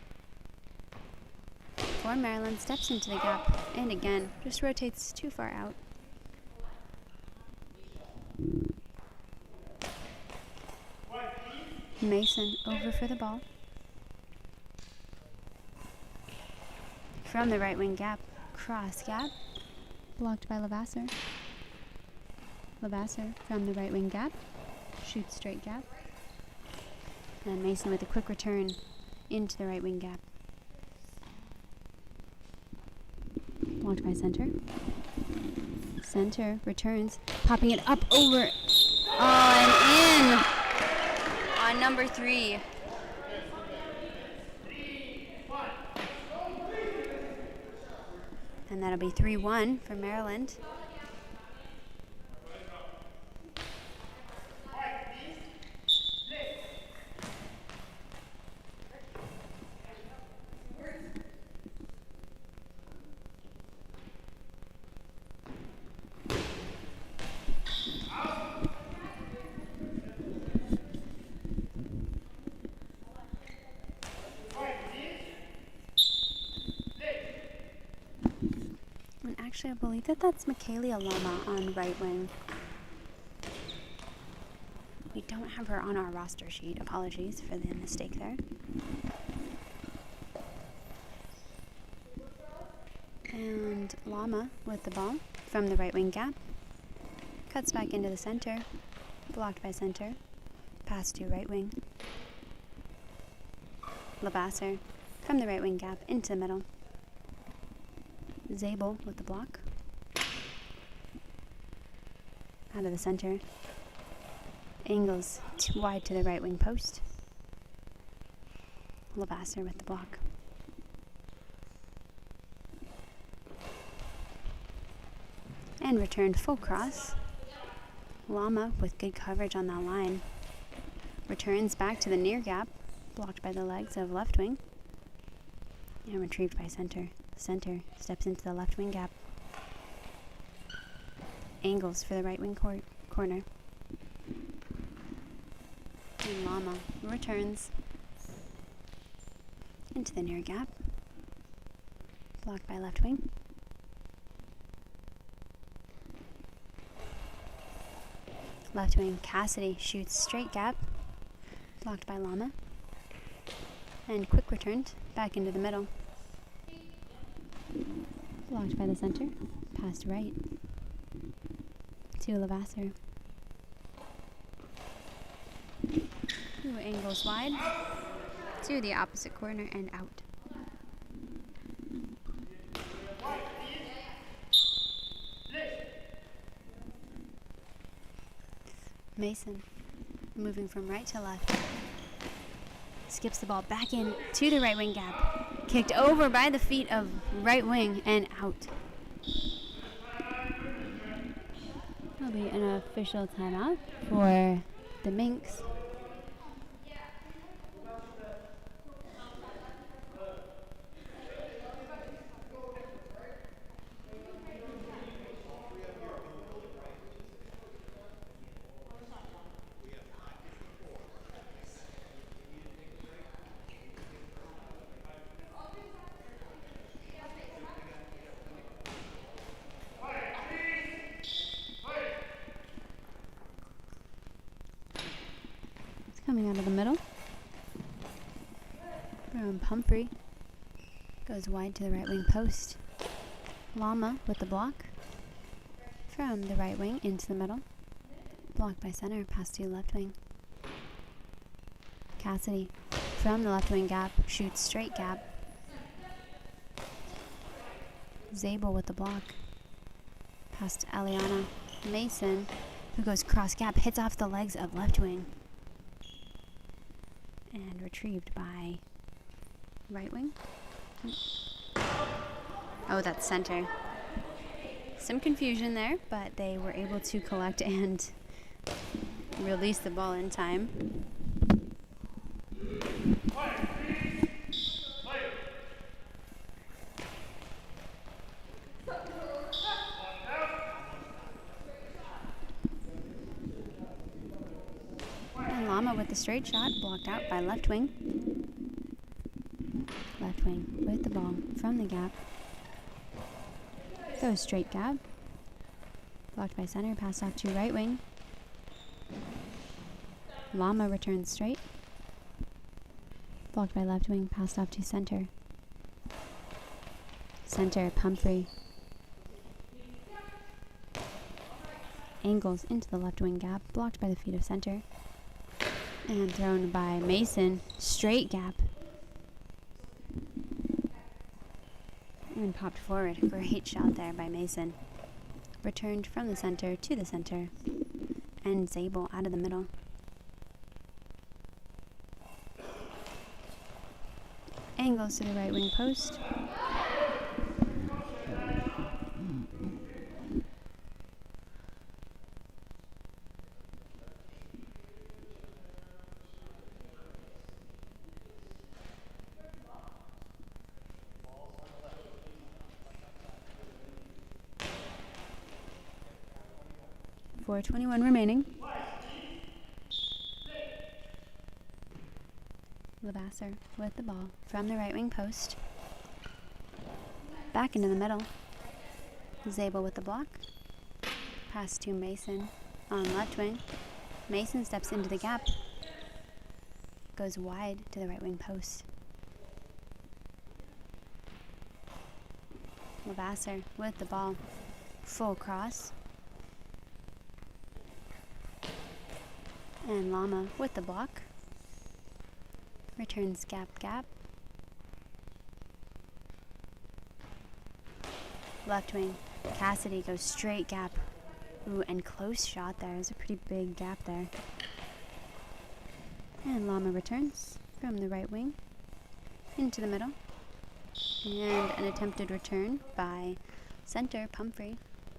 For Maryland, steps into the gap and again just rotates too far out. Mason over for the ball. From the right wing gap, cross gap, blocked by Levasseur. Levasseur from the right wing gap, shoots straight gap. And Mason with a quick return into the right wing gap. Blocked by center. Center returns, popping it up over, and in on number 3. And that'll be 3-1 for Maryland. Actually, I believe that's Michaela Lama on right wing. We don't have her on our roster sheet. Apologies for the mistake there. And Lama with the ball from the right wing gap. Cuts back into the center. Blocked by center. Pass to right wing. Levasseur from the right wing gap into the middle. Zabel with the block. Out of the center. Angles wide to the right wing post. Levasseur with the block. And returned full cross. Lama with good coverage on that line. Returns back to the near gap. Blocked by the legs of left wing. And retrieved by center. Center steps into the left wing gap. Angles for the right wing corner. And Lama returns into the near gap. Blocked by left wing. Left wing Cassidy shoots straight gap, blocked by Llama, and quick returned back into the middle. Blocked by the center, passed right to Lavasser, who angles wide to the opposite corner and out. Mason, moving from right to left, skips the ball back in to the right wing gap, kicked over by the feet of right wing and out. That'll be an official timeout for the Minks. Coming out of the middle from Pumphrey, goes wide to the right wing post. Llama with the block from the right wing into the middle, blocked by center, pass to left wing. Cassidy from the left wing gap shoots straight gap. Zabel with the block, pass to Eliana. Mason, who goes cross gap, hits off the legs of left wing and retrieved by right wing. Oh, that's center. Some confusion there, but they were able to collect and release the ball in time. Llama with the straight shot, blocked out by left wing. Left wing with the ball from the gap. Goes straight gap. Blocked by center, pass off to right wing. Llama returns straight. Blocked by left wing, passed off to center. Center, Pumphrey. Angles into the left wing gap, blocked by the feet of center. And thrown by Mason, straight gap. And popped forward. Great shot there by Mason. Returned from the center to the center. And Zabel out of the middle. Angles to the right wing post. .21 remaining. Lavasser with the ball from the right wing post. Back into the middle. Zabel with the block. Pass to Mason on left wing. Mason steps into the gap. Goes wide to the right wing post. Lavasser with the ball. Full cross. And Llama with the block. Returns gap gap. Left wing. Cassidy goes straight gap. Ooh, and close shot there. There's a pretty big gap there. And Llama returns from the right wing into the middle. And an attempted return by center Pumphrey,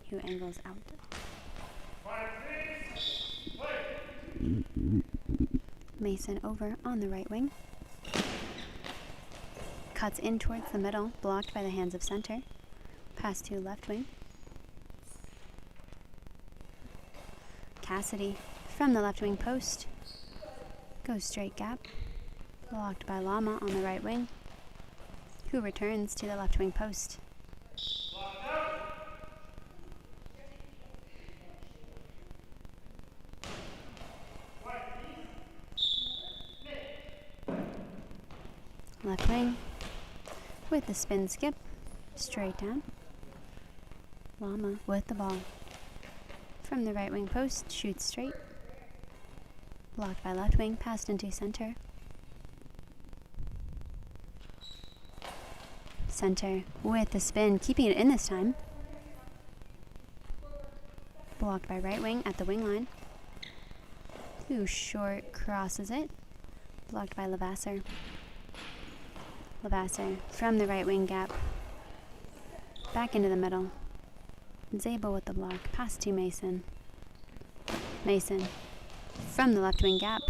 who angles out. Mason over on the right wing. Cuts in towards the middle, blocked by the hands of center. Pass to left wing. Cassidy from the left wing post. Goes straight gap. Blocked by Llama on the right wing, who returns to the left wing post. Left wing with the spin skip, straight down. Llama with the ball. From the right wing post, shoots straight. Blocked by left wing, passed into center. Center with the spin, keeping it in this time. Blocked by right wing at the wing line. Too short, crosses it. Blocked by Levasseur. Levasseur from the right wing gap. Back into the middle. Zabel with the block. Pass to Mason. Mason from the left wing gap.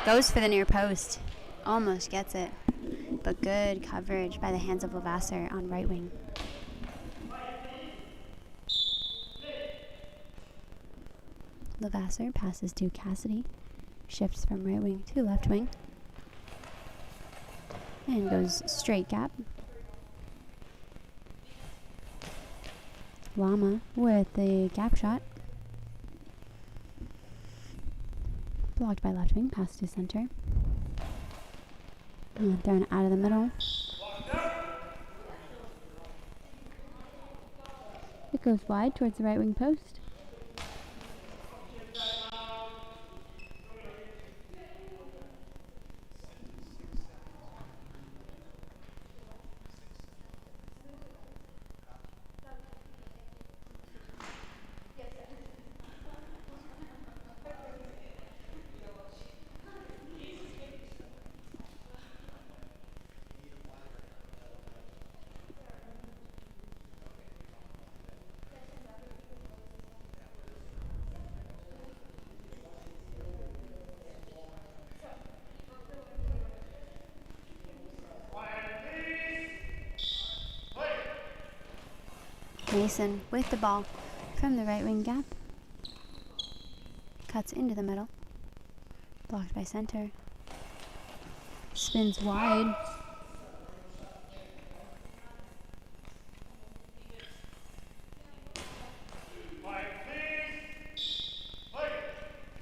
Goes for the near post. Almost gets it. But good coverage by the hands of Levasseur on right wing. Levasseur passes to Cassidy. Shifts from right wing to left wing. And goes straight gap. Llama with the gap shot. Blocked by left wing, pass to center. And thrown out of the middle. It goes wide towards the right wing post. Mason with the ball from the right wing gap. Cuts into the middle. Blocked by center. Spins wide.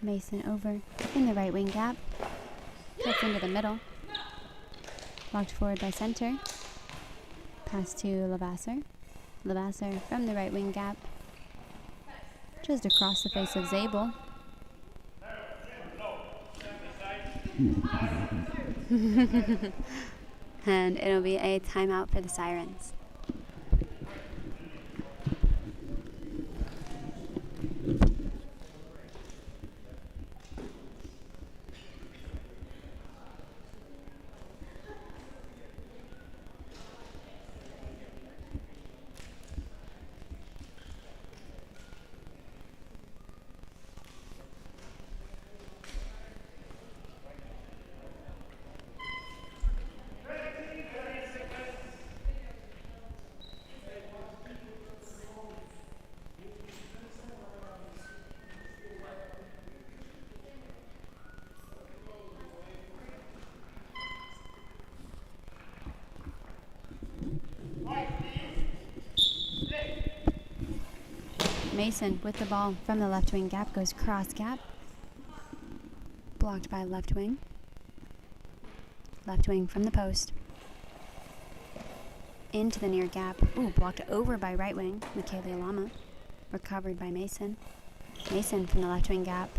Mason over in the right wing gap. Cuts into the middle. Blocked forward by center. Pass to Levasseur. Levasseur from the right wing gap. Just across the face of Zabel. And it'll be a timeout for the Sirens. Mason with the ball from the left wing gap goes cross gap. Blocked by left wing. Left wing from the post. Into the near gap. Ooh, blocked over by right wing. Michaela Llama. Recovered by Mason. Mason from the left wing gap.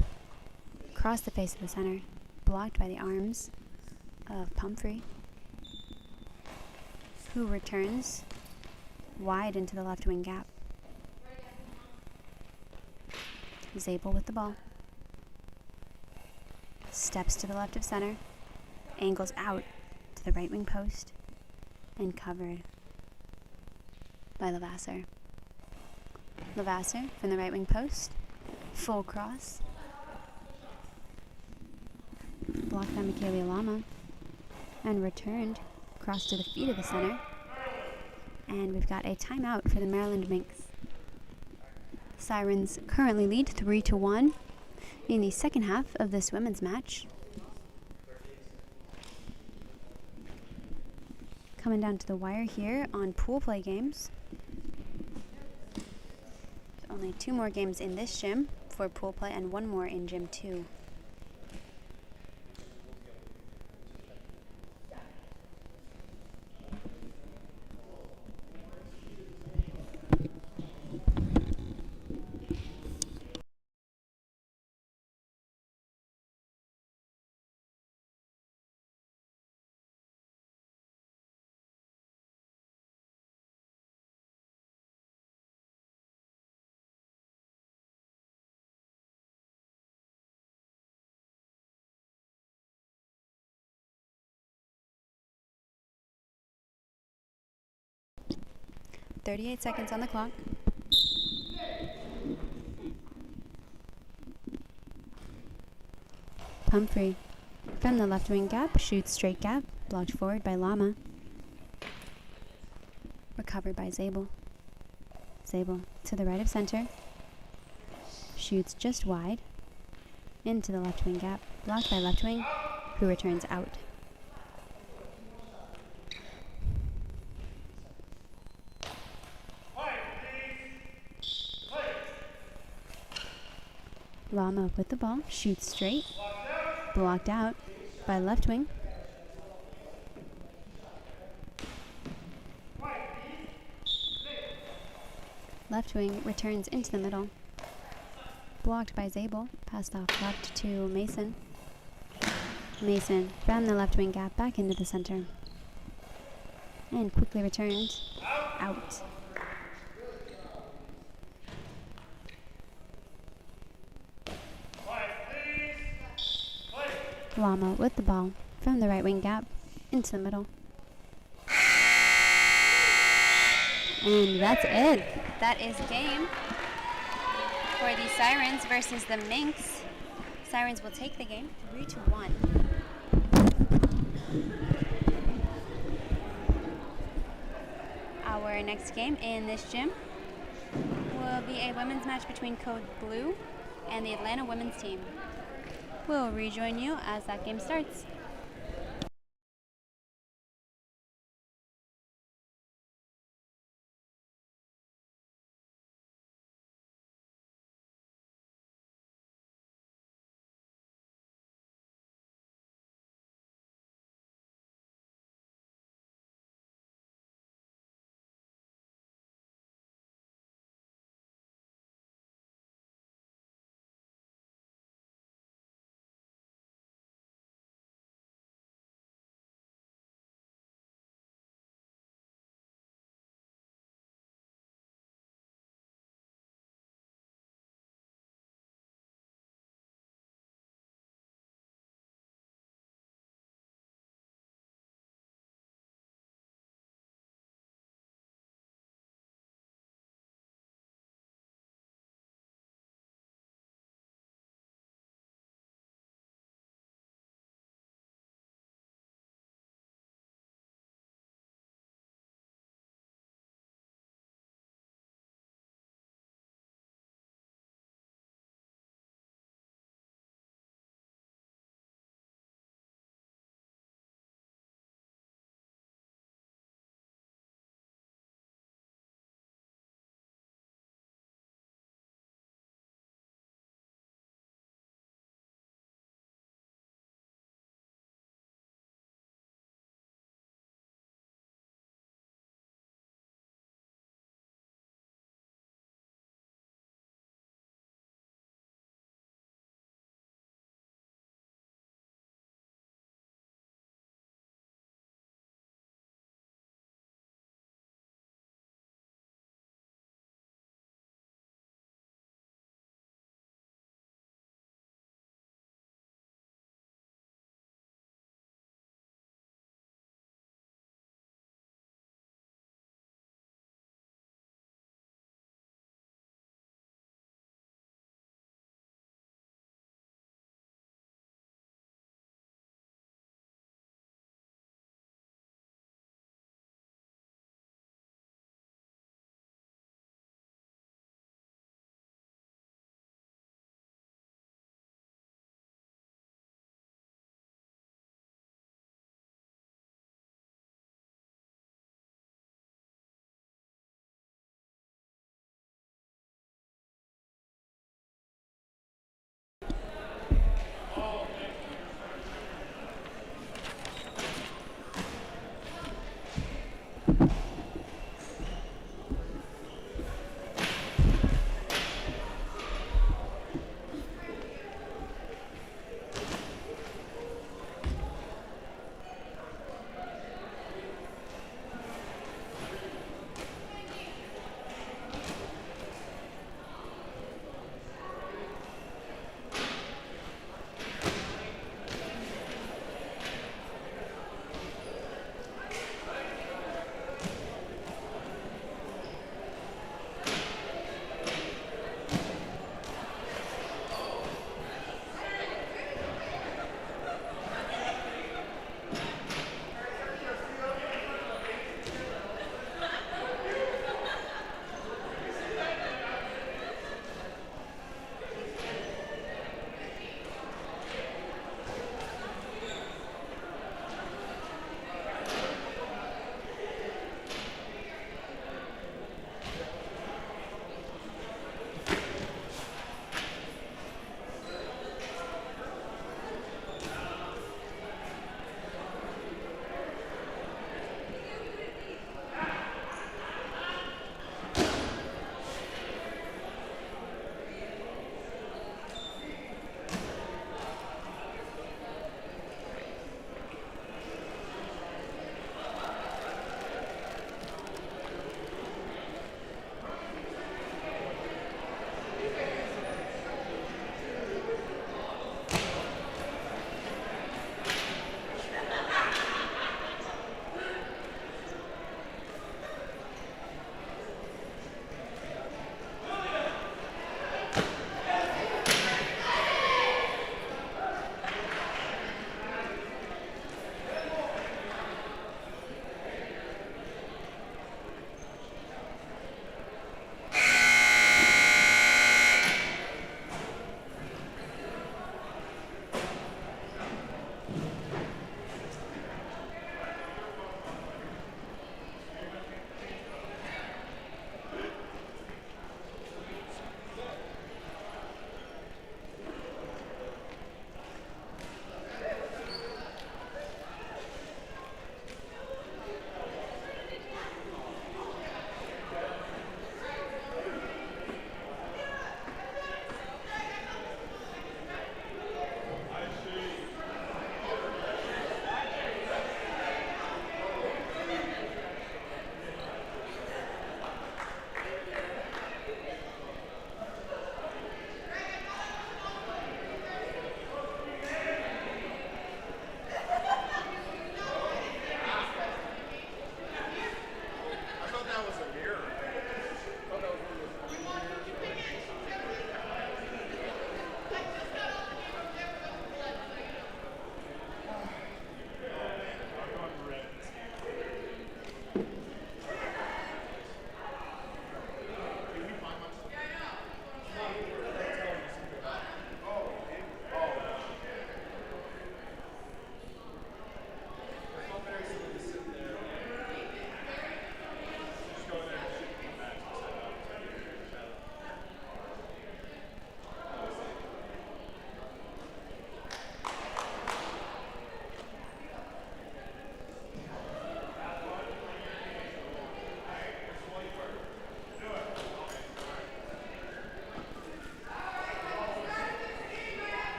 Across the face of the center. Blocked by the arms of Pumphrey, who returns wide into the left wing gap. Zabel with the ball. Steps to the left of center. Angles out to the right wing post. And covered by Levasseur. Levasseur from the right wing post. Full cross. Blocked by Michaela Llama. And returned across to the feet of the center. And we've got a timeout for the Maryland Minks. Sirens currently lead 3-1 in the second half of this women's match. Coming down to the wire here on pool play games. There's only 2 more games in this gym for pool play and 1 more in gym 2. 38 seconds on the clock. Pumphrey from the left wing gap, shoots straight gap, blocked forward by Lama. Recovered by Zabel. Zabel to the right of center. Shoots just wide. Into the left wing gap, blocked by left wing, who returns out. Lama with the ball, shoots straight, blocked out by left wing. Left wing returns into the middle. Blocked by Zabel, passed off left to Mason. Mason from the left wing gap back into the center. And quickly returned out. Lama with the ball from the right wing gap into the middle. And that's it. That is game for the Sirens versus the Minks. Sirens will take the game 3-1. Our next game in this gym will be a women's match between Code Blue and the Atlanta women's team. We'll rejoin you as that game starts.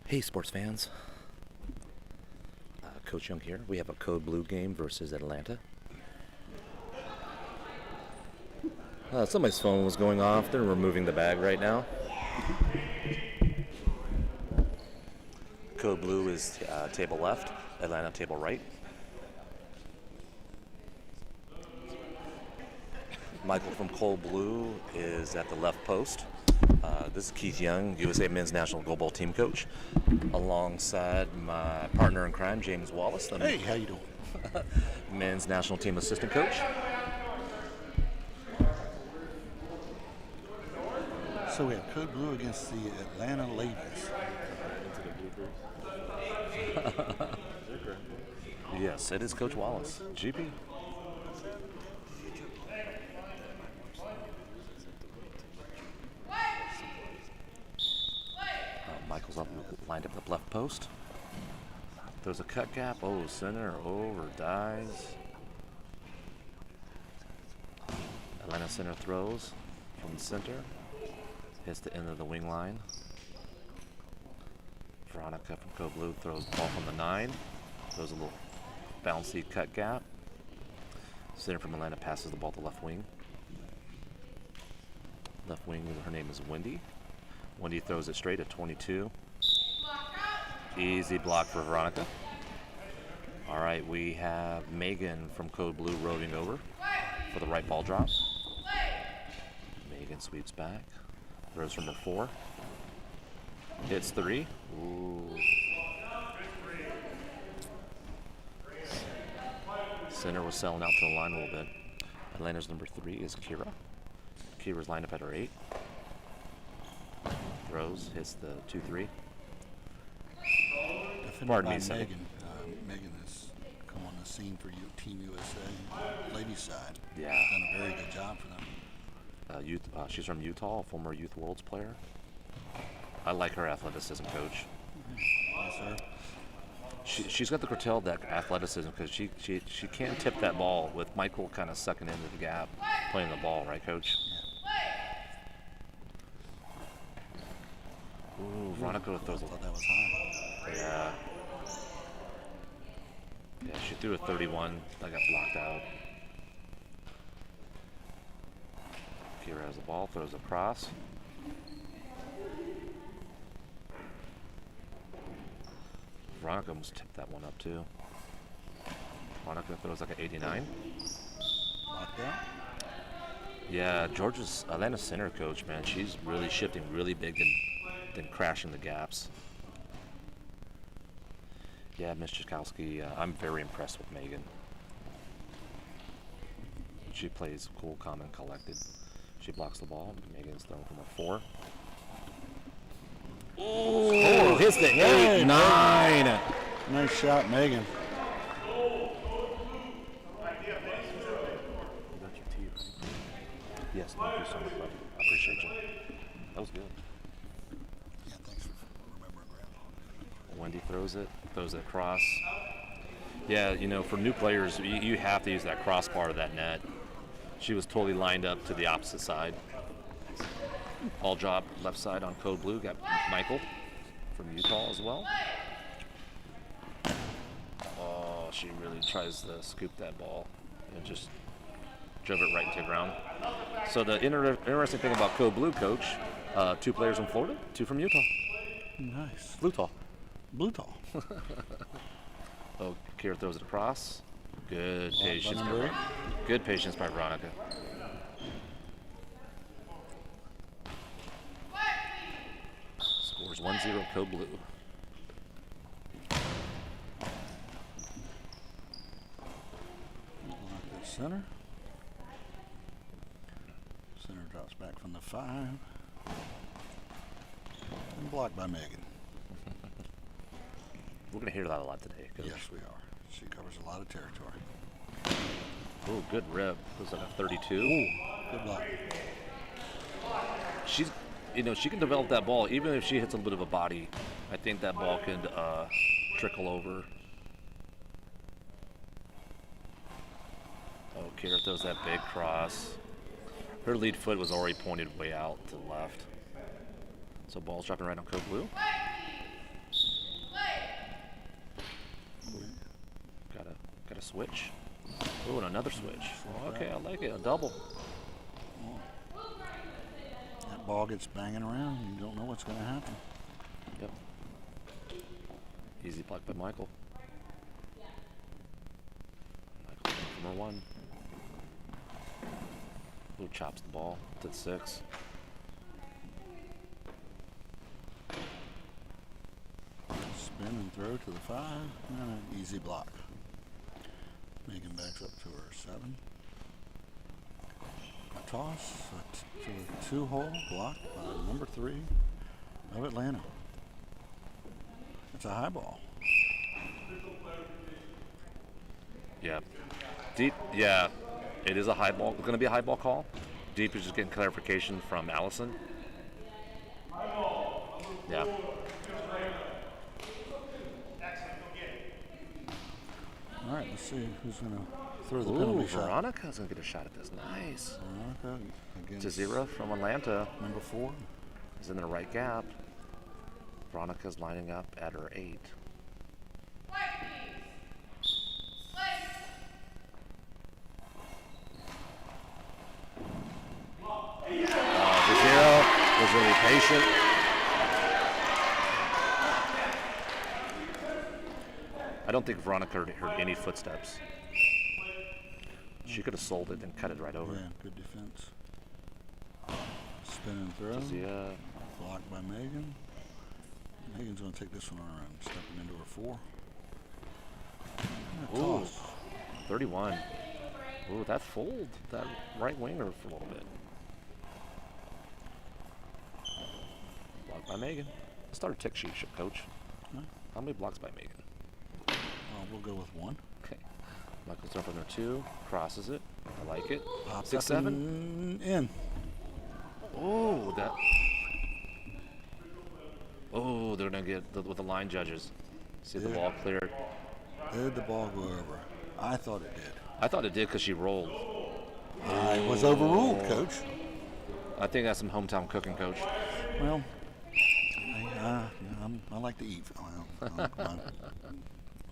Hey, sports fans. Coach Young here. We have a Code Blue game versus Atlanta. Somebody's phone was going off. They're removing the bag right now. Code Blue is table left, Atlanta table right. Michael from Code Blue is at the left post. This is Keith Young, USA Men's National Goalball team coach, alongside my partner in crime, James Wallace. Hey, how you doing? Men's National Team Assistant Coach. So we have Code Blue against the Atlanta Ladies. Yes, it is Coach Wallace. GP. Michael's up, lined up the left post. There's a cut gap. Oh, center over dies. Atlanta center throws from the center. Hits the end of the wing line. Veronica from Code Blue throws the ball from the 9. Throws a little bouncy cut gap. Center from Atlanta passes the ball to left wing. Left wing, her name is Wendy. Wendy throws it straight at 22. Easy block for Veronica. All right, we have Megan from Code Blue roving over for the right ball drop. Megan sweeps back. Throws from her 4. Hits 3. Ooh. Center was selling out to the line a little bit. Atlanta's number 3 is Kira. Kira's lined up at her 8. Throws, hits the 2-3. Pardon me, second. Megan. Megan has come on the scene for Team USA, ladies side. Yeah. Done a very good job for them. She's from Utah, a former Youth Worlds player. I like her athleticism, Coach. Yes, sir. She's got the curtailed that athleticism because she can tip that ball with Michael kind of sucking into the gap, playing the ball, right, Coach? Yeah. Ooh, Veronica throws I thought that was high. Yeah. Yeah, she threw a 31. That got blocked out. Kira has the ball, throws across. Veronica almost tipped that one up too. Veronica throws like an 89. Locked out. Yeah, Georgia's Atlanta center coach, man, she's really shifting really big than crashing the gaps. Yeah, Miss Chakowski, I'm very impressed with Megan. She plays cool, calm, and collected. She blocks the ball. Megan's thrown from a 4. Oh, hits the 8-9. Nice shot, Megan. Yes, thank you so much, buddy. I appreciate you. That was good. Yeah, thanks for remembering Grandma. Wendy throws it across. Yeah, you know, for new players, you have to use that cross part of that net. She was totally lined up to the opposite side. Ball drop left side on Code Blue. Got Michael from Utah as well. Oh, she really tries to scoop that ball and just drove it right into the ground. So the interesting thing about Code Blue, Coach, 2 players from Florida, 2 from Utah. Nice. Blue tall. Oh, Kira throws it across. Good patience. Good patience by Veronica. Scores 1-0 Code Blue. Lock at center. Center drops back from the 5. And blocked by Megan. We're going to hear that a lot today, Coach. Yes, we are. She covers a lot of territory. Oh, good rip. It was like a 32. Ooh, good block. She's, she can develop that ball. Even if she hits a little bit of a body, I think that ball could trickle over. Oh, Kira throws that big cross. Her lead foot was already pointed way out to the left. So ball's dropping right on Code Blue. Got a switch. Ooh, and another switch. Okay, I like it. A double. That ball gets banging around. You don't know what's going to happen. Yep. Easy block by Michael. Michael number 1. Ooh, chops the ball to the 6. Spin and throw to the 5. And an easy block. Megan backs up to her 7. A toss to the 2-hole, blocked by number 3 of Atlanta. It's a high ball. Yeah. Deep, yeah. It is a high ball. It's going to be a high ball call. Deep is just getting clarification from Allison. Yeah. All right, let's see who's going to throw the Ooh, penalty shot. Veronica's going to get a shot at this. Nice. Veronica against Tazira from Atlanta number 4. is in the right gap. Veronica's lining up at her 8. Tazira was really patient. I don't think Veronica heard any footsteps. She could have sold it and cut it right over. Yeah, good defense. Spin and throw. Tazia. Blocked by Megan. Megan's going to take this one on her own, stepping into her 4. And a Ooh, toss. 31. Ooh, that fold, that right winger for a little bit. Blocked by Megan. Let's start a tick sheet, coach. Huh? How many blocks by Megan? We'll go with 1. Okay. Michael's thrown from there 2, crosses it. I like it. Pops 6, up 7. and in. Oh, that. Oh, they're going to get with the line judges. See the Yeah. ball cleared. Did the ball go over? I thought it did. I thought it did because she rolled. I was overruled, Coach. I think that's some hometown cooking, coach. Well, I like to eat. Well, my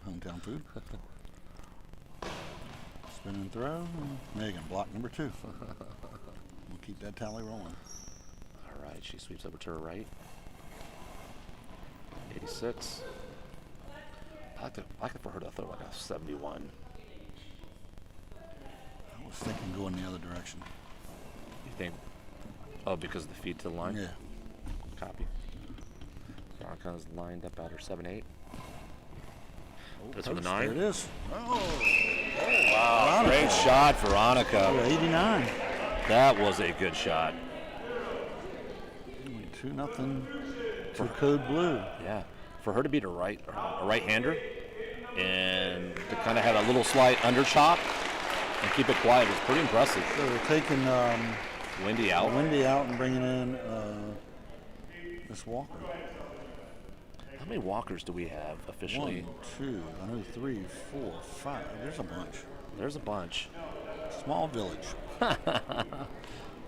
hometown food. Spin and throw. Megan, block number 2. We'll keep that tally rolling. All right, she sweeps over to her right. 86. I could for her to throw like a 71. I was thinking going the other direction. You think? Oh, because of the feed to the line? Yeah. Copy. Veronica's lined up at her 7-8. That's for the Coach, 9. There it is. Oh, Wow, great shot, Veronica. 89. That was a good shot. 2-0 to Code Blue. Yeah. For her to beat a right-hander and to kind of have a little slight under chop and keep it quiet was pretty impressive. So they're taking Wendy out. Wendy out and bringing in Miss Walker. How many walkers do we have officially? 1, 2, 3, 4, 5. There's a bunch. There's a bunch. Small village.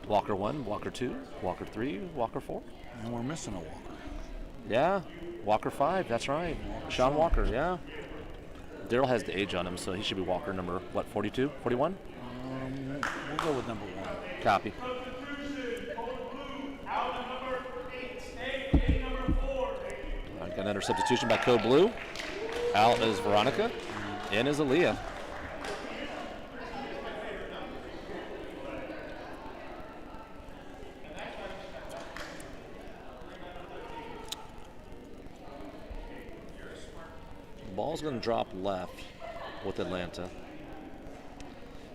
Walker 1, Walker 2, Walker 3, Walker 4. And we're missing a Walker. Yeah, Walker 5, that's right. Sean Walker, yeah. Daryl has the age on him, so he should be Walker number, what, 42, 41? We'll go with number 1. Copy. All right, got another substitution by Code Blue. Out is Veronica. In is Aaliyah. Ball's going to drop left with Atlanta.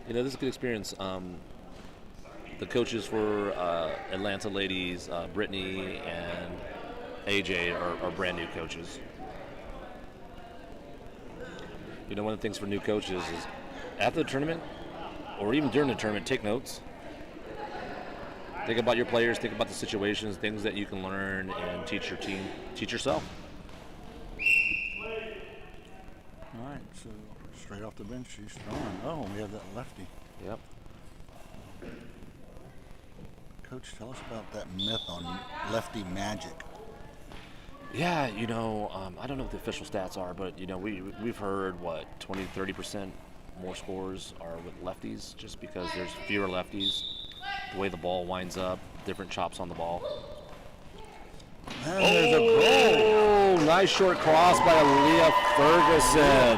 You know, this is a good experience. The coaches for Atlanta ladies, Brittany and AJ, are brand new coaches. You know, one of the things for new coaches is after the tournament, or even during the tournament, take notes. Think about your players, think about the situations, things that you can learn and teach your team, teach yourself. All right, so straight off the bench, she's throwing. Oh, we have that lefty. Yep. Coach, tell us about that myth on lefty magic. Yeah, you know, I don't know what the official stats are, but, you know, we've heard, 20, 30% more scores are with lefties, just because there's fewer lefties. The way the ball winds up, different chops on the ball. And there's a goal. Oh, nice short cross by Aaliyah Ferguson.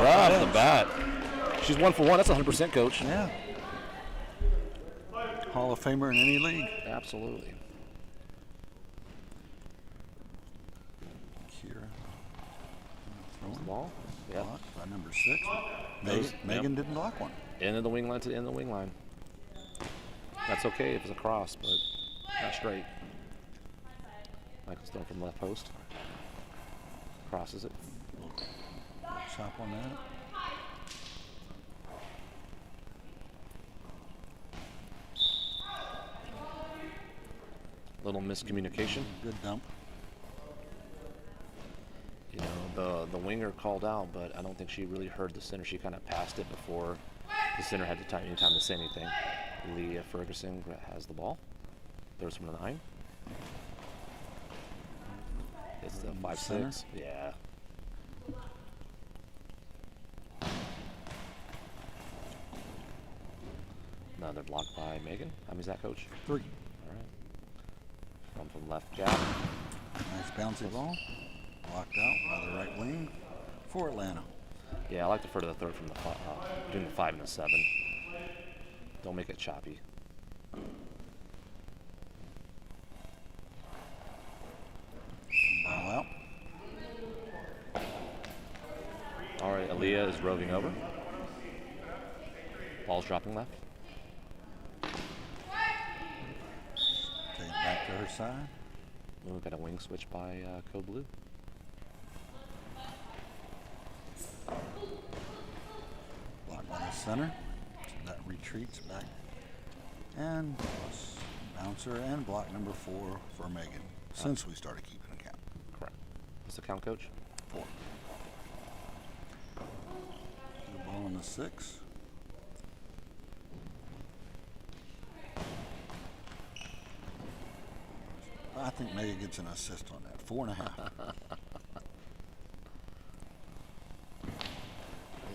Right off the bat. She's 1 for 1. That's 100%, coach. Yeah. Hall of Famer in any league. Absolutely. Kira. There's the ball. Yep. Blocked by number 6. Megan didn't block one. End of the wing line to the end of the wing line. That's okay if it's a cross, but not straight. Michael's throwing from left post. Crosses it. Chop on that. Little miscommunication. Good dump. You know, the winger called out, but I don't think she really heard the center. She kind of passed it before the center had any time to say anything. Leah Ferguson has the ball. Throws from the 9. It's the 5-6. Yeah. Another block by Megan. How many is that, coach? 3. All right. From left gap. Nice bouncy ball. Blocked out by the right wing for Atlanta. Yeah, I like to defer to the third from the doing the 5 and the 7. Don't make it choppy. Ball out. All right, Aaliyah is roving over. Ball's dropping left. Take it back to her side. We've got a wing switch by Code Blue. Blocked by the center. That retreats back. And bouncer and block number 4 for Megan since we started keeping account. Correct. What's the count, coach? 4. The ball on the 6. I think Megan gets an assist on that. 4.5.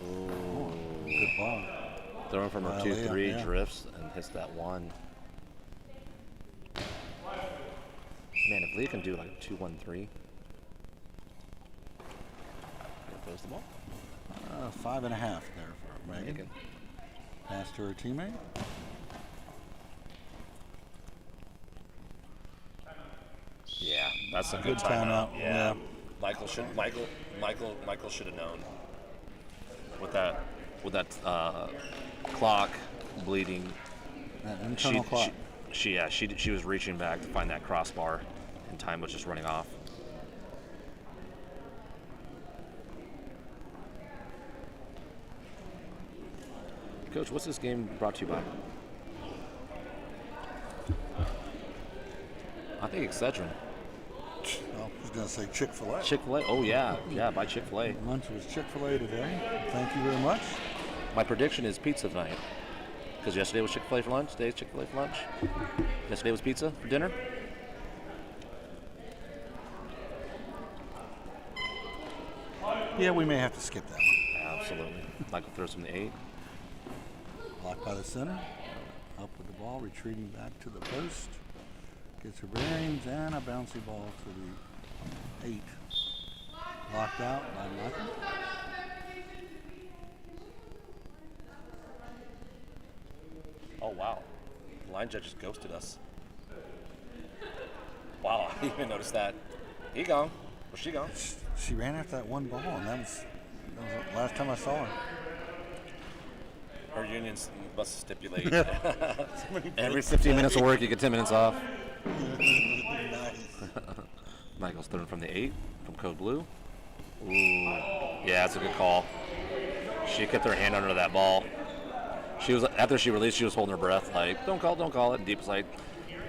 Oh, good ball. Throwing from her Wow, 2-3, yeah. drifts and hits that 1. Man, if Leah can do like a 2-1-3. There goes the ball. 5.5 there for Megan. Pass to her teammate. Yeah, that's a Good timeout. Yeah. Michael should have known with that clock bleeding. That internal clock. She was reaching back to find that crossbar, and time was just running off. Coach, what's this game brought to you by? I think Excedrin. I was going to say Chick-fil-A. Chick-fil-A. Oh yeah, by Chick-fil-A. Lunch was Chick-fil-A today. Thank you very much. My prediction is pizza tonight. Because yesterday was Chick-fil-A for lunch, today's Chick-fil-A for lunch. Yesterday was pizza for dinner. Yeah, we may have to skip that one. Absolutely. Michael throws from the 8. Blocked by the center. Up with the ball, retreating back to the post. Gets her bearings and a bouncy ball to the 8. Blocked out by Michael. Oh wow. The line judge just ghosted us. Wow, I didn't even notice that. He gone. Where's she gone? She ran after that one ball, and that was the last time I saw her. Her unions must stipulate every 15 minutes of work you get 10 minutes off. Nice. Michael's throwing from the 8 from Code Blue. Ooh, yeah, that's a good call. She kept her hand under that ball. She was after she released, she was holding her breath, like don't call it. And Deep was like,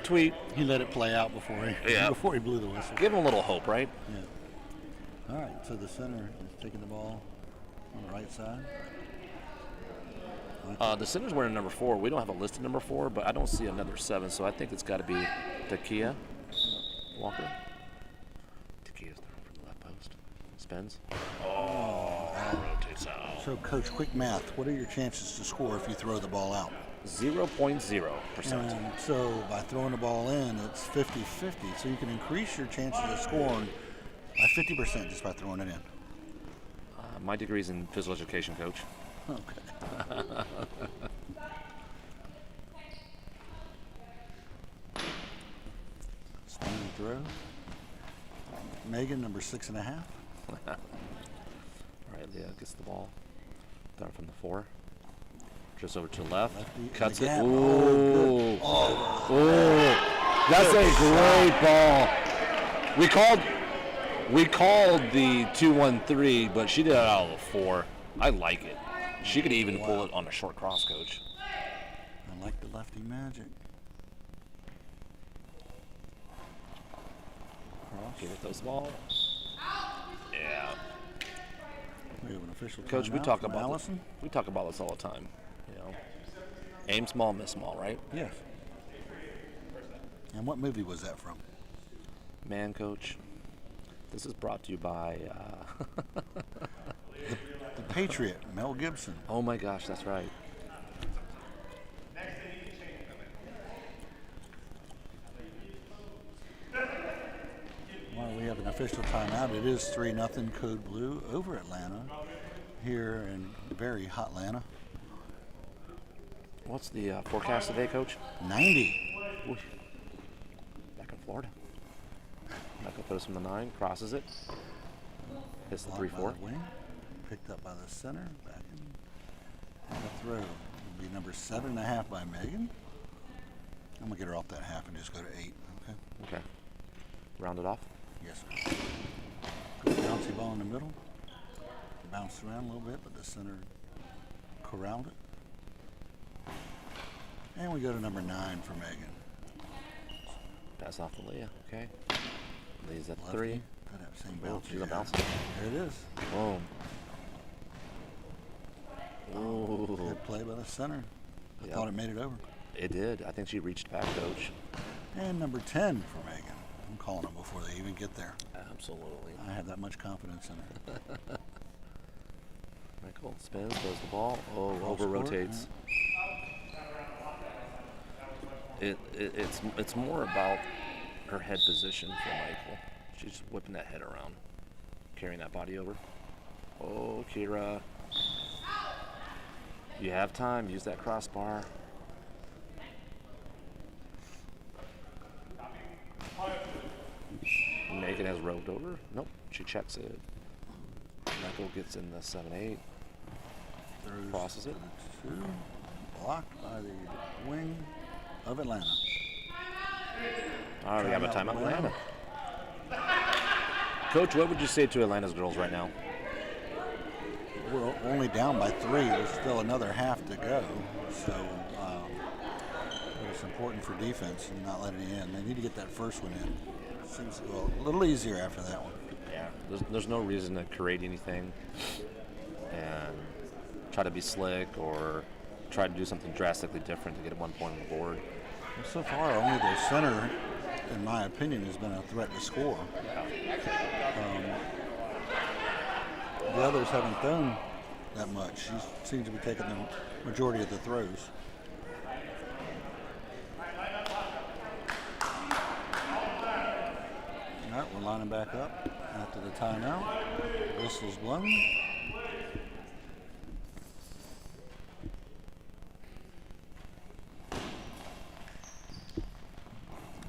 tweet. He let it play out before he blew the whistle. Give him a little hope, right? Yeah. All right, so the center is taking the ball on the right side. The center's wearing number 4. We don't have a listed number 4, but I don't see another 7, so I think it's got to be Takia Walker. Takia's throwing from the left post. Spins. Oh, rotates So, Coach, quick math. What are your chances to score if you throw the ball out? 0.0%. And so by throwing the ball in, it's 50-50. So you can increase your chances of scoring by 50% just by throwing it in. My degree's in physical education, Coach. Okay. Spin and throw. Megan, number 6.5. All right, Leah gets the ball. Start from the 4. Just over to the left. Lefty, Cuts it. again. Ooh. Oh, That's a great ball. We called the 2-1-3, but she did it out of the 4. I like it. She could even pull it on a short cross, Coach. I like the lefty magic. Cross. Give it those ball. Yeah. We have an official Coach, we timeout talk from about Allison. we talk about this all the time. You know, aim small, miss small, right? Yes. And what movie was that from? Man, Coach, this is brought to you by. The Patriot, Mel Gibson. Oh my gosh, that's right. Well, we have an official timeout. It is 3-0 Code Blue over Atlanta here in very hot Atlanta. What's the forecast today, Coach? 90. Ooh. Back in Florida. Michael throws from the 9, crosses it. Hits the Blocked by 3-4. the wing, picked up by the center, back in. And the throw will be number 7.5 by Megan. I'm going to get her off that half and just go to 8. Okay? Okay. Round it off. Yes, sir. Good bouncy ball in the middle. Bounced around a little bit, but the center corralled it. And we go to number 9 for Megan. Pass off to Leah. Okay. Leah's at Lefty. 3. Could have same Oh, bounce. she's a here. bounce. There it is. Boom. Ooh. Good play by the center. I Yep. thought it made it over. It did. I think she reached back, Coach. And number 10 for Megan. I'm calling them before they even get there. Absolutely. I have that much confidence in her. Michael spins, throws the ball. Oh, Cross over court, rotates. It's more about her head position for Michael. She's just whipping that head around, carrying that body over. Oh, Kira. You have time. Use that crossbar. Megan has roved over. Nope, she checks it. Michael gets in the 7-8. Throws Crosses it. to the 2. Blocked by the wing of Atlanta. All right, we have a Timeout, timeout, Atlanta. Coach, what would you say to Atlanta's girls right now? We're only down by 3. There's still another half to go. So it's important for defense and not letting it in. They need to get that first one in. Seems to go a little easier after that one. Yeah. There's no reason to create anything and try to be slick or try to do something drastically different to get 1 point on the board. Well, so far, only their center, in my opinion, has been a threat to score. The others haven't thrown that much. She seems to be taking the majority of the throws. All right, we're lining back up after the timeout. Whistle's blown.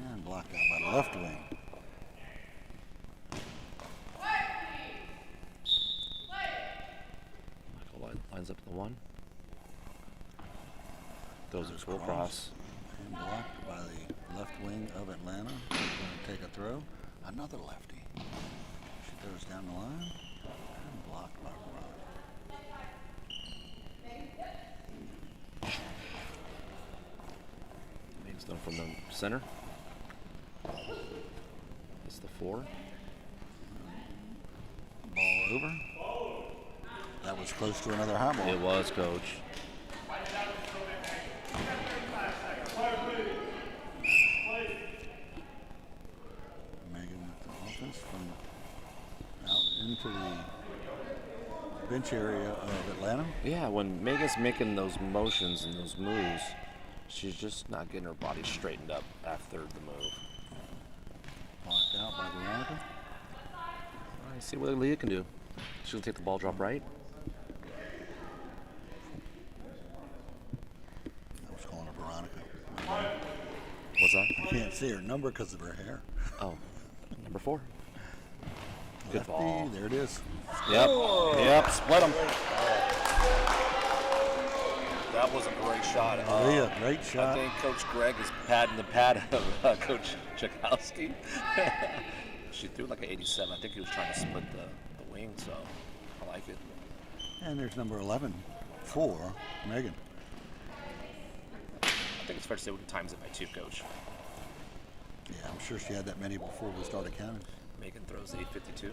And blocked out by the left wing. Michael lines up the 1. Throws it Goes full cross. And blocked by the left wing of Atlanta. She's going to take a throw. Another lefty. She throws down the line. And blocked by Ron. Means done from the center. It's the 4. Ball over. That was close to another high ball. It was, Coach. Megan with the offense from out into the bench area of Atlanta. Yeah, when Megan's making those motions and those moves, she's just not getting her body straightened up after the move. Blocked out by Veronica. All right, see what Leah can do. She'll take the ball drop right. I was calling her Veronica. What's that? You can't see her number because of her hair. Oh, number 4. Good Lefty, ball. there it is. Yep. Yep. Split them. That was a great shot. Leah, great shot. I think Coach Greg is patting the pad of Coach Chakowski. She threw like an 87. I think he was trying to split the wing, so I like it. And there's number 11 for Megan. I think it's fair to say we can times it by 2, Coach. Yeah, I'm sure she had that many before we started counting. Megan throws 852.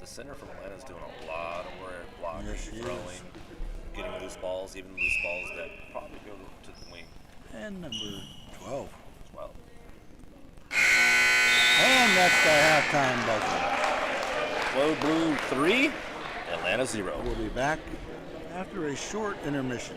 The center from Atlanta is doing a lot of work, blocking, Yes, she is. throwing, getting loose balls, even loose balls that probably go to the wing. And number 12. 12. And that's the halftime buzzer. Code Blue 3, Atlanta 0. We'll be back after a short intermission.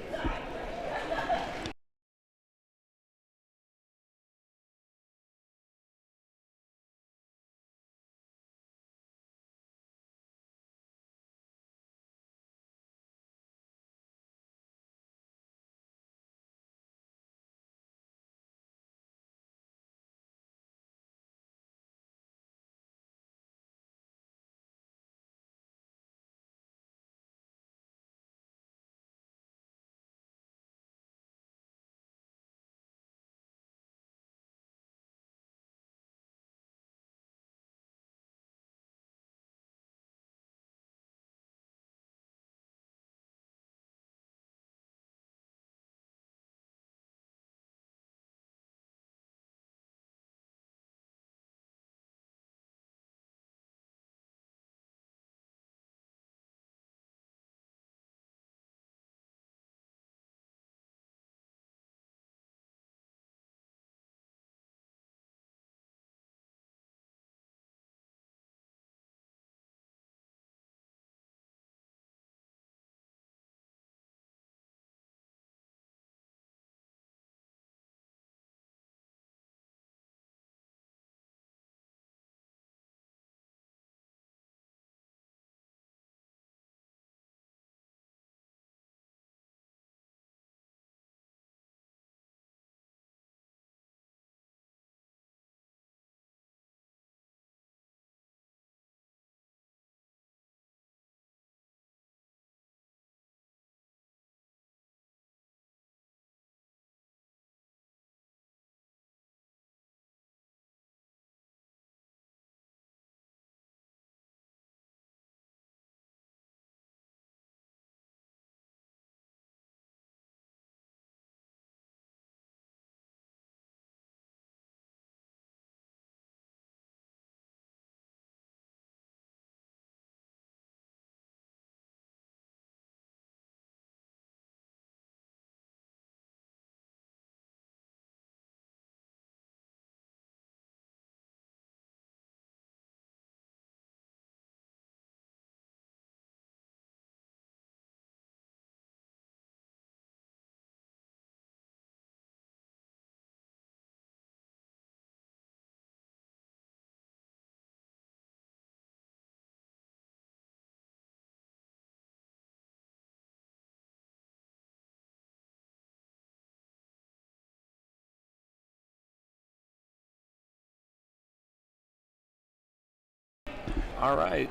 All right.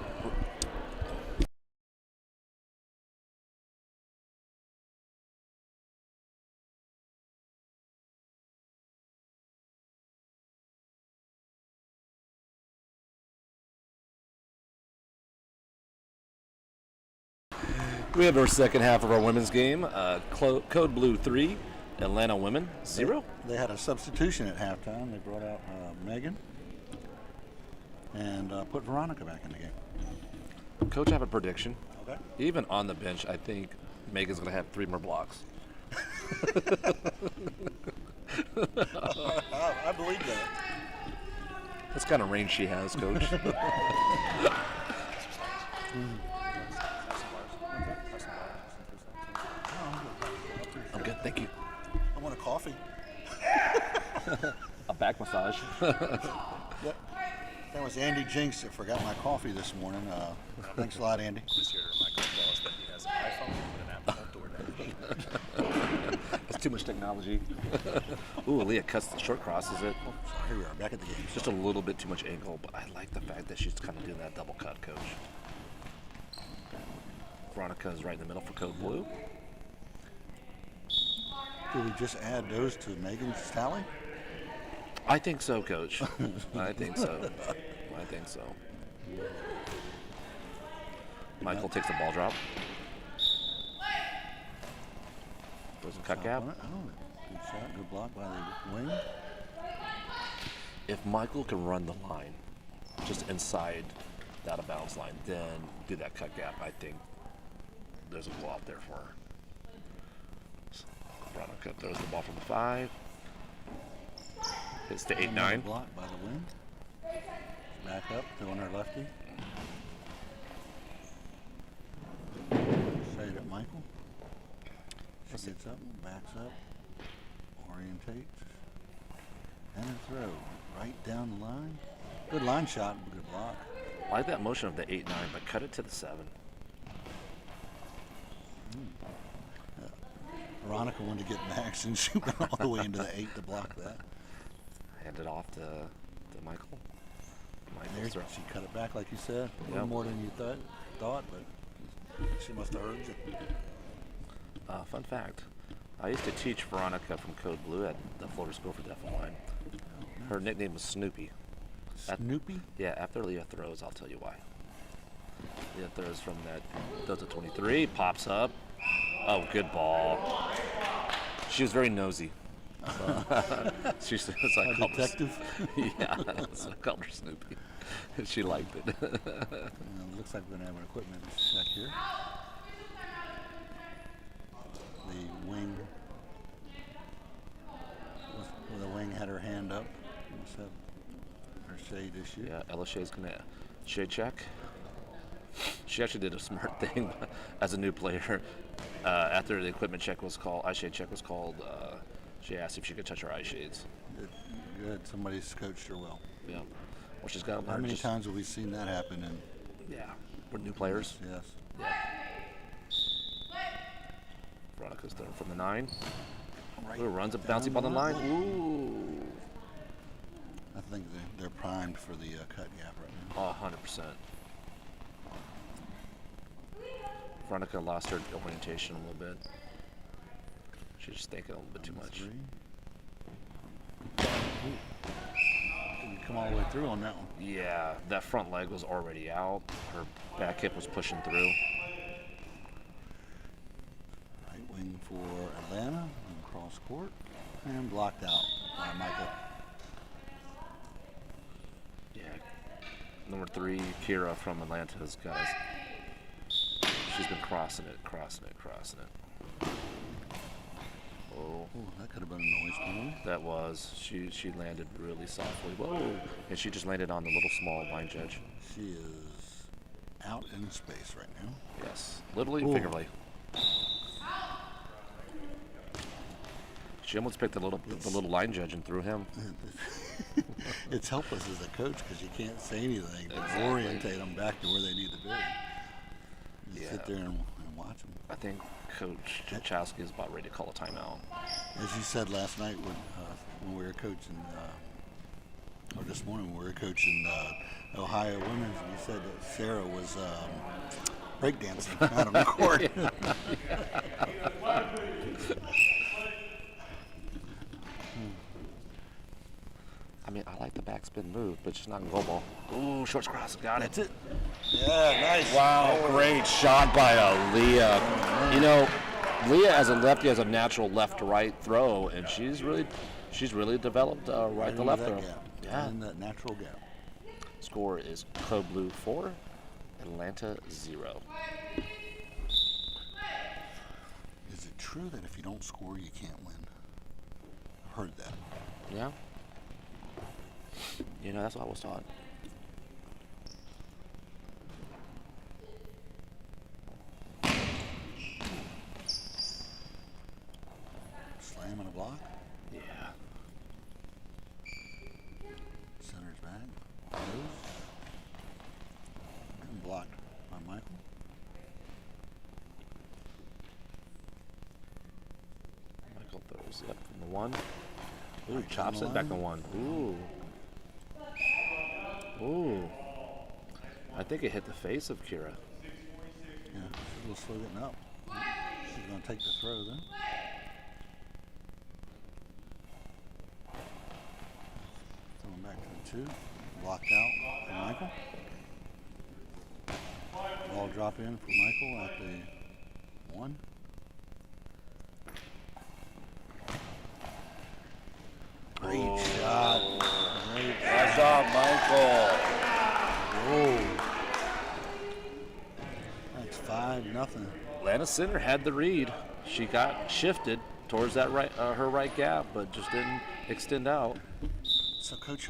We have our second half of our women's game. Code Blue 3, Atlanta Women 0. They had a substitution at halftime. They brought out Megan and put Veronica back in the game. Coach, I have a prediction. Okay. Even on the bench, I think Megan's going to have 3 more blocks. I believe that. That's kind of range she has, Coach. I'm good, thank you. I want a coffee. A back massage. Yep. That was Andy Jinks that forgot my coffee this morning. Thanks a lot, Andy. Just here to Michael tell us that he has an iPhone and an Apple DoorDash. That's too much technology. Ooh, Leah cuts the short cross, is it? Here we are, back at the game. Just a little bit too much angle, but I like the fact that she's kind of doing that double cut, Coach. Veronica's right in the middle for Code Blue. Did we just add those to Megan's tally? I think so, Coach. I think so. I think so. Michael takes the ball drop. Goes and cut Stop gap. on it. Oh, good shot, good block by the wing. If Michael can run the line just inside that out of bounds line, then do that cut gap, I think there's a goal out there for her. So, Veronica throws the ball from the 5. Hits to 8-9. Block by the wing. Back up, throwing her lefty. Straight at Michael. She gets up, backs up, orientates, and a throw. Right down the line. Good line shot, good block. I like that motion of the 8-9, but cut it to the 7. Veronica wanted to get Max, and she went all the way into the 8 to block that. Hand it off to Michael. There, Michael's throw. she cut it back like you said. A little Yep. more than you thought, but she must have heard you. Fun fact, I used to teach Veronica from Code Blue at the Florida School for Deaf and Blind. Her nickname was Snoopy. Snoopy? Yeah, after Leah throws, I'll tell you why. Leah throws from that, throws a 23, pops up. Oh, good ball. She was very nosy. So I A called her, detective? yeah, so I called her Snoopy. She liked it. Looks like we're going to have an equipment check here. The wing, the wing had her hand up. Must have her shade issue. Yeah, Ella Shea's going to shade check. She actually did a smart thing as a new player. After the equipment check was called, eye shade check was called, she asked if she could touch her eye shades. Good. Somebody's coached her well. Yeah. Well, she's got How many times have we seen that happen? Yeah. We're new players. Yes. Yeah. Veronica's throwing from the 9. Ooh, runs a bouncy ball on the line. Ooh. I think they're primed for the cut gap right now. Oh, 100%. Veronica lost her orientation a little bit. She's just thinking a little bit too much. Didn't come all the way through on that one. Yeah, that front leg was already out. Her back hip was pushing through. Right wing for Atlanta and cross court and blocked out by Michael. Yeah. Number 3, Kira from Atlanta's guys. She's been crossing it. Oh, That could have been a noise penalty. that was. She landed really softly. Whoa. And she just landed on the little small line judge. She is out in space right now. Yes. Literally, Ooh. figuratively. She almost picked the little line judge and threw him. It's helpless as a coach because you can't say anything to Exactly. orientate them back to where they need to be. Just sit Yeah. there and watch them. I think Coach Chachowski is about ready to call a timeout. As you said last night when we were coaching, or this morning when we were coaching Ohio women's, you said that Sarah was breakdancing out on the court. I mean, I like the backspin move, but just not in goalball. Ooh, short cross, got it. That's it. Yeah, nice. Wow, great shot by Leah. You know, Leah as a lefty has a natural left-to-right throw, and she's really developed right to left throw. Yeah, in that natural gap. Score is Code Blue 4, Atlanta 0. Is it true that if you don't score, you can't win? I've heard that. Yeah. You know, that's what I was taught. Slam and a block. Yeah. Center's back. Goes. And blocked by Michael. Michael throws it up from the 1. Ooh, Right chops down it the back to line. 1. Ooh. Ooh. I think it hit the face of Kira. Yeah, she's a little slow getting up. She's going to take the throw then. Throwing back to the 2. Blocked out for Michael. Ball drop in for Michael at the 1. Great shot. Great Good job, Michael. Whoa. That's 5-0. Atlanta Center had the read. She got shifted towards that right, her right gap, but just didn't extend out. So, Coach,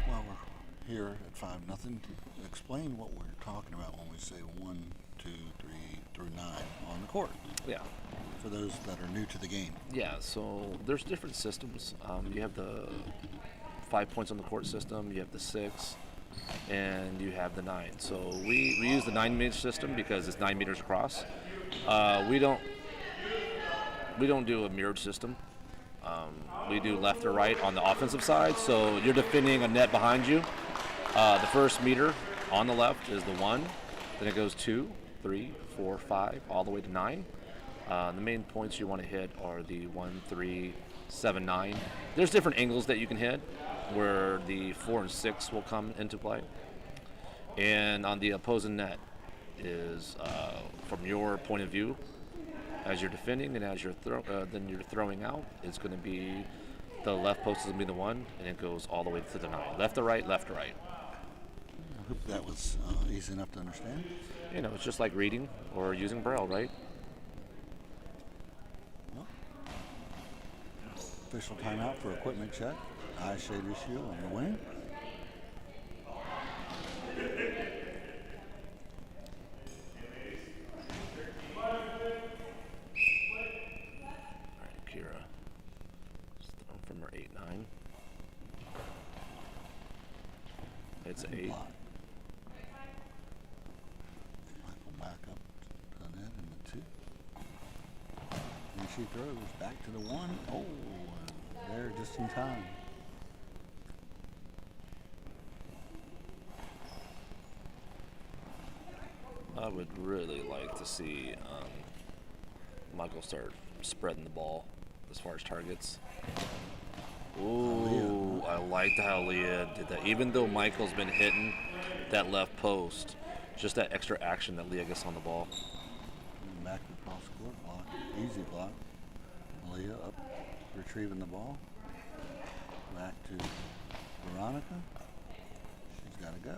while we're here at 5-0, explain what we're talking about when we say 1, 2, 3 through 9 on the court Yeah. for those that are new to the game. Yeah, so there's different systems. You have the 5 points on the court system, you have the 6, and you have the 9. So we use the 9-meter system because it's 9 meters across. We don't do a mirrored system. We do left or right on the offensive side. So you're defending a net behind you. The first meter on the left is the 1. Then it goes 2, 3, 4, 5, all the way to 9. The main points you want to hit are the 1, 3, 7, 9. There's different angles that you can hit where the 4 and 6 will come into play. And on the opposing net is from your point of view, as you're defending and as you're then you're throwing out, it's going to be the left post is going to be the 1, and it goes all the way to the 9. Left to right, left to right. I hope that was easy enough to understand. You know, it's just like reading or using Braille, right? Well, official timeout for equipment check. Eye shade issue on the wing. Kira. Just thrown from her 8-9. It's And 8. block. Michael back up to the net in the 2. And she throws back to the 1. Oh, there just in time. I would really like to see Michael start spreading the ball as far as targets. Ooh, I liked how Leah did that. Even though Michael's been hitting that left post, just that extra action that Leah gets on the ball. And back across court, block, easy block. Leah up, retrieving the ball. Back to Veronica. She's got to go.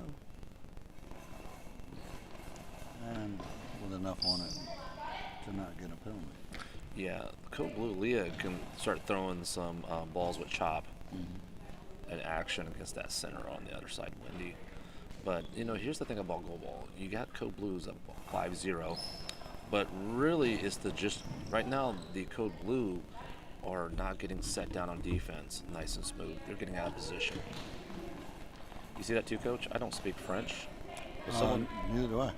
And with enough on it to not get a penalty. Yeah, Code Blue Leah can start throwing some balls with chop and action against that center on the other side, Wendy. But, you know, here's the thing about Goalball. You got Code Blues up 5-0, but really it's right now the Code Blue are not getting set down on defense nice and smooth. They're getting out of position. You see that too, Coach? I don't speak French. If Neither do I.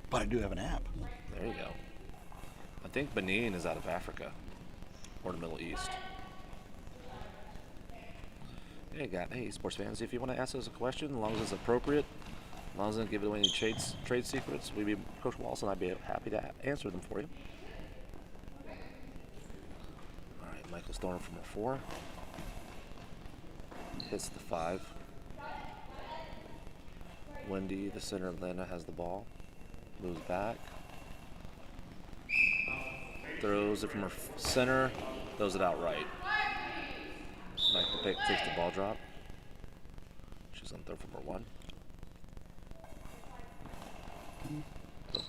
But I do have an app. There you go. I think Benin is out of Africa or the Middle East. Hey, sports fans, if you want to ask us a question, as long as it's appropriate, as long as it doesn't give away any trade secrets, Coach Wallace and I'd be happy to answer them for you. All right, Michael's throwing from a 4. Hits the 5. Wendy, the center of Atlanta, has the ball. Moves back. Throws it from her center. Throws it out right. Michael takes the ball drop. She's going to throw from her 1.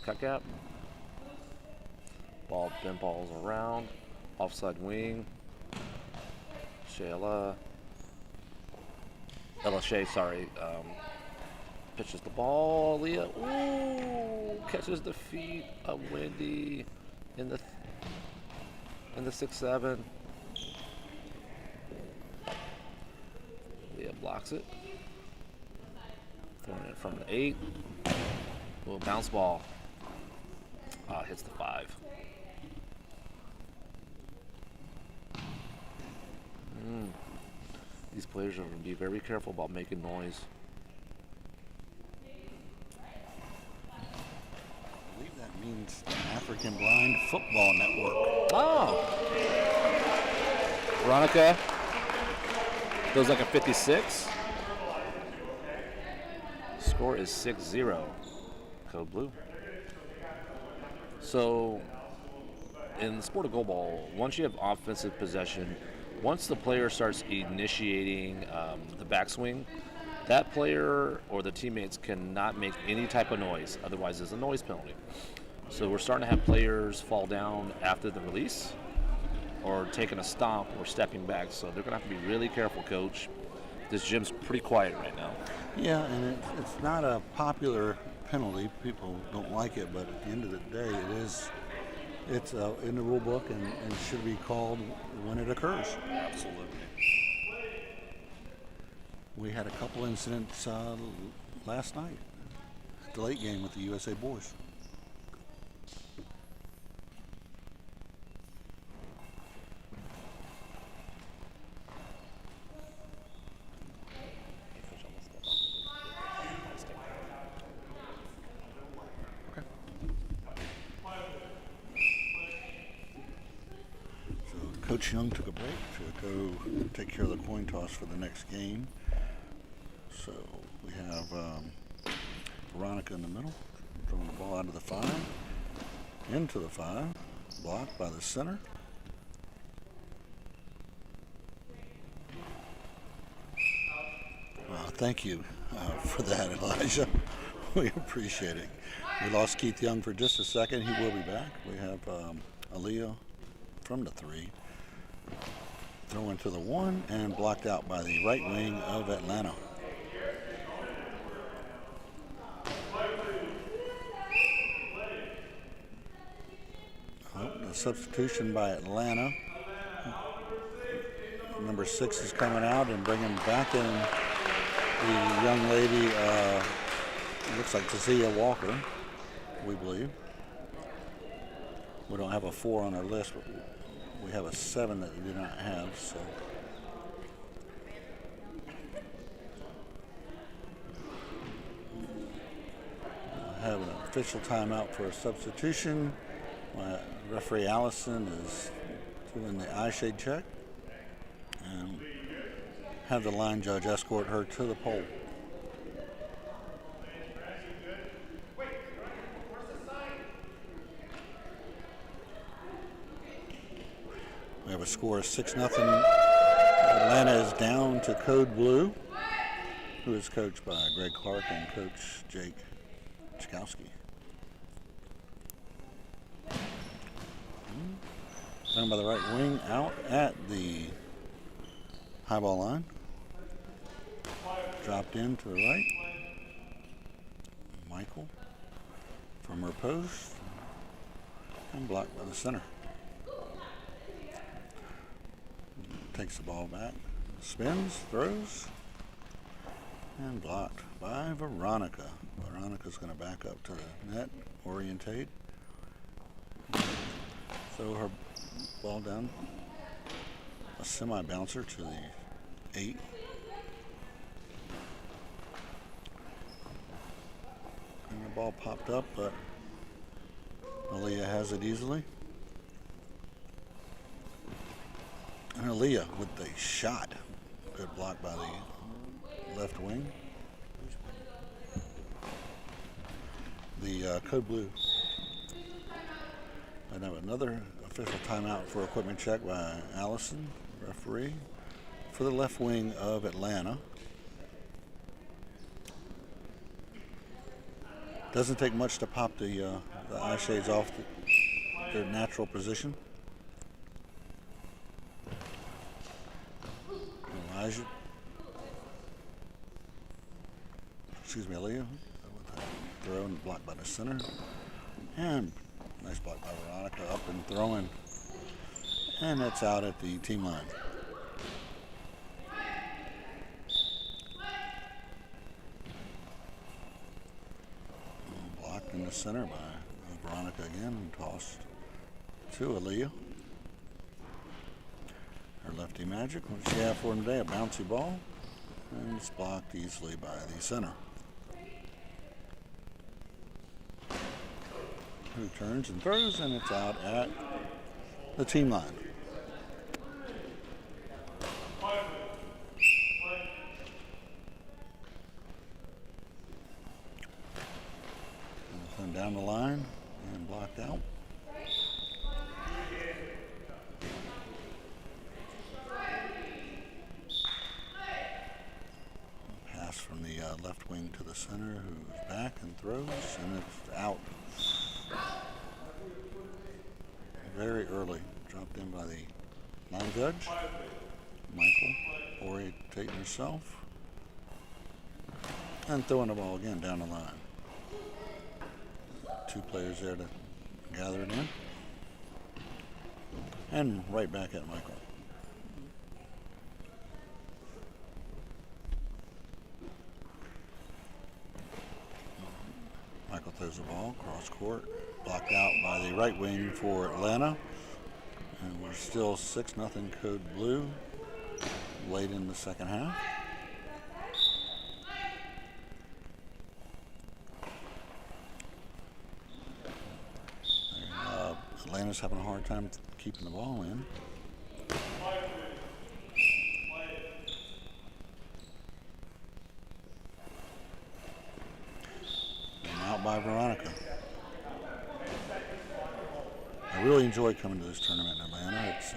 Cut gap. Ball pinballs around. Offside wing. Shayla. LSA, sorry, pitches the ball. Leah, ooh, catches the feet of Wendy in the 6-7. Leah blocks it. Throwing it from the 8. Little bounce ball. Hits the 5. These players are going to be very careful about making noise. I believe that means African Blind Football Network. Oh! Veronica feels like a 56. Score is 6-0. Code Blue. So, in the sport of goalball, once you have offensive possession, once the player starts initiating the backswing, that player or the teammates cannot make any type of noise. Otherwise, there's a noise penalty. So we're starting to have players fall down after the release or taking a stomp or stepping back. So they're going to have to be really careful, Coach. This gym's pretty quiet right now. Yeah, and it's not a popular penalty. People don't like it, but at the end of the day, it's in the rule book and should be called when it occurs. Absolutely. We had a couple incidents last night at the late game with the USA boys. Coach Young took a break to go take care of the coin toss for the next game. So we have Veronica in the middle, throwing the ball out of the 5, into the 5, blocked by the center. Thank you for that, Elijah. We appreciate it. We lost Keith Young for just a second. He will be back. We have Aaliyah from the 3. Throw into the 1 and blocked out by the right wing of Atlanta. The substitution by Atlanta. Number 6 is coming out and bringing back in the young lady, looks like Tazia Walker, we believe. We don't have a 4 on our list, but we have a 7 that we do not have, so. We'll have an official timeout for a substitution. Referee Allison is doing the eye shade check and have the line judge escort her to the pole. We have a score of 6-0. Atlanta is down to Code Blue, who is coached by Greg Clark and Coach Jake Chkowski. Down by the right wing, out at the high ball line. Dropped in to the right. Michael from her post and blocked by the center. Takes the ball back, spins, throws, and blocked by Veronica. Veronica's going to back up to the net, orientate, throw her ball down, a semi-bouncer to the 8. And the ball popped up, but Aaliyah has it easily. And Aaliyah with the shot. Good block by the left wing. The Code Blue. And have another official timeout for equipment check by Allison, referee, for the left wing of Atlanta. Doesn't take much to pop the eye shades off their natural position. Elijah Aaliyah with a throw and blocked by the center. And nice block by Veronica, up and throwing. And that's out at the team line. Blocked in the center by Veronica again and tossed to Aaliyah. Her lefty magic. What does she have for him today? A bouncy ball. And it's blocked easily by the center. Who turns and throws, and it's out at the team line. And down the line and blocked out. Pass from the left wing to the center, who's back and throws, and it's out. Very early, dropped in by the line judge. Michael orientating herself and throwing the ball again down the line. Two players there to gather it in. And right back at Michael. Michael throws the ball cross court, blocked out by the right wing for Atlanta. And we're still 6-0 Code Blue late in the second half. Atlanta's having a hard time keeping the ball in. And out by Veronica. I really enjoy coming to this tournament in Atlanta. It's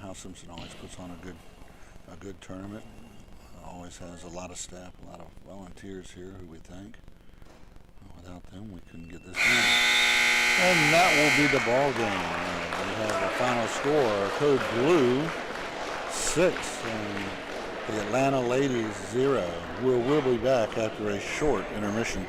Hal Simpson always puts on a good tournament. Always has a lot of staff, a lot of volunteers here who we thank. Without them, we couldn't get this done. And that will be the ball game. We have the final score: Code Blue 6 and the Atlanta Ladies 0. We'll be back after a short intermission.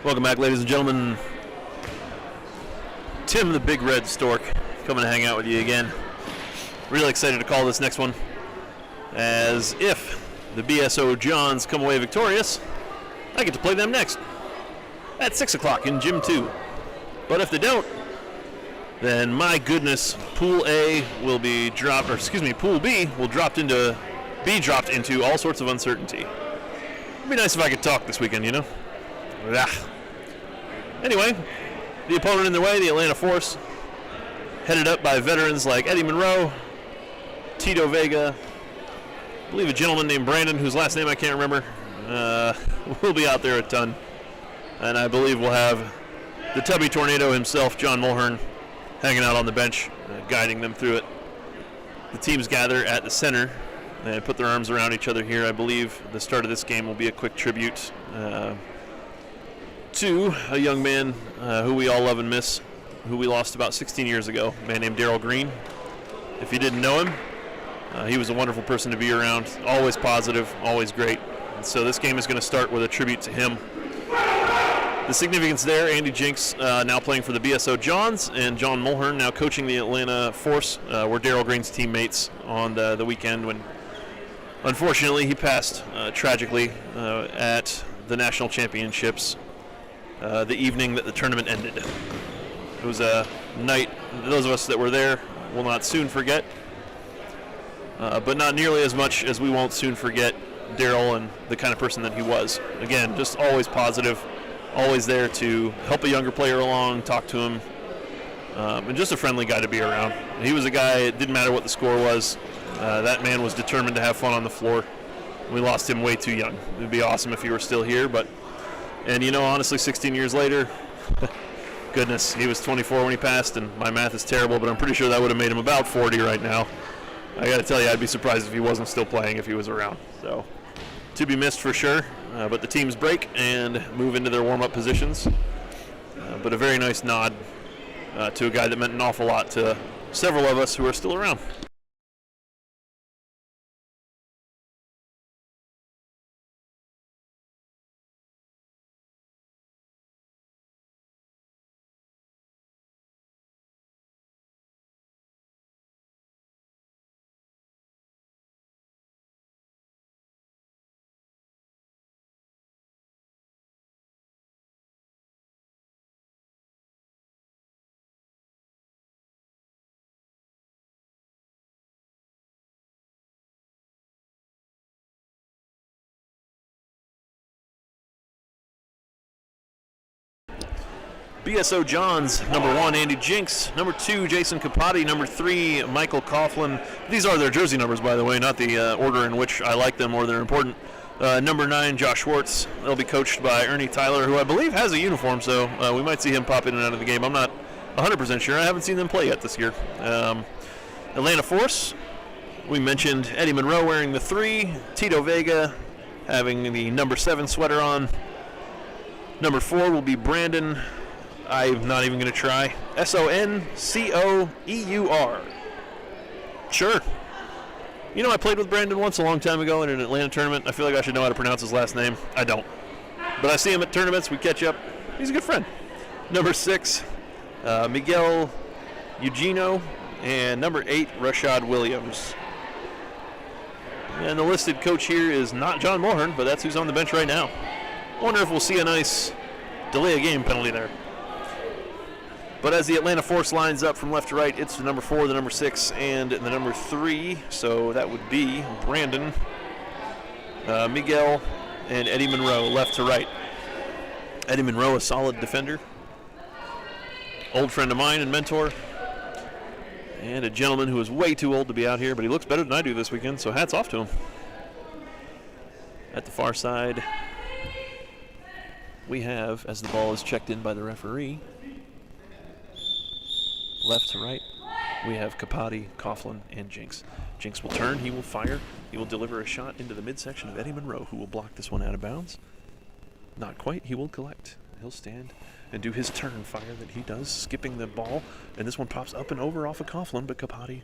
Welcome back, ladies and gentlemen. Tim the Big Red Stork coming to hang out with you again. Really excited to call this next one, as if the BSO Johns come away victorious, I get to play them next at 6 o'clock in Gym 2. But if they don't, then my goodness, Pool A will be dropped, or excuse me, Pool B will be dropped into all sorts of uncertainty. It'd be nice if I could talk this weekend, you know? Anyway, the opponent in their way, the Atlanta Force, headed up by veterans like Eddie Monroe, Tito Vega, I believe a gentleman named Brandon, whose last name I can't remember, will be out there a ton. And I believe we'll have the Tubby Tornado himself, John Mulhern, hanging out on the bench, guiding them through it. The teams gather at the center and put their arms around each other here. I believe the start of this game will be a quick tribute to a young man who we all love and miss, who we lost about 16 years ago, a man named Daryl Green. If you didn't know him, he was a wonderful person to be around, always positive, always great. And so this game is going to start with a tribute to him. The significance there, Andy Jinks now playing for the BSO Johns, and John Mulhern now coaching the Atlanta Force, were Daryl Green's teammates on the weekend when, unfortunately, he passed tragically at the national championships the evening that the tournament ended. It was a night those of us that were there will not soon forget, but not nearly as much as we won't soon forget Daryl and the kind of person that he was. Again, just always positive, always there to help a younger player along, talk to him, and just a friendly guy to be around. He was a guy, it didn't matter what the score was, that man was determined to have fun on the floor. We lost him way too young. It would be awesome if he were still here, and you know, honestly, 16 years later, goodness, he was 24 when he passed, and my math is terrible, but I'm pretty sure that would have made him about 40 right now. I got to tell you, I'd be surprised if he wasn't still playing if he was around. So, to be missed for sure, but the teams break and move into their warm-up positions. But a very nice nod to a guy that meant an awful lot to several of us who are still around. BSO Johns, number 1, Andy Jinks. Number 2, Jason Capotti. Number 3, Michael Coughlin. These are their jersey numbers, by the way, not the order in which I like them or they're important. Number 9, Josh Schwartz. They'll be coached by Ernie Tyler, who I believe has a uniform, so we might see him pop in and out of the game. I'm not 100% sure. I haven't seen them play yet this year. Atlanta Force, we mentioned Eddie Monroe wearing the 3, Tito Vega having the number 7 sweater on. Number 4 will be Brandon. I'm not even going to try. Soncoeur. Sure. You know, I played with Brandon once a long time ago in an Atlanta tournament. I feel like I should know how to pronounce his last name. I don't. But I see him at tournaments. We catch up. He's a good friend. Number 6, Miguel Eugenio. And number 8, Rashad Williams. And the listed coach here is not John Mulhern, but that's who's on the bench right now. I wonder if we'll see a nice delay a game penalty there. But as the Atlanta Force lines up from left to right, it's the number 4, the number 6, and the number 3. So that would be Brandon, Miguel, and Eddie Monroe, left to right. Eddie Monroe, a solid defender, old friend of mine and mentor, and a gentleman who is way too old to be out here, but he looks better than I do this weekend, so hats off to him. At the far side, we have, as the ball is checked in by the referee, left to right, we have Capotti, Coughlin, and Jinks. Jinks will turn, he will fire, he will deliver a shot into the midsection of Eddie Monroe, who will block this one out of bounds. Not quite, he will collect. He'll stand and do his turn fire that he does, skipping the ball, and this one pops up and over off of Coughlin, but Capotti,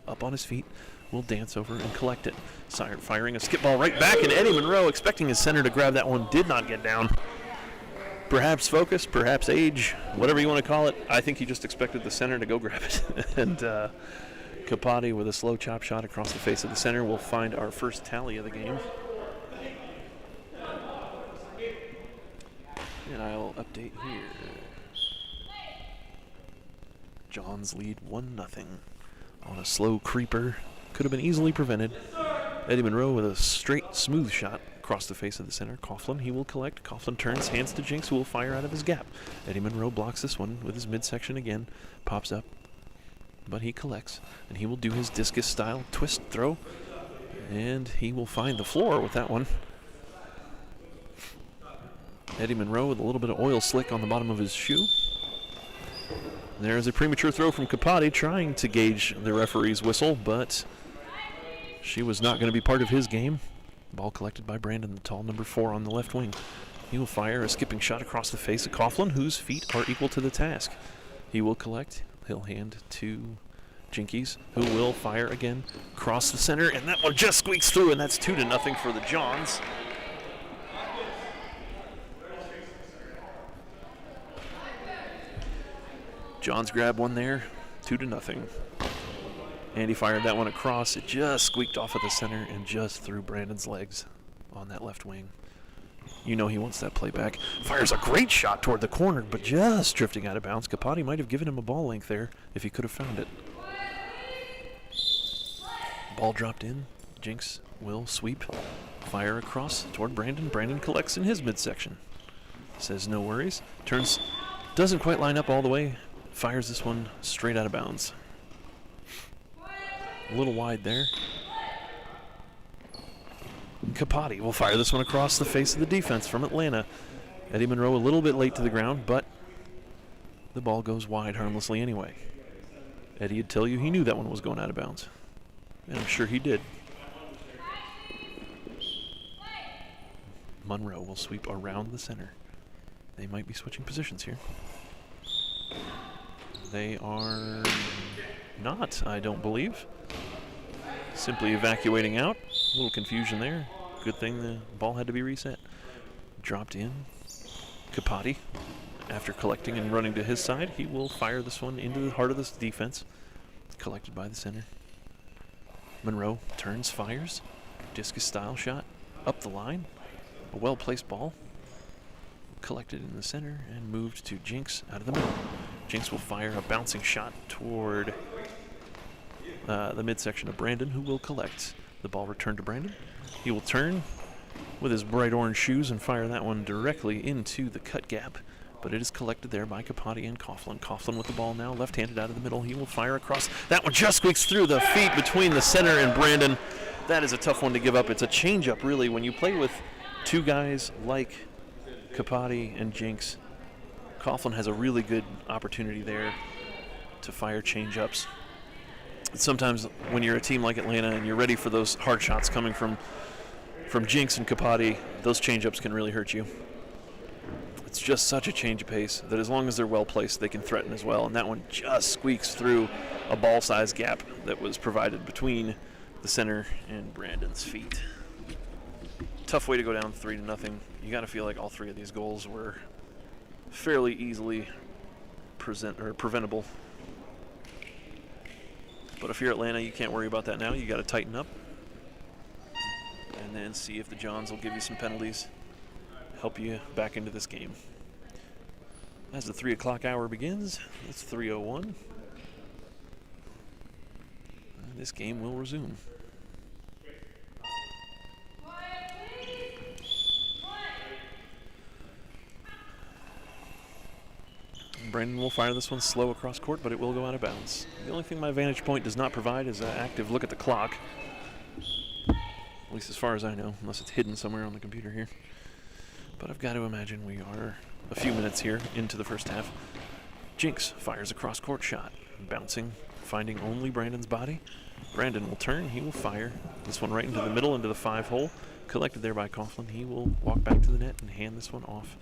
up on his feet, will dance over and collect it. Siren firing a skip ball right back, and Eddie Monroe, expecting his center to grab that one, did not get down. Perhaps focus, perhaps age, whatever you want to call it. I think he just expected the center to go grab it. And Capote with a slow chop shot across the face of the center will find our first tally of the game. And I'll update here. Johns lead 1-0 on a slow creeper. Could have been easily prevented. Eddie Monroe with a straight, smooth shot across the face of the center. Coughlin, he will collect. Coughlin turns, hands to Jinx, who will fire out of his gap. Eddie Monroe blocks this one with his midsection again. Pops up, but he collects. And he will do his discus-style twist throw. And he will find the floor with that one. Eddie Monroe with a little bit of oil slick on the bottom of his shoe. There's a premature throw from Capote trying to gauge the referee's whistle, but she was not going to be part of his game. Ball collected by Brandon, the tall number 4 on the left wing. He will fire a skipping shot across the face of Coughlin, whose feet are equal to the task. He will collect. He'll hand to Jinkies, who will fire again across the center, and that one just squeaks through, and that's 2-0 for the Johns. Johns grab one there, 2-0. Andy fired that one across. It just squeaked off of the center and just through Brandon's legs on that left wing. You know he wants that play back. Fires a great shot toward the corner, but just drifting out of bounds. Capote might have given him a ball length there if he could have found it. Ball dropped in. Jinx will sweep. Fire across toward Brandon. Brandon collects in his midsection. Says no worries. Turns, doesn't quite line up all the way. Fires this one straight out of bounds. A little wide there. Capote will fire this one across the face of the defense from Atlanta. Eddie Monroe a little bit late to the ground, but the ball goes wide harmlessly anyway. Eddie would tell you he knew that one was going out of bounds. And I'm sure he did. Monroe will sweep around the center. They might be switching positions here. They are not, I don't believe. Simply evacuating out. A little confusion there. Good thing the ball had to be reset. Dropped in. Capote, after collecting and running to his side, he will fire this one into the heart of this defense. Collected by the center. Monroe turns, fires. Discus style shot. Up the line. A well-placed ball. Collected in the center and moved to Jinx out of the middle. Jinx will fire a bouncing shot toward the midsection of Brandon, who will collect. The ball returned to Brandon. He will turn with his bright orange shoes and fire that one directly into the cut gap, but it is collected there by Capote and Coughlin. Coughlin with the ball now, left-handed out of the middle. He will fire across. That one just squeaks through the feet between the center and Brandon. That is a tough one to give up. It's a change-up, really. When you play with two guys like Capote and Jinx, Coughlin has a really good opportunity there to fire change-ups. Sometimes when you're a team like Atlanta and you're ready for those hard shots coming from Jinx and Capote, those change-ups can really hurt you. It's just such a change of pace that as long as they're well placed, they can threaten as well. And that one just squeaks through a ball-sized gap that was provided between the center and Brandon's feet. Tough way to go down 3-0. You got to feel like all three of these goals were fairly easily preventable. But if you're Atlanta, you can't worry about that now. You got to tighten up and then see if the Johns will give you some penalties, help you back into this game. As the 3 o'clock hour begins, it's 3:01. And this game will resume. Brandon will fire this one slow across court, but it will go out of bounds. The only thing my vantage point does not provide is an active look at the clock. At least as far as I know, unless it's hidden somewhere on the computer here. But I've got to imagine we are a few minutes here into the first half. Jinx fires a cross-court shot, bouncing, finding only Brandon's body. Brandon will turn, he will fire this one right into the middle, into the 5-hole. Collected there by Coughlin. He will walk back to the net and hand this one off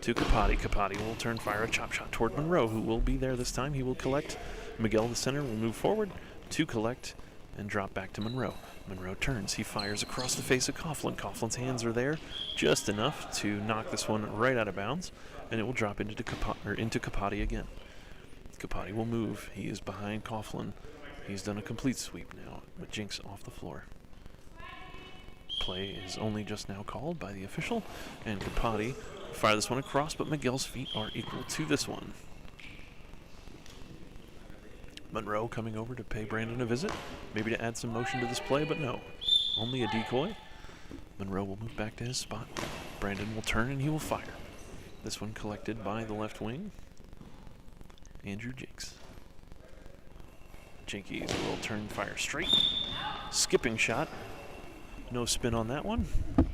to Capote. Capote will turn, fire a chop shot toward Monroe, who will be there this time. He will collect. Miguel, the center, will move forward to collect. and drop back to Monroe. Monroe turns. He fires across the face of Coughlin. Coughlin's hands are there just enough to knock this one right out of bounds, and it will drop into Capote again. Capote will move. He is behind Coughlin. He's done a complete sweep now, but Jinx off the floor. Play is only just now called by the official, and Capote fire this one across, but Miguel's feet are equal to this one. Monroe coming over to pay Brandon a visit, maybe to add some motion to this play, but no, only a decoy. Monroe will move back to his spot. Brandon will turn and he will fire. This one collected by the left wing, Andrew Jinks. Jinkies will turn, fire straight. Skipping shot. No spin on that one.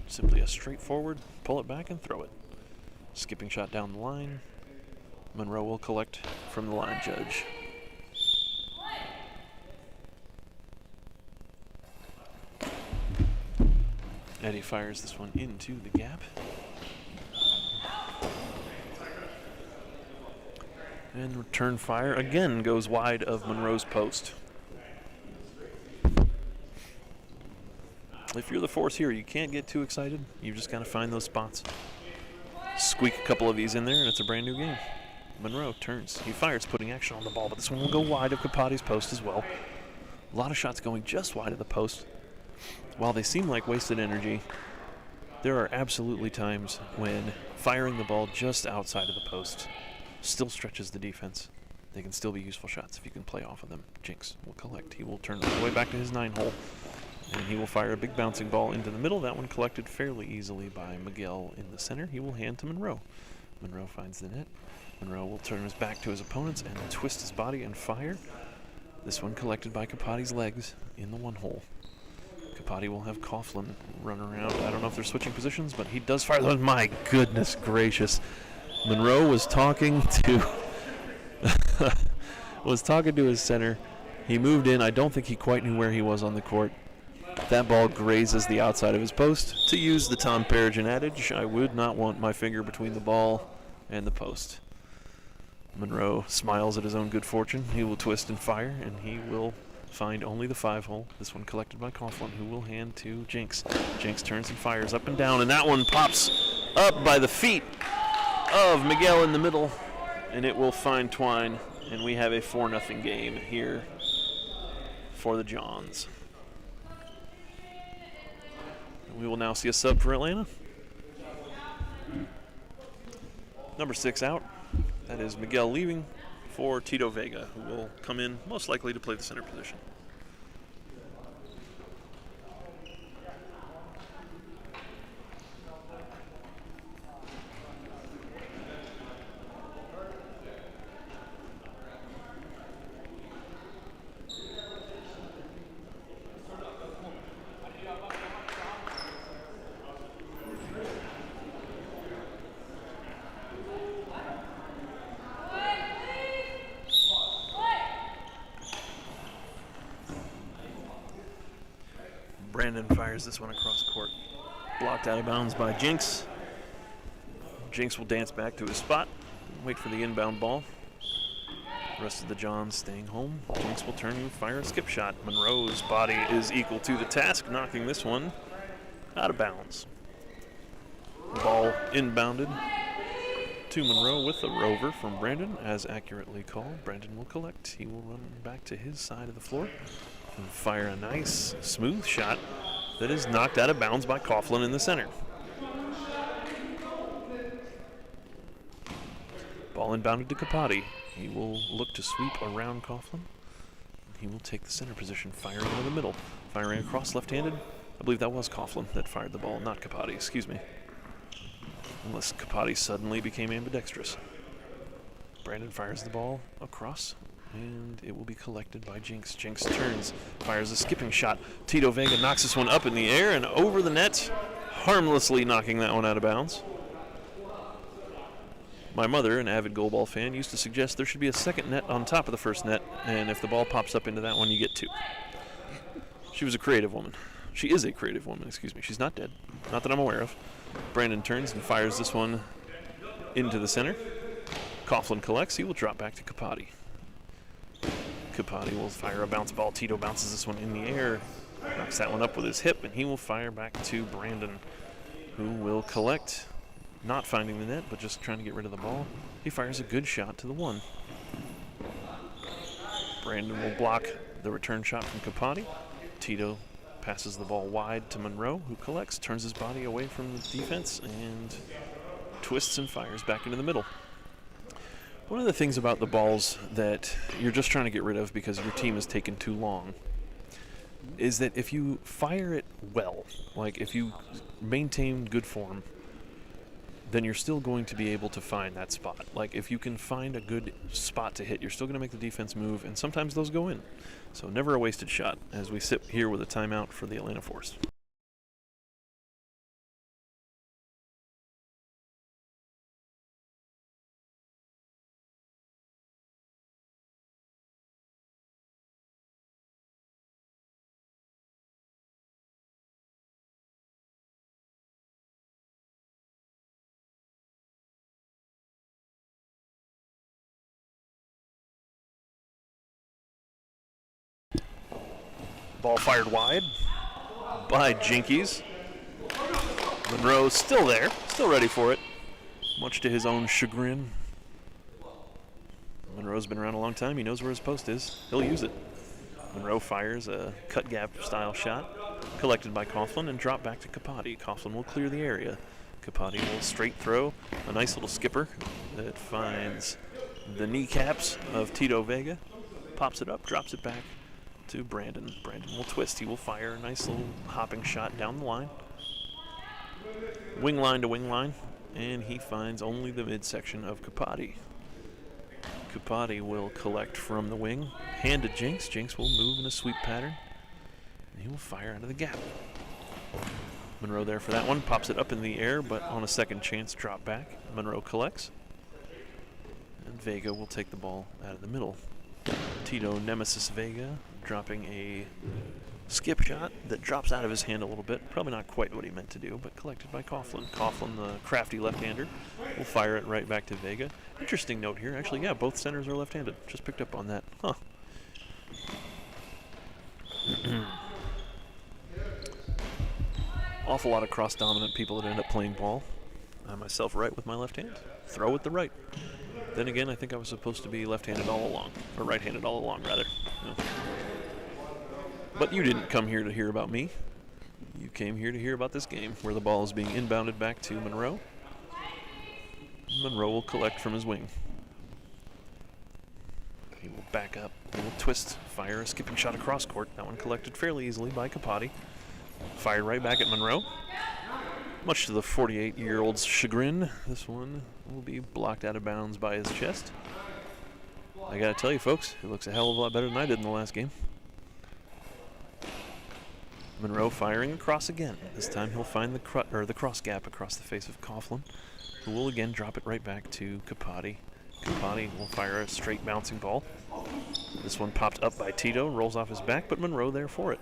Simply a straightforward, pull it back and throw it. Skipping shot down the line. Monroe will collect from the line judge. Eddie fires this one into the gap. And return fire again goes wide of Monroe's post. If you're the force here, you can't get too excited. You just got to find those spots. Squeak a couple of these in there, and it's a brand new game. Monroe turns. He fires, putting action on the ball, but this one will go wide of Capote's post as well. A lot of shots going just wide of the post. While they seem like wasted energy, there are absolutely times when firing the ball just outside of the post still stretches the defense. They can still be useful shots if you can play off of them. Jinx will collect. He will turn all the way back to his 9-hole, and he will fire a big bouncing ball into the middle. That one collected fairly easily by Miguel in the center. He will hand to Monroe. Monroe finds the net. Monroe will turn his back to his opponents and twist his body and fire. This one collected by Capote's legs in the 1-hole. Capote will have Coughlin run around. I don't know if they're switching positions, but he does fire those. My goodness gracious. Monroe was talking to his center. He moved in. I don't think he quite knew where he was on the court. That ball grazes the outside of his post. To use the Tom Peregrine adage, I would not want my finger between the ball and the post. Monroe smiles at his own good fortune. He will twist and fire, and he will find only the 5-hole. This one collected by Coughlin, who will hand to Jinx. Jinx turns and fires up and down, and that one pops up by the feet of Miguel in the middle, and it will find twine, and we have a 4-0 game here for the Johns. We will now see a sub for Atlanta. Number 6 out. That is Miguel leaving for Tito Vega, who will come in most likely to play the center position. Brandon fires this one across court. Blocked out of bounds by Jinx. Jinx will dance back to his spot, wait for the inbound ball. The rest of the Johns staying home. Jinx will turn and fire a skip shot. Monroe's body is equal to the task, knocking this one out of bounds. Ball inbounded to Monroe with a rover from Brandon, as accurately called. Brandon will collect. He will run back to his side of the floor and fire a nice, smooth shot that is knocked out of bounds by Coughlin in the center. Ball inbounded to Capote. He will look to sweep around Coughlin. He will take the center position, firing into the middle. Firing across left-handed. I believe that was Coughlin that fired the ball, not Capote, excuse me. Unless Capote suddenly became ambidextrous. Brandon fires the ball across, and it will be collected by Jinx. Jinx turns, fires a skipping shot. Tito Vega knocks this one up in the air and over the net, harmlessly knocking that one out of bounds. My mother, an avid goalball fan, used to suggest there should be a second net on top of the first net, and if the ball pops up into that one, you get 2. She was a creative woman. She is a creative woman, excuse me. She's not dead. Not that I'm aware of. Brandon turns and fires this one into the center. Coughlin collects. He will drop back to Capote. Capati will fire a bounce ball. Tito bounces this one in the air, knocks that one up with his hip, and he will fire back to Brandon, who will collect, not finding the net, but just trying to get rid of the ball. He fires a good shot to the 1. Brandon will block the return shot from Capati. Tito passes the ball wide to Monroe, who collects, turns his body away from the defense, and twists and fires back into the middle. One of the things about the balls that you're just trying to get rid of because your team has taken too long is that if you fire it well, like if you maintain good form, then you're still going to be able to find that spot. Like if you can find a good spot to hit, you're still going to make the defense move, and sometimes those go in. So never a wasted shot as we sit here with a timeout for the Atlanta Force. Ball fired wide by Jinkies. Monroe still there, still ready for it, much to his own chagrin. Monroe's been around a long time. He knows where his post is. He'll use it. Monroe fires a cut gap style shot, collected by Coughlin and dropped back to Capati. Coughlin will clear the area. Capati will straight throw a nice little skipper that finds the kneecaps of Tito Vega, pops it up, drops it back to Brandon. Brandon will twist. He will fire a nice little hopping shot down the line. Wing line to wing line, and he finds only the midsection of Capati. Capati will collect from the wing, hand to Jinx. Jinx will move in a sweep pattern, and he will fire out of the gap. Monroe there for that one, pops it up in the air, but on a second chance, drop back. Monroe collects, and Vega will take the ball out of the middle. Tito Nemesis Vega dropping a skip shot that drops out of his hand a little bit. Probably not quite what he meant to do, but collected by Coughlin. Coughlin, the crafty left-hander, will fire it right back to Vega. Interesting note here. Actually, yeah, both centers are left-handed. Just picked up on that. Huh. Awful lot of cross-dominant people that end up playing ball. I myself right with my left hand. Throw with the right. Then again, I think I was supposed to be left-handed all along. Or right-handed all along, rather. Yeah. But you didn't come here to hear about me. You came here to hear about this game, where the ball is being inbounded back to Monroe. Monroe will collect from his wing. He will back up. He will twist, fire a skipping shot across court. That one collected fairly easily by Capati. Fired right back at Monroe. Much to the 48-year-old's chagrin, this one will be blocked out of bounds by his chest. I gotta tell you, folks, he looks a hell of a lot better than I did in the last game. Monroe firing across again. This time he'll find the cross gap across the face of Coughlin, who will again drop it right back to Capati. Capati will fire a straight bouncing ball. This one popped up by Tito, rolls off his back, but Monroe there for it.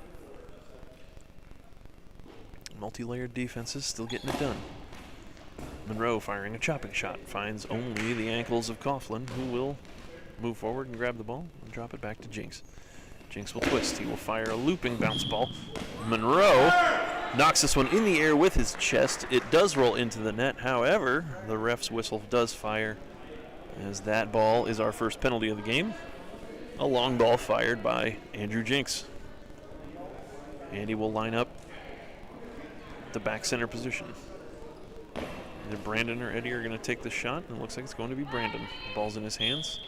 Multi-layered defenses still getting it done. Monroe firing a chopping shot, finds only the ankles of Coughlin, who will move forward and grab the ball and drop it back to Jinx. Jinx will twist. He will fire a looping bounce ball. Monroe knocks this one in the air with his chest. It does roll into the net. However, the ref's whistle does fire, as that ball is our first penalty of the game. A long ball fired by Andrew Jinx. Andy will line up the back center position. Either Brandon or Eddie are going to take the shot, and it looks like it's going to be Brandon. The ball's in his hands.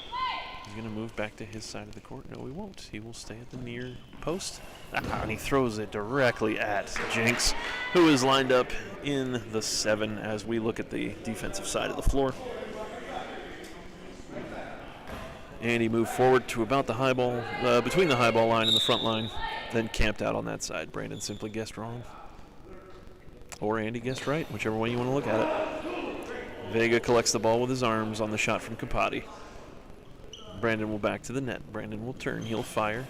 He's going to move back to his side of the court. No, he won't. He will stay at the near post. And he throws it directly at Jinx, who is lined up in the 7 as we look at the defensive side of the floor. And he moved forward to about the high ball, between the high ball line and the front line, then camped out on that side. Brandon simply guessed wrong. Or Andy guessed right, whichever way you want to look at it. Vega collects the ball with his arms on the shot from Capati. Brandon will back to the net. Brandon will turn. He'll fire.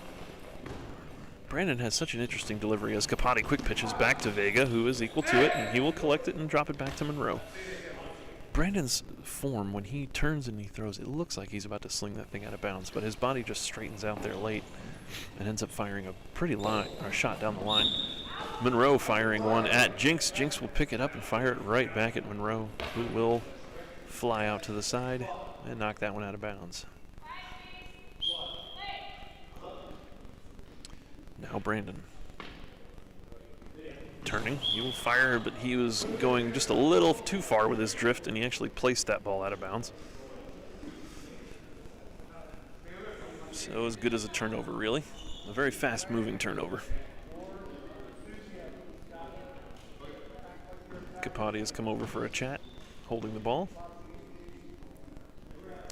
Brandon has such an interesting delivery as Capati quick pitches back to Vega, who is equal to it, and he will collect it and drop it back to Monroe. Brandon's form, when he turns and he throws, it looks like he's about to sling that thing out of bounds, but his body just straightens out there late and ends up firing a pretty shot down the line. Monroe firing one at Jinx. Jinx will pick it up and fire it right back at Monroe, who will fly out to the side and knock that one out of bounds. Now Brandon. Turning, he will fire, but he was going just a little too far with his drift, and he actually placed that ball out of bounds. So as good as a turnover, really. A very fast-moving turnover. Capote has come over for a chat, holding the ball.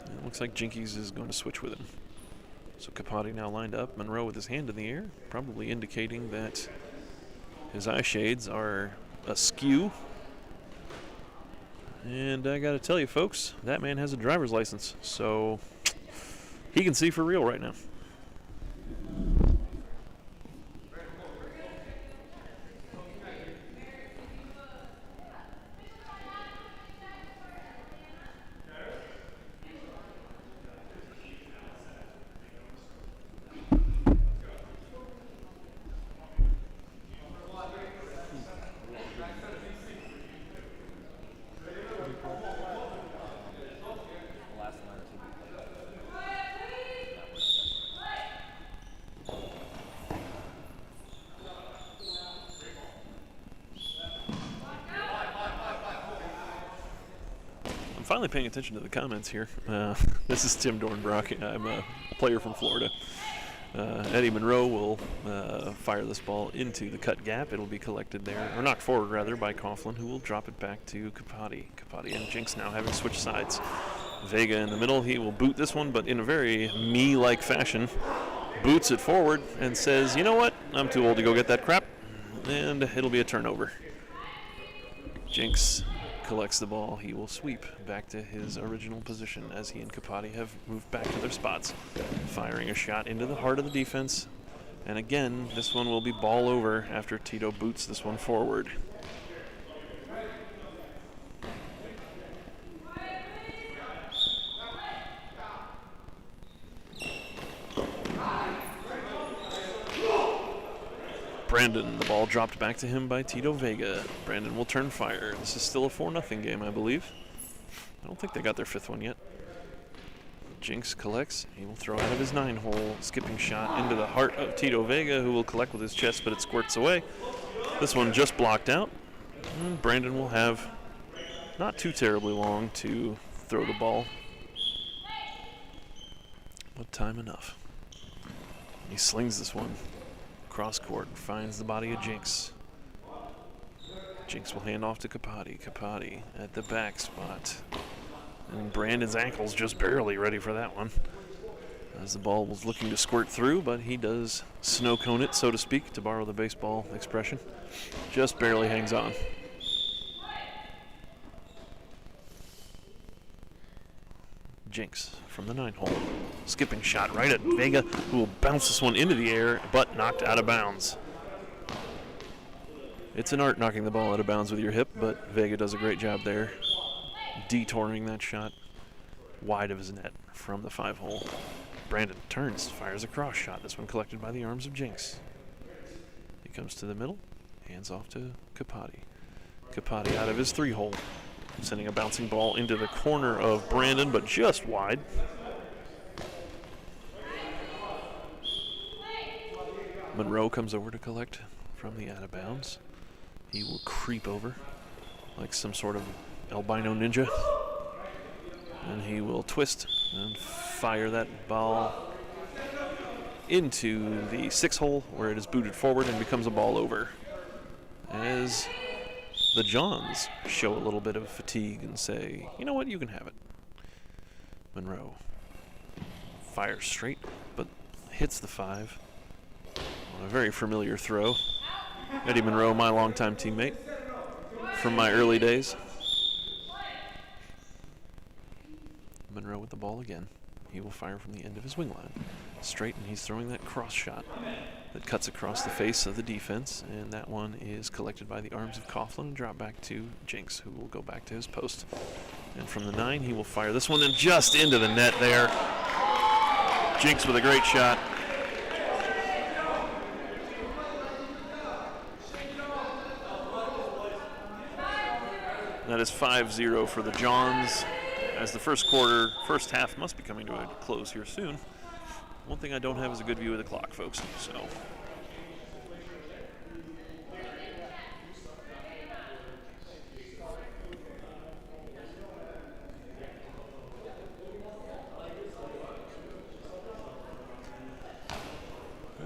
And it looks like Jinkies is going to switch with him. So Capote now lined up, Monroe with his hand in the air, probably indicating that his eye shades are askew. And I gotta tell you folks, that man has a driver's license, so he can see for real right now. Finally paying attention to the comments here. This is Tim Dornbrock. I'm a player from Florida. Eddie Monroe will fire this ball into the cut gap. It'll be collected there, or knocked forward rather, by Coughlin, who will drop it back to Capote. Capote and Jinx now having switched sides. Vega in the middle. He will boot this one, but in a very me-like fashion. Boots it forward and says, you know what? I'm too old to go get that crap. And it'll be a turnover. Jinx collects the ball. He will sweep back to his original position as he and Capote have moved back to their spots. Firing a shot into the heart of the defense. And again, this one will be ball over after Tito boots this one forward. Brandon, the ball dropped back to him by Tito Vega. Brandon will turn fire. This is still a 4-0 game, I believe. I don't think they got their fifth one yet. Jinx collects. He will throw out of his 9-hole. Skipping shot into the heart of Tito Vega, who will collect with his chest, but it squirts away. This one just blocked out. And Brandon will have not too terribly long to throw the ball, but time enough. He slings this one. Cross court, finds the body of Jinx. Jinx will hand off to Capote. Capote at the back spot. And Brandon's ankle's just barely ready for that one, as the ball was looking to squirt through, but he does snow cone it, so to speak, to borrow the baseball expression. Just barely hangs on. Jinx from the 9-hole. Skipping shot right at Vega, who will bounce this one into the air, but knocked out of bounds. It's an art knocking the ball out of bounds with your hip, but Vega does a great job there, detouring that shot wide of his net from the 5-hole. Brandon turns, fires a cross shot. This one collected by the arms of Jinx. He comes to the middle, hands off to Capote. Capote out of his 3-hole. Sending a bouncing ball into the corner of Brandon, but just wide. Monroe comes over to collect from the out of bounds. He will creep over like some sort of albino ninja. And he will twist and fire that ball into the 6-hole, where it is booted forward and becomes a ball over. As the Johns show a little bit of fatigue and say, you know what, you can have it. Monroe fires straight, but hits the 5 on a very familiar throw. Eddie Monroe, my longtime teammate from my early days. Monroe with the ball again. he will fire from the end of his wing line. Straight, and he's throwing that cross shot that cuts across the face of the defense, and that one is collected by the arms of Coughlin and dropped back to Jinx, who will go back to his post. And from the 9, he will fire this one and just into the net there. Jinx with a great shot. That is 5-0 for the Johns, as the first half must be coming to a close here soon. One thing I don't have is a good view of the clock, folks, so.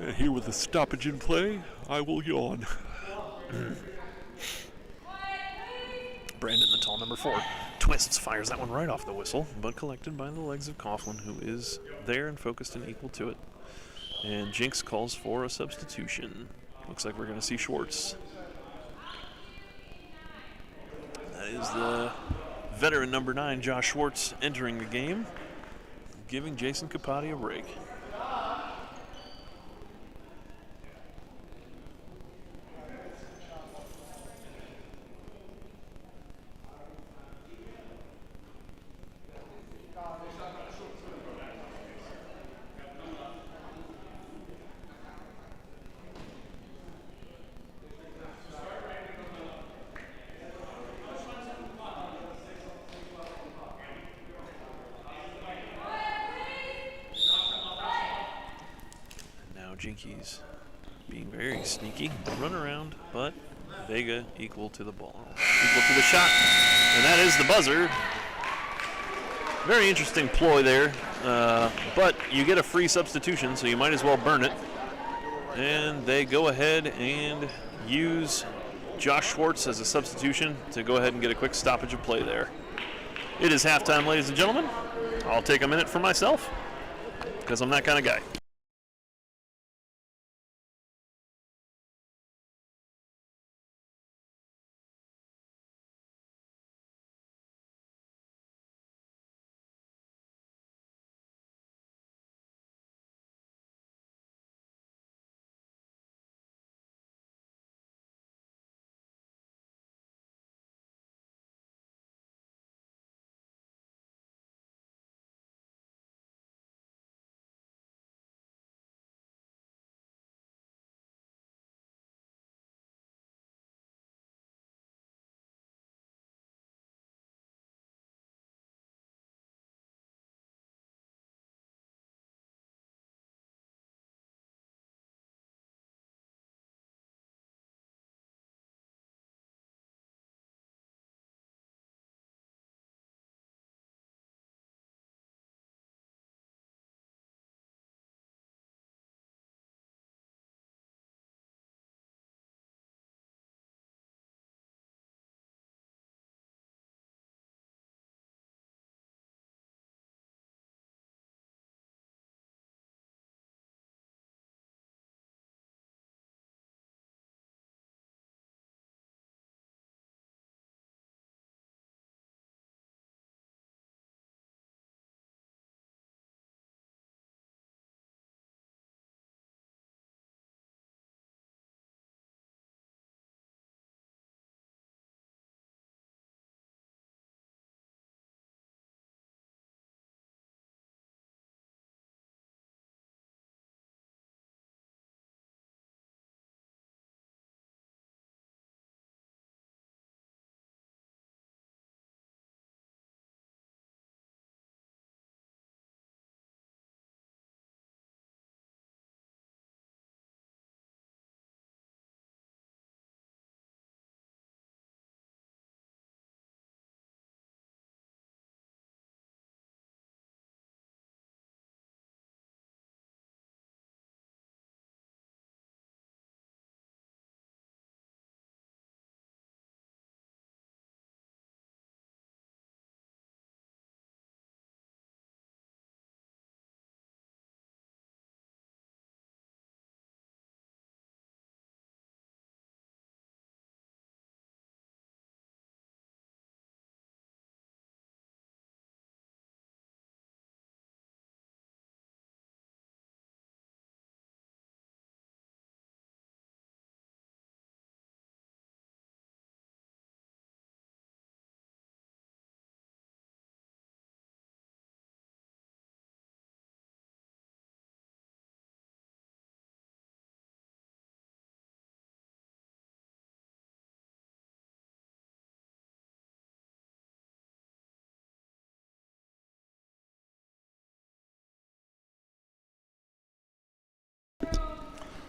And here with the stoppage in play, I will yawn. Brandon, the tall number 4, twists, fires that one right off the whistle, but collected by the legs of Coughlin, who is there and focused and equal to it. And Jinx calls for a substitution. Looks like we're going to see Schwartz. That is the veteran number 9, Josh Schwartz, entering the game, giving Jason Capati a break. Jinkies being very sneaky, run around, but Vega equal to the ball, equal to the shot, and that is the buzzer. Very interesting ploy there, but you get a free substitution, so you might as well burn it. And they go ahead and use Josh Schwartz as a substitution to go ahead and get a quick stoppage of play there. It is halftime, ladies and gentlemen. I'll take a minute for myself, because I'm that kind of guy.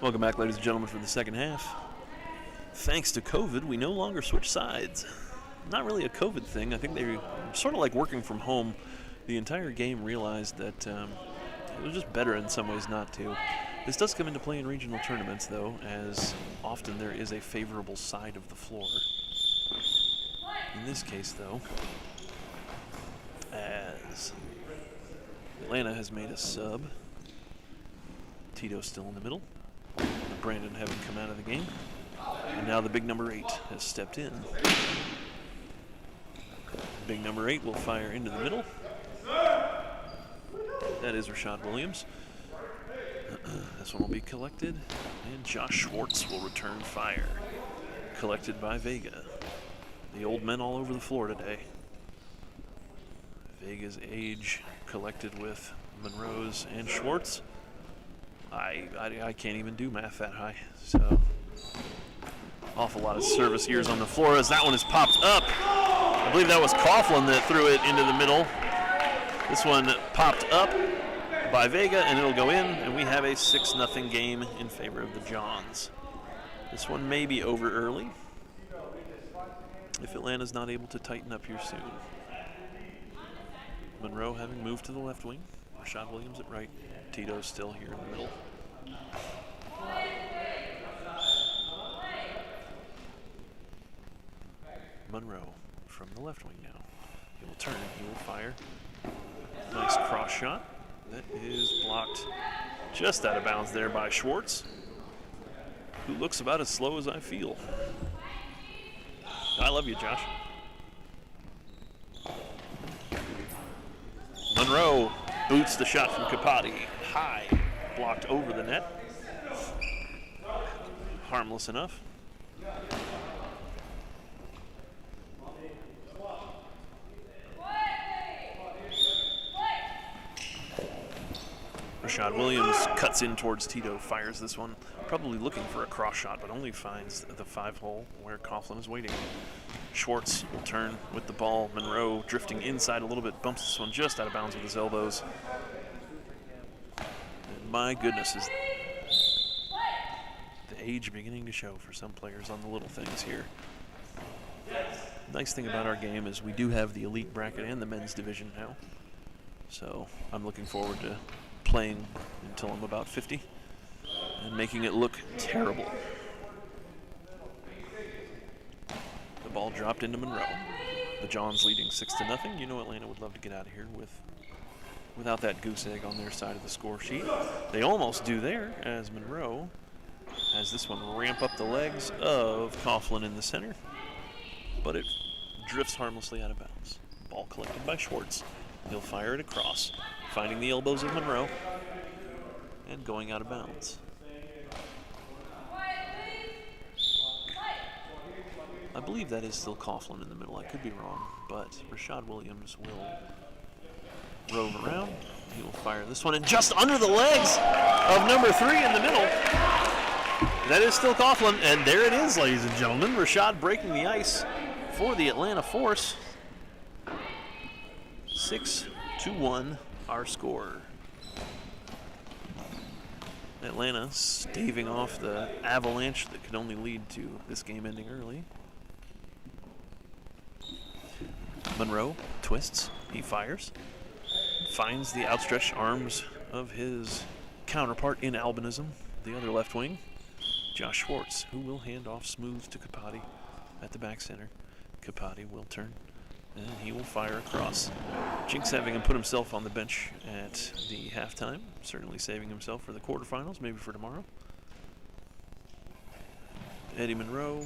Welcome back, ladies and gentlemen, for the second half. Thanks to COVID, we no longer switch sides. Not really a COVID thing. I think they were sort of like working from home. The entire game realized that it was just better in some ways not to. This does come into play in regional tournaments, though, as often there is a favorable side of the floor. In this case, though, as Atlanta has made a sub, Tito's still in the middle. Brandon having come out of the game. And now the big number 8 has stepped in. Big number 8 will fire into the middle. That is Rashad Williams. This one will be collected, and Josh Schwartz will return fire. Collected by Vega. The old men all over the floor today. Vega's age collected with Monroe's and Schwartz. I can't even do math that high, so awful lot of service years on the floor as that one is popped up. I believe that was Coughlin that threw it into the middle. This one popped up by Vega, and it'll go in, and we have a 6-0 game in favor of the Johns. This one may be over early if Atlanta's not able to tighten up here soon. Monroe having moved to the left wing. Rashad Williams at right. Tito's still here in the middle. Monroe from the left wing now. He will turn, he will fire. Nice cross shot. That is blocked just out of bounds there by Schwartz, who looks about as slow as I feel. I love you, Josh. Monroe boots the shot from Capote. High, blocked over the net. Harmless enough. Rashad Williams cuts in towards Tito, fires this one, probably looking for a cross shot, but only finds the 5-hole where Coughlin is waiting. Schwartz will turn with the ball. Monroe drifting inside a little bit, bumps this one just out of bounds with his elbows. And my goodness, is the age beginning to show for some players on the little things here. Nice thing about our game is we do have the elite bracket and the men's division now. So I'm looking forward to playing until I'm about 50 and making it look terrible. The ball dropped into Monroe. The Johns leading 6-0. You know Atlanta would love to get out of here without that goose egg on their side of the score sheet. They almost do there as Monroe has this one ramp up the legs of Coughlin in the center, but it drifts harmlessly out of bounds. Ball collected by Schwartz. He'll fire it across, finding the elbows of Monroe and going out of bounds. I believe that is still Coughlin in the middle. I could be wrong, but Rashad Williams will rove around. He will fire this one, and just under the legs of number 3 in the middle. That is still Coughlin, and there it is, ladies and gentlemen. Rashad breaking the ice for the Atlanta Force. 6-1, our score. Atlanta staving off the avalanche that could only lead to this game ending early. Monroe twists, he fires, finds the outstretched arms of his counterpart in albinism, the other left wing, Josh Schwartz, who will hand off smooth to Capote at the back center. Capote will turn, and he will fire across. Jinx having him put himself on the bench at the halftime, certainly saving himself for the quarterfinals, maybe for tomorrow. Eddie Monroe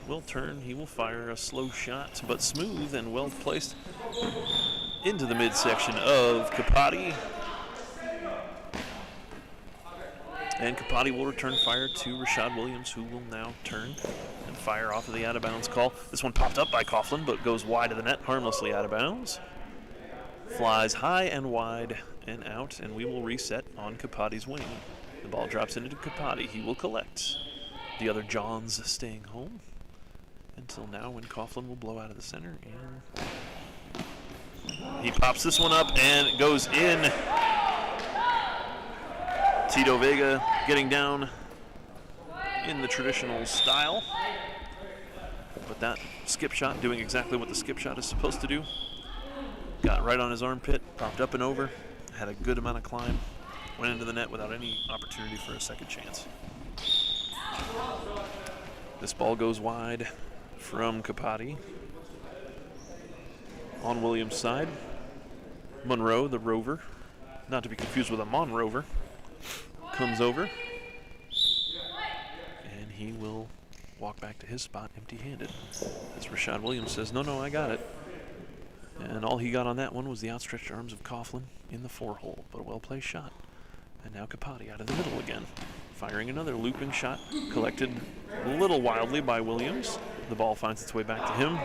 will turn, he will fire a slow shot, but smooth and well placed into the midsection of Capote. And Capote will return fire to Rashad Williams, who will now turn and fire off of the out-of-bounds call. This one popped up by Coughlin, but goes wide of the net, harmlessly out of bounds. Flies high and wide and out, and we will reset on Capote's wing. The ball drops into Capote. He will collect. The other Johns staying home until now, when Coughlin will blow out of the center. And he pops this one up, and it goes in. Tito Vega getting down in the traditional style. But that skip shot doing exactly what the skip shot is supposed to do. Got right on his armpit, popped up and over, had a good amount of climb, went into the net without any opportunity for a second chance. This ball goes wide from Capote. On Williams' side, Monroe, the rover, not to be confused with a Monrover, comes over, and he will walk back to his spot empty-handed. As Rashad Williams says, no, I got it. And all he got on that one was the outstretched arms of Coughlin in the 4-hole, but a well-placed shot. And now Capote out of the middle again, firing another looping shot, collected a little wildly by Williams. The ball finds its way back to him,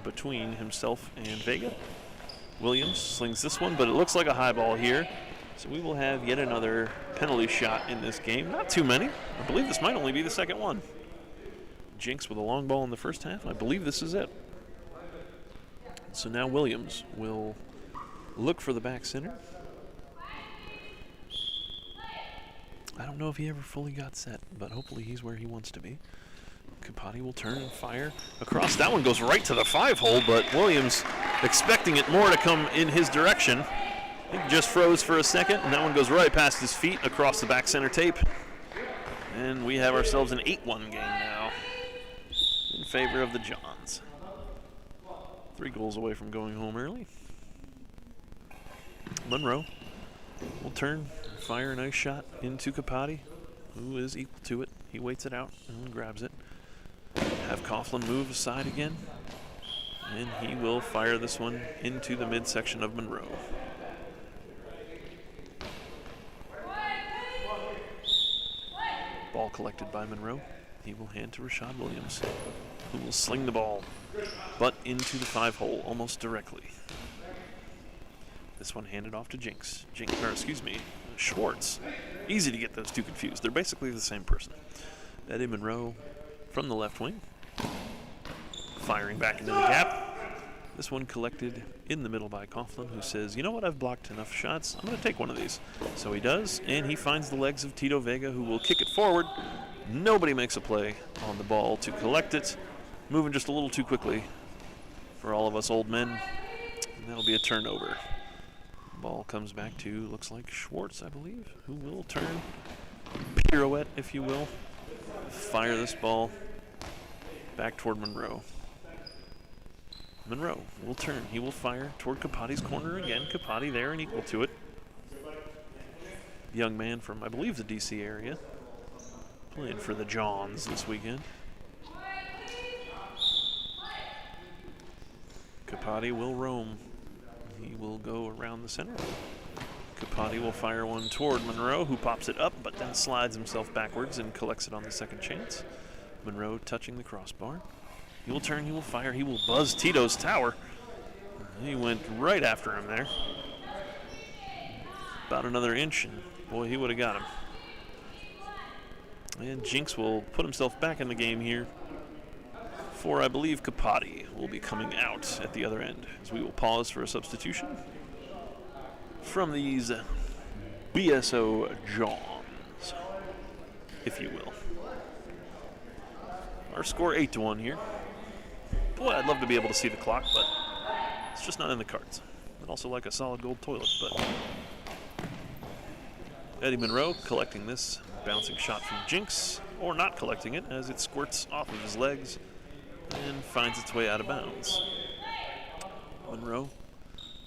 between himself and Vega. Williams slings this one, but it looks like a high ball here. So we will have yet another penalty shot in this game. Not too many. I believe this might only be the second one. Jinx with a long ball in the first half. I believe this is it. So now Williams will look for the back center. I don't know if he ever fully got set, but hopefully he's where he wants to be. Capote will turn and fire across. That one goes right to the 5-hole, but Williams expecting it more to come in his direction. I think he just froze for a second, and that one goes right past his feet across the back center tape. And we have ourselves an 8-1 game now in favor of the Johns. 3 goals away from going home early. Monroe will turn, fire a nice shot into Capote, who is equal to it. He waits it out and grabs it. Have Coughlin move aside again, and he will fire this one into the midsection of Monroe. Ball collected by Monroe. He will hand to Rashad Williams, who will sling the ball, but into the 5-hole almost directly. This one handed off to Schwartz. Easy to get those two confused. They're basically the same person. Eddie Monroe from the left wing, firing back into the gap. This one collected in the middle by Coughlin, who says, you know what, I've blocked enough shots. I'm going to take one of these. So he does, and he finds the legs of Tito Vega, who will kick it forward. Nobody makes a play on the ball to collect it. Moving just a little too quickly for all of us old men. And that'll be a turnover. Ball comes back to, looks like Schwartz, I believe, who will turn, pirouette, if you will, fire this ball back toward Monroe. Monroe will turn. He will fire toward Capote's corner again. Capote there and equal to it. Young man from, I believe, the D.C. area, playing for the Johns this weekend. Capote will roam. He will go around the center. Capote will fire one toward Monroe, who pops it up, but then slides himself backwards and collects it on the second chance. Monroe touching the crossbar. He will turn, he will fire, he will buzz Tito's tower. He went right after him there. About another inch, and boy, he would have got him. And Jinx will put himself back in the game here for, I believe, Capote will be coming out at the other end, as we will pause for a substitution from these BSO Johns, if you will. Our score 8-1 here. Boy, I'd love to be able to see the clock, but it's just not in the cards. I'd also like a solid gold toilet, but Eddie Monroe collecting this bouncing shot from Jinx, or not collecting it as it squirts off of his legs and finds its way out of bounds. Monroe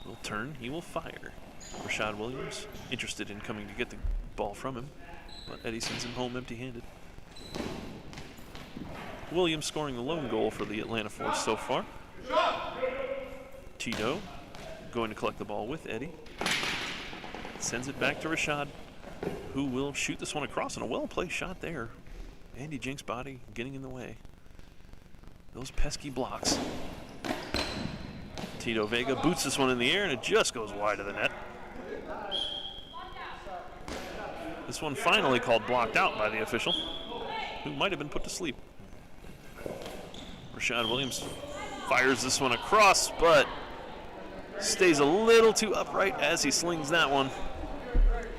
will turn, he will fire. Rashad Williams interested in coming to get the ball from him, but Eddie sends him home empty-handed. Williams scoring the lone goal for the Atlanta Force so far. Tito going to collect the ball with Eddie. Sends it back to Rashad, who will shoot this one across, and a well-placed shot there. Andy Jinks' body getting in the way. Those pesky blocks. Tito Vega boots this one in the air, and it just goes wide of the net. This one finally called blocked out by the official, who might have been put to sleep. Rashad Williams fires this one across, but stays a little too upright as he slings that one.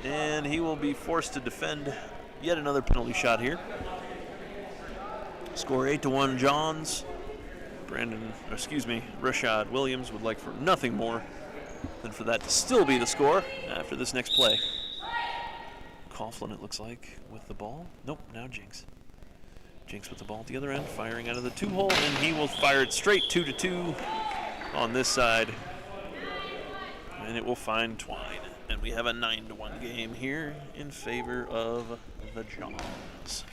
And he will be forced to defend yet another penalty shot here. Score 8-1 Johns. Rashad Williams would like for nothing more than for that to still be the score after this next play. Coughlin, it looks like, with the ball. Nope, now Jinx. Jinx with the ball at the other end, firing out of the 2-hole, and he will fire it straight 2-2 on this side. And it will find Twine. And we have a 9-1 game here in favor of the Johns.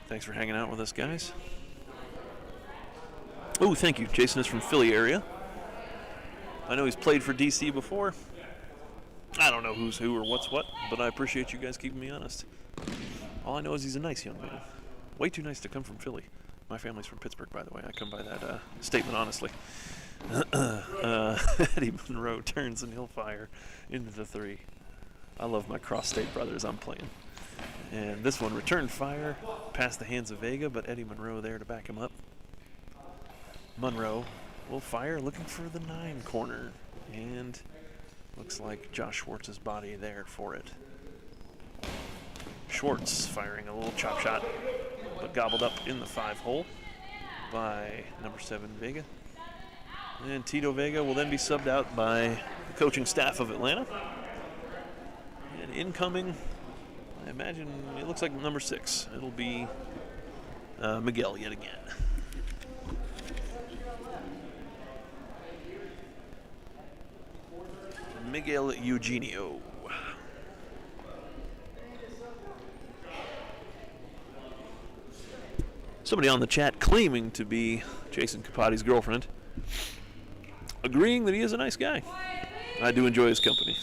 Thanks for hanging out with us, guys. Oh, thank you. Jason is from Philly area. I know he's played for DC before. I don't know who's who or what's what, but I appreciate you guys keeping me honest. All I know is he's a nice young man. Way too nice to come from Philly. My family's from Pittsburgh, by the way. I come by that statement honestly. Eddie Monroe turns and he'll fire into the 3. I love my cross-state brothers I'm playing. And this one returned fire past the hands of Vega, but Eddie Monroe there to back him up. Monroe will fire looking for the 9 corner. And looks like Josh Schwartz's body there for it. Schwartz firing a little chop shot, but gobbled up in the 5-hole by number 7 Vega. And Tito Vega will then be subbed out by the coaching staff of Atlanta. And incoming, I imagine it looks like number 6. It'll be Miguel yet again. Miguel Eugenio. Somebody on the chat claiming to be Jason Capati's girlfriend, agreeing that he is a nice guy. I do enjoy his company.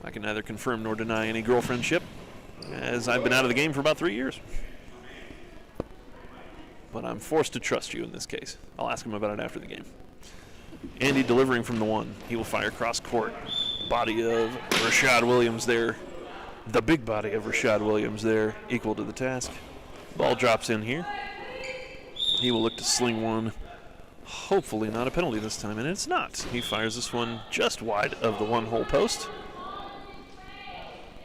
I can neither confirm nor deny any girlfriendship, as I've been out of the game for about 3 years. But I'm forced to trust you in this case. I'll ask him about it after the game. Andy delivering from the 1. He will fire cross court. Body of Rashad Williams there. The big body of Rashad Williams there, equal to the task. Ball drops in here. He will look to sling one. Hopefully not a penalty this time, and it's not. He fires this one just wide of the 1-hole post.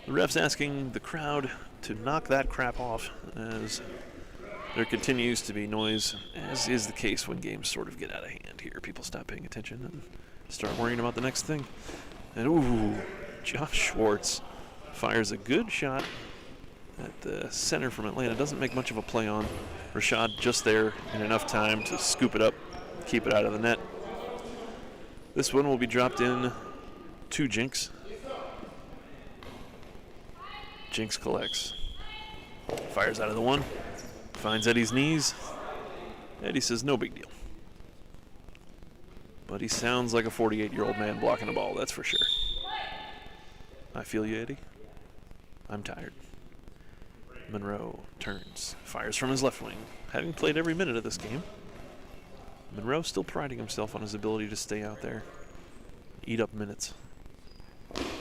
The ref's asking the crowd to knock that crap off as there continues to be noise, as is the case when games sort of get out of hand here. People stop paying attention and start worrying about the next thing. And ooh, Josh Schwartz fires a good shot at the center from Atlanta. Doesn't make much of a play on. Rashad just there in enough time to scoop it up, keep it out of the net. This one will be dropped in to Jinx. Jinx collects. Fires out of the 1. Finds Eddie's knees. Eddie says no big deal. But he sounds like a 48-year-old man blocking a ball, that's for sure. I feel you, Eddie. I'm tired. Monroe turns, fires from his left wing. Having played every minute of this game, Monroe still priding himself on his ability to stay out there, eat up minutes.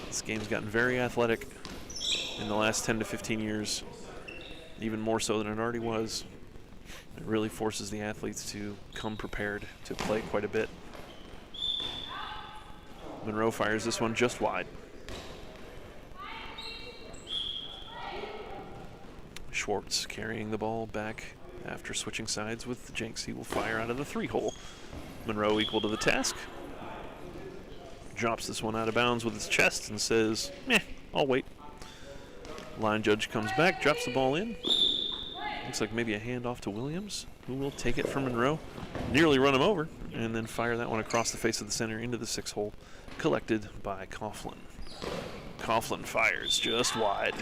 This game's gotten very athletic in the last 10 to 15 years, even more so than it already was. It really forces the athletes to come prepared to play quite a bit. Monroe fires this one just wide. Schwartz carrying the ball back after switching sides with Jinx. He will fire out of the 3-hole. Monroe equal to the task. Drops this one out of bounds with his chest and says, meh, I'll wait. Line judge comes back, drops the ball in. Looks like maybe a handoff to Williams, who will take it from Monroe, nearly run him over, and then fire that one across the face of the center into the 6-hole, collected by Coughlin. Coughlin fires just wide.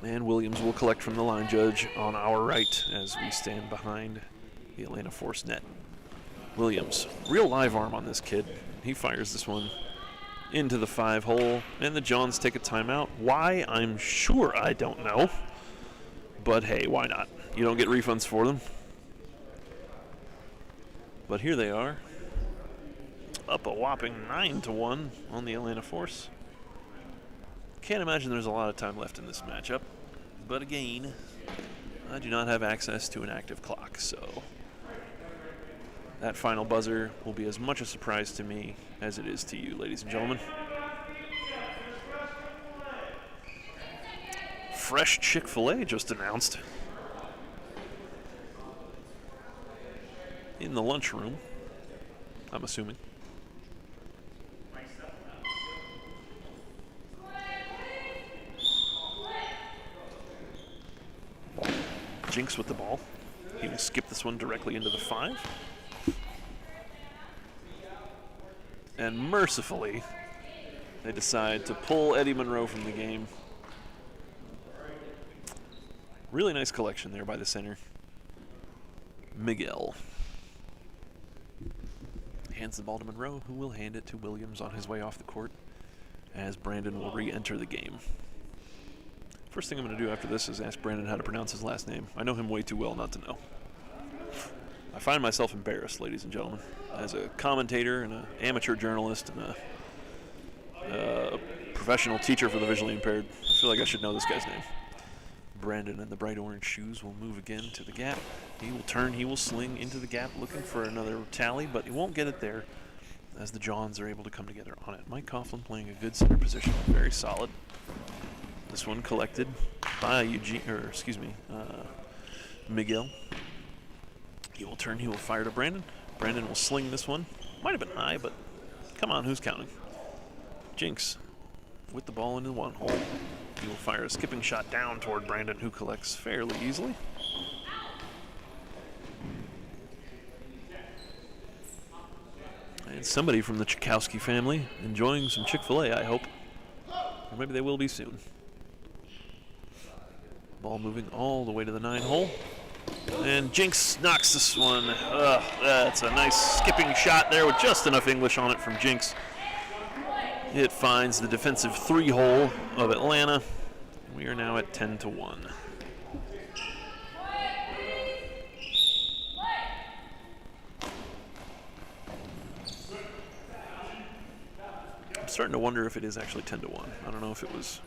And Williams will collect from the line judge on our right as we stand behind the Atlanta Force net. Williams, real live arm on this kid. He fires this one into the 5-hole, and the Johns take a timeout. Why? I'm sure I don't know. But hey, why not? You don't get refunds for them. But here they are, up a whopping 9-1 on the Atlanta Force. Can't imagine there's a lot of time left in this matchup, but again, I do not have access to an active clock, so That final buzzer will be as much a surprise to me as it is to you, ladies and gentlemen. Fresh Chick-fil-A just announced in the lunchroom, I'm assuming. Jinx with the ball. He will skip this one directly into the 5. And mercifully, they decide to pull Eddie Monroe from the game. Really nice collection there by the center. Miguel hands the ball to Monroe, who will hand it to Williams on his way off the court as Brandon will re-enter the game. First thing I'm going to do after this is ask Brandon how to pronounce his last name. I know him way too well not to know. I find myself embarrassed, ladies and gentlemen, as a commentator and an amateur journalist and a professional teacher for the visually impaired. I feel like I should know this guy's name. Brandon in the bright orange shoes will move again to the gap. He will turn, he will sling into the gap looking for another tally, but he won't get it there as the Johns are able to come together on it. Mike Coughlin playing a good center position, very solid. This one collected by Miguel. He will turn, he will fire to Brandon. Brandon will sling this one. Might have been high, but come on, who's counting? Jinx with the ball into the 1 hole. He will fire a skipping shot down toward Brandon, who collects fairly easily. And somebody from the Chikowski family enjoying some Chick-fil-A, I hope. Or maybe they will be soon. Ball moving all the way to the 9 hole. And Jinx knocks this one. That's a nice skipping shot there with just enough English on it from Jinx. It finds the defensive 3 hole of Atlanta. We are now at 10-1. I'm starting to wonder if it is actually 10-1. I don't know if it was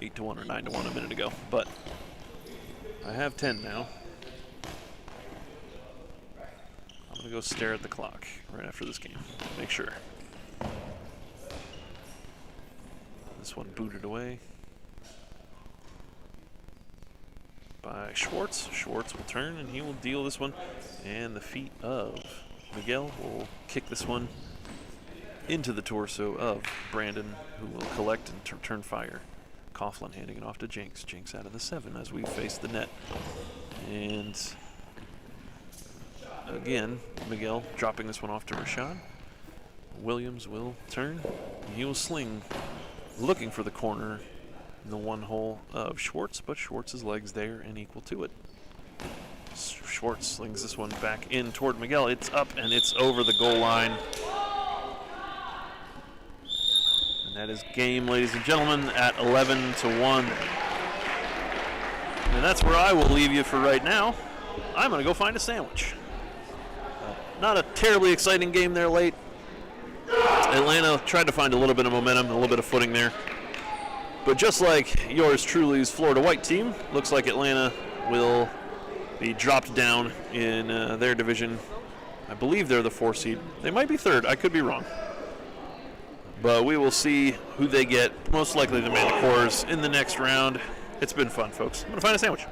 8-1 or 9-1 a minute ago, but I have 10 now. I'm going to go stare at the clock right after this game. Make sure. This one booted away by Schwartz. Schwartz will turn and he will deal this one. And the feet of Miguel will kick this one into the torso of Brandon, who will collect and turn fire. Coughlin handing it off to Jinx. Jinx out of the 7 as we face the net. And again, Miguel dropping this one off to Rashad. Williams will turn. And he will sling, looking for the corner in the 1 hole of Schwartz, but Schwartz's legs there and equal to it. Schwartz slings this one back in toward Miguel. It's up and it's over the goal line. And that is game, ladies and gentlemen, at 11-1. And that's where I will leave you for right now. I'm going to go find a sandwich. Not a terribly exciting game there late. Atlanta tried to find a little bit of momentum, a little bit of footing there. But just like yours truly's Florida White team, looks like Atlanta will be dropped down in their division. I believe they're the 4 seed. They might be 3rd. I could be wrong. But we will see who they get. Most likely the Manticores in the next round. It's been fun, folks. I'm going to find a sandwich.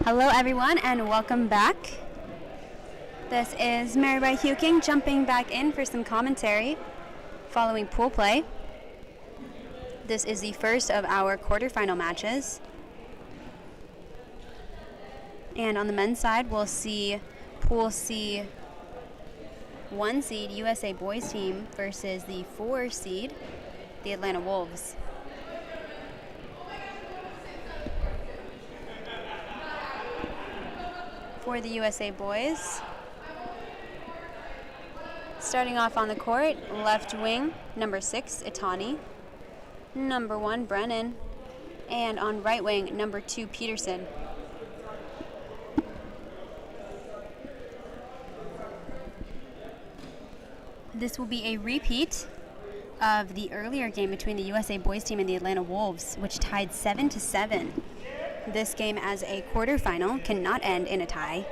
Hello everyone and welcome back. This is Mary Ray Huking jumping back in for some commentary following pool play. This is the first of our quarterfinal matches. And on the men's side, we'll see Pool C 1 seed USA boys team versus the 4 seed, the Atlanta Wolves. For the USA boys, starting off on the court, left wing, number 6, Itani, number 1, Brennan, and on right wing, number 2, Peterson. This will be a repeat of the earlier game between the USA boys team and the Atlanta Wolves, which tied 7-7. This game as a quarterfinal cannot end in a tie.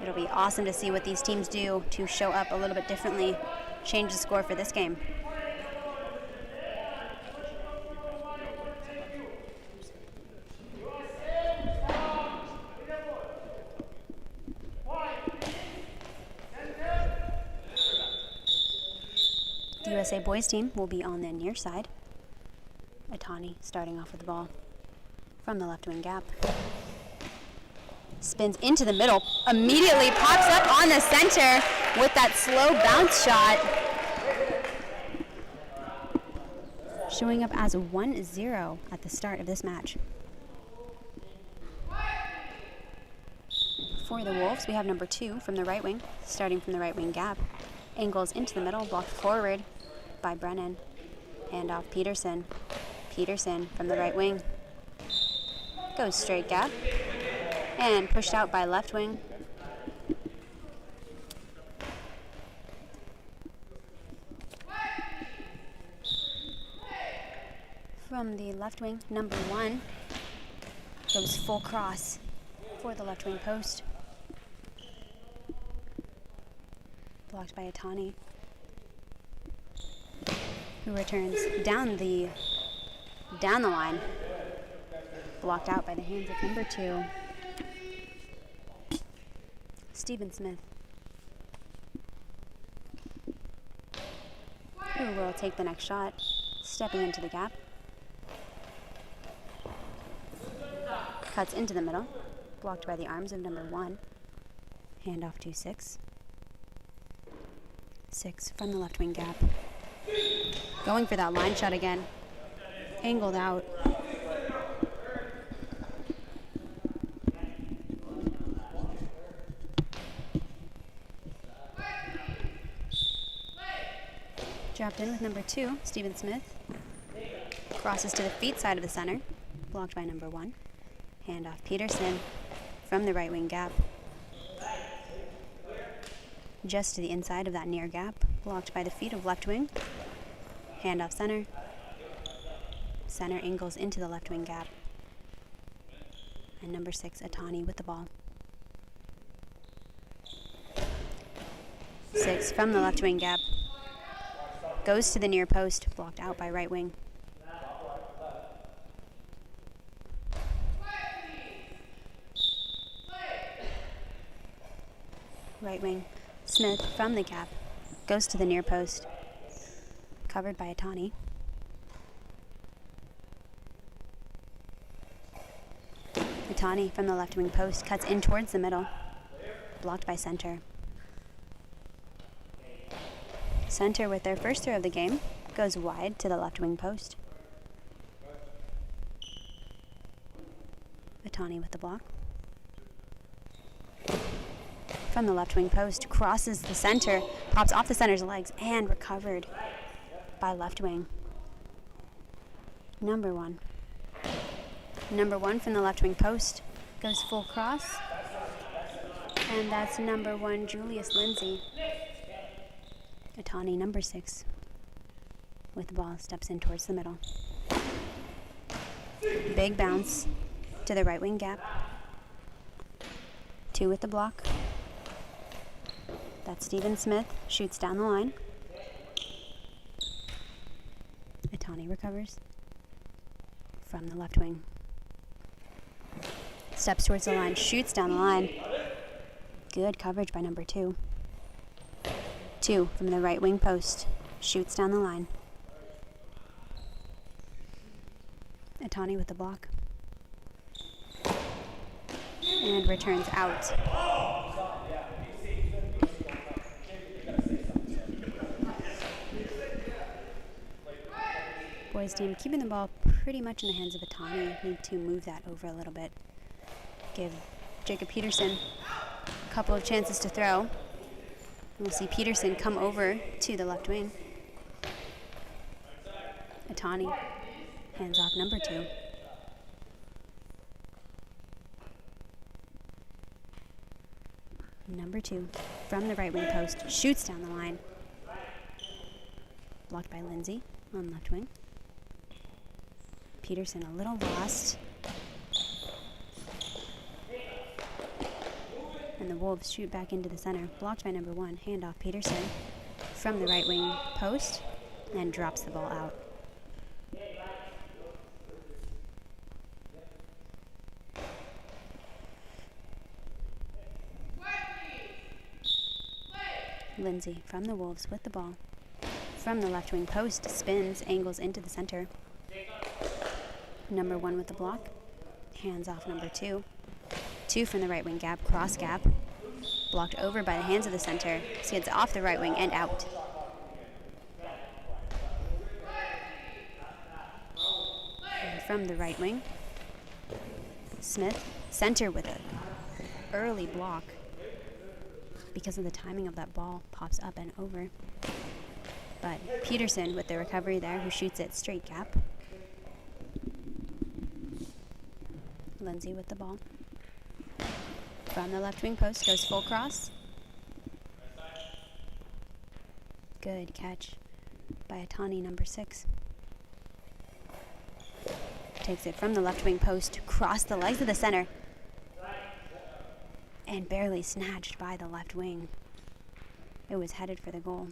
It'll be awesome to see what these teams do to show up a little bit differently, change the score for this game. The USA boys team will be on the near side. Itani starting off with the ball from the left wing gap. Spins into the middle, immediately pops up on the center with that slow bounce shot. Showing up as 1-0 at the start of this match. For the Wolves, we have number 2 from the right wing, starting from the right wing gap. Angles into the middle, blocked forward by Brennan. Hand off Peterson. Peterson from the right wing. Goes straight gap. And pushed out by left wing. From the left wing, number 1 goes full cross for the left wing post. Blocked by Itani, who returns down the line. Blocked out by the hands of number 2, Stephen Smith, who will take the next shot, stepping into the gap. Cuts into the middle, blocked by the arms of number 1. Hand off to 6. 6 from the left wing gap. Going for that line shot again. Angled out. Dropped in with number 2, Stephen Smith. Crosses to the feet side of the center. Blocked by number 1. Hand off Peterson from the right wing gap. Just to the inside of that near gap. Blocked by the feet of left wing. Hand off center. Center angles into the left wing gap. And number 6, Itani with the ball. 6 from the left wing gap. Goes to the near post, blocked out by right wing. Right wing, Smith from the gap. Goes to the near post. Covered by Itani. Itani from the left wing post cuts in towards the middle. Blocked by center. Center with their first throw of the game goes wide to the left wing post. Itani with the block. From the left wing post, crosses the center, pops off the center's legs, and recovered by left wing. Number 1. Number 1 from the left wing post goes full cross. And that's number 1, Julius Lindsay. Itani, number 6, with the ball, steps in towards the middle. Big bounce to the right wing gap. 2 with the block. That's Stephen Smith, shoots down the line. Itani recovers from the left wing. Steps towards the line, shoots down the line. Good coverage by number 2. 2 from the right wing post, shoots down the line. Atani with the block. And returns out. Boys team keeping the ball pretty much in the hands of Atani. Need to move that over a little bit. Give Jacob Peterson a couple of chances to throw. We'll see Peterson come over to the left wing. Atani hands off number 2. Number 2 from the right wing post, shoots down the line. Blocked by Lindsay on left wing. Peterson a little lost. And the Wolves shoot back into the center, blocked by number 1. Handoff Peterson from the right wing post and drops the ball out. Lindsay from the Wolves with the ball. From the left wing post, spins, angles into the center. Number 1 with the block. Hands off number 2. 2 from the right wing gap, cross gap. Blocked over by the hands of the center. Skids off the right wing and out. And from the right wing, Smith, center with an early block. Because of the timing of that ball, pops up and over. But Peterson with the recovery there, who shoots it straight gap. Lindsay with the ball. From the left wing post, goes full cross. Good catch by Atani, number 6. Takes it from the left wing post, cross the legs of the center. And barely snatched by the left wing. It was headed for the goal.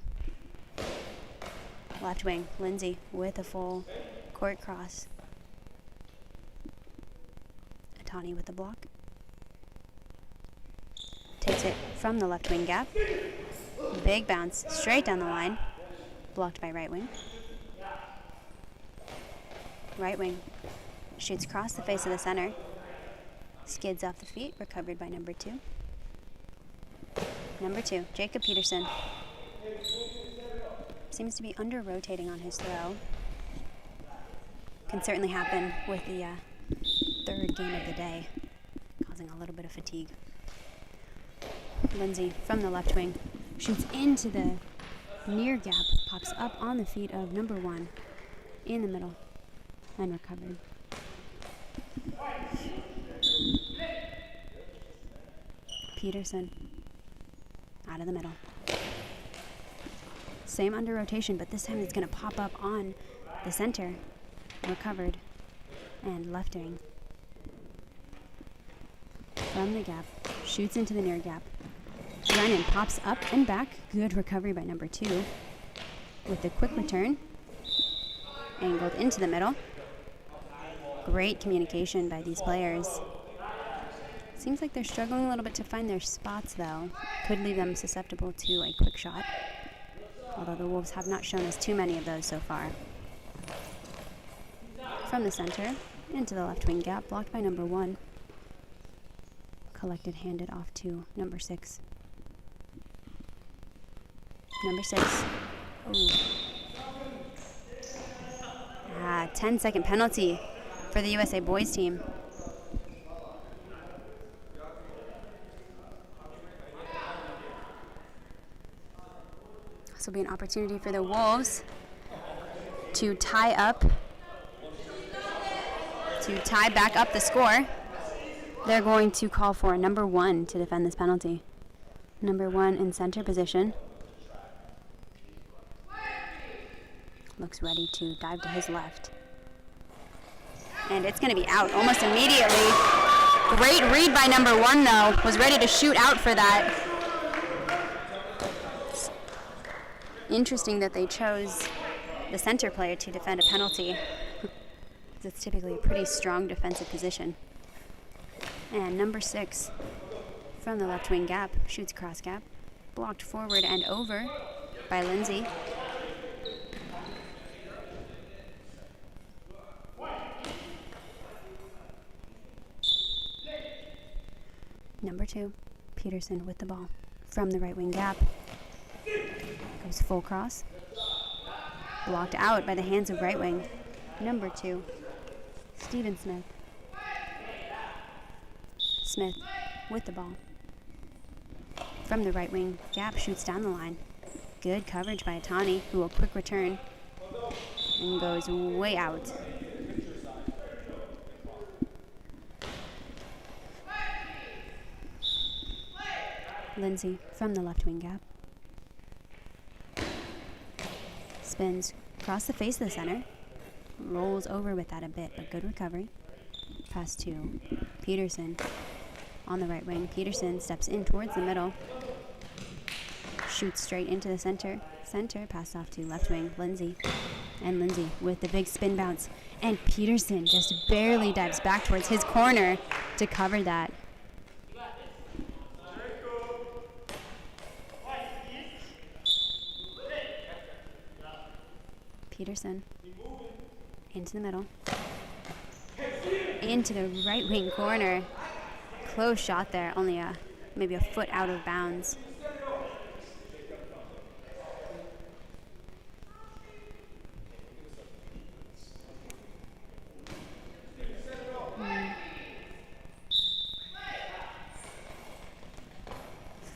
Left wing, Lindsay with a full court cross. Atani with the block. Takes it from the left wing gap. Big bounce straight down the line. Blocked by right wing. Right wing shoots across the face of the center. Skids off the feet, recovered by number 2. Number 2, Jacob Peterson. Seems to be under-rotating on his throw. Can certainly happen with the 3rd game of the day, causing a little bit of fatigue. Lindsay from the left wing shoots into the near gap, pops up on the feet of number 1 in the middle, and recovered. Peterson out of the middle. Same under rotation, but this time it's going to pop up on the center. Recovered and left wing. From the gap, shoots into the near gap. Brennan pops up and back. Good recovery by number 2. With the quick return. Angled into the middle. Great communication by these players. Seems like they're struggling a little bit to find their spots, though. Could leave them susceptible to a quick shot. Although the Wolves have not shown us too many of those so far. From the center, into the left wing gap, blocked by number 1. Collected, handed off to number 6. Number 6. Ooh. 10-second penalty for the USA boys team. This will be an opportunity for the Wolves to tie back up the score. They're going to call for number 1 to defend this penalty. Number 1 in center position. Looks ready to dive to his left. And it's going to be out almost immediately. Great read by number 1, though. Was ready to shoot out for that. It's interesting that they chose the center player to defend a penalty. It's typically a pretty strong defensive position. And number 6 from the left wing gap shoots cross gap. Blocked forward and over by Lindsay. Number 2, Peterson with the ball from the right wing gap. Goes full cross. Blocked out by the hands of right wing. Number 2, Steven Smith. Smith with the ball from the right wing gap, shoots down the line. Good coverage by Atani, who will quick return and goes way out. Lindsay from the left wing gap. Spins across the face of the center. Rolls over with that a bit, but good recovery. Pass to Peterson on the right wing. Peterson steps in towards the middle. Shoots straight into the center. Pass off to left wing, Lindsay. And Lindsay with the big spin bounce. And Peterson just barely dives back towards his corner to cover that. Peterson into the middle. Into the right wing corner. Close shot there, only maybe a foot out of bounds.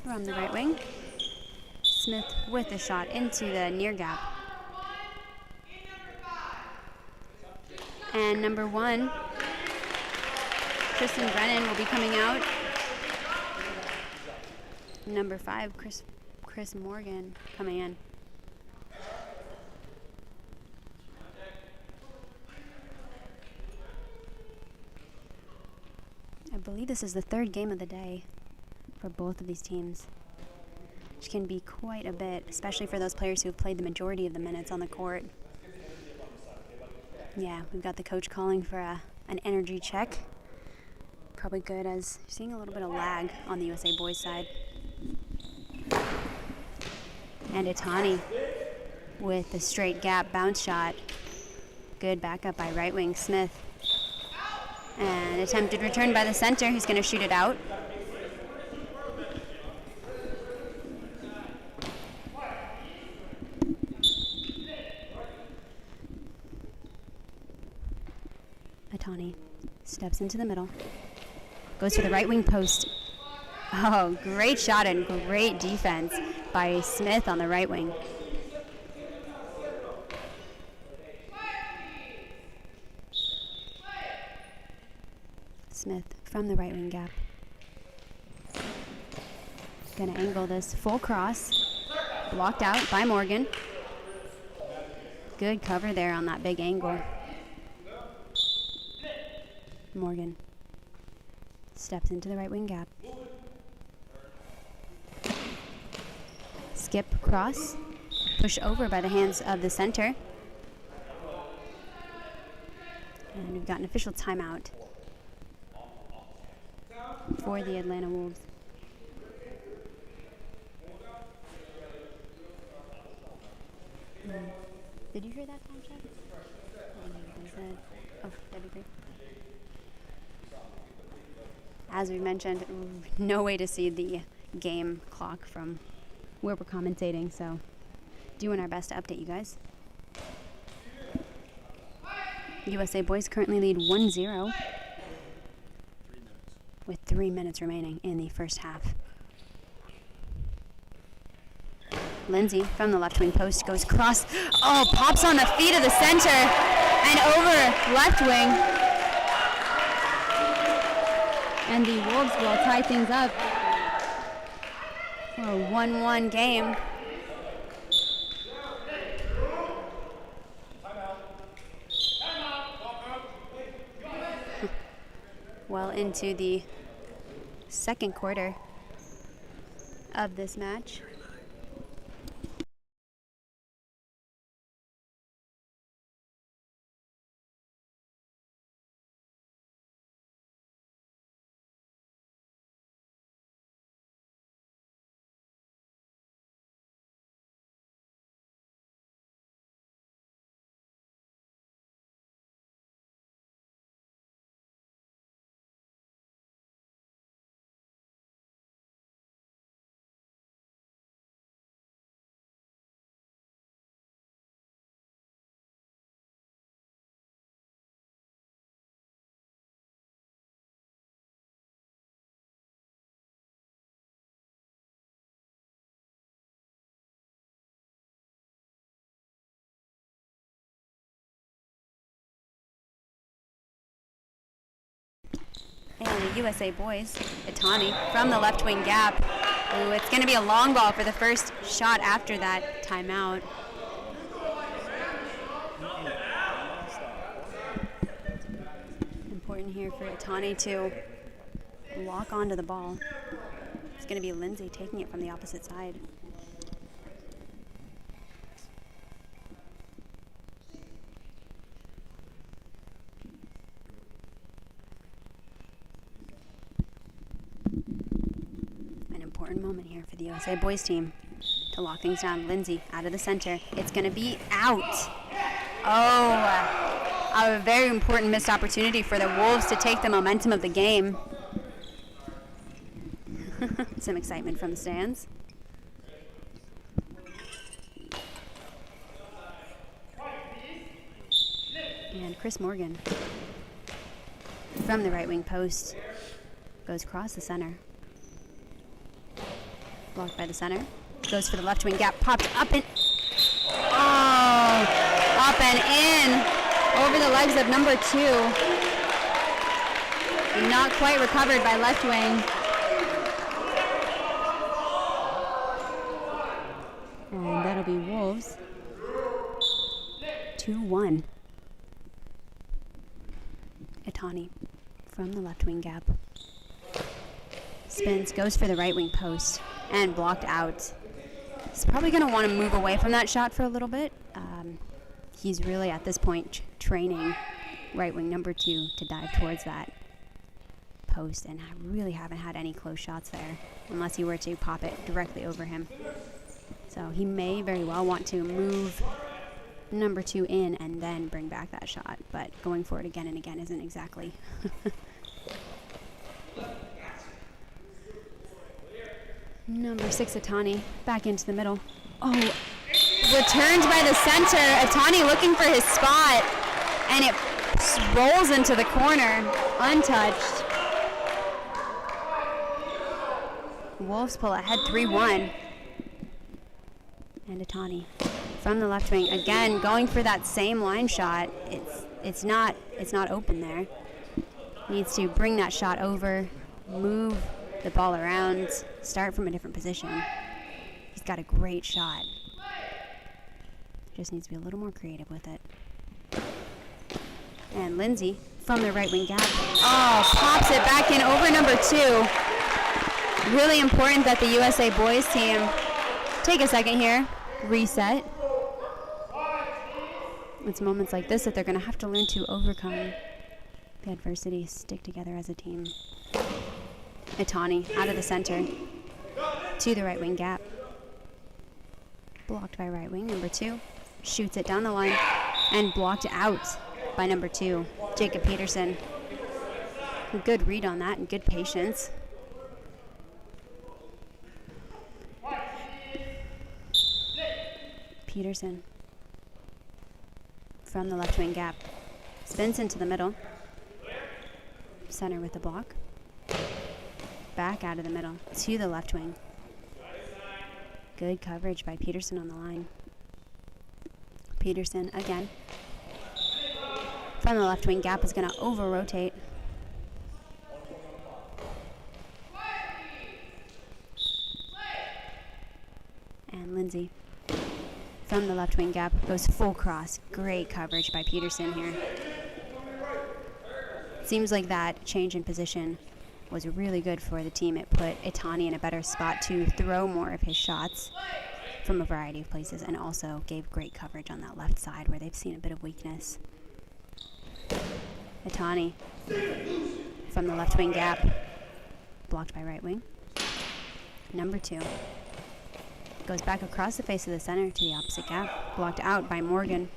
From the right wing, Smith with a shot into the near gap. And number 1, Kristen Brennan will be coming out. Number 5, Chris Morgan coming in. I believe this is the 3rd game of the day for both of these teams, which can be quite a bit, especially for those players who have played the majority of the minutes on the court. Yeah, we've got the coach calling for an energy check. Probably good, as you're seeing a little bit of lag on the USA boys side. And Atani with the straight gap bounce shot. Good backup by right wing Smith. And attempted return by the center, who's going to shoot it out. Atani steps into the middle. Goes for the right wing post. Oh, great shot and great defense by Smith on the right wing. Smith from the right wing gap. Gonna angle this full cross. Blocked out by Morgan. Good cover there on that big angle. Morgan steps into the right wing gap. Skip cross. Push over by the hands of the center. And we've got an official timeout for the Atlanta Wolves. Did you hear that sound check? Oh, that'd be great. As we mentioned, no way to see the game clock from where we're commentating, so doing our best to update you guys. USA boys currently lead 1-0 with 3 minutes remaining in the first half. Lindsay from the left wing post goes cross. Oh, pops on the feet of the center and over left wing. And the Wolves will tie things up for a 1-1 game. Well into the second quarter of this match. And the USA boys, Itani from the left wing gap. Ooh, it's going to be a long ball for the first shot after that timeout. Important here for Itani to lock onto the ball. It's going to be Lindsay taking it from the opposite side. An important moment here for the USA boys team to lock things down. Lindsay out of the center. It's going to be out. Oh, a very important missed opportunity for the Wolves to take the momentum of the game. Some excitement from the stands. And Chris Morgan from the right wing post goes across the center. Blocked by the center. Goes for the left wing gap. Popped up and... Oh! Up and in. Over the legs of number 2. Not quite recovered by left wing. And that'll be Wolves. 2-1. Itani from the left wing gap. Spins, goes for the right wing post, and blocked out. He's probably going to want to move away from that shot for a little bit. He's really, at this point, training right wing number 2 to dive towards that post, and I really haven't had any close shots there, unless he were to pop it directly over him. So he may very well want to move number 2 in and then bring back that shot, but going for it again and again isn't exactly. Number 6, Itani, back into the middle. Oh, returned by the center. Itani looking for his spot, and it rolls into the corner, untouched. Wolves pull ahead 3-1. And Itani from the left wing again, going for that same line shot. It's not open there. Needs to bring that shot over, move the ball around, start from a different position. He's got a great shot. Just needs to be a little more creative with it. And Lindsay from the right wing gap. Oh, pops it back in over number 2. Really important that the USA boys team take a second here, reset. It's moments like this that they're going to have to learn to overcome the adversity, stick together as a team. Itani out of the center to the right wing gap. Blocked by right wing, number 2. Shoots it down the line and blocked out by number 2, Jacob Peterson. A good read on that and good patience. Peterson from the left wing gap. Spins into the middle. Center with the block. Back out of the middle to the left wing. Good coverage by Peterson on the line. Peterson again. From the left wing gap is going to over-rotate. And Lindsay from the left wing gap goes full cross. Great coverage by Peterson here. Seems like that change in position was really good for the team. It put Itani in a better spot to throw more of his shots from a variety of places, and also gave great coverage on that left side where they've seen a bit of weakness. Itani from the left wing gap, blocked by right wing. Number 2 goes back across the face of the center to the opposite gap, blocked out by Morgan.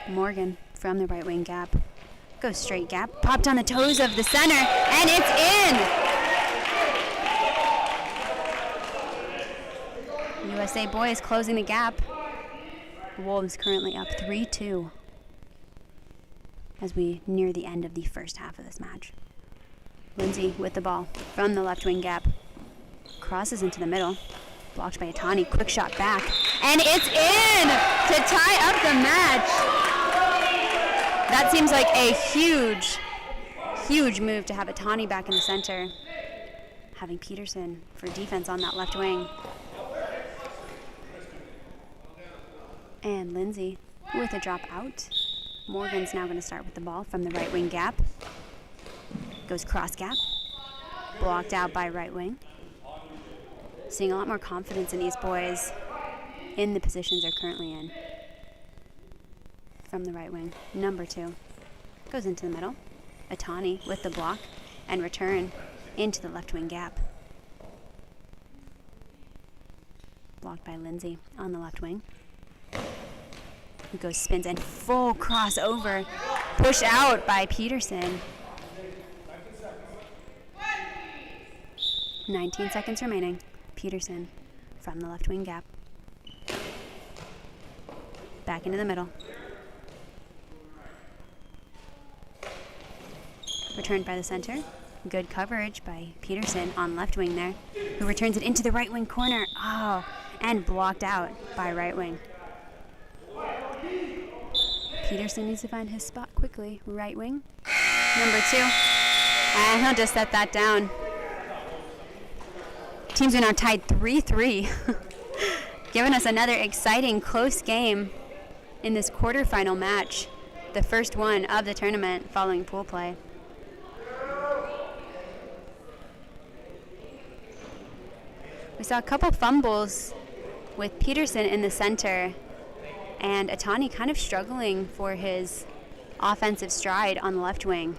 Morgan from the right wing gap. Goes straight gap, popped on the toes of the center, and it's in! USA boys closing the gap. Wolves currently up 3-2 as we near the end of the first half of this match. Lindsay with the ball from the left wing gap. Crosses into the middle. Blocked by Itani. Quick shot back. And it's in to tie up the match. That seems like a huge move to have Atani back in the center. Having Peterson for defense on that left wing. And Lindsay with a drop out. Morgan's now going to start with the ball from the right wing gap. Goes cross gap. Blocked out by right wing. Seeing a lot more confidence in these boys in the positions they're currently in. From the right wing, number 2. Goes into the middle. Atani with the block and return into the left wing gap. Blocked by Lindsay on the left wing. He goes, spins, and full crossover. Pushed out by Peterson. 19 seconds remaining. Peterson from the left wing gap. Back into the middle. Returned by the center. Good coverage by Peterson on left wing there, who returns it into the right wing corner. Oh, and blocked out by right wing. Peterson needs to find his spot quickly. Right wing, number 2. And he'll just set that down. Teams are now tied 3-3. Giving us another exciting close game in this quarterfinal match. The first one of the tournament following pool play. We saw a couple fumbles with Peterson in the center and Atani kind of struggling for his offensive stride on the left wing.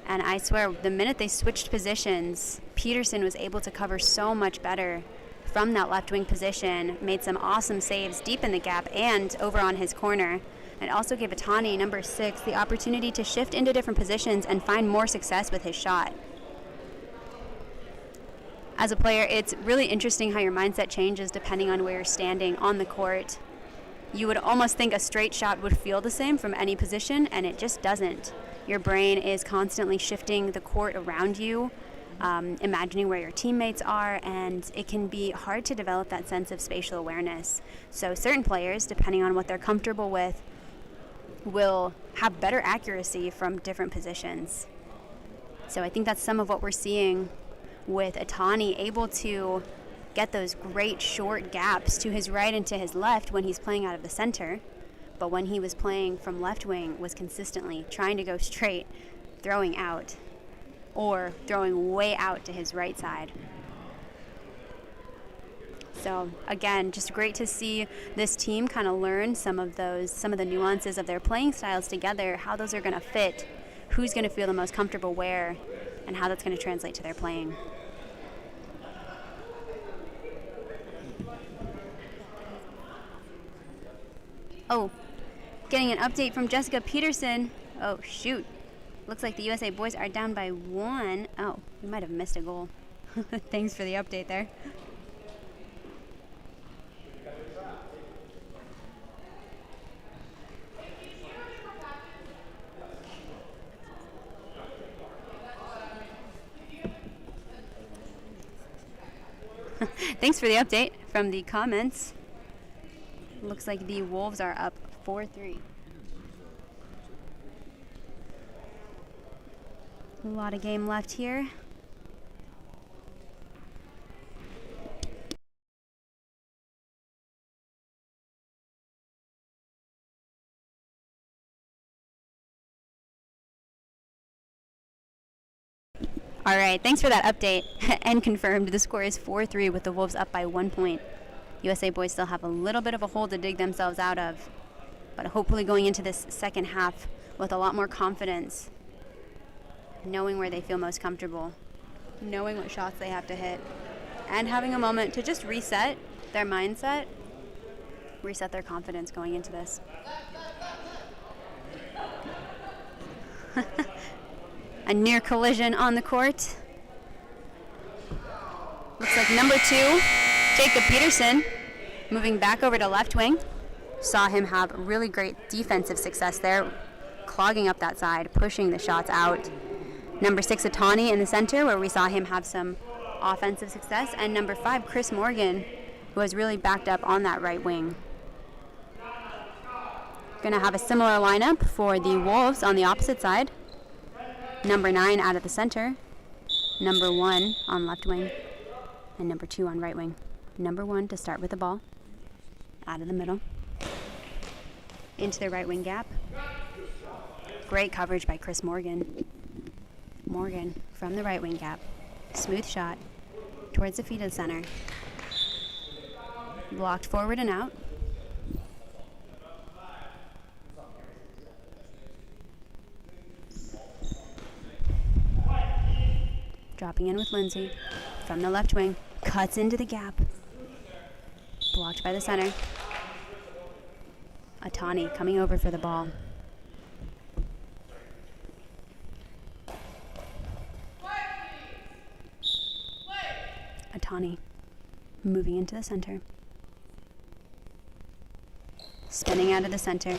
And I swear, the minute they switched positions, Peterson was able to cover so much better from that left wing position, made some awesome saves deep in the gap and over on his corner, and also gave Atani, number 6, the opportunity to shift into different positions and find more success with his shot. As a player, it's really interesting how your mindset changes depending on where you're standing on the court. You would almost think a straight shot would feel the same from any position, and it just doesn't. Your brain is constantly shifting the court around you, imagining where your teammates are, and it can be hard to develop that sense of spatial awareness. So certain players, depending on what they're comfortable with, will have better accuracy from different positions. So I think that's some of what we're seeing with Atani, able to get those great short gaps to his right and to his left when he's playing out of the center. But when he was playing from left wing, was consistently trying to go straight, throwing out, or throwing way out to his right side. So again, just great to see this team kind of learn some of the nuances of their playing styles together, how those are going to fit, who's going to feel the most comfortable where, and how that's going to translate to their playing. Oh, getting an update from Jessica Peterson. Oh, shoot. Looks like the USA boys are down by 1. Oh, we might have missed a goal. Thanks for the update there. Thanks for the update from the comments. Looks like the Wolves are up 4-3. A lot of game left here. All right, thanks for that update. And confirmed, the score is 4-3 with the Wolves up by 1 point. USA boys still have a little bit of a hole to dig themselves out of, but hopefully going into this second half with a lot more confidence, knowing where they feel most comfortable, knowing what shots they have to hit, and having a moment to just reset their mindset, reset their confidence going into this. A near collision on the court. Looks like number 2, Jacob Peterson, moving back over to left wing. Saw him have really great defensive success there, clogging up that side, pushing the shots out. Number 6, Atani in the center, where we saw him have some offensive success. And number 5, Chris Morgan, who was really backed up on that right wing. Going to have a similar lineup for the Wolves on the opposite side. Number 9 out of the center. Number 1 on left wing. And number 2 on right wing. Number 1 to start with the ball. Out of the middle. Into the right wing gap. Great coverage by Chris Morgan. Morgan from the right wing gap. Smooth shot towards the feet of the center. Blocked forward and out. Dropping in with Lindsay from the left wing. Cuts into the gap. Blocked by the center. Atani coming over for the ball. Atani moving into the center. Spinning out of the center.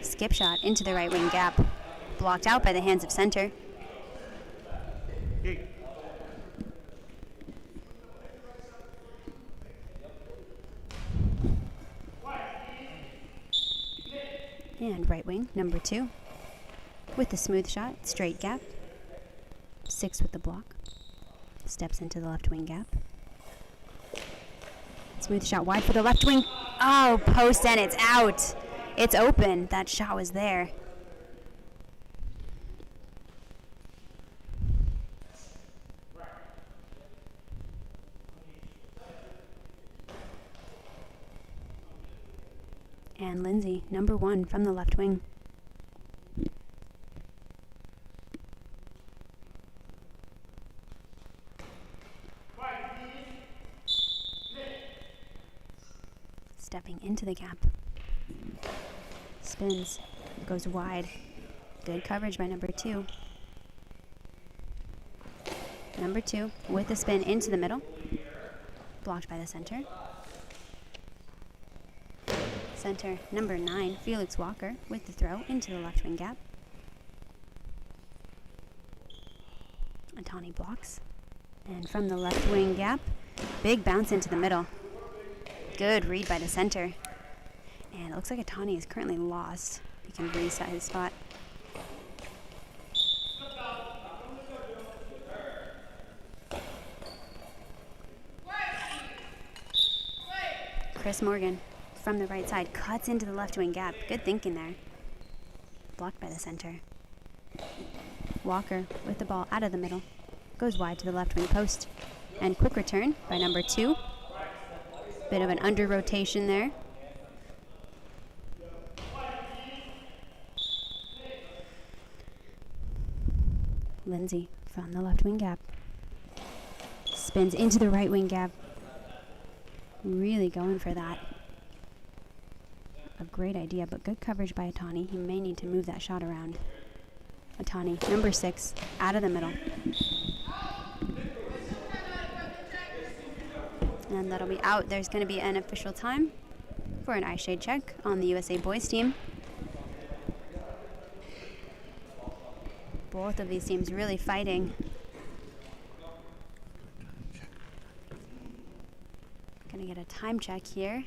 Skip shot into the right wing gap. Blocked out by the hands of center. And right wing, number 2. With the smooth shot, straight gap. 6 with the block. Steps into the left wing gap. Smooth shot wide for the left wing. Oh, post and it's out. It's open. That shot was there. And Lindsay, number 1 from the left wing. Stepping into the gap. Spins. Goes wide. Good coverage by number 2. Number 2 with the spin into the middle. Blocked by the center. Center, number 9, Felix Walker with the throw into the left wing gap. Atani blocks. And from the left wing gap, big bounce into the middle. Good read by the center. And it looks like Atani is currently lost. He can reset his spot. Chris Morgan from the right side cuts into the left wing gap. Good thinking there. Blocked by the center. Walker with the ball out of the middle. Goes wide to the left wing post. And quick return by number 2. Bit of an under rotation there. Lindsay from the left wing gap. Spins into the right wing gap. Really going for that. A great idea, but good coverage by Atani. He may need to move that shot around. Atani, number 6, out of the middle. And that'll be out. There's going to be an official time for an eye shade check on the USA boys team. Both of these teams really fighting. Going to get a time check here.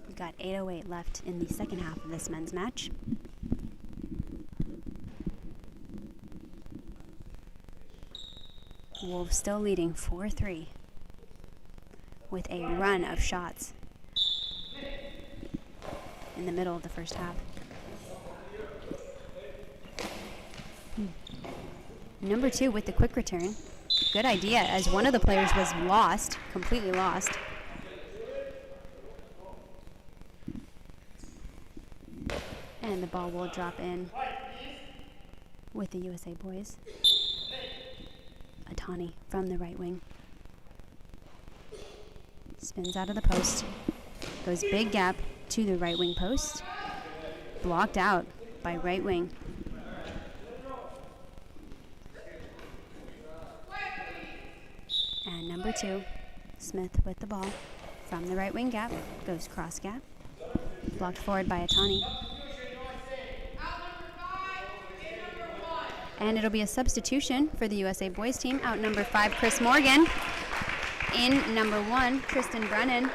We've got 8:08 left in the second half of this men's match. Wolves still leading 4-3 with a run of shots in the middle of the first half. Number 2 with the quick return. Good idea, as one of the players was lost, completely lost. And the ball will drop in with the USA boys. Atani from the right wing. Spins out of the post. Goes big gap to the right wing post. Blocked out by right wing. And number 2, Smith with the ball From the right wing gap, goes cross gap. Blocked forward by Atani. And it'll be a substitution for the USA boys team. Out number 5, Chris Morgan. In number 1, Tristan Brennan.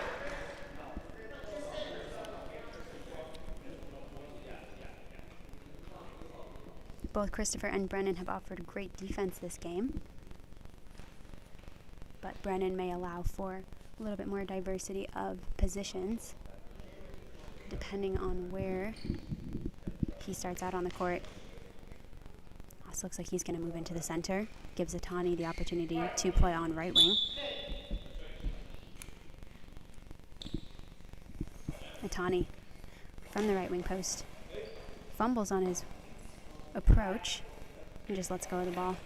Both Christopher and Brennan have offered great defense this game. But Brennan may allow for a little bit more diversity of positions depending on where he starts out on the court. This looks like he's going to move into the center. Gives Atani the opportunity to play on right wing. Atani from the right wing post. Fumbles on his approach and just lets go of the ball.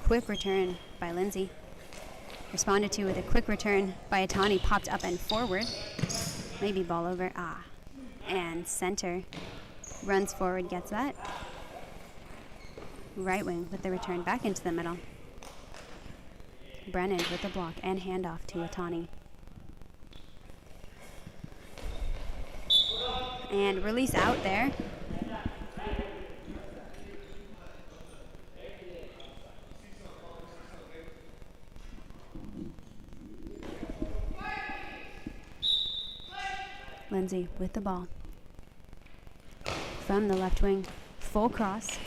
Quick return by Lindsay. Responded to with a quick return by Atani. Popped up and forward. Maybe ball over. And center. Runs forward, gets that. Right wing with the return back into the middle. Brennan with the block and handoff to Atani. And release out there. Lindsay with the ball. From the left wing, full cross.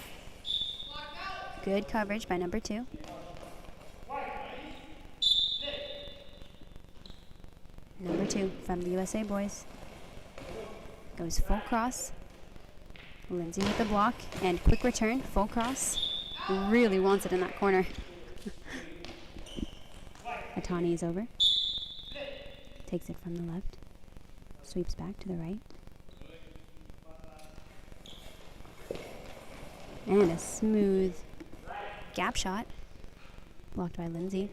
Good coverage by number 2. Number 2 from the USA boys. Goes full cross. Lindsay with the block and quick return, full cross. Really wants it in that corner. Atani is over. Takes it from the left. Sweeps back to the right. And a smooth gap shot. Blocked by Lindsay.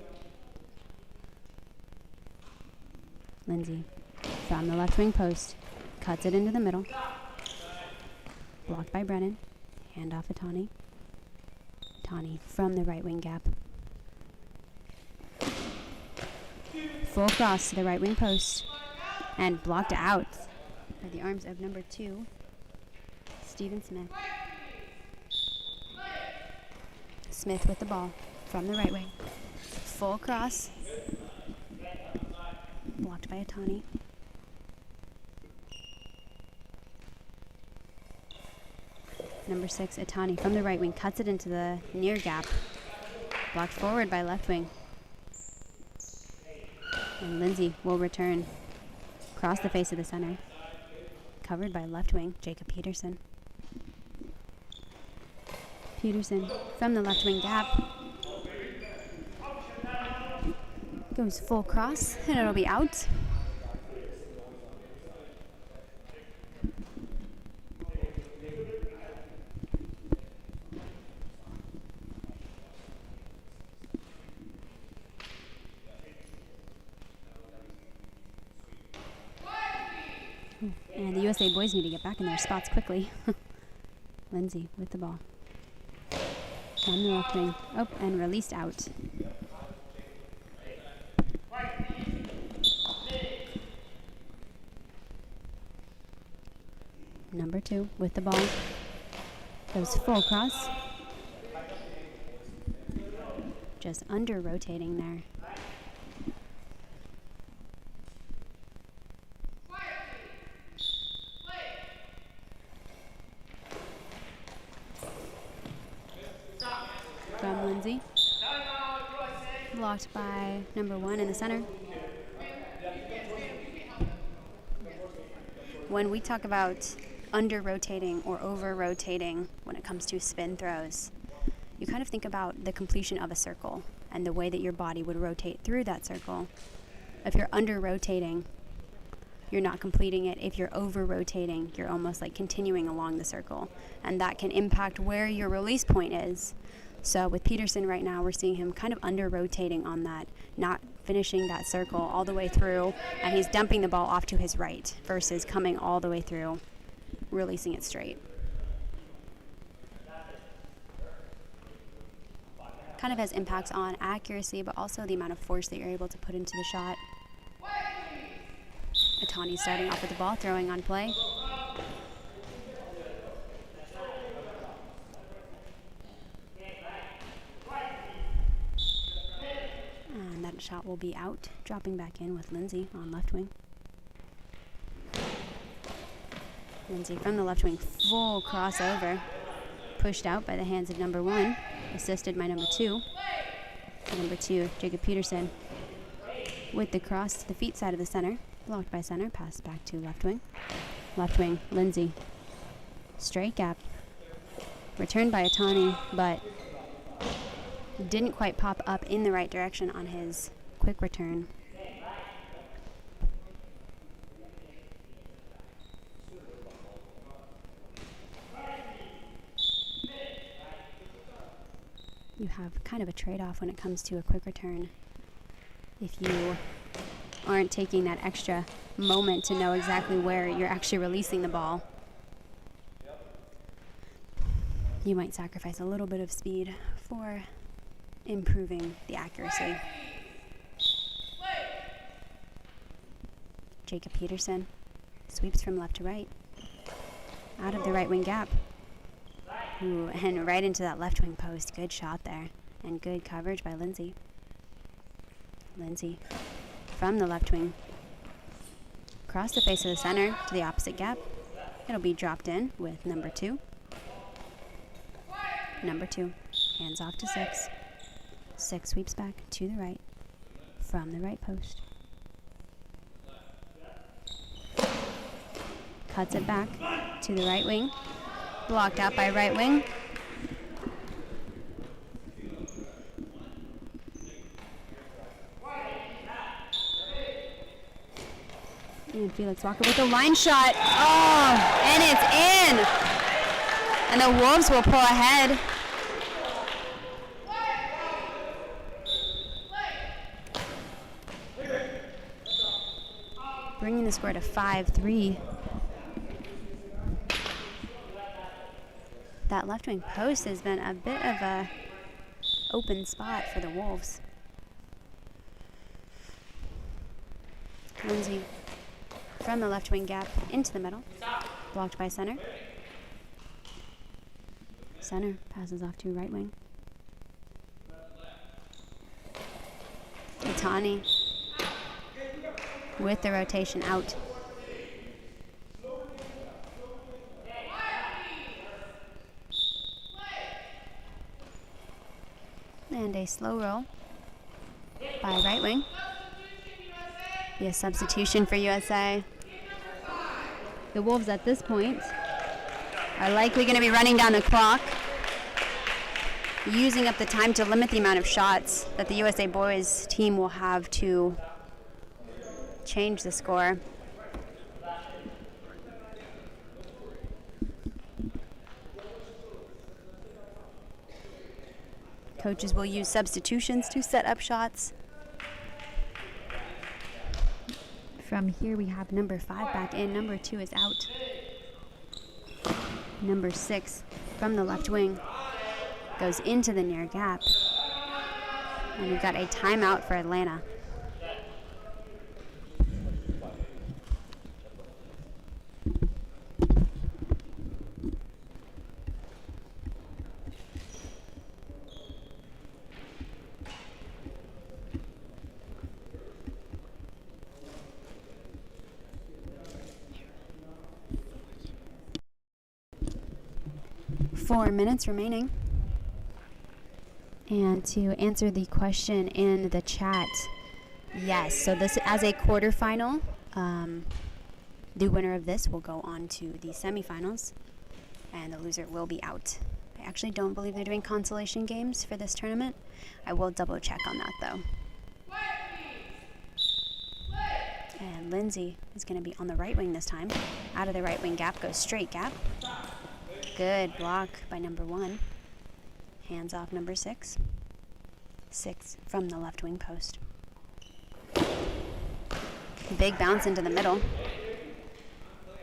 Lindsay from the left wing post. Cuts it into the middle. Blocked by Brennan. Hand off Atani. Atani from the right wing gap. Full cross to the right wing post. And blocked out by the arms of number 2, Stephen Smith. Smith with the ball from the right wing. Full cross. Blocked by Atani. Number 6, Atani from the right wing. Cuts it into the near gap. Blocked forward by left wing. And Lindsay will return. Across the face of the center. Covered by left wing, Jacob Peterson. Peterson from the left wing gap. Goes full cross, and it'll be out. And the USA boys need to get back in their spots quickly. Lindsay with the ball. On the left wing. Oh, and released out. Number 2 with the ball. Goes full cross. Just under rotating there. From Lindsay. Blocked by number 1 in the center. When we talk about under-rotating or over-rotating when it comes to spin throws, you kind of think about the completion of a circle and the way that your body would rotate through that circle. If you're under-rotating, you're not completing it. If you're over-rotating, you're almost like continuing along the circle, and that can impact where your release point is. So with Peterson right now, we're seeing him kind of under-rotating on that, not finishing that circle all the way through, and he's dumping the ball off to his right versus coming all the way through, releasing it straight. Kind of has impacts on accuracy, but also the amount of force that you're able to put into the shot. Atani starting off with the ball, throwing on play. And that shot will be out, dropping back in with Lindsay on left wing. Lindsay from the left wing, full crossover. Pushed out by the hands of number 1, assisted by number 2. Number 2, Jacob Peterson, with the cross to the feet side of the center. Blocked by center, pass back to left wing. Left wing, Lindsay. Straight gap. Returned by Atani, but didn't quite pop up in the right direction on his quick return. You have kind of a trade-off when it comes to a quick return. If you aren't taking that extra moment to know exactly where you're actually releasing the ball, you might sacrifice a little bit of speed for improving the accuracy. Jacob Peterson sweeps from left to right, out of the right wing gap. Ooh, and right into that left wing post. Good shot there, and good coverage by Lindsay. Lindsay from the left wing, across the face of the center to the opposite gap. It'll be dropped in with number 2. Number 2, hands off to 6. 6 sweeps back to the right from the right post. Cuts it back to the right wing. Blocked out by right wing. And Felix Walker with a line shot. Oh, and it's in. And the Wolves will pull ahead. Bringing the score to 5-3. That left wing post has been a bit of a open spot for the Wolves. Lindsay from the left wing gap into the middle. Blocked by center. Center passes off to right wing. Atani with the rotation out. And a slow roll by right wing. Be a substitution for USA. The Wolves at this point are likely going to be running down the clock, using up the time to limit the amount of shots that the USA boys team will have to change the score. Coaches will use substitutions to set up shots. From here we have number 5 back in. Number 2 is out. Number 6 from the left wing goes into the near gap. And we've got a timeout for Atlanta. Four minutes remaining. And to answer the question in the chat, yes, so this as a quarterfinal, the winner of this will go on to the semifinals, and the loser will be out. I actually don't believe they're doing consolation games for this tournament. I will double check on that though. And Lindsay is going to be on the right wing this time. Out of the right wing gap, goes straight gap. Good block by number 1. Hands off number 6. 6 from the left wing post. Big bounce into the middle.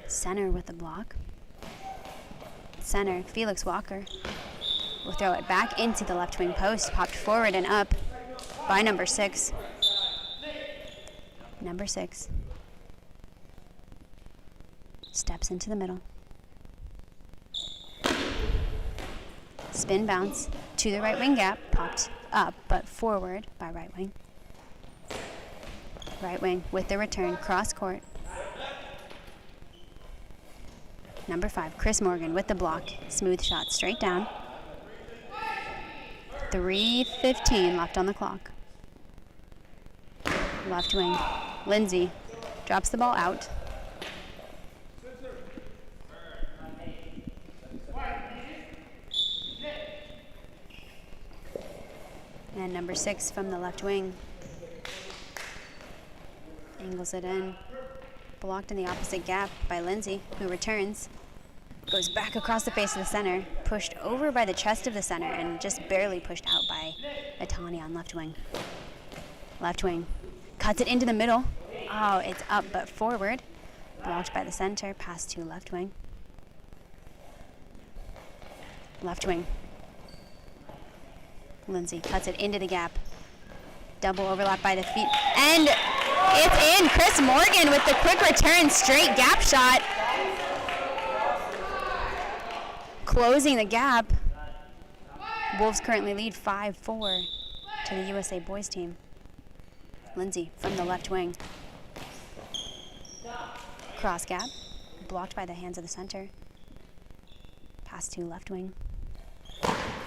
Center with the block. Center, Felix Walker will throw it back into the left wing post. Popped forward and up by number 6. Number 6. Steps into the middle. Spin bounce to the right wing gap. Popped up, but forward by right wing. Right wing with the return, cross court. Number 5, Chris Morgan with the block. Smooth shot straight down. 3:15 left on the clock. Left wing, Lindsay drops the ball out. And number 6 from the left wing angles it in. Blocked in the opposite gap by Lindsay, who returns. Goes back across the face of the center, pushed over by the chest of the center, and just barely pushed out by Atani on left wing. Left wing cuts it into the middle. Oh, it's up but forward. Blocked by the center, pass to left wing. Left wing. Lindsay cuts it into the gap. Double overlap by the feet, and it's in. Chris Morgan with the quick return, straight gap shot. Closing the gap. Wolves currently lead 5-4 to the USA boys team. Lindsay from the left wing. Cross gap, blocked by the hands of the center. Pass to left wing.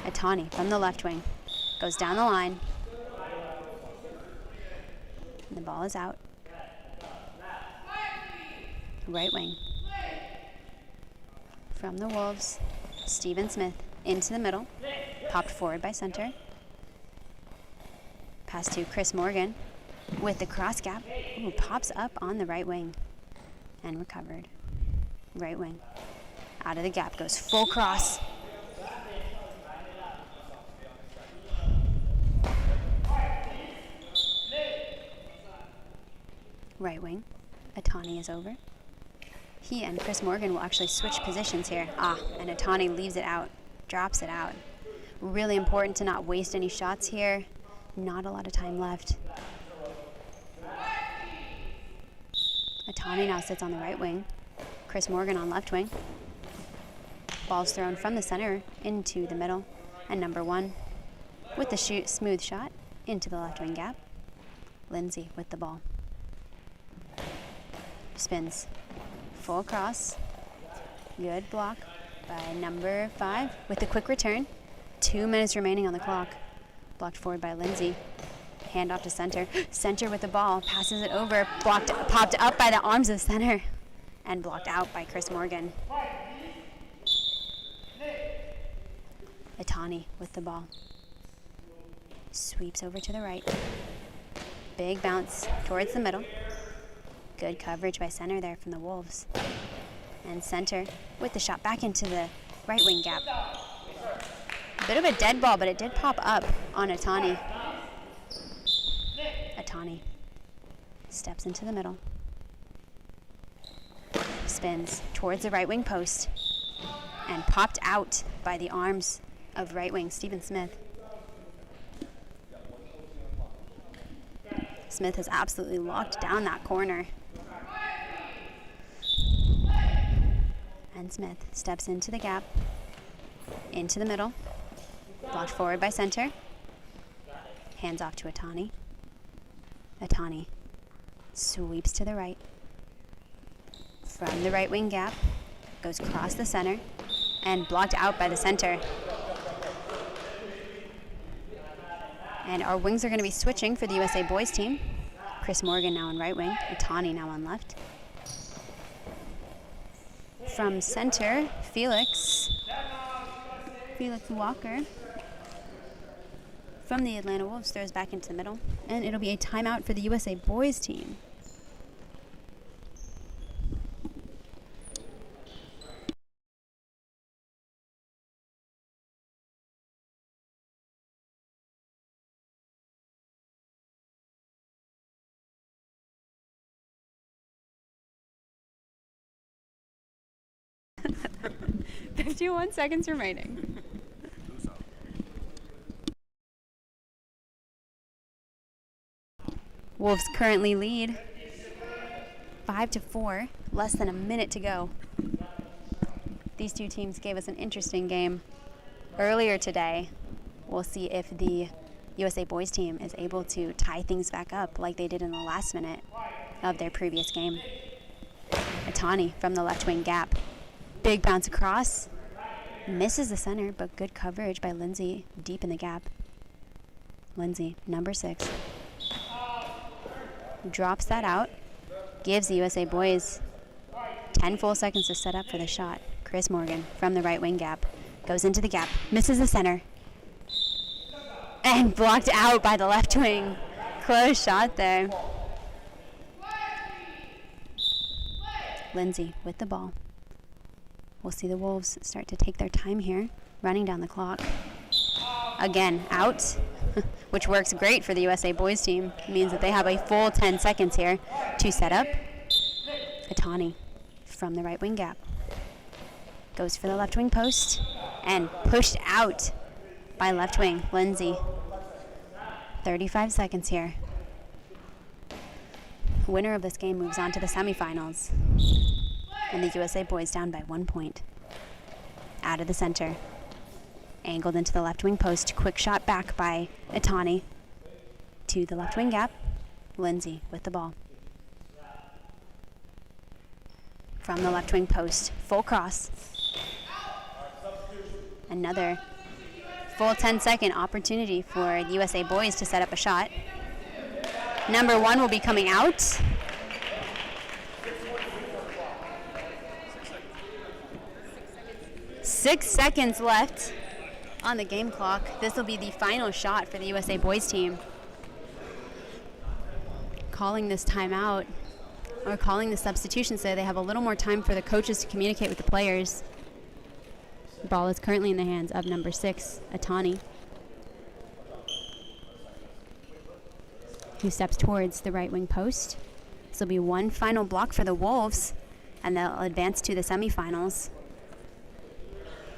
Atani from the left wing. Goes down the line. And the ball is out. Right wing. From the Wolves, Stephen Smith into the middle. Popped forward by center. Pass to Chris Morgan with the cross gap. Ooh, pops up on the right wing. And recovered. Right wing. Out of the gap, goes full cross. Right wing. Atani is over. He and Chris Morgan will actually switch positions here. And Atani leaves it out, drops it out. Really important to not waste any shots here. Not a lot of time left. Atani now sits on the right wing. Chris Morgan on left wing. Ball's thrown from the center into the middle. And number 1 with the smooth shot into the left wing gap. Lindsay with the ball. Spins. Full cross. Good block by number 5 with the quick return. 2 minutes remaining on the clock. Blocked forward by Lindsay. Hand off to center. Center with the ball. Passes it over. Popped up by the arms of center. And blocked out by Chris Morgan. Atani with the ball. Sweeps over to the right. Big bounce towards the middle. Good coverage by center there from the Wolves. And center with the shot back into the right wing gap. A bit of a dead ball, but it did pop up on Atani. Atani steps into the middle. Spins towards the right wing post. And popped out by the arms of right wing Stephen Smith. Smith has absolutely locked down that corner. And Smith steps into the gap, into the middle, blocked forward by center. Hands off to Atani. Atani sweeps to the right. From the right wing gap, goes across the center, and blocked out by the center. And our wings are going to be switching for the USA boys team. Chris Morgan now on right wing, Atani now on left. From center, Felix Walker from the Atlanta Wolves throws back into the middle. And it'll be a timeout for the USA boys team. "51 seconds remaining." Wolves currently lead 5-4, less than a minute to go. These two teams gave us an interesting game earlier today. We'll see if the USA boys team is able to tie things back up like they did in the last minute of their previous game. Atani from the left wing gap. Big bounce across. Misses the center, but good coverage by Lindsay deep in the gap. Lindsay, number 6. Drops that out. Gives the USA boys 10 full seconds to set up for the shot. Chris Morgan from the right wing gap. Goes into the gap. Misses the center. And blocked out by the left wing. Close shot there. Lindsay with the ball. We'll see the Wolves start to take their time here, running down the clock. Again, out, which works great for the USA boys team. It means that they have a full 10 seconds here to set up. Atani from the right wing gap. Goes for the left wing post and pushed out by left wing Lindsay. 35 seconds here. Winner of this game moves on to the semifinals. And the USA boys down by 1 point. Out of the center. Angled into the left wing post. Quick shot back by Atani. To the left wing gap. Lindsay with the ball. From the left wing post. Full cross. Another full 10-second opportunity for the USA boys to set up a shot. Number 1 will be coming out. 6 seconds left on the game clock. This will be the final shot for the USA boys team. Calling this timeout, or calling the substitution so they have a little more time for the coaches to communicate with the players. The ball is currently in the hands of number 6, Atani, who steps towards the right wing post. This will be one final block for the Wolves, and they'll advance to the semifinals.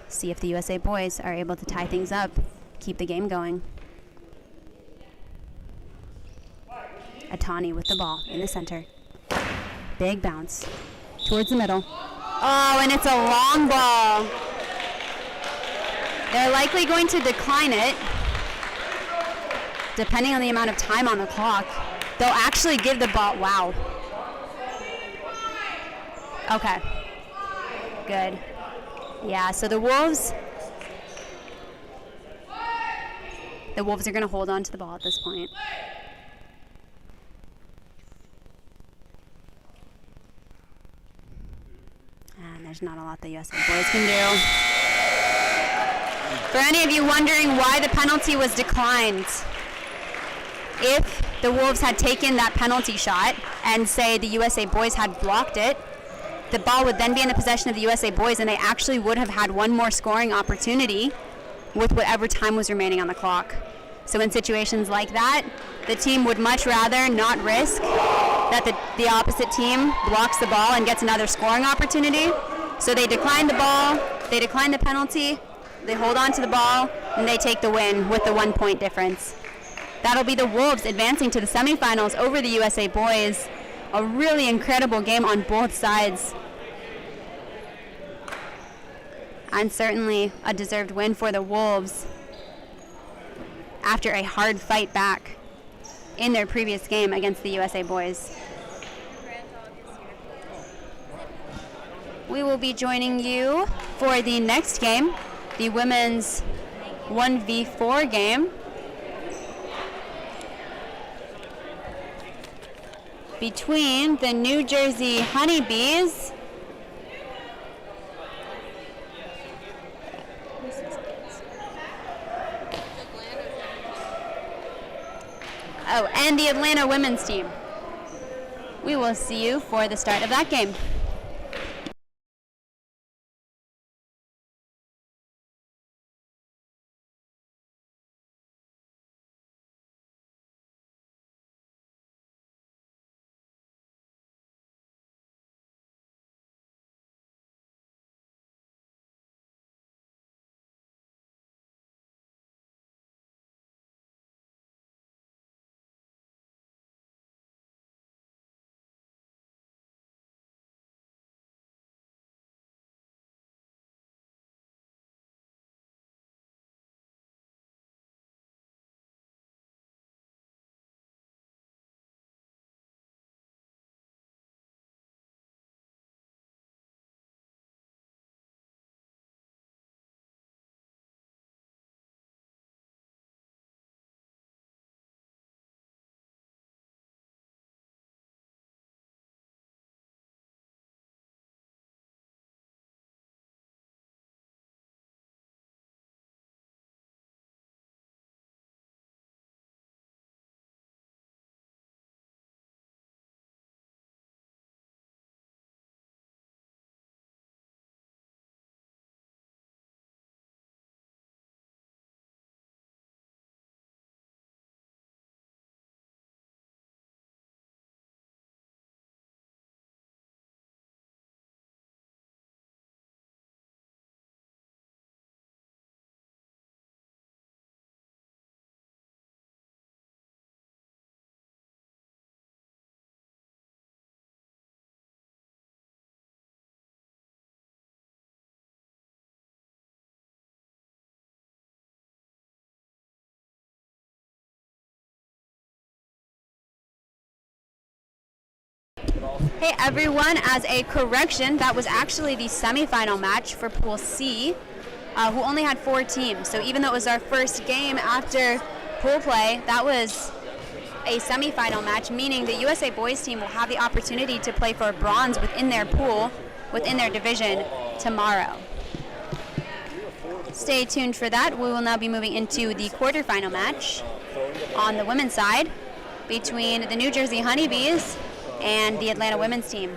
See if the USA boys are able to tie things up, keep the game going. Atani with the ball in the center. Big bounce towards the middle. Oh, and it's a long ball. They're likely going to decline it, depending on the amount of time on the clock. They'll actually give the ball, wow. Okay, good. Yeah, so the Wolves are going to hold on to the ball at this point. And there's not a lot the USA boys can do. For any of you wondering why the penalty was declined, if the Wolves had taken that penalty shot and say the USA boys had blocked it, the ball would then be in the possession of the USA boys, and they actually would have had one more scoring opportunity with whatever time was remaining on the clock. So in situations like that, the team would much rather not risk that the opposite team blocks the ball and gets another scoring opportunity. So they decline the ball, they decline the penalty, they hold on to the ball, and they take the win with the 1 point difference. That'll be the Wolves advancing to the semifinals over the USA boys. A really incredible game on both sides. And certainly a deserved win for the Wolves after a hard fight back in their previous game against the USA boys. We will be joining you for the next game, the women's 1v4 game between the New Jersey Honeybees and the Atlanta women's team. We will see you for the start of that game. Hey everyone, as a correction, that was actually the semifinal match for Pool C, who only had 4 teams. So even though it was our first game after pool play, that was a semifinal match, meaning the USA boys team will have the opportunity to play for bronze within their pool, within their division tomorrow. Stay tuned for that. We will now be moving into the quarterfinal match on the women's side between the New Jersey Honeybees and the Atlanta women's team.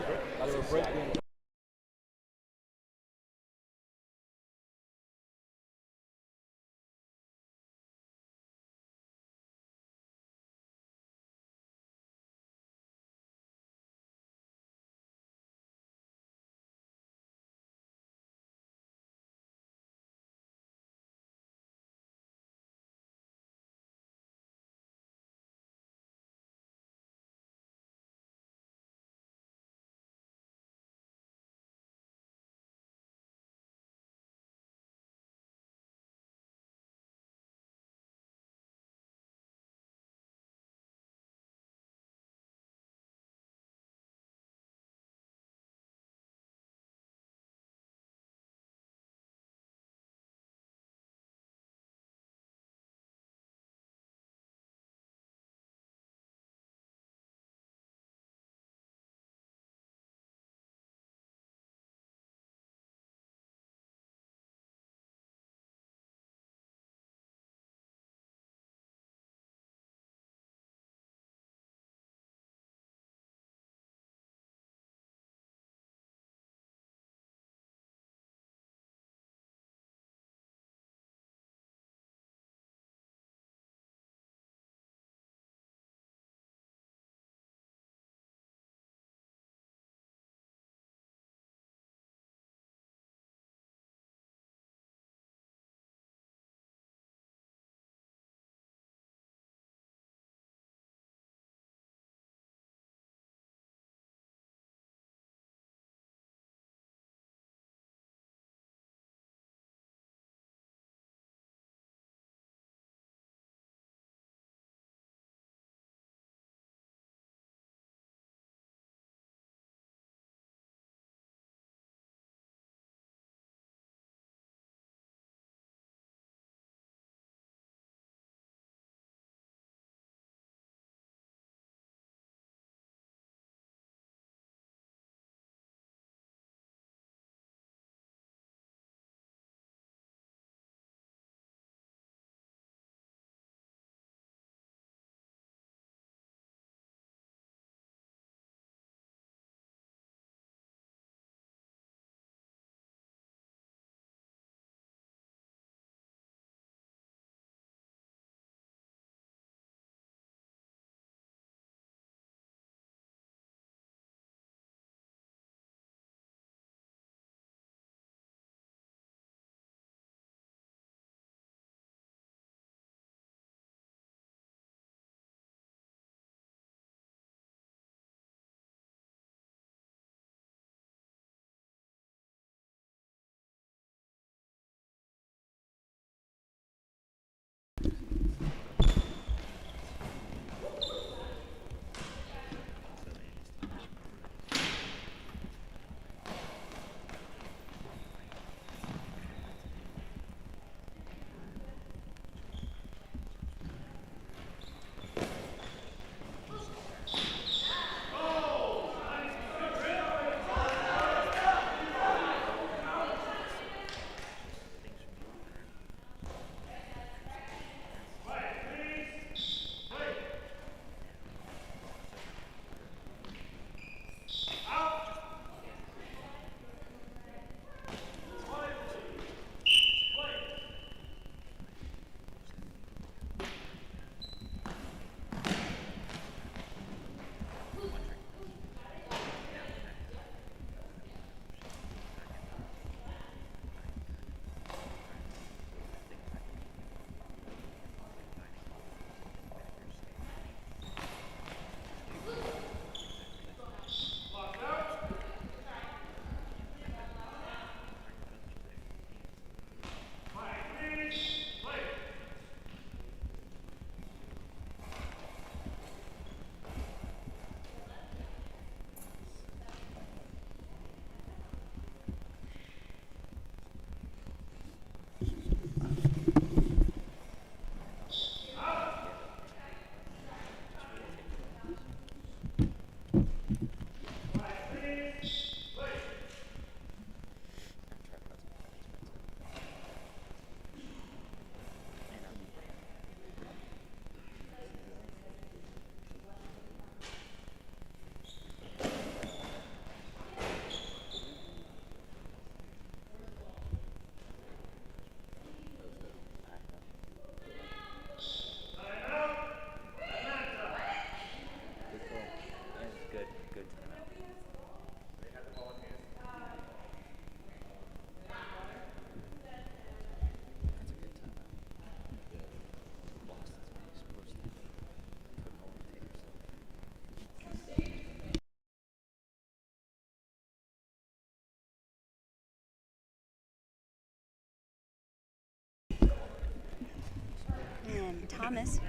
Thomas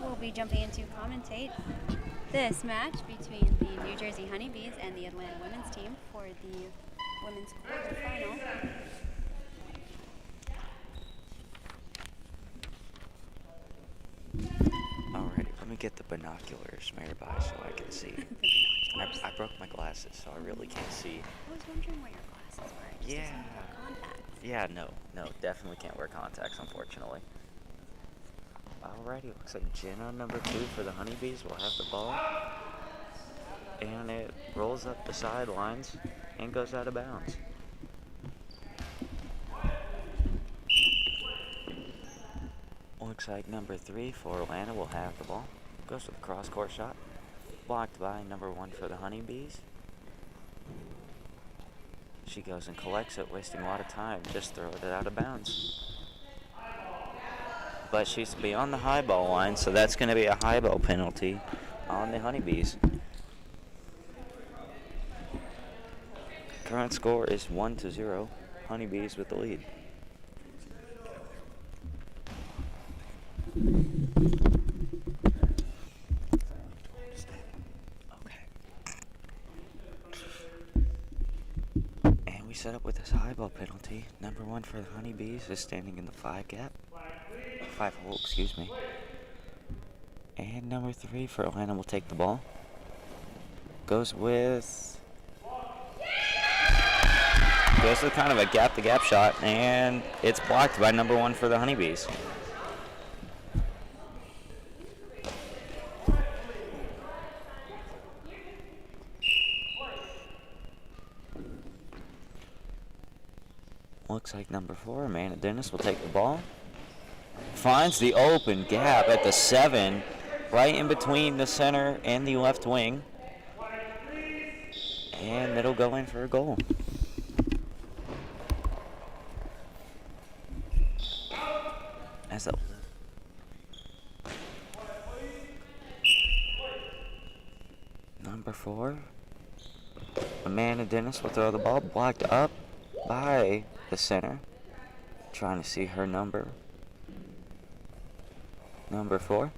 will be jumping in to commentate this match between the New Jersey Honeybees and the Atlanta women's team for the women's quarterfinal. Alrighty, let me get the binoculars nearby so I can see. I broke my glasses, so I really can't see. I was wondering where your glasses were. It just doesn't have contacts. Yeah, no, definitely can't wear contacts, unfortunately. Alrighty, looks like Jenna, number 2 for the Honeybees, will have the ball. And it rolls up the sidelines and goes out of bounds. Looks like number 3 for Atlanta will have the ball. Goes with the cross-court shot. Blocked by number 1 for the Honeybees. She goes and collects it, wasting a lot of time. Just throw it out of bounds. But she's beyond the high ball line, so that's going to be a high ball penalty on the Honeybees. Current score is 1-0. Honeybees with the lead. And we set up with this high ball penalty. Number 1 for the Honeybees is standing in the 5 hole, excuse me. And number 3 for Atlanta will take the ball. Goes with kind of a gap-to-gap shot, and it's blocked by number 1 for the Honeybees. Looks like number 4, Amanda Dennis, will take the ball. Finds the open gap at the 7, right in between the center and the left wing. And it'll go in for a goal. As a number 4, Amanda Dennis will throw the ball, blocked up by the center. Trying to see her number. Number 4.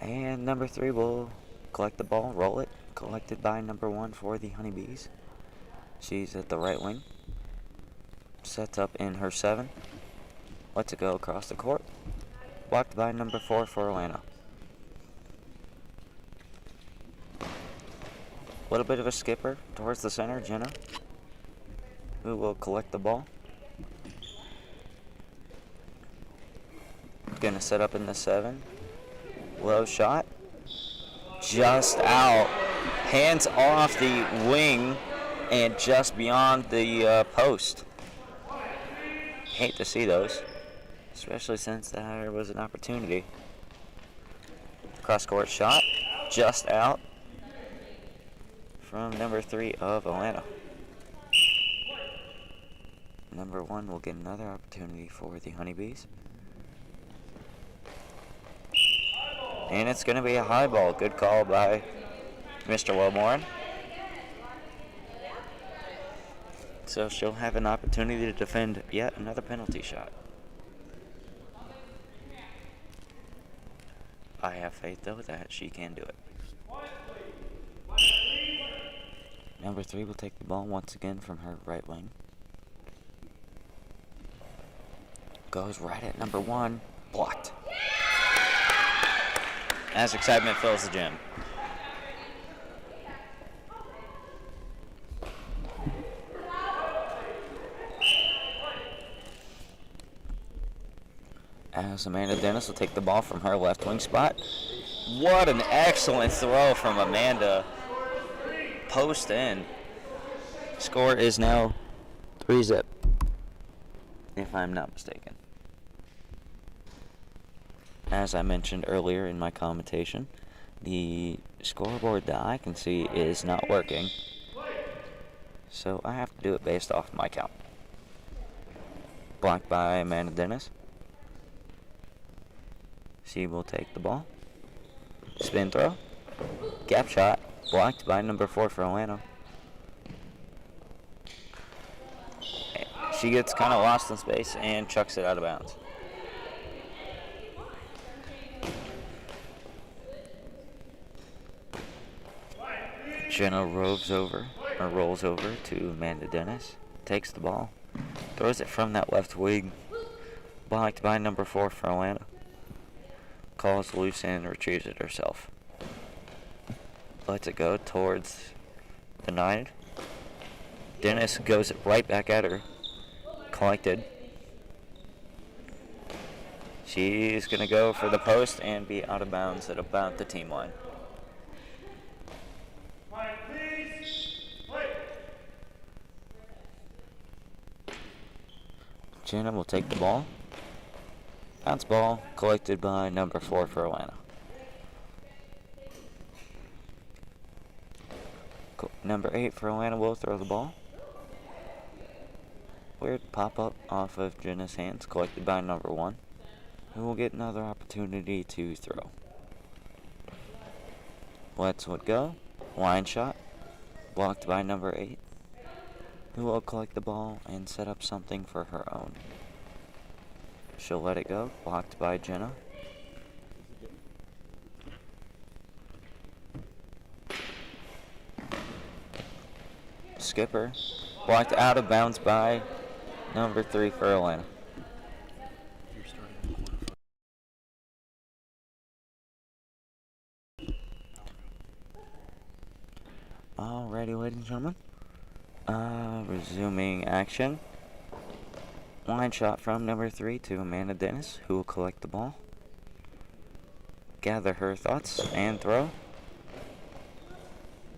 And number 3 will collect the ball, roll it. Collected by number 1 for the Honeybees. She's at the right wing. Sets up in her 7. Lets it go across the court. Blocked by number 4 for Atlanta. A little bit of a skipper towards the center, Jenna, who will collect the ball. Gonna set up in the 7. Low shot. Just out. Hands off the wing and just beyond the post. Hate to see those, especially since there was an opportunity. Cross-court shot. Just out from number 3 of Atlanta. Number 1 will get another opportunity for the Honeybees. And it's going to be a high ball. Good call by Mr. Wilmoren. So she'll have an opportunity to defend yet another penalty shot. I have faith, though, that she can do it. Number 3 will take the ball once again from her right wing. Goes right at number 1. Blocked. As excitement fills the gym. As Amanda Dennis will take the ball from her left wing spot. What an excellent throw from Amanda. Post in. Score is now 3-0, if I'm not mistaken. As I mentioned earlier in my commentation, the scoreboard that I can see is not working, so I have to do it based off my count. Blocked by Amanda Dennis. She will take the ball. Spin throw. Gap shot. Blocked by number 4 for Atlanta. She gets kind of lost in space and chucks it out of bounds. Jenna rolls over to Amanda Dennis, takes the ball, throws it from that left wing, blocked by number 4 for Atlanta. Calls loose and retrieves it herself. Lets it go towards the 9. Dennis goes right back at her. Collected. She's going to go for the post and be out of bounds at about the team line. Jenna will take the ball. Bounce ball collected by number 4 for Atlanta. Number 8 for Atlanta will throw the ball. Weird pop-up off of Jenna's hands, collected by number 1, who will get another opportunity to throw. Lets it go. Line shot. Blocked by number 8, who will collect the ball and set up something for her own. She'll let it go. Blocked by Jenna. Skipper. Blocked out of bounds by number 3 for Atlanta. Alrighty, ladies and gentlemen. Resuming action. Line shot from number 3 to Amanda Dennis, who will collect the ball. Gather her thoughts and throw.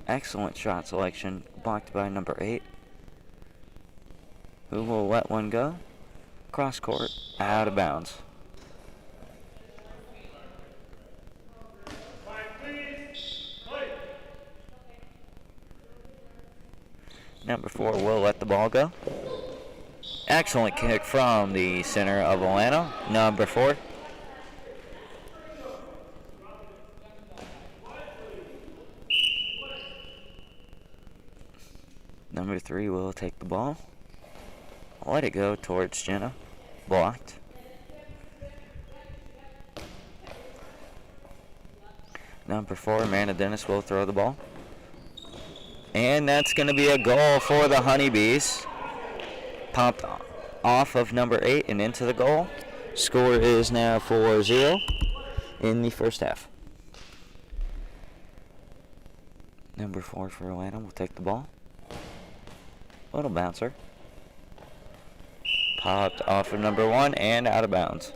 Excellent shot selection, blocked by number 8, who will let one go. Cross court, out of bounds. Number 4 will let the ball go. Excellent kick from the center of Atlanta, number 4. Number 3 will take the ball. Let it go towards Jenna. Blocked. Number 4, Amanda Dennis will throw the ball. And that's going to be a goal for the Honeybees. Popped off of number 8 and into the goal. Score is now 4-0 in the first half. Number 4 for Atlanta will take the ball. Little bouncer. Popped off of number 1 and out of bounds.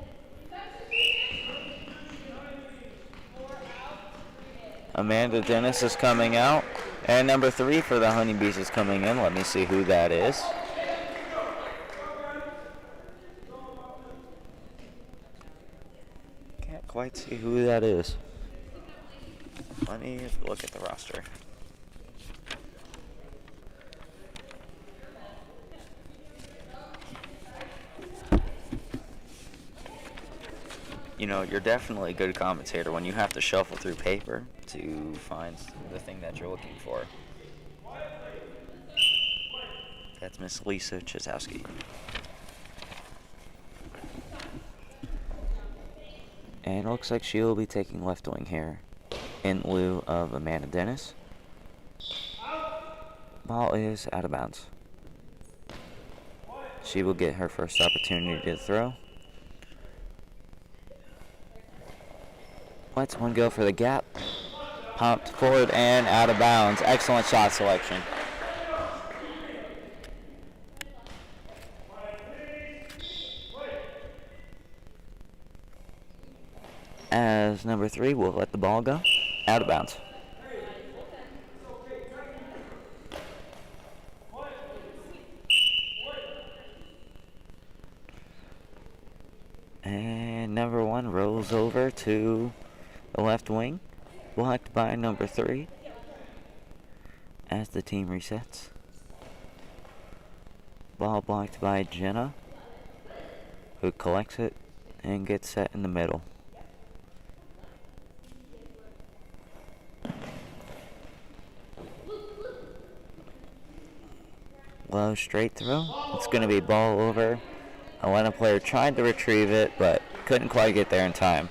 Amanda Dennis is coming out. And number 3 for the Honeybees is coming in. Let me see who that is. Can't quite see who that is. Let me look at the roster. You know, you're definitely a good commentator when you have to shuffle through paper to find the thing that you're looking for. That's Miss Lisa Chizowski. And it looks like she will be taking left wing here in lieu of Amanda Dennis. Ball is out of bounds. She will get her first opportunity to throw. Lets one go for the gap. Pumped forward and out of bounds. Excellent shot selection. As number 3 will let the ball go. Out of bounds. And number 1 rolls over to the left wing, blocked by number 3 as the team resets. Ball blocked by Jenna, who collects it and gets set in the middle. Low straight throw. It's going to be ball over. Atlanta player tried to retrieve it, but couldn't quite get there in time.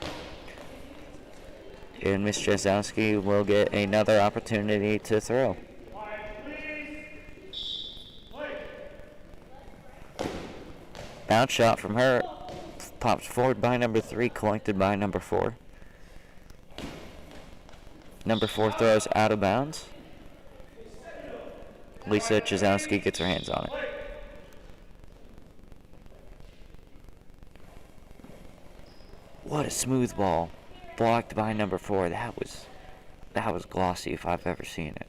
And Miss Jazowski will get another opportunity to throw. Bounce shot from her. Pops forward by number 3, collected by number 4. Number 4 throws out of bounds. Lisa Jazowski gets her hands on it. What a smooth ball. Blocked by number 4. That was glossy if I've ever seen it.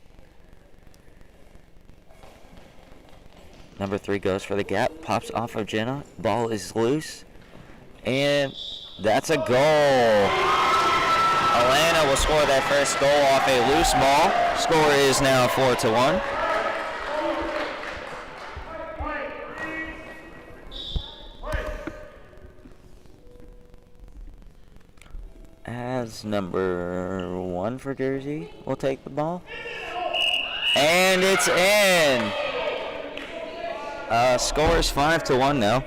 Number 3 goes for the gap. Pops off of Jenna. Ball is loose. And that's a goal. Alana will score that first goal off a loose ball. Score is now 4-1. As number 1 for Jersey will take the ball. And it's in. Score is 5-1 now.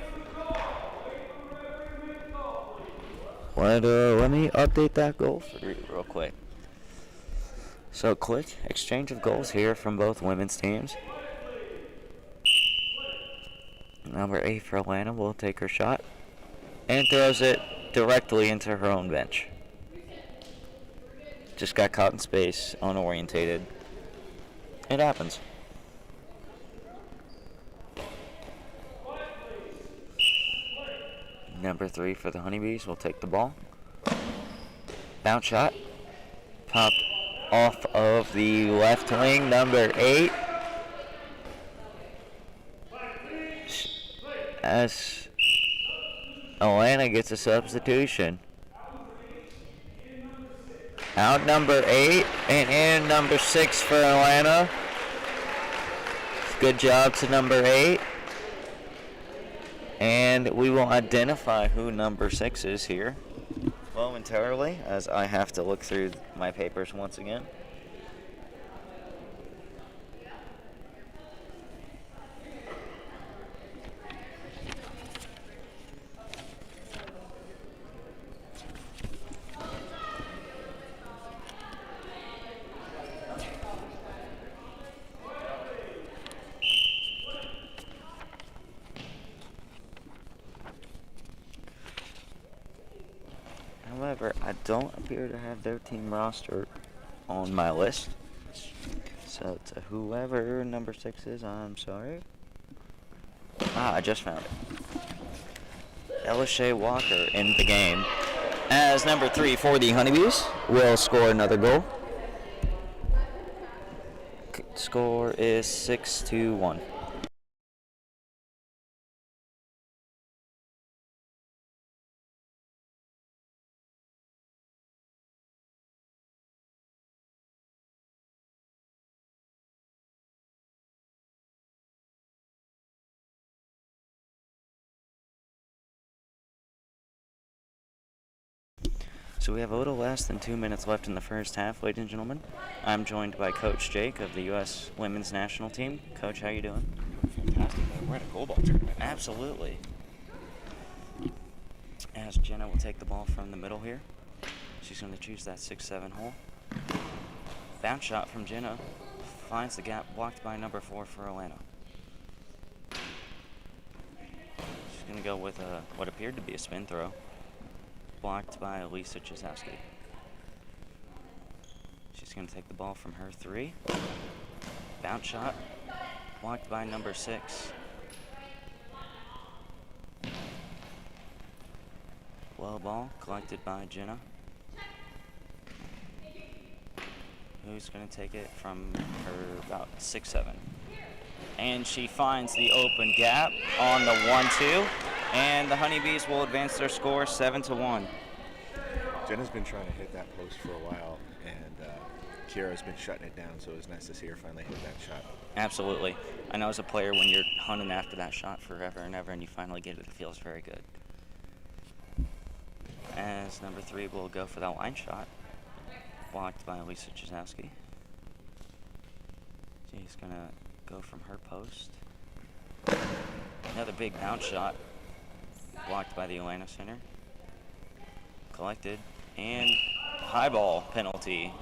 Let me update that goal for you real quick. So quick exchange of goals here from both women's teams. Number 8 for Atlanta will take her shot and throws it directly into her own bench. Just got caught in space, unorientated. It happens. Number 3 for the Honeybees will take the ball. Bounce shot. Popped off of the left wing. Number 8. As Atlanta gets a substitution. Out number 8 and in number 6 for Atlanta. Good job to number 8. And we will identify who number 6 is here momentarily, as I have to look through my papers once again. However, I don't appear to have their team roster on my list. So to whoever number 6 is, I'm sorry. I just found it. Elisha Walker in the game. As number 3 for the Honeybees will score another goal. Score is 6-1. So we have a little less than 2 minutes left in the first half, ladies and gentlemen. I'm joined by Coach Jake of the U.S. Women's National Team. Coach, how you doing? Fantastic, man. We're at a goalball tournament. Absolutely. As Jenna will take the ball from the middle here. She's going to choose that 6-7 hole. Bounce shot from Jenna. Finds the gap, blocked by number 4 for Atlanta. She's going to go with what appeared to be a spin throw. Blocked by Lisa Jazowski. She's going to take the ball from her 3. Bounce shot. Blocked by number 6. Low ball collected by Jenna. Who's going to take it from her about 6-7. And she finds the open gap on the 1-2. And the Honeybees will advance their score 7-1. Jenna's been trying to hit that post for a while, and Kiara's been shutting it down, so it was nice to see her finally hit that shot. Absolutely. I know as a player, when you're hunting after that shot forever and ever and you finally get it, it feels very good. As number 3 will go for that line shot. Blocked by Lisa Jazowski. She's going to go from her post. Another big bounce shot. Blocked by the Atlanta center. Collected. And high ball penalty.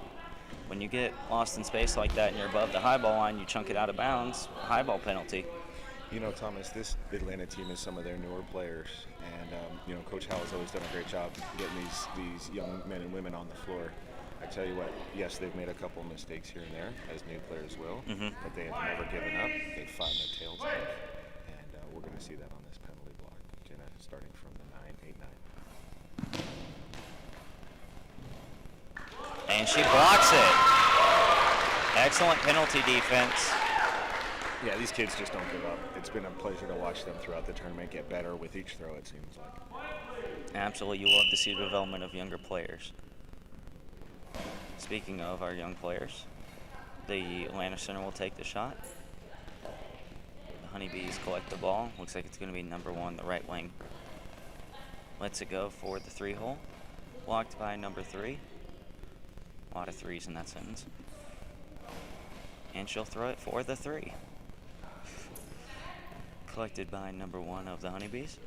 When you get lost in space like that and you're above the high ball line, you chunk it out of bounds, high ball penalty. You know, Thomas, this Atlanta team is some of their newer players, and you know, Coach Howell has always done a great job getting these young men and women on the floor. I tell you what, yes, they've made a couple mistakes here and there, as new players will, but they have never given up. They fought their tails off, and we're going to see that on this penalty block. Jenna starting from the 9-8-9. And she blocks it. Excellent penalty defense. Yeah, these kids just don't give up. It's been a pleasure to watch them throughout the tournament get better with each throw, it seems like. Absolutely, you love to see the development of younger players. Speaking of our young players, the Atlanta center will take the shot. The Honeybees collect the ball. Looks like it's going to be number 1, the right wing. Lets it go for the 3-hole. Blocked by number 3. A lot of threes in that sentence. And she'll throw it for the 3. Collected by number 1 of the Honeybees.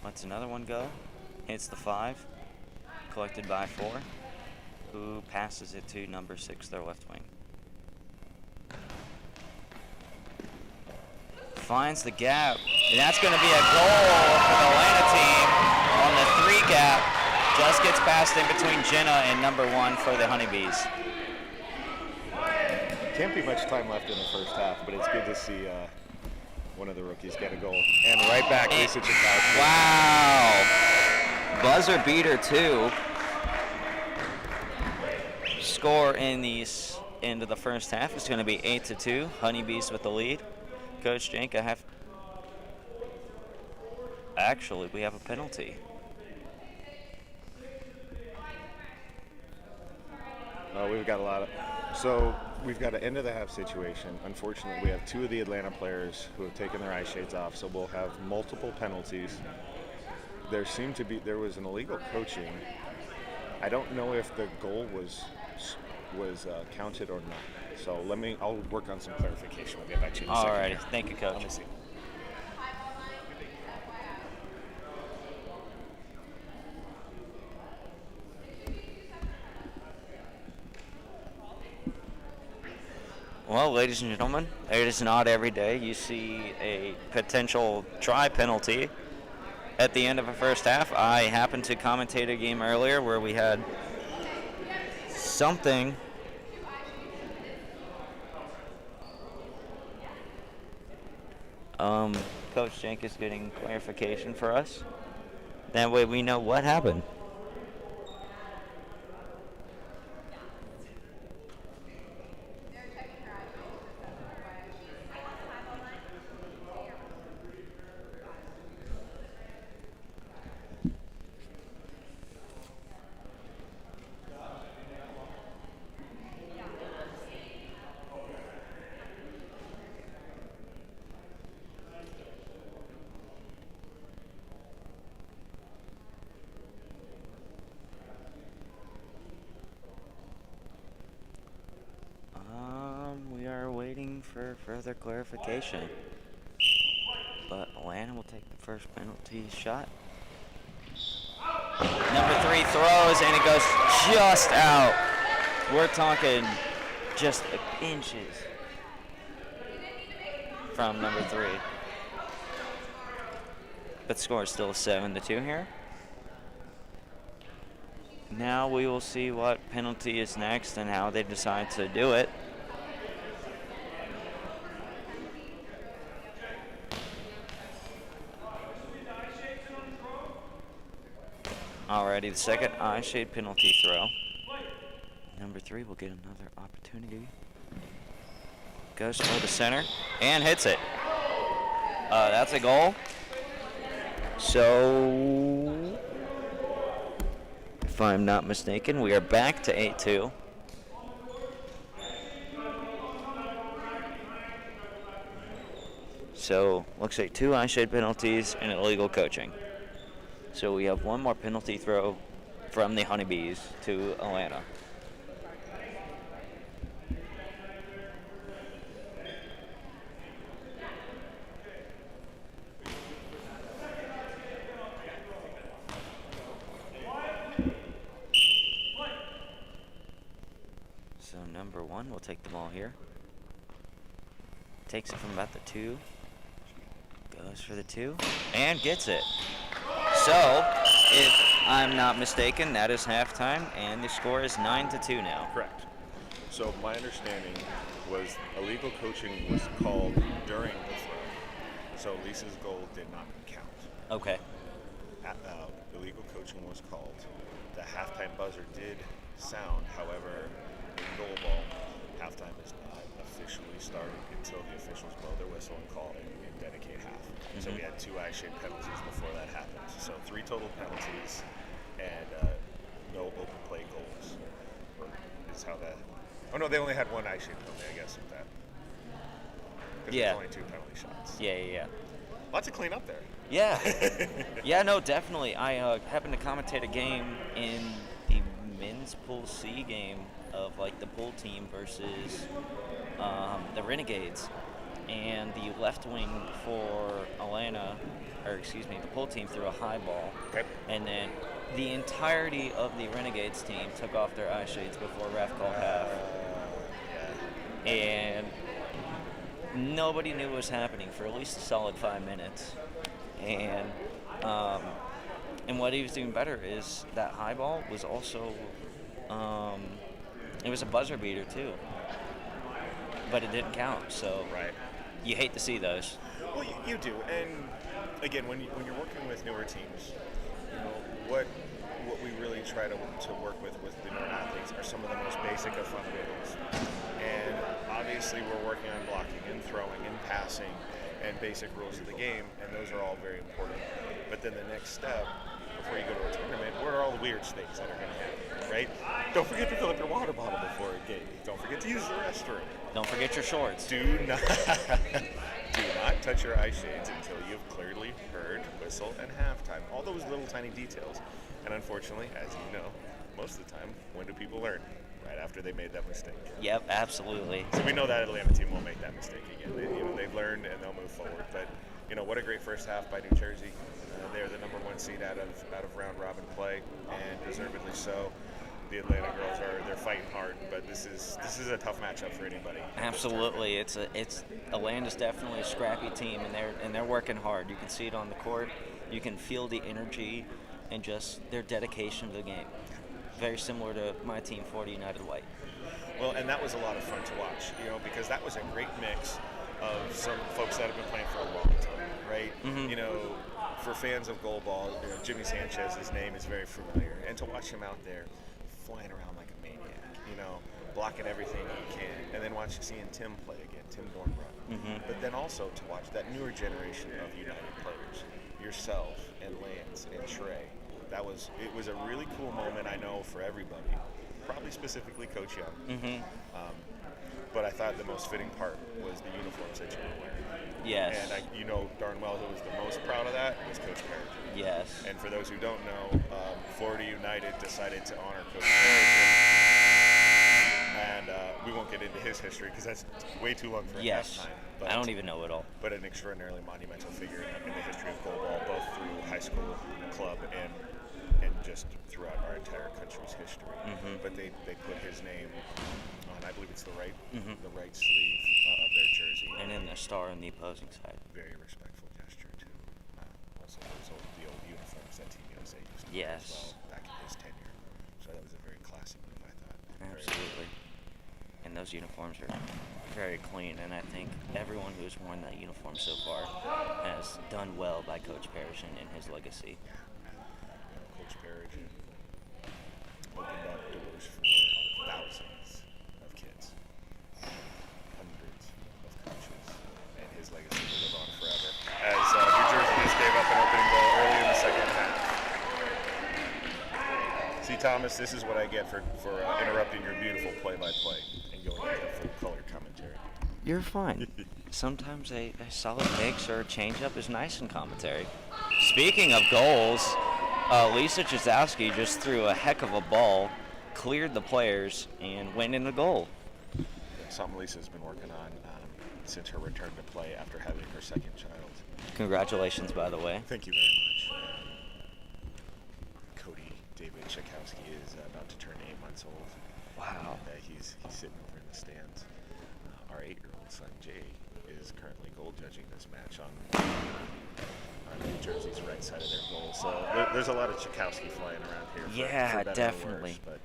Lets another one go. Hits the 5. Collected by 4. Who passes it to number 6, their left wing. Finds the gap. And that's going to be a goal for the Atlanta team on the 3 gap. Just gets passed in between Jenna and number 1 for the Honeybees. Can't be much time left in the first half, but it's good to see one of the rookies get a goal. And right back, Lisa Chakowski. Wow. Buzzer beater, too. Score in the end of the first half is going to be 8-2. Honeybees with the lead. Coach Jank, actually, we have a penalty. We've got we've got an end of the half situation. Unfortunately, we have 2 of the Atlanta players who have taken their eye shades off, so we'll have multiple penalties. There was an illegal coaching. I don't know if the goal was counted or not. So I'll work on some clarification. We'll get back to you in a second. All right, here. thank you, Coach. Let me see. Well, ladies and gentlemen, it is not every day you see a potential try penalty at the end of a first half. I happened to commentate a game earlier where we had something Coach Jank is getting clarification for us. That way we know what happened. For further clarification. But Atlanta will take the first penalty shot. Number 3 throws and it goes just out. We're talking just inches from number 3. But score is still 7-2 here. Now we will see what penalty is next and how they decide to do it. Alrighty, the second eye shade penalty throw. Number 3 will get another opportunity. Goes for the center and hits it. That's a goal. So, if I'm not mistaken, we are back to 8-2. So, looks like 2 eye shade penalties and illegal coaching. So we have one more penalty throw from the Honeybees to Atlanta. So number 1 will take the ball here. Takes it from about the 2. Goes for the 2 and gets it. So, if I'm not mistaken, that is halftime, and the score is 9-2 now. Correct. So my understanding was illegal coaching was called during the throw. So Lisa's goal did not count. Okay. Illegal coaching was called. The halftime buzzer did sound. However, in goalball, halftime is not officially started until the officials blow their whistle and call and dedicate half. So we had 2 eye-shaped penalties before that happened. So 3 total penalties and no open play goals. Is how that. Oh no, they only had 1 eye-shaped penalty, I guess, with that. Because Yeah. there's only 2 penalty shots. Yeah. Lots to clean up there. Yeah. Yeah, no, definitely. I happened to commentate a game in the men's Pool C game of like the pool team versus the Renegades. And the left wing for the pool team threw a high ball. Okay. And then the entirety of the Renegades team took off their eye shades before ref called half. And nobody knew what was happening for at least a solid 5 minutes. And what he was doing better is that high ball was also, it was a buzzer beater too. But it didn't count, so Right. you hate to see those. Well, you do, and again, when you're working with newer teams, you know what we really try to work with the newer athletes are some of the most basic of fundamentals, and obviously we're working on blocking and throwing and passing and basic rules of the game, and those are all very important. But then the next step, before you go to a tournament, what are all the weird things that are going to happen, right? Don't forget to fill up your water bottle before a game. Don't forget to use the restroom. Don't forget your shorts. Do not touch your eye shades until you've clearly heard whistle and halftime. All those little tiny details. And unfortunately, as you know, most of the time, when do people learn? Right after they made that mistake. Yep, absolutely. So we know that Atlanta team won't make that mistake again. They've learned and they'll move forward. But what a great first half by New Jersey. They're the number 1 seed out of round robin play, and deservedly so. The Atlanta girls they're fighting hard, but this is a tough matchup for anybody. Absolutely, Atlanta's definitely a scrappy team, and they're working hard. You can see it on the court. You can feel the energy and just their dedication to the game. Very similar to my team, 40 United White. Well, and that was a lot of fun to watch, because that was a great mix of some folks that have been playing for a long time, right? For fans of goalball, Jimmy Sanchez's name is very familiar, and to watch him out there flying around like a maniac, blocking everything he can, and then seeing Tim play again, Tim Dornbrook. But then also to watch that newer generation of United players, yourself and Lance and Trey. It was a really cool moment, I know, for everybody, probably specifically Coach Young. But I thought the most fitting part was the uniforms that you were wearing. Yes. And you know darn well who was the most proud of that was Coach Perry. Yes. And for those who don't know, Florida United decided to honor Coach Perry. And we won't get into his history because that's way too long for a halftime. But I don't even know it all. But an extraordinarily monumental figure in the history of goalball, both through high school, club, and just throughout our entire country's history. But they put his name on, I believe it's the right sleeve of their jersey. And then the star on the opposing side. Very respectful gesture too. Also, those the old uniforms that Team USA used to wear as well back in his tenure. So that was a very classic move, I thought. Absolutely. And those uniforms are very clean, and I think everyone who has worn that uniform so far has done well by Coach Parrish and his legacy. Coach Parrish opened up doors for thousands of kids, hundreds of coaches, and his legacy will live on forever. As New Jersey just gave up an opening goal early in the second half. See, Thomas, this is what I get for interrupting your beautiful play-by-play and going into the full color commentary. You're fine. Sometimes a solid mix or a change-up is nice in commentary. Speaking of goals, Lisa Chazowski just threw a heck of a ball, cleared the players, and went in the goal. Something Lisa's been working on since her return to play after having her second child. Congratulations, by the way. Thank you very much. Cody David Chakowski is about to turn 8 months old. Wow. He's sitting over in the stands. Our 8-year-old son, Jay, is currently goal judging this match on New Jersey's right side of their goal. So there's a lot of Tchaikovsky flying around here. For better or Definitely. worse, but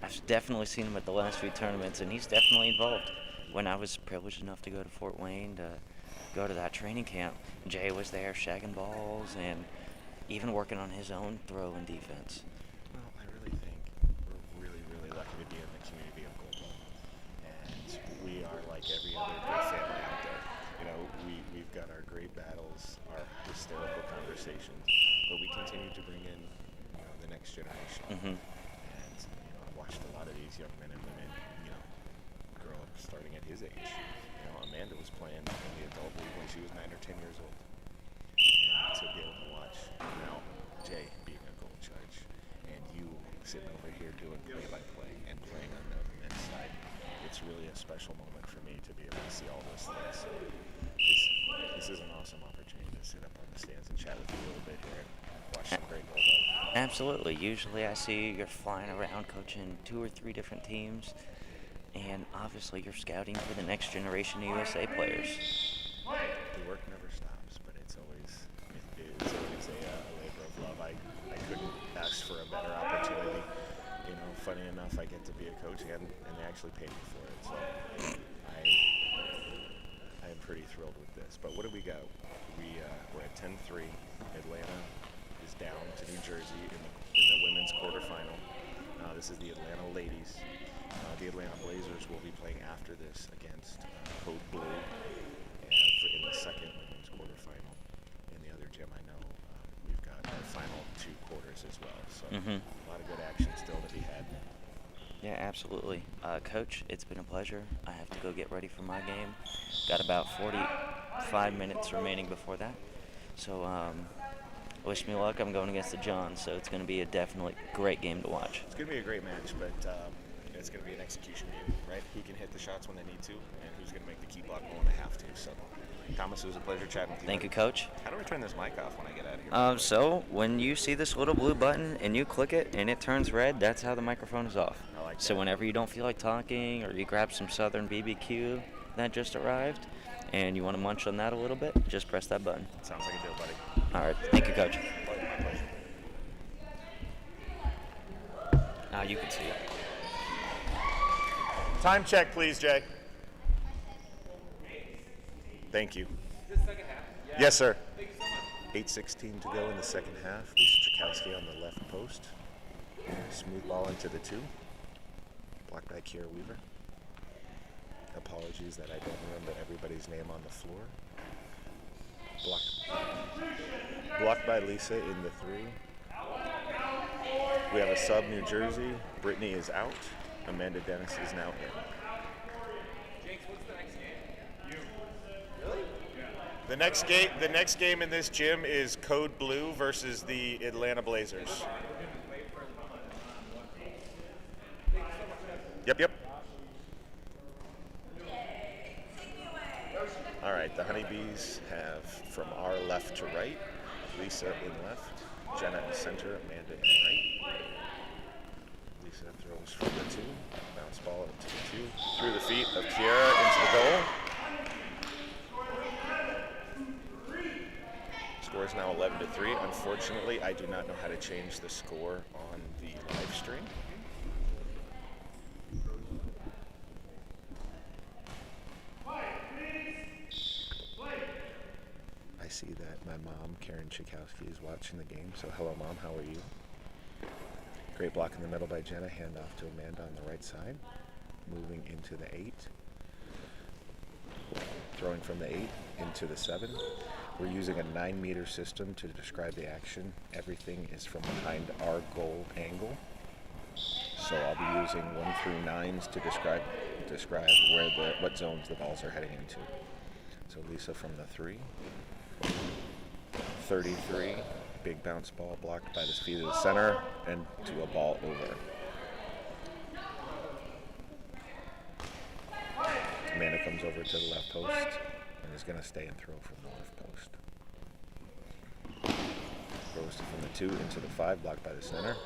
I've definitely seen him at the last few tournaments, and he's definitely involved. When I was privileged enough to go to Fort Wayne to go to that training camp, Jay was there shagging balls and even working on his own throw and defense. well, I really think we're really lucky to be in the community of Goalball. And we are like every other good family out there. You know, we've got our great battles, our hysterical conversations, but we continue to bring in, the next generation. Mm-hmm. And, I've watched a lot of these young men and women, grow up starting at his age. Amanda was playing in the adult league when she was 9 or 10 years old. And to be able to watch now Jay being a goal judge and you sitting over here doing play-by-play and playing on the men's side, it's really a special moment for me to be able to see all those things. This is an awesome opportunity to sit up on the stands and chat with you a little bit here and watch some great goalball. Absolutely. Usually I see you're flying around coaching 2 or 3 different teams, and obviously you're scouting for the next generation of USA players. The work never stops, but it's always a labor of love. I couldn't ask for a better opportunity. Funny enough, I get to be a coach and they actually paid me for it. So I am pretty thrilled with this. But what do we got? We're at 10-3. Atlanta is down to New Jersey in the women's quarterfinal. This is the Atlanta ladies. The Atlanta Blazers will be playing after this against Code Blue in the second women's quarterfinal. In the other gym, I know we've got our final 2 quarters as well. So a lot of good action still to be had. Yeah, absolutely. Coach, it's been a pleasure. I have to go get ready for my game. Got about 45 minutes remaining before that. So wish me luck. I'm going against the Johns, so it's going to be a definitely great game to watch. It's going to be a great match, but it's going to be an execution game, right? Who can hit the shots when they need to, and who's going to make the key block when they have to. So, Thomas, it was a pleasure chatting with you. Thank you, Coach. How do I turn this mic off when I get out of here? So when you see this little blue button and you click it and it turns red, that's how the microphone is off. I like that. So whenever you don't feel like talking, or you grab some Southern BBQ that just arrived, and you want to munch on that a little bit, just press that button. Sounds like a deal, buddy. All right. Thank you, Coach. My pleasure. Now you can see it. Time check, please, Jay. Thank you. Is this second half? Yeah. Yes, sir. Thank you so much. 8:16 to go in the second half. Lisa Tchaikovsky on the left post. Smooth ball into the 2. Blocked by Kiera Weaver. Apologies that I don't remember everybody's name on the floor. Blocked by Lisa in the 3. We have a sub, New Jersey. Brittany is out. Amanda Dennis is now in. Jinx, what's the next game? The next game in this gym is Code Blue versus the Atlanta Blazers. Yep. All right, the Honeybees have from our left to right, Lisa in left, Jenna in center, Amanda in right. Lisa throws from the 2, bounce ball into the 2, through the feet of Kiera into the goal. Score is now 11-3. Unfortunately, I do not know how to change the score on the live stream. I see that my mom, Karen Tchaikovsky, is watching the game. So hello, Mom. How are you? Great block in the middle by Jenna. Hand off to Amanda on the right side. Moving into the 8. Throwing from the 8 into the 7. We're using a 9-meter system to describe the action. Everything is from behind our goal angle. So I'll be using 1 through 9s to describe what zones the balls are heading into. So Lisa from the 3. 33. Big bounce ball blocked by the feet of the center and to a ball over. Amanda comes over to the left post and is going to stay and throw from the left post. Throws from the 2 into the 5, blocked by the center.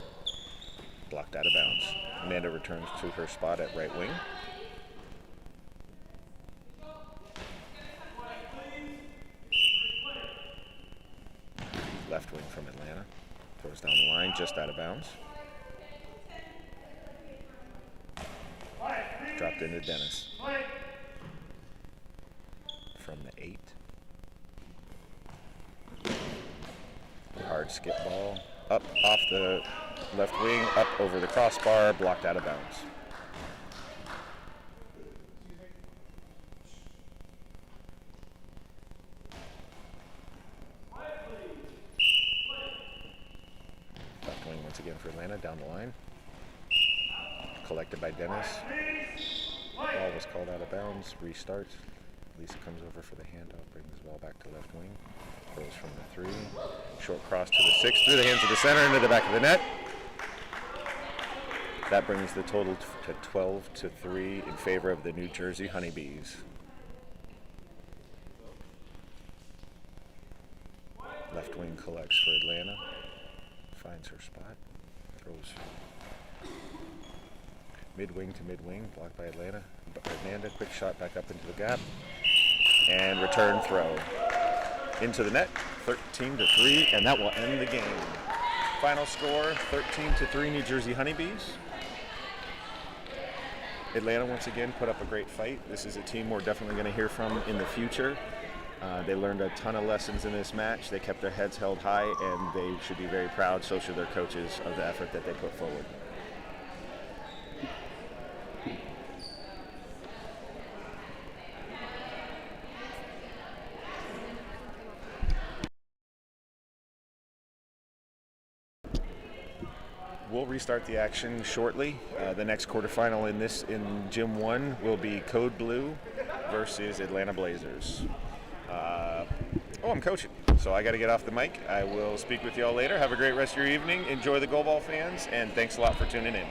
blocked out of bounds. Amanda returns to her spot at right wing. Left wing from Atlanta. Throws down the line, just out of bounds. Dropped into Dennis. From the 8. Hard skip ball. Up off the left wing, up over the crossbar, blocked out of bounds. Left wing once again for Atlanta, down the line. Collected by Dennis. Ball was called out of bounds, restart. Lisa comes over for the handoff, brings the ball back to left wing. Throws from the 3. Short cross to the 6, through the hands of the center, into the back of the net. That brings the total to 12-3 in favor of the New Jersey Honeybees. Left wing collects for Atlanta. Finds her spot. Throws mid-wing to mid-wing, blocked by Atlanta. Amanda, quick shot back up into the gap. And return throw. Into the net, 13-3, and that will end the game. Final score, 13-3 New Jersey Honeybees. Atlanta once again put up a great fight. This is a team we're definitely going to hear from in the future. They learned a ton of lessons in this match. They kept their heads held high, and they should be very proud, so should their coaches, of the effort that they put forward. We'll restart the action shortly. The next quarterfinal in Gym 1 will be Code Blue versus Atlanta Blazers. I'm coaching, so I got to get off the mic. I will speak with you all later. Have a great rest of your evening. Enjoy the Goalball fans, and thanks a lot for tuning in.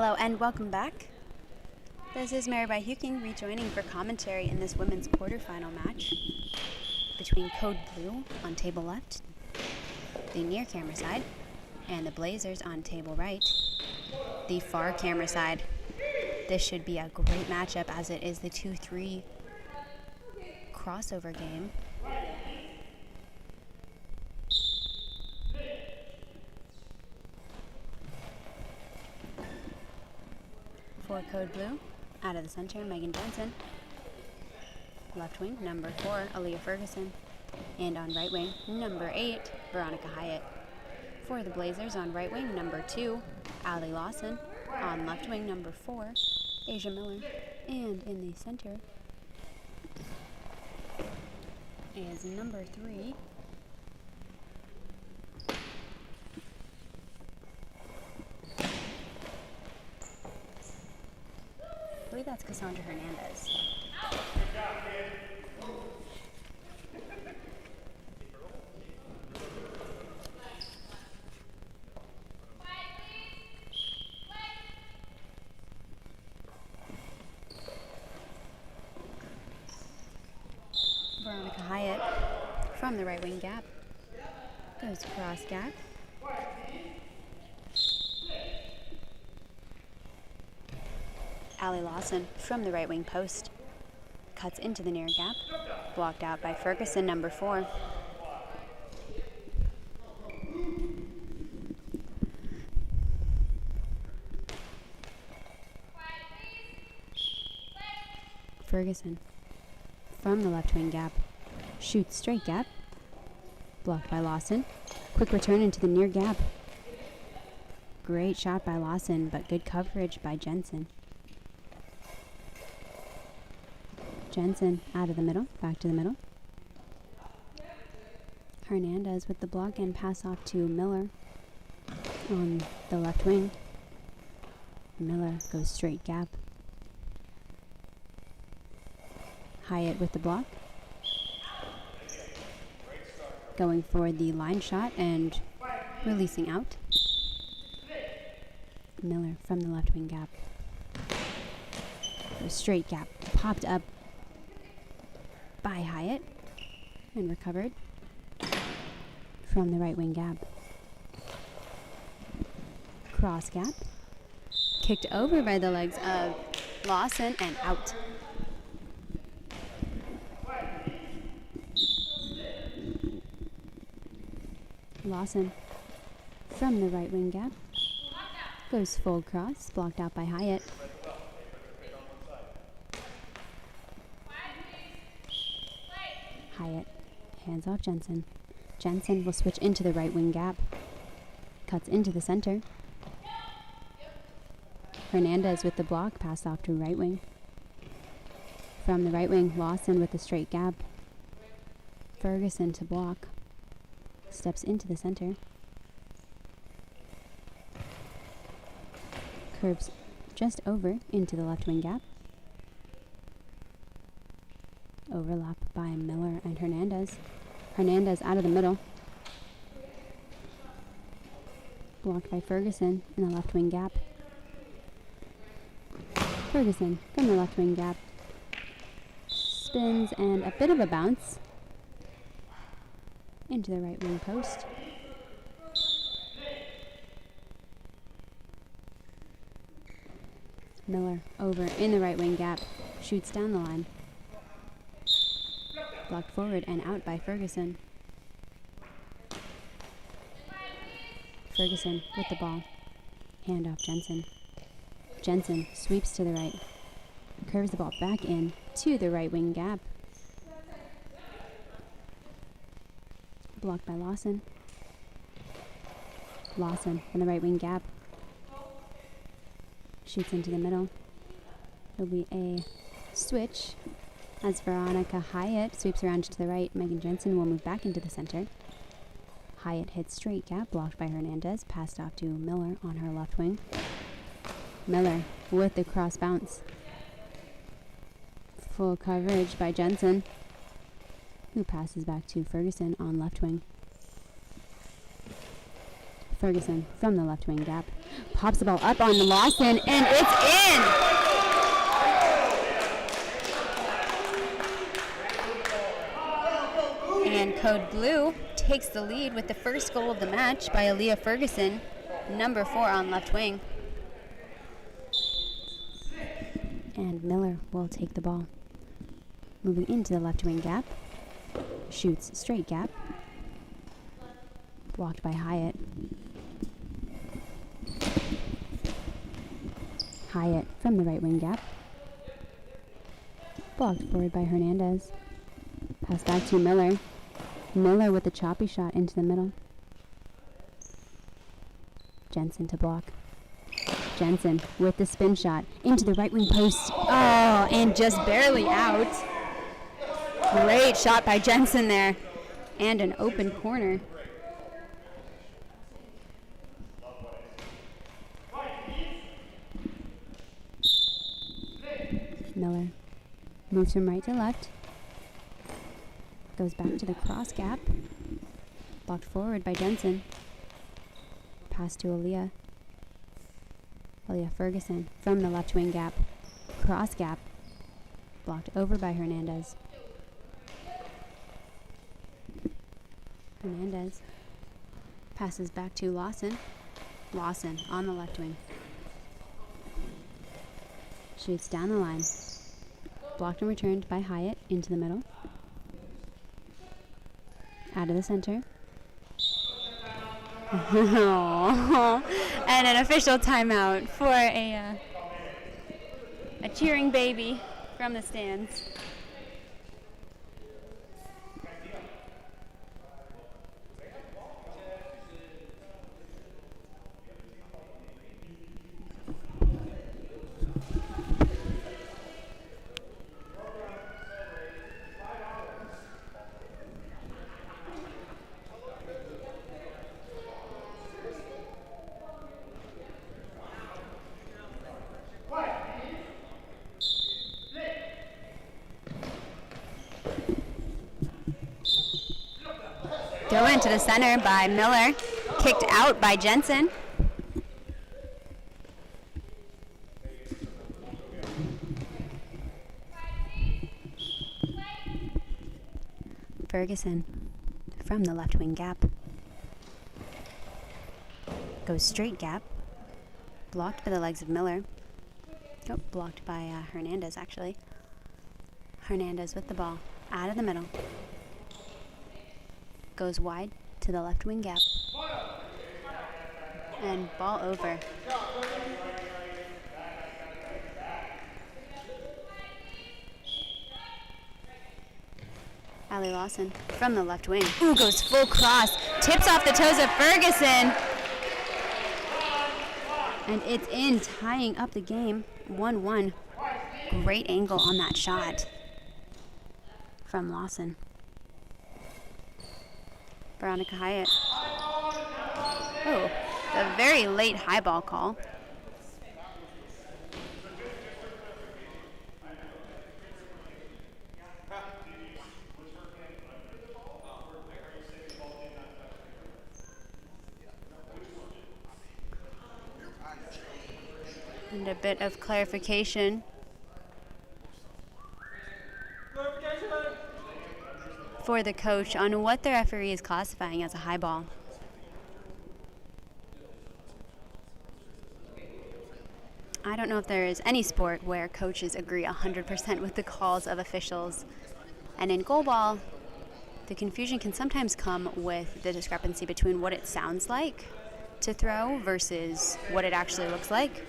Hello and welcome back. This is Mary by Huking rejoining for commentary in this women's quarterfinal match between Code Blue on table left, the near camera side, and the Blazers on table right, the far camera side. This should be a great matchup as it is the 2-3 crossover game. For Code Blue, out of the center, Megan Jensen. Left wing, number 4, Aaliyah Ferguson. And on right wing, number 8, Veronica Hyatt. For the Blazers, on right wing, number 2, Allie Lawson. On left wing, number 4, Asia Miller. And in the center is number 3, I believe that's Cassandra Hernandez. Veronica Hyatt from the right wing gap goes cross gap. Allie Lawson from the right wing post cuts into the near gap, blocked out by Ferguson, number 4. Ferguson from the left wing gap shoots straight gap, blocked by Lawson. Quick return into the near gap. Great shot by Lawson, but good coverage by Jensen. Jensen out of the middle, back to the middle. Hernandez with the block and pass off to Miller on the left wing. Miller goes straight gap. Hyatt with the block. Going for the line shot and releasing out. Miller from the left wing gap. Goes straight gap. Popped up by Hyatt and recovered from the right wing gap. Cross gap. Kicked over by the legs of Lawson and out. Lawson from the right wing gap goes full cross, blocked out by Hyatt. Hyatt hands off Jensen. Jensen will switch into the right wing gap, cuts into the center. Hernandez with the block, pass off to right wing. From the right wing, Lawson with the straight gap. Ferguson to block. Steps into the center. Curves just over into the left wing gap. Overlap by Miller and Hernandez. Hernandez out of the middle. Blocked by Ferguson in the left wing gap. Ferguson from the left wing gap. Spins and a bit of a bounce into the right wing post. Miller over in the right wing gap. Shoots down the line. Blocked forward and out by Ferguson. Ferguson with the ball. Hand off Jensen. Jensen sweeps to the right. Curves the ball back in to the right wing gap. Blocked by Lawson. Lawson from the right wing gap. Shoots into the middle. There'll be a switch as Veronica Hyatt sweeps around to the right. Megan Jensen will move back into the center. Hyatt hits straight gap, blocked by Hernandez. Passed off to Miller on her left wing. Miller with the cross bounce. Full coverage by Jensen, who passes back to Ferguson on left wing. Ferguson from the left wing gap. Pops the ball up on Lawson, and it's in! And Code Blue takes the lead with the first goal of the match by Aaliyah Ferguson, number 4 on left wing. And Miller will take the ball. Moving into the left wing gap. Shoots straight gap. Blocked by Hyatt. Hyatt from the right wing gap. Blocked forward by Hernandez. Pass back to Miller. Miller with the choppy shot into the middle. Jensen to block. Jensen with the spin shot into the right wing post. Oh, and just barely out. Great shot by Jensen there. And an open corner. Miller moves from right to left. Goes back to the cross gap. Blocked forward by Jensen. Pass to Aaliyah. Aaliyah Ferguson from the left wing gap. Cross gap. Blocked over by Hernandez. Hernandez passes back to Lawson. Lawson on the left wing. Shoots down the line. Blocked and returned by Hyatt into the middle. Out of the center. And an official timeout for a cheering baby from the stands. Throw into the center by Miller. Kicked out by Jensen. Ferguson from the left wing gap. Goes straight gap. Blocked by the legs of Miller. Oh, blocked by Hernandez, actually. Hernandez with the ball. Out of the middle. Goes wide to the left wing gap. And ball over. Allie Lawson from the left wing. Ooh, goes full cross. Tips off the toes of Ferguson. And it's in, tying up the game. 1-1. Great angle on that shot from Lawson. Veronica Hyatt. Oh, a very late high ball call. And a bit of clarification. For the coach on what the referee is classifying as a high ball. I don't know if there is any sport where coaches agree 100% with the calls of officials. And in goalball, the confusion can sometimes come with the discrepancy between what it sounds like to throw versus what it actually looks like.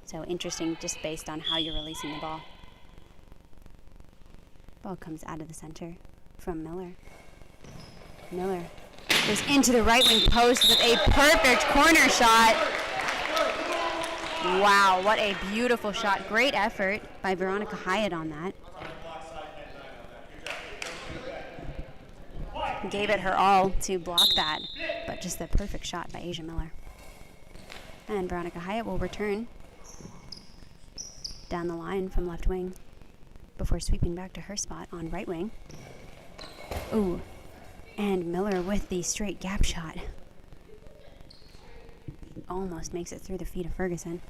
So interesting just based on how you're releasing the ball. Ball comes out of the center from Miller. Miller goes into the right wing post with a perfect corner shot. Wow, what a beautiful shot. Great effort by Veronica Hyatt on that. Gave it her all to block that, but just the perfect shot by Asia Miller. And Veronica Hyatt will return down the line from left wing before sweeping back to her spot on right wing. Ooh. And Miller with the straight gap shot. Almost makes it through the feet of Ferguson.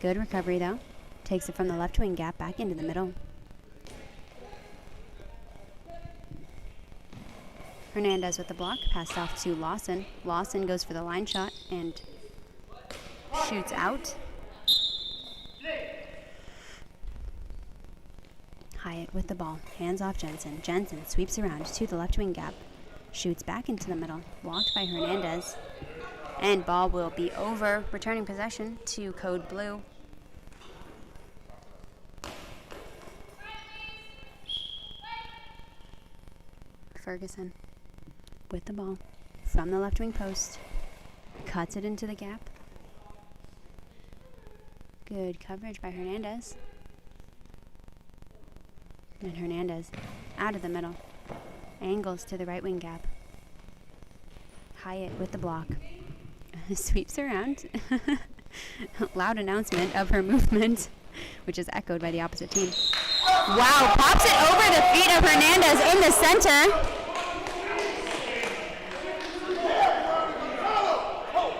Good recovery though. Takes it from the left wing gap back into the middle. Hernandez with the block, passed off to Lawson. Lawson goes for the line shot and shoots out. Hyatt with the ball, hands off Jensen. Jensen sweeps around to the left wing gap, shoots back into the middle, blocked by Hernandez, and ball will be over, returning possession to Code Blue. Ferguson with the ball from the left wing post, cuts it into the gap. Good coverage by Hernandez. And Hernandez out of the middle, angles to the right wing gap. Hyatt with the block, sweeps around. Loud announcement of her movement, which is echoed by the opposite team. Wow, pops it over the feet of Hernandez in the center.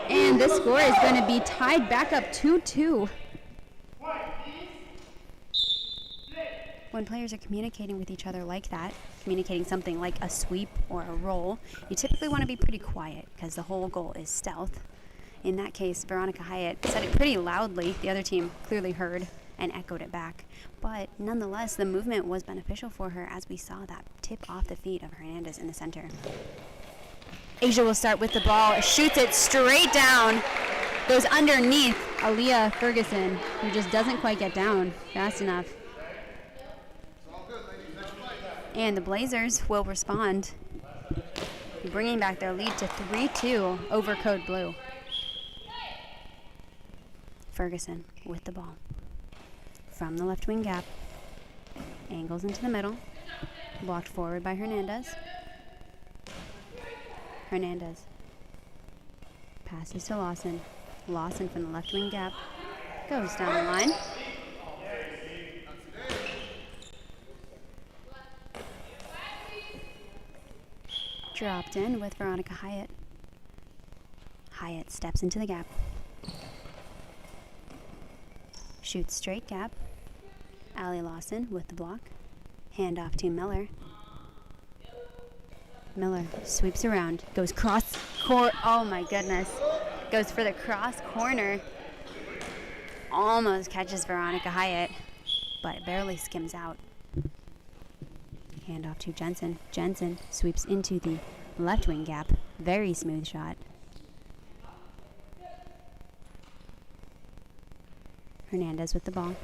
And the score is going to be tied back up 2-2. When players are communicating with each other like that, communicating something like a sweep or a roll, you typically want to be pretty quiet because the whole goal is stealth. In that case, Veronica Hyatt said it pretty loudly. The other team clearly heard and echoed it back. But nonetheless, the movement was beneficial for her as we saw that tip off the feet of Hernandez in the center. Asia will start with the ball, shoots it straight down, goes underneath Aaliyah Ferguson, who just doesn't quite get down fast enough. And the Blazers will respond, bringing back their lead to 3-2 over Code Blue. Ferguson with the ball. From the left wing gap, angles into the middle, blocked forward by Hernandez. Hernandez passes to Lawson. Lawson from the left wing gap, goes down the line. Dropped in with Veronica Hyatt. Hyatt steps into the gap. Shoots straight gap. Allie Lawson with the block. Hand off to Miller. Miller sweeps around, goes oh my goodness. Goes for the cross corner. Almost catches Veronica Hyatt, but barely skims out. Hand off to Jensen. Jensen sweeps into the left wing gap. Very smooth shot. Hernandez with the ball.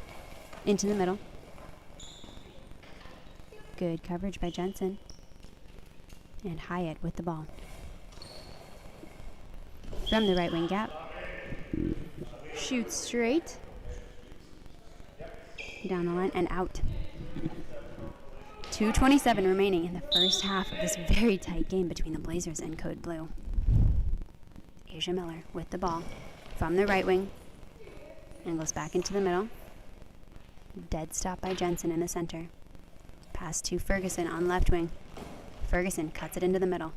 Into the middle. Good coverage by Jensen. And Hyatt with the ball. From the right wing gap. Shoots straight. Down the line and out. 2:27 remaining in the first half of this very tight game between the Blazers and Code Blue. Asia Miller with the ball from the right wing. Angles back into the middle. Dead stop by Jensen in the center. Pass to Ferguson on left wing. Ferguson cuts it into the middle.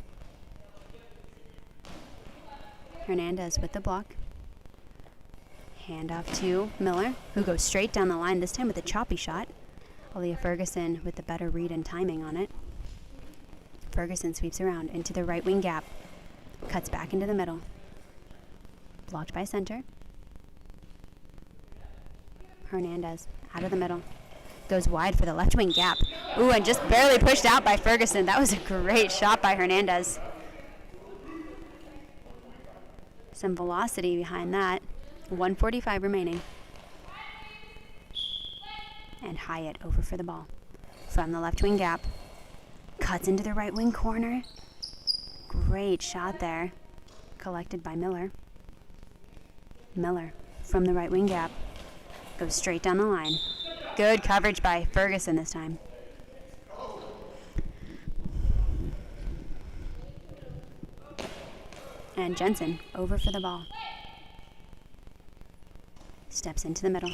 Hernandez with the block. Hand off to Miller, who goes straight down the line, this time with a choppy shot. Aaliyah Ferguson with the better read and timing on it. Ferguson sweeps around into the right wing gap. Cuts back into the middle. Blocked by center. Hernandez out of the middle. Goes wide for the left wing gap. Ooh, and just barely pushed out by Ferguson. That was a great shot by Hernandez. Some velocity behind that. 1:45 remaining. And Hyatt over for the ball. From the left wing gap. Cuts into the right wing corner. Great shot there. Collected by Miller. Miller from the right wing gap. Goes straight down the line. Good coverage by Ferguson this time. And Jensen over for the ball. Steps into the middle.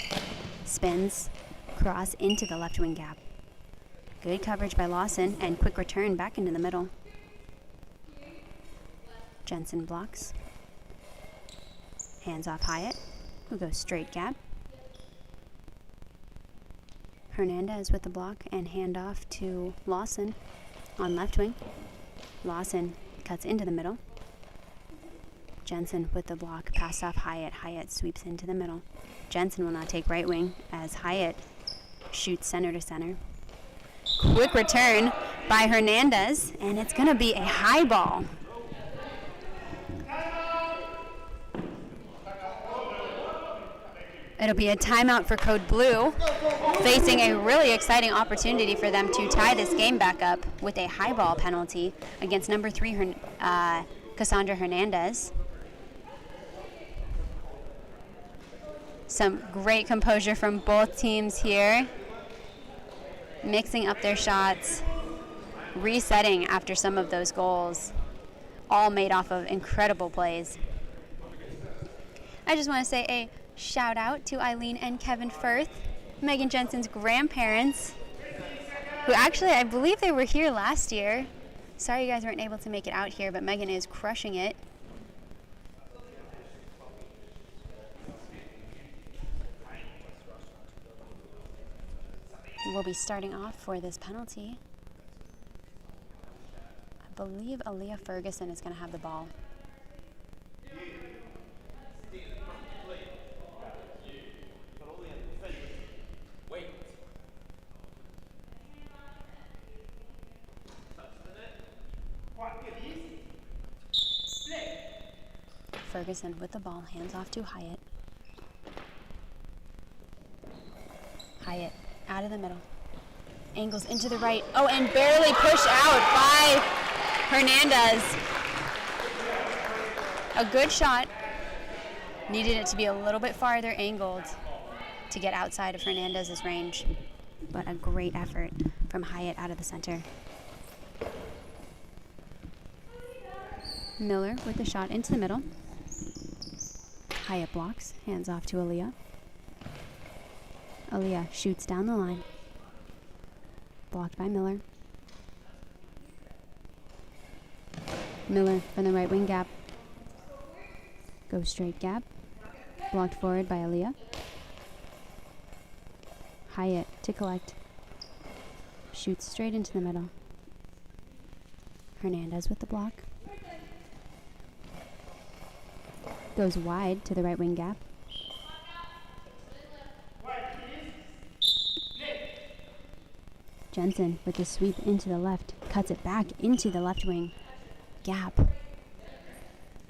Spins. Cross into the left wing gap. Good coverage by Lawson and quick return back into the middle. Jensen blocks. Hands off Hyatt, who goes straight gap. Hernandez with the block and handoff to Lawson on left wing. Lawson cuts into the middle. Jensen with the block, pass off Hyatt. Hyatt sweeps into the middle. Jensen will now take right wing as Hyatt shoots center to center. Quick return by Hernandez, and it's going to be a high ball. It'll be a timeout for Code Blue, facing a really exciting opportunity for them to tie this game back up with a high ball penalty against number 3, Cassandra Hernandez. Some great composure from both teams here, mixing up their shots, resetting after some of those goals, all made off of incredible plays. I just want to say a shout out to Eileen and Kevin Firth, Megan Jensen's grandparents, who actually, I believe they were here last year. Sorry you guys weren't able to make it out here, but Megan is crushing it. We'll be starting off for this penalty. I believe Aaliyah Ferguson is going to have the ball. Ferguson with the ball, hands off to Hyatt. Hyatt out of the middle. Angles into the right. Oh, and barely pushed out by Hernandez. A good shot. Needed it to be a little bit farther angled to get outside of Hernandez's range. But a great effort from Hyatt out of the center. Miller with the shot into the middle. Hyatt blocks, hands off to Aaliyah. Aaliyah shoots down the line. Blocked by Miller. Miller from the right wing gap. Goes straight gap. Blocked forward by Aaliyah. Hyatt to collect. Shoots straight into the middle. Hernandez with the block. Goes wide to the right wing gap. Jensen with the sweep into the left, cuts it back into the left wing gap,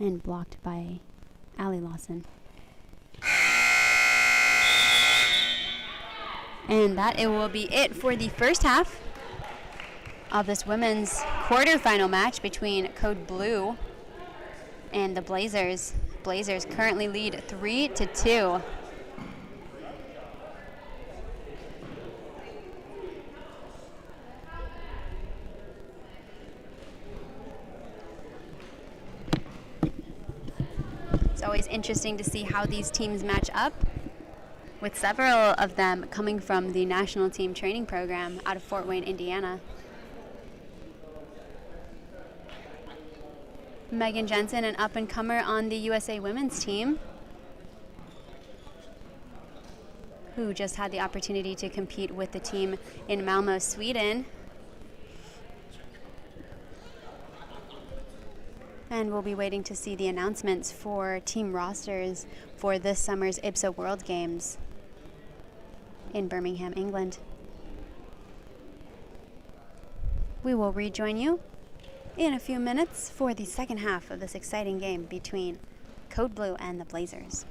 and blocked by Allie Lawson. And that it will be it for the first half of this women's quarterfinal match between Code Blue and the Blazers. Blazers currently lead 3-2. It's always interesting to see how these teams match up, with several of them coming from the national team training program out of Fort Wayne, Indiana. Megan Jensen, an up-and-comer on the USA women's team, who just had the opportunity to compete with the team in Malmö, Sweden. And we'll be waiting to see the announcements for team rosters for this summer's IBSO World Games in Birmingham, England. We will rejoin you in a few minutes for the second half of this exciting game between Code Blue and the Blazers.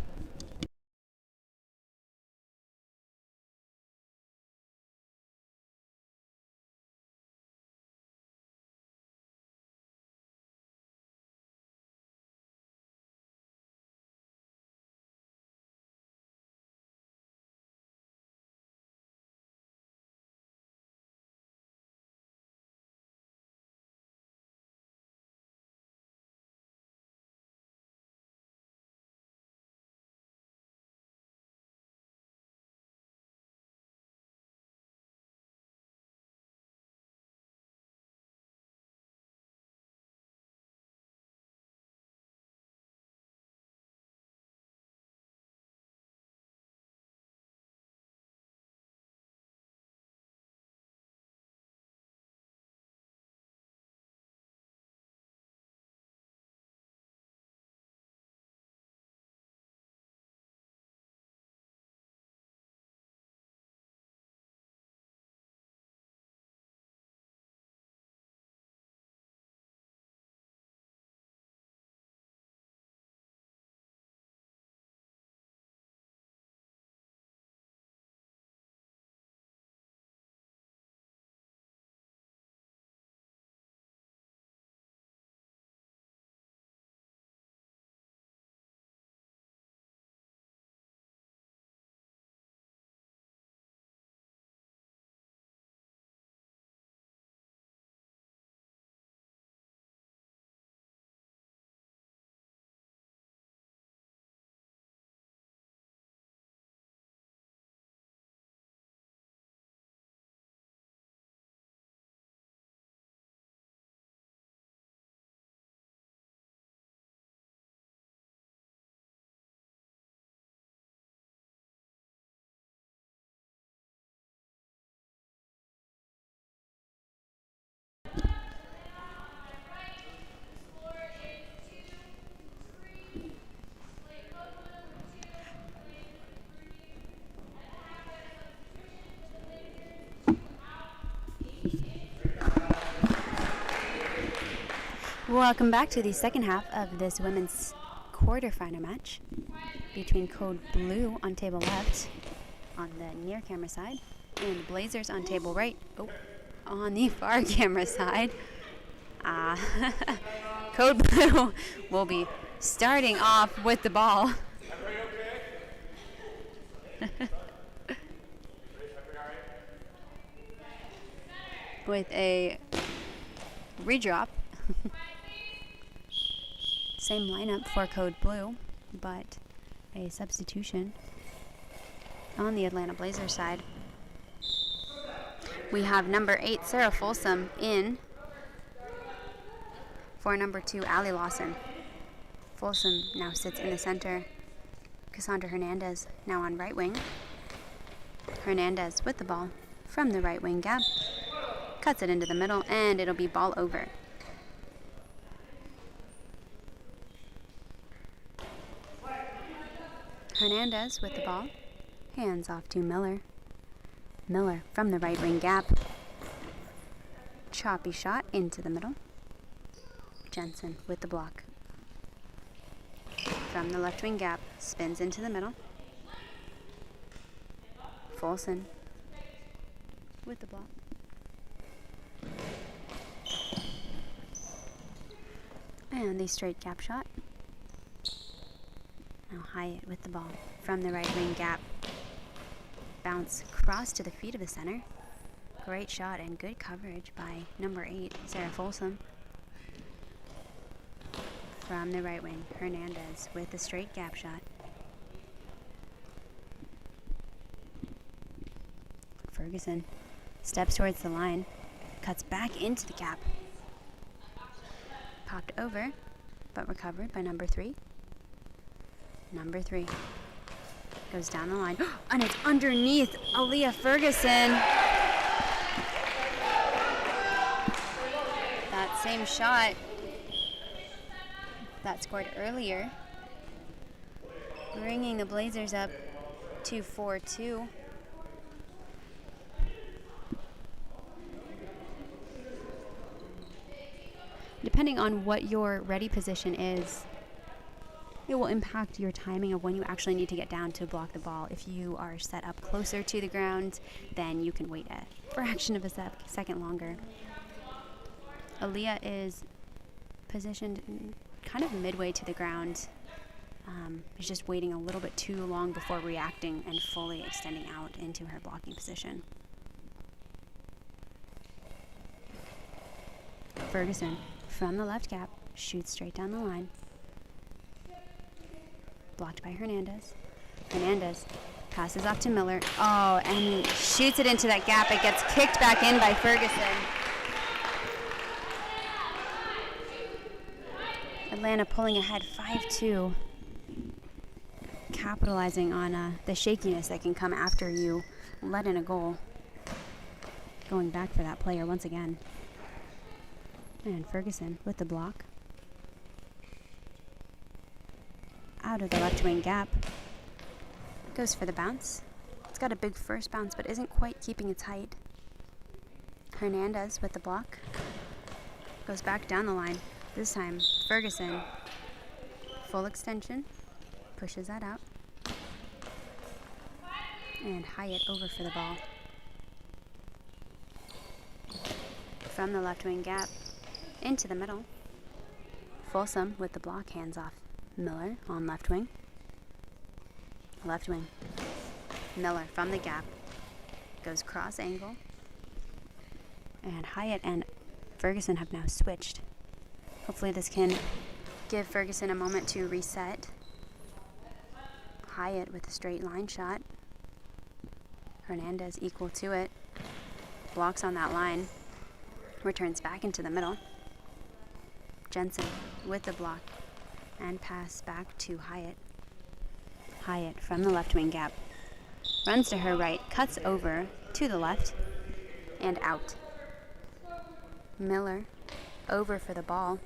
Welcome back to the second half of this women's quarterfinal match between Code Blue on table left on the near camera side and Blazers on table right on the far camera side. Code Blue will be starting off with the ball. With a redrop. Same lineup for Code Blue, but a substitution on the Atlanta Blazers side. We have number 8, Sarah Folsom, in for number 2, Allie Lawson. Folsom now sits in the center. Cassandra Hernandez now on right wing. Hernandez with the ball from the right wing gap. Cuts it into the middle, and it'll be ball over. Hernandez with the ball. Hands off to Miller. Miller from the right wing gap. Choppy shot into the middle. Jensen with the block. From the left wing gap, spins into the middle. Folsom with the block. And the straight gap shot. Now Hyatt with the ball from the right wing gap. Bounce cross to the feet of the center. Great shot and good coverage by number 8, Sarah Folsom. From the right wing, Hernandez with the straight gap shot. Ferguson steps towards the line, cuts back into the gap. Popped over, but recovered by number 3. Number 3 goes down the line, and it's underneath Aaliyah Ferguson. That same shot that scored earlier, bringing the Blazers up to 4-2. Depending on what your ready position is, it will impact your timing of when you actually need to get down to block the ball. If you are set up closer to the ground, then you can wait a fraction of a second longer. Aaliyah is positioned kind of midway to the ground. Is just waiting a little bit too long before reacting and fully extending out into her blocking position. Ferguson from the left gap shoots straight down the line. Blocked by Hernandez. Hernandez passes off to Miller. Oh, and shoots it into that gap. It gets kicked back in by Ferguson. Atlanta pulling ahead 5-2. Capitalizing on the shakiness that can come after you let in a goal. Going back for that player once again. And Ferguson with the block. Out of the left wing gap. Goes for the bounce. It's got a big first bounce, but isn't quite keeping its height. Hernandez with the block. Goes back down the line. This time, Ferguson. Full extension. Pushes that out. And Hyatt over for the ball. From the left wing gap. Into the middle. Folsom with the block, hands off. Miller on left wing. Left wing. Miller from the gap. Goes cross angle. And Hyatt and Ferguson have now switched. Hopefully this can give Ferguson a moment to reset. Hyatt with a straight line shot. Hernandez equal to it. Blocks on that line. Returns back into the middle. Jensen with the block. And pass back to Hyatt. Hyatt from the left wing gap. Runs to her right, cuts over to the left, and out. Miller over for the ball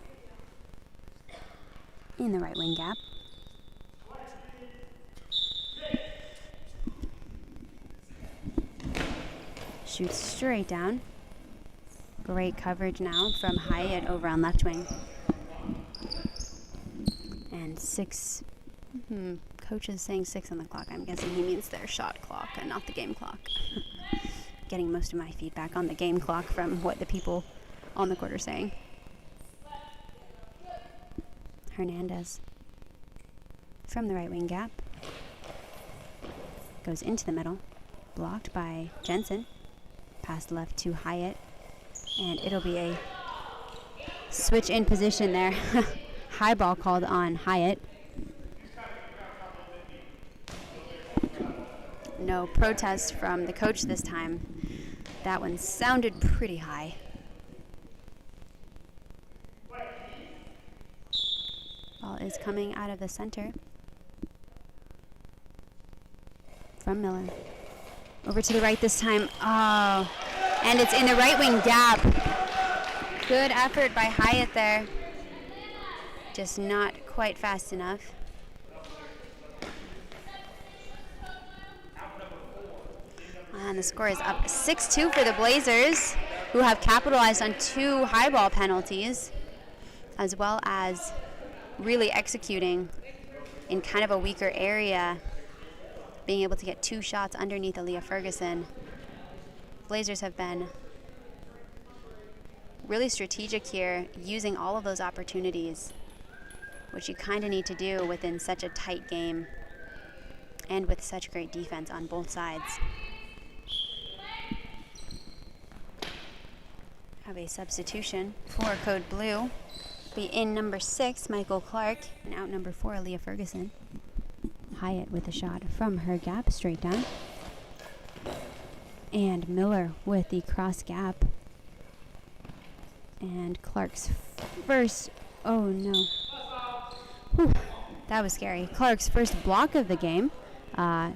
in the right wing gap. Shoots straight down. Great coverage now from Hyatt over on left wing. And coach is saying 6 on the clock. I'm guessing he means their shot clock and not the game clock. Getting most of my feedback on the game clock from what the people on the court are saying. Hernandez from the right wing gap. Goes into the middle. Blocked by Jensen. Pass left to Hyatt. And it'll be a switch in position there. High ball called on Hyatt. No protest from the coach this time. That one sounded pretty high. Ball is coming out of the center. From Miller. Over to the right this time. Oh, and it's in the right wing gap. Good effort by Hyatt there. Just not quite fast enough. And the score is up 6-2 for the Blazers, who have capitalized on 2 high ball penalties, as well as really executing in kind of a weaker area, being able to get 2 shots underneath Aaliyah Ferguson. Blazers have been really strategic here, using all of those opportunities, which you kind of need to do within such a tight game and with such great defense on both sides. Have a substitution for Code Blue. Be in number 6, Michael Clark, and out number 4, Aaliyah Ferguson. Hyatt with a shot from her gap, straight down. And Miller with the cross gap. And Clark's first, oh no. Whew, that was scary. Clark's first block of the game.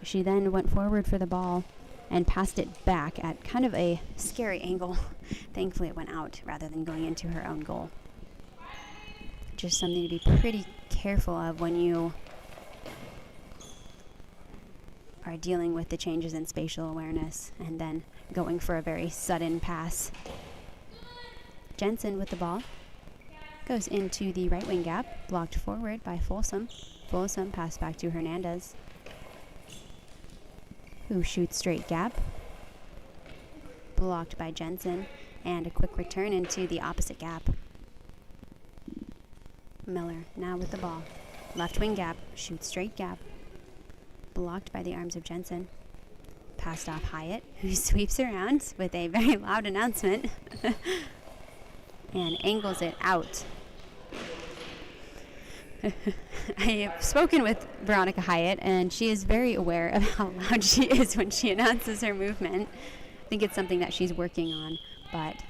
She then went forward for the ball and passed it back at kind of a scary angle. Thankfully it went out rather than going into her own goal. Just something to be pretty careful of when you are dealing with the changes in spatial awareness and then going for a very sudden pass. Jensen with the ball. Goes into the right wing gap, blocked forward by Folsom. Folsom passed back to Hernandez, who shoots straight gap. Blocked by Jensen, and a quick return into the opposite gap. Miller now with the ball. Left wing gap, shoots straight gap. Blocked by the arms of Jensen. Passed off Hyatt, who sweeps around with a very loud announcement and angles it out. I have spoken with Veronica Hyatt, and she is very aware of how loud she is when she announces her movement. I think it's something that she's working on, but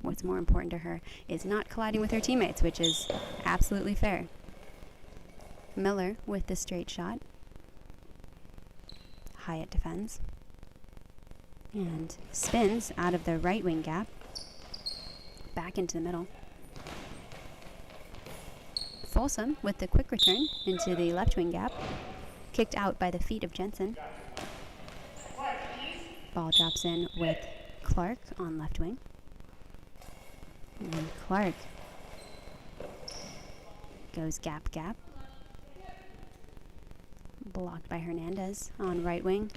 what's more important to her is not colliding with her teammates, which is absolutely fair. Miller with the straight shot. Hyatt defends and spins out of the right wing gap, back into the middle. Folsom with the quick return into the left wing gap, kicked out by the feet of Jensen. Ball drops in with Clark on left wing. And Clark goes gap gap. Blocked by Hernandez on right wing.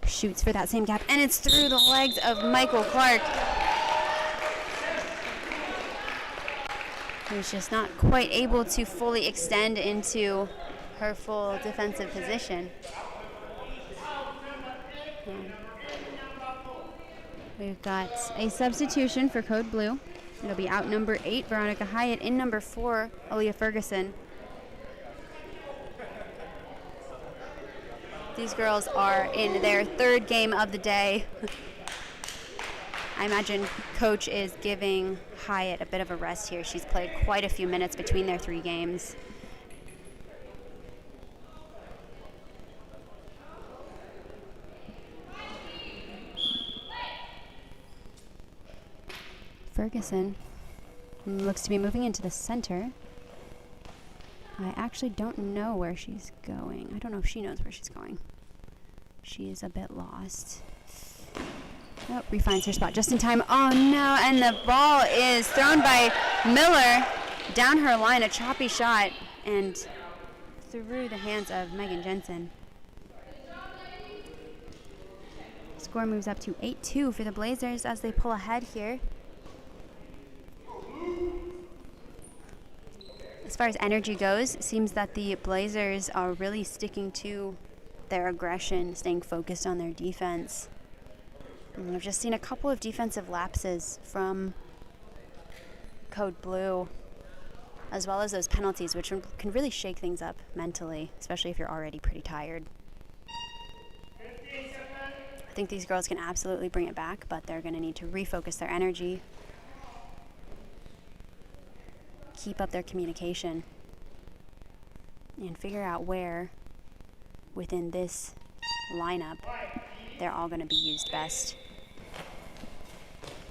Shoots for that same gap, and it's through the legs of Michael Clark, who's just not quite able to fully extend into her full defensive position. We've got a substitution for Code Blue. It'll be out number 8, Veronica Hyatt, in number 4, Aaliyah Ferguson. These girls are in their 3rd game of the day. I imagine Coach is giving Hyatt a bit of a rest here. She's played quite a few minutes between their 3 games. Ferguson looks to be moving into the center. I actually don't know where she's going. I don't know if she knows where she's going. She is a bit lost. Oh, refines her spot just in time. Oh no, and the ball is thrown by Miller. Down her line, a choppy shot, and through the hands of Megan Jensen. Score moves up to 8-2 for the Blazers as they pull ahead here. As far as energy goes, it seems that the Blazers are really sticking to their aggression, staying focused on their defense. And I've just seen a couple of defensive lapses from Code Blue, as well as those penalties, which can really shake things up mentally, especially if you're already pretty tired. I think these girls can absolutely bring it back, but they're going to need to refocus their energy, keep up their communication, and figure out where within this lineup they're all going to be used best.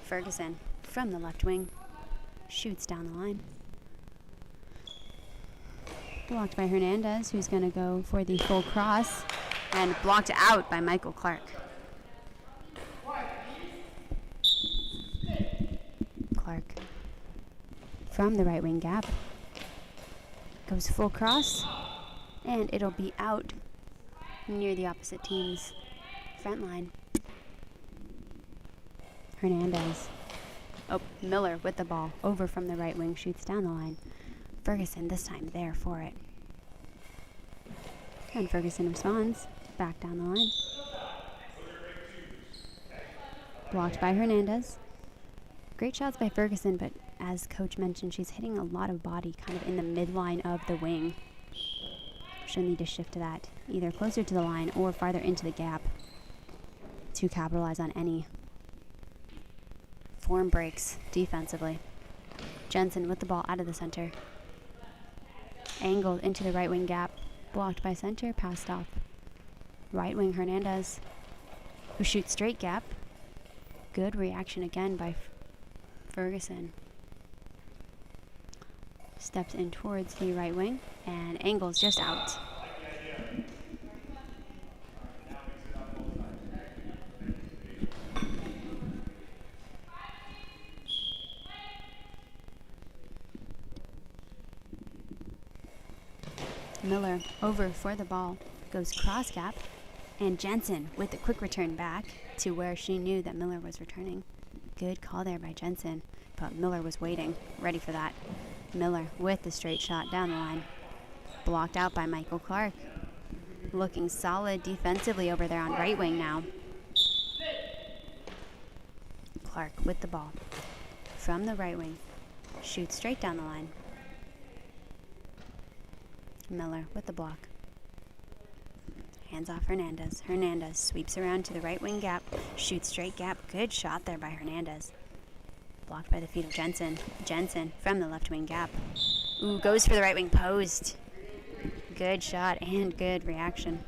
Ferguson from the left wing shoots down the line. Blocked by Hernandez, who's going to go for the full cross, and blocked out by Michael Clark. Clark from the right wing gap goes full cross, and it'll be out near the opposite team's front line. Hernandez. Oh, Miller with the ball over from the right wing, shoots down the line. Ferguson this time there for it. And Ferguson responds back down the line. Blocked by Hernandez. Great shots by Ferguson, but as coach mentioned, she's hitting a lot of body kind of in the midline of the wing. She'll need to shift to that, either closer to the line or farther into the gap to capitalize on any form breaks defensively. Jensen with the ball out of the center. Angled into the right wing gap. Blocked by center, passed off. Right wing Hernandez, who shoots straight gap. Good reaction again by Ferguson. Steps in towards the right wing and angles just out. Miller over for the ball, goes cross gap, and Jensen with a quick return back to where she knew that Miller was returning. Good call there by Jensen, but Miller was waiting, ready for that. Miller with the straight shot down the line. Blocked out by Michael Clark. Looking solid defensively over there on right wing now. Clark with the ball from the right wing. Shoots straight down the line. Miller with the block. Hands off Hernandez. Hernandez sweeps around to the right wing gap. Shoots straight gap. Good shot there by Hernandez. Blocked by the feet of Jensen. Jensen from the left wing gap. Ooh, goes for the right wing post. Good shot and good reaction.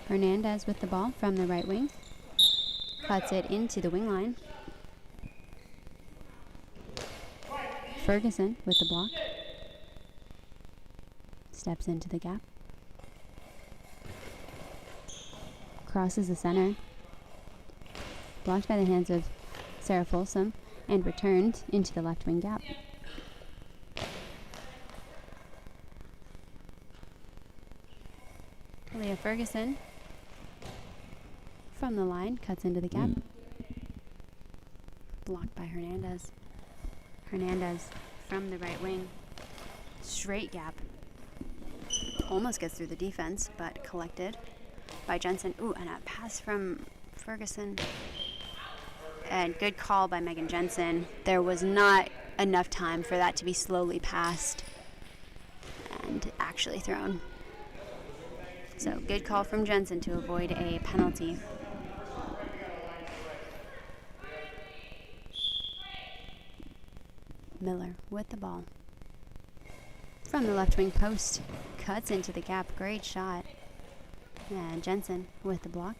Hernandez with the ball from the right wing. Cuts it into the wing line. Ferguson with the block. Steps into the gap. Crosses the center. Blocked by the hands of Sarah Folsom and returned into the left wing gap. Leah Ferguson from the line, cuts into the gap. Blocked by Hernandez. Hernandez from the right wing. Straight gap. Almost gets through the defense, but collected by Jensen. Ooh, and a pass from Ferguson. And good call by Megan Jensen. There was not enough time for that to be slowly passed and actually thrown. So good call from Jensen to avoid a penalty. Miller with the ball. From the left wing post. Cuts into the gap. Great shot. And Jensen with the block.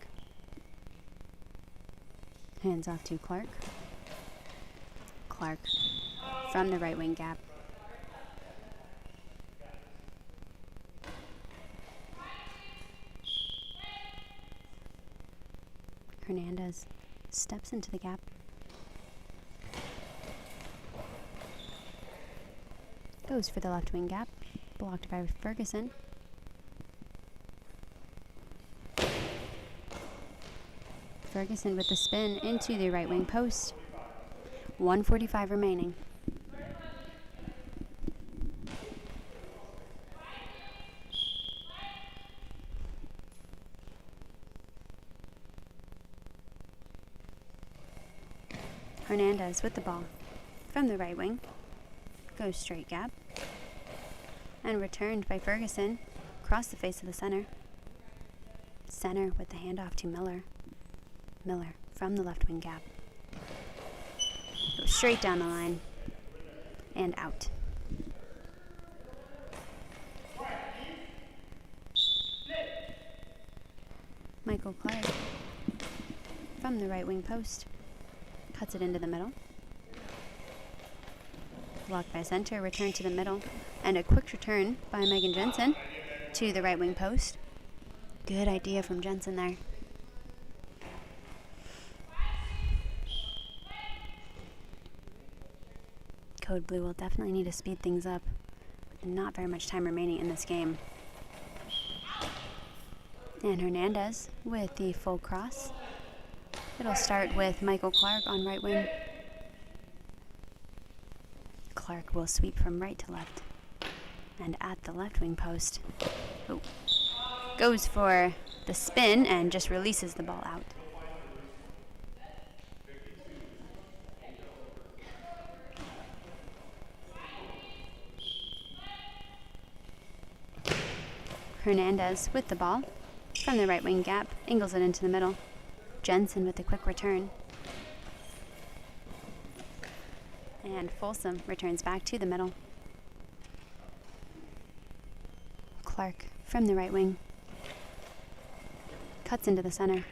Hands off to Clark. Clark from the right wing gap. Hernandez steps into the gap. Goes for the left wing gap, blocked by Ferguson. Ferguson with the spin into the right wing post. 1:45 remaining. Hernandez with the ball from the right wing. Goes straight gap. And returned by Ferguson. Across the face of the center. Center with the handoff to Miller. Miller from the left wing gap. Goes straight down the line. And out. Michael Clark from the right wing post. Cuts it into the middle. Blocked by center, return to the middle, and a quick return by Megan Jensen to the right wing post. Good idea from Jensen there. Code Blue will definitely need to speed things up with not very much time remaining in this game. And Hernandez with the full cross. It'll start with Michael Clark on right wing. Clark will sweep from right to left. And at the left wing post. Oh. Goes for the spin and just releases the ball out. Hernandez with the ball from the right wing gap. Angles it into the middle. Jensen with a quick return. And Folsom returns back to the middle. Clark from the right wing. Cuts into the center.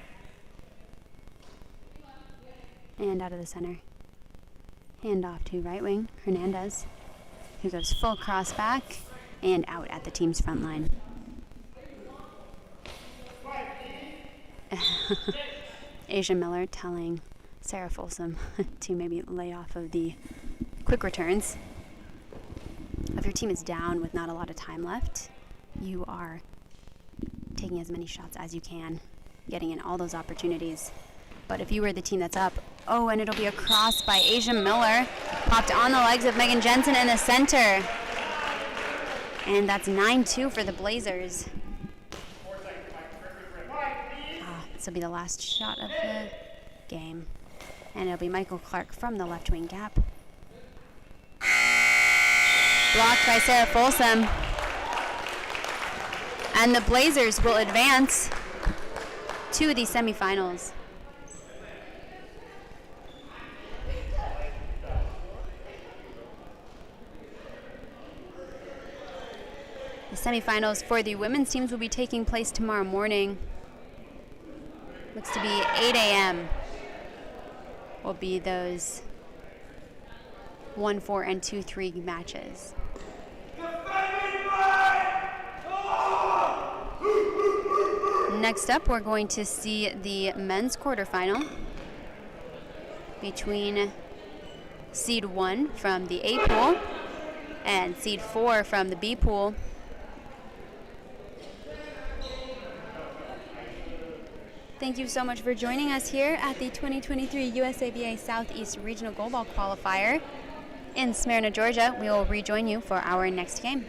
And out of the center. Hand off to right wing, Hernandez, who goes full cross back and out at the team's front line. Asia Miller telling Sarah Folsom to maybe lay off of the quick returns. If your team is down with not a lot of time left, you are taking as many shots as you can, getting in all those opportunities. But if you were the team that's up, oh, and it'll be a cross by Asia Miller, popped on the legs of Megan Jensen in the center. And that's 9-2 for the Blazers. This will be the last shot of the game. And it'll be Michael Clark from the left wing gap. Blocked by Sarah Folsom. And the Blazers will advance to the semifinals. The semifinals for the women's teams will be taking place tomorrow morning. Looks to be 8 a.m. will be those 1-4 and 2-3 matches. Next up, we're going to see the men's quarterfinal between seed 1 from the A pool and seed 4 from the B pool. Thank you so much for joining us here at the 2023 USABA Southeast Regional Goalball Qualifier in Smyrna, Georgia. We will rejoin you for our next game.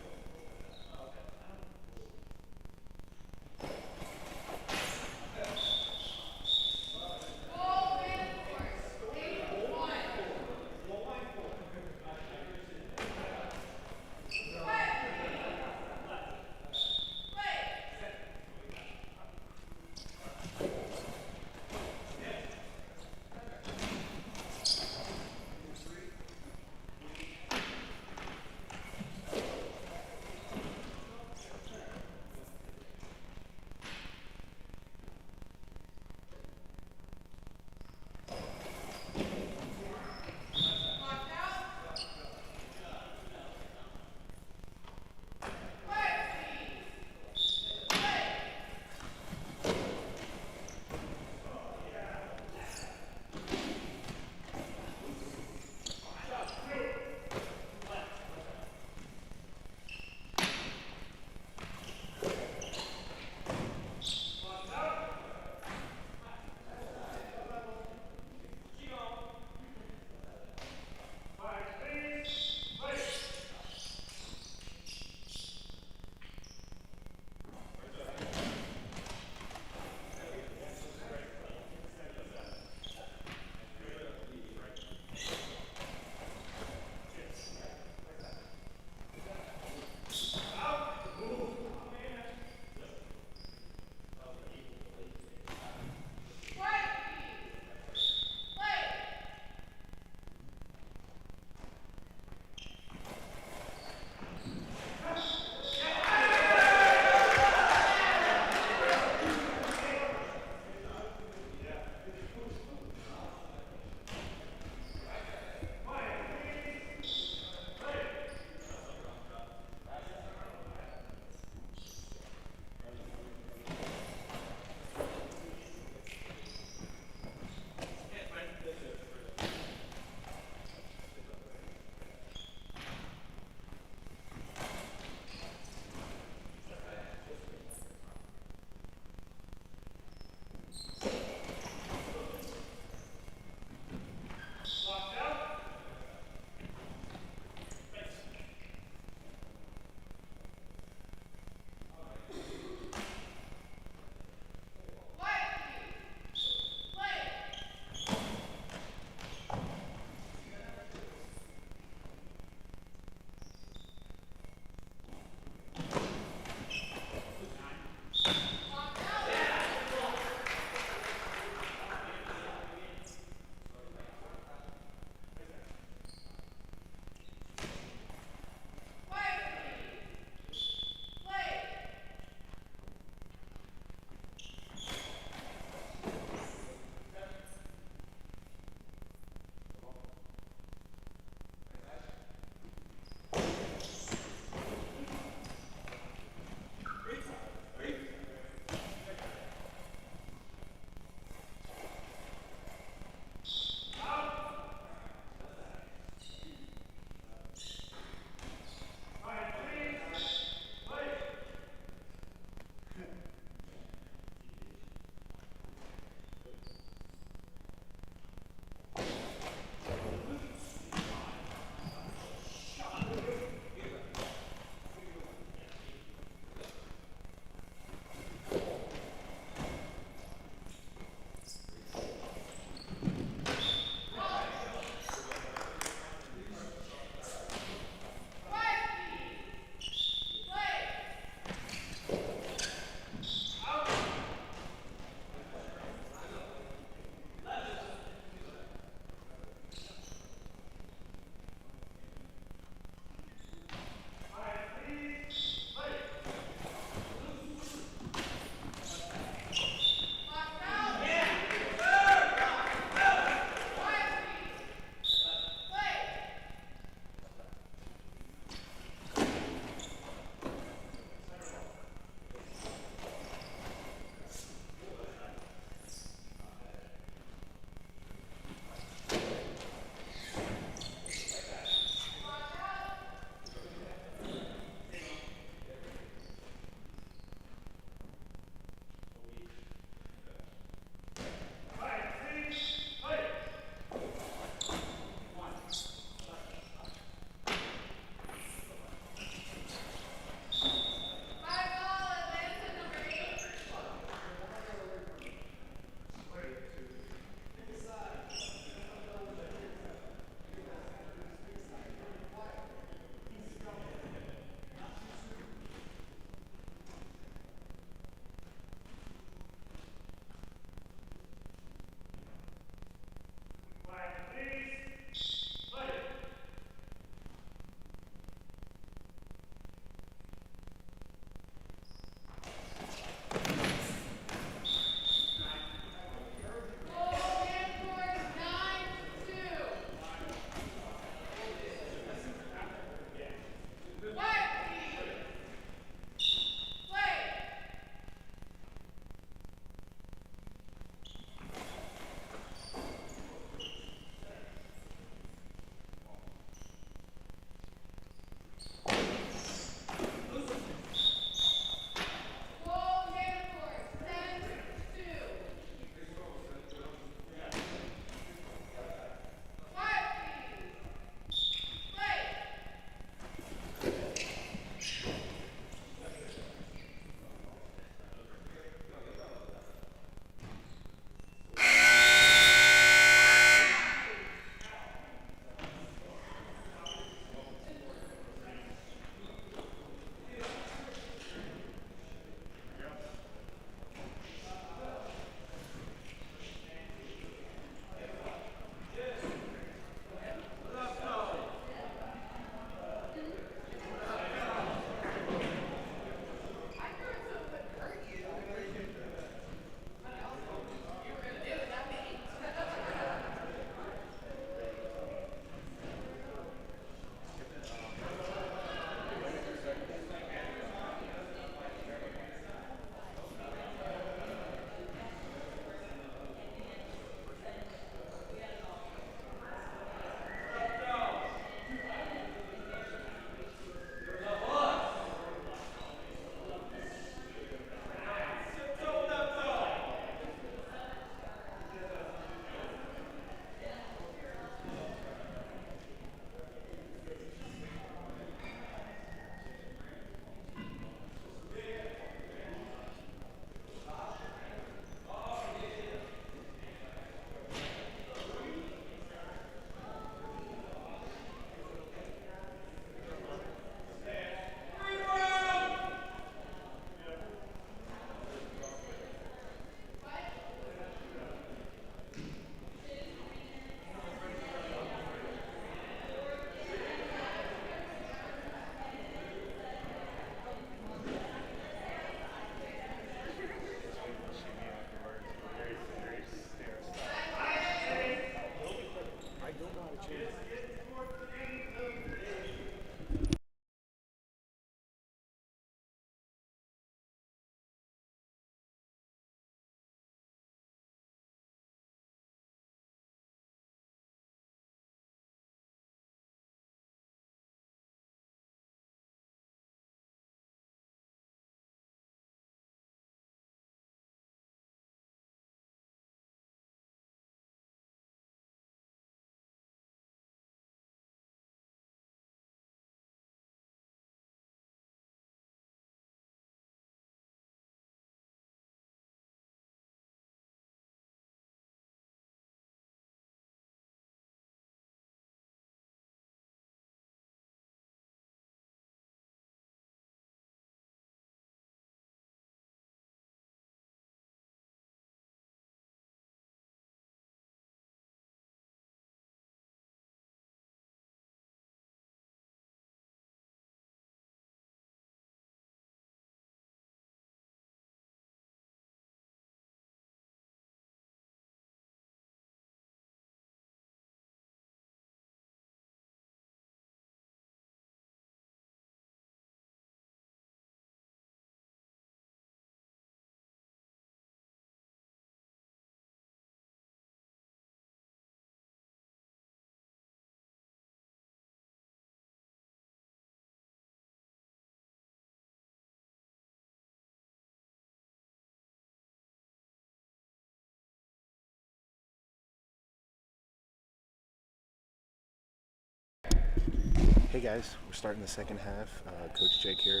Hey guys, we're starting the second half. Coach Jake here.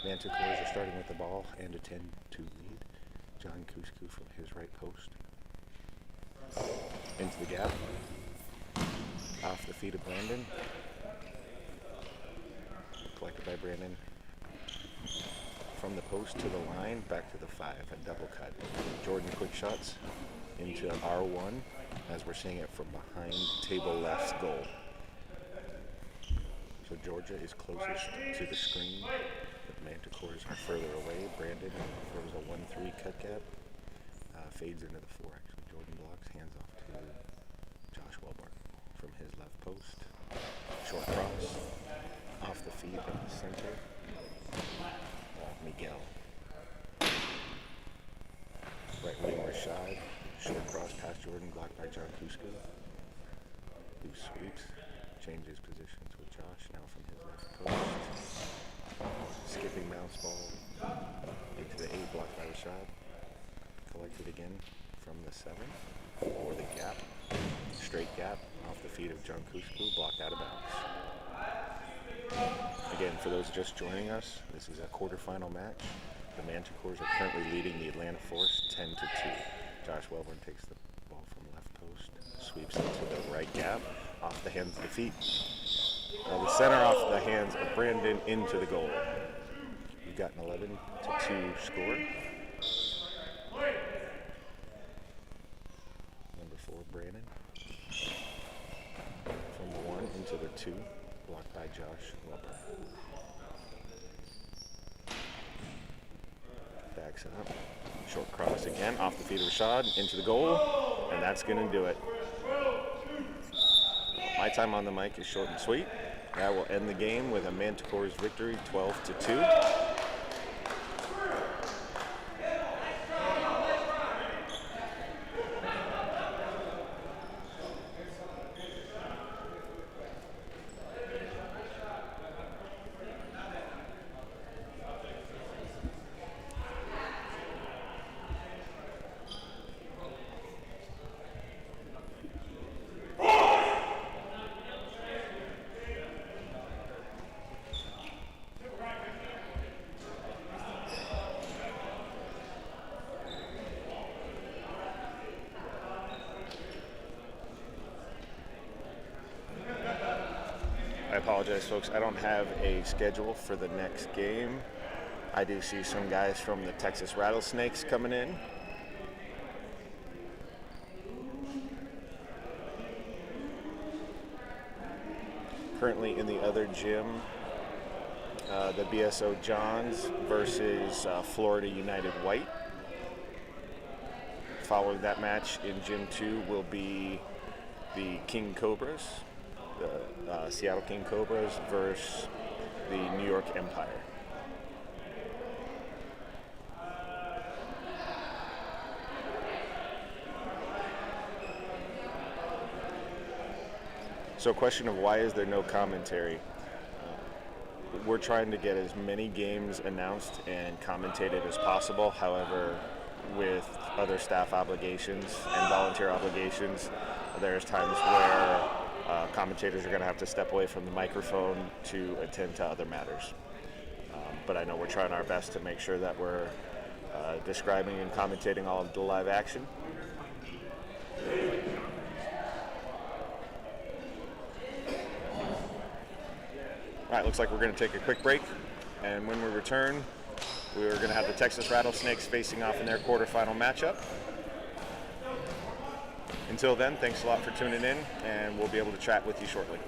Manticores are starting with the ball and a 10-2 lead. John Kusku from his right post. Into the gap. Off the feet of Brandon. Collected by Brandon. From the post to the line, back to the 5, a double cut. Jordan quick shots into R1 as we're seeing it from behind table left's goal. So Georgia is closest to the screen, but Manticores are further away. Brandon throws a 1-3 cut gap, fades into the 4 actually. Jordan blocks, hands off to Josh Welbart from his left post. Short cross, off the feet of the center. Miguel. Right wing Rashad, short cross past Jordan, blocked by John Kusku, who sweeps, changes positions with Josh, now from his left post. Skipping bounce ball into the 8, blocked by Rashad. Collected again from the 7, or the gap. Straight gap, off the feet of John Kusku, blocked out of bounds. Again, for those just joining us, this is a quarterfinal match. The Manticores are currently leading the Atlanta Force 10-2. Josh Welborn takes the ball from left post, sweeps into the right gap, off the hands of the feet. The center off the hands of Brandon into the goal. We've got an 11-2 score. Number 4, Brandon. From the 1 into the 2, blocked by Josh Welborn. Backs it up. Short cross again, off the feet of Rashad, into the goal, and that's going to do it. My time on the mic is short and sweet. That will end the game with a Manticores victory, 12-2. I apologize, folks. I don't have a schedule for the next game. I do see some guys from the Texas Rattlesnakes coming in. Currently in the other gym, the BSO Johns versus Florida United White. Following that match in Gym 2 will be the King Cobras, the Seattle King Cobras versus the New York Empire. So, question of why is there no commentary? We're trying to get as many games announced and commentated as possible. However, with other staff obligations and volunteer obligations, there's times where commentators are going to have to step away from the microphone to attend to other matters. But I know we're trying our best to make sure that we're describing and commentating all of the live action. All right, looks like we're going to take a quick break, and when we return, we're going to have the Texas Rattlesnakes facing off in their quarterfinal matchup. Until then, thanks a lot for tuning in, and we'll be able to chat with you shortly.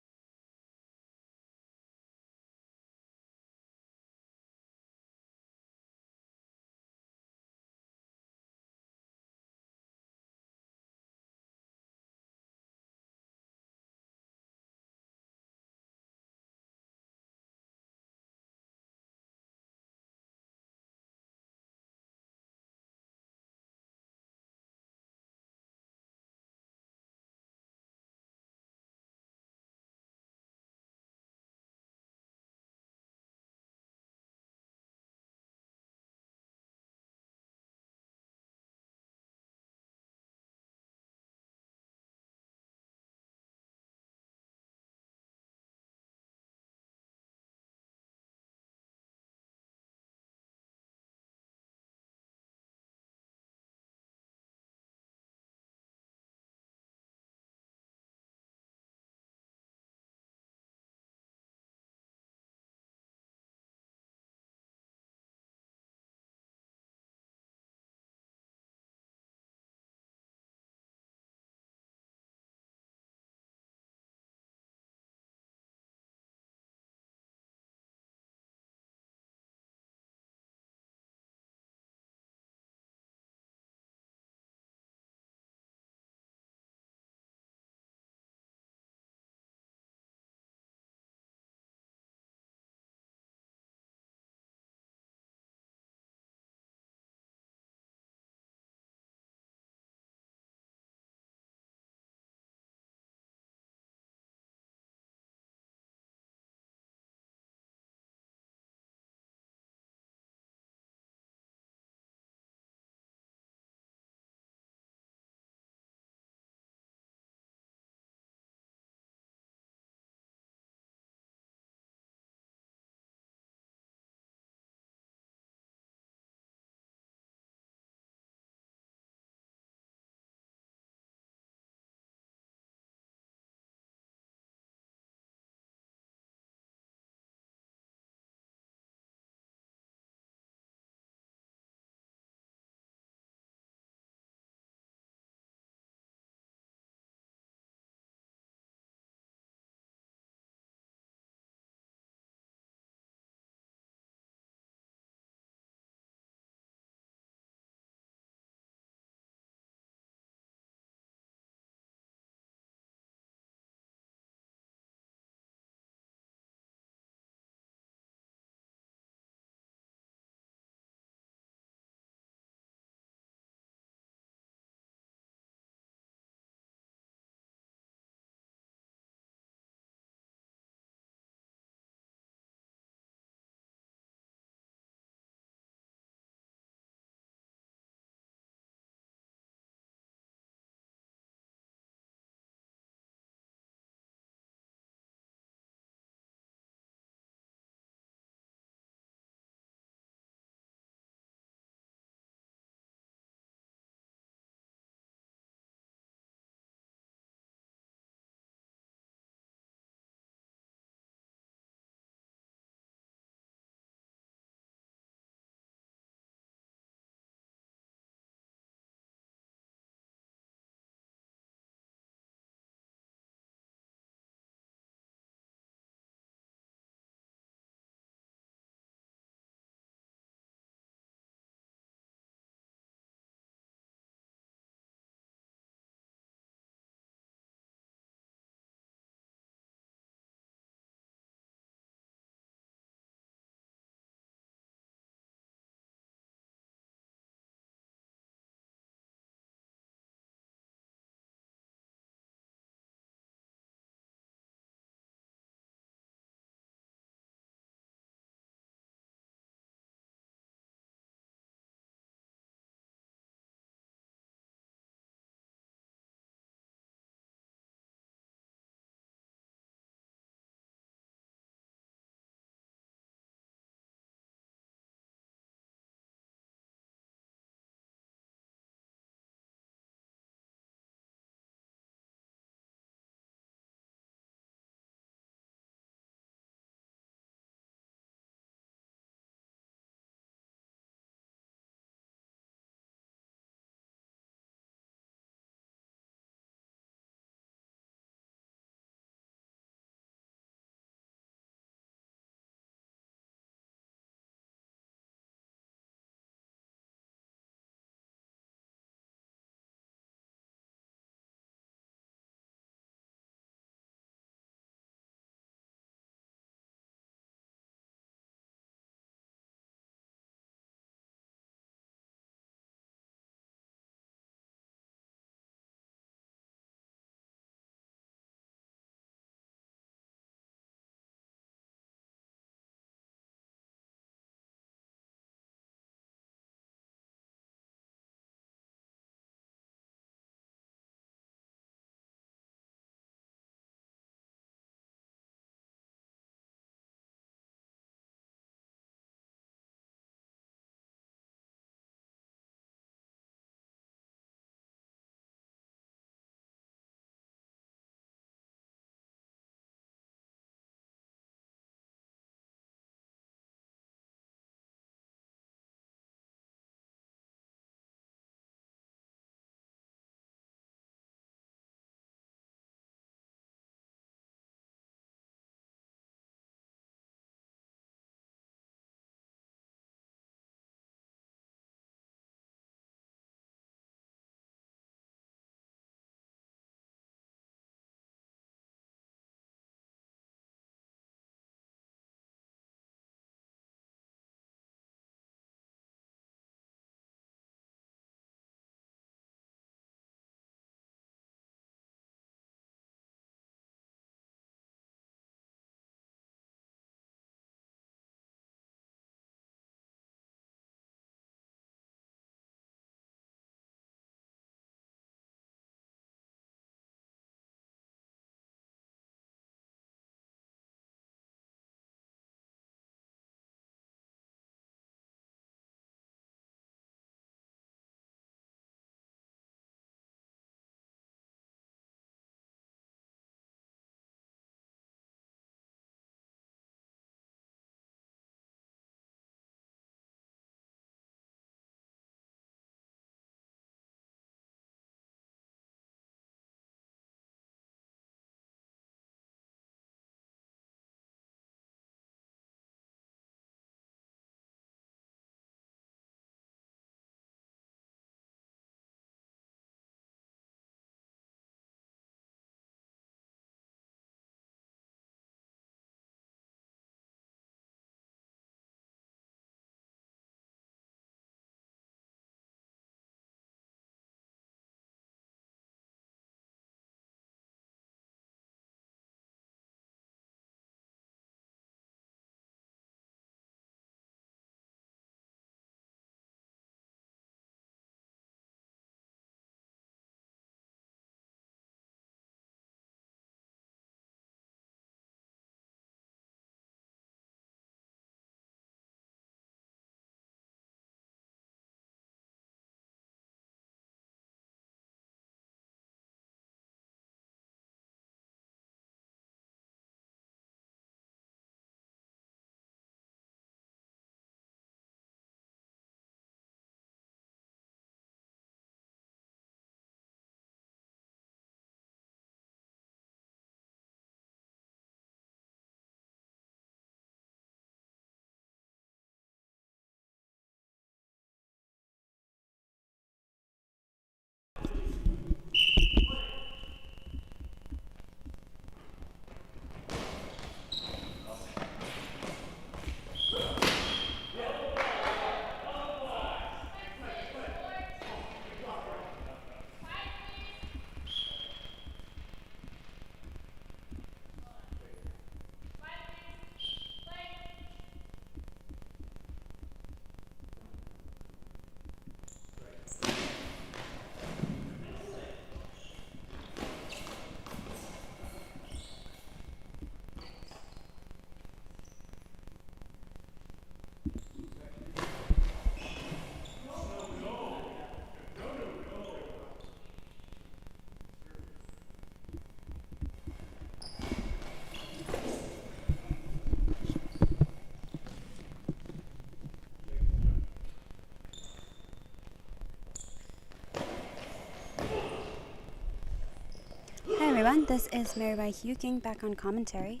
everyone. This is Mary by Huking back on commentary.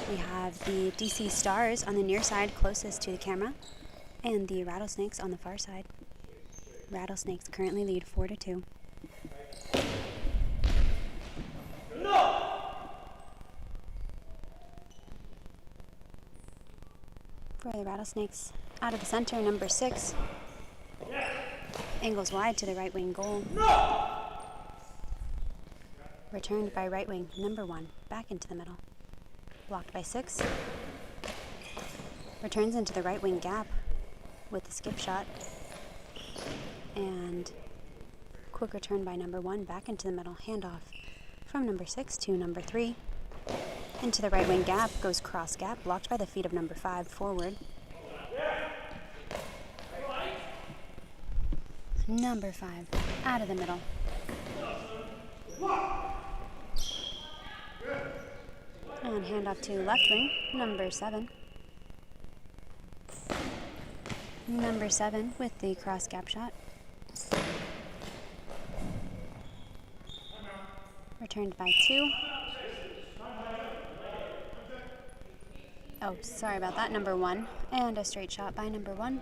We have the DC Stars on the near side closest to the camera, and the Rattlesnakes on the far side. Rattlesnakes currently lead 4-2. For the Rattlesnakes, out of the center, number 6. Angles wide to the right wing goal. Returned by right wing, number 1, back into the middle. Blocked by 6. Returns into the right wing gap with the skip shot. And quick return by number 1, back into the middle. Handoff from number 6 to number 3. Into the right wing gap, goes cross gap, blocked by the feet of number 5, forward. Number 5, out of the middle. And handoff to left wing, number 7. Number 7 with the cross gap shot. Returned by 2. Oh, sorry about that, number 1. And a straight shot by number 1.